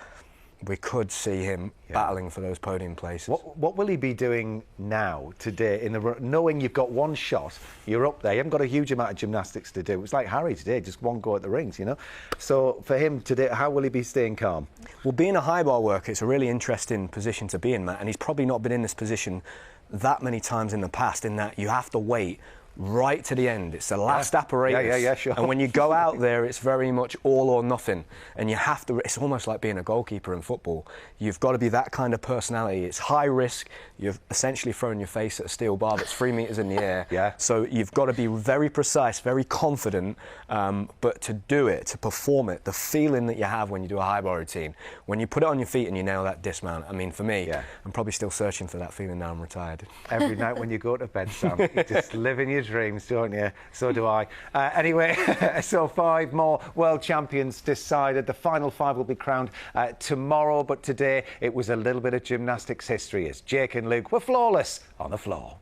we could see him battling for those podium places. What will he be doing now, today, knowing you've got one shot, you're up there, you haven't got a huge amount of gymnastics to do. It's like Harry today, just one go at the rings, you know? So for him today, how will he be staying calm? Well, being a high bar worker, it's a really interesting position to be in, Matt, and he's probably not been in this position that many times in the past, in that you have to wait right to the end. It's the last apparatus. Yeah, sure. And when you go out there, it's very much all or nothing. And you have to, it's almost like being a goalkeeper in football. You've got to be that kind of personality. It's high risk. You've essentially thrown your face at a steel bar that's 3 meters in the air. Yeah. So you've got to be very precise, very confident, but to do it, to perform it, the feeling that you have when you do a high bar routine, when you put it on your feet and you nail that dismount, I mean, for me, I'm probably still searching for that feeling now I'm retired. Every night when you go to bed, Sam, you just live in your dreams, don't you? So do I. Anyway, so 5 more world champions decided. The final 5 will be crowned tomorrow, but today it was a little bit of gymnastics history as Jake and Luke were flawless on the floor.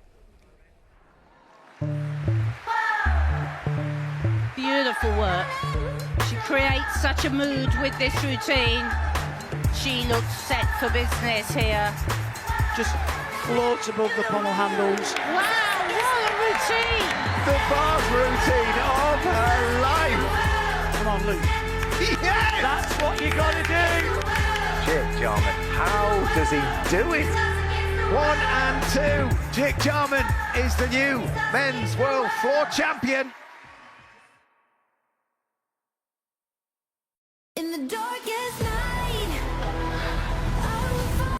Beautiful work. She creates such a mood with this routine. She looks set for business here. Just floats above the pommel handles. Wow, what a routine! The bars routine of her life. Come on, Luke. Yes! That's what you got to do. Jake Jarman, how does he do it? 1 and 2. Jake Jarman is the new men's world floor champion. In the dark.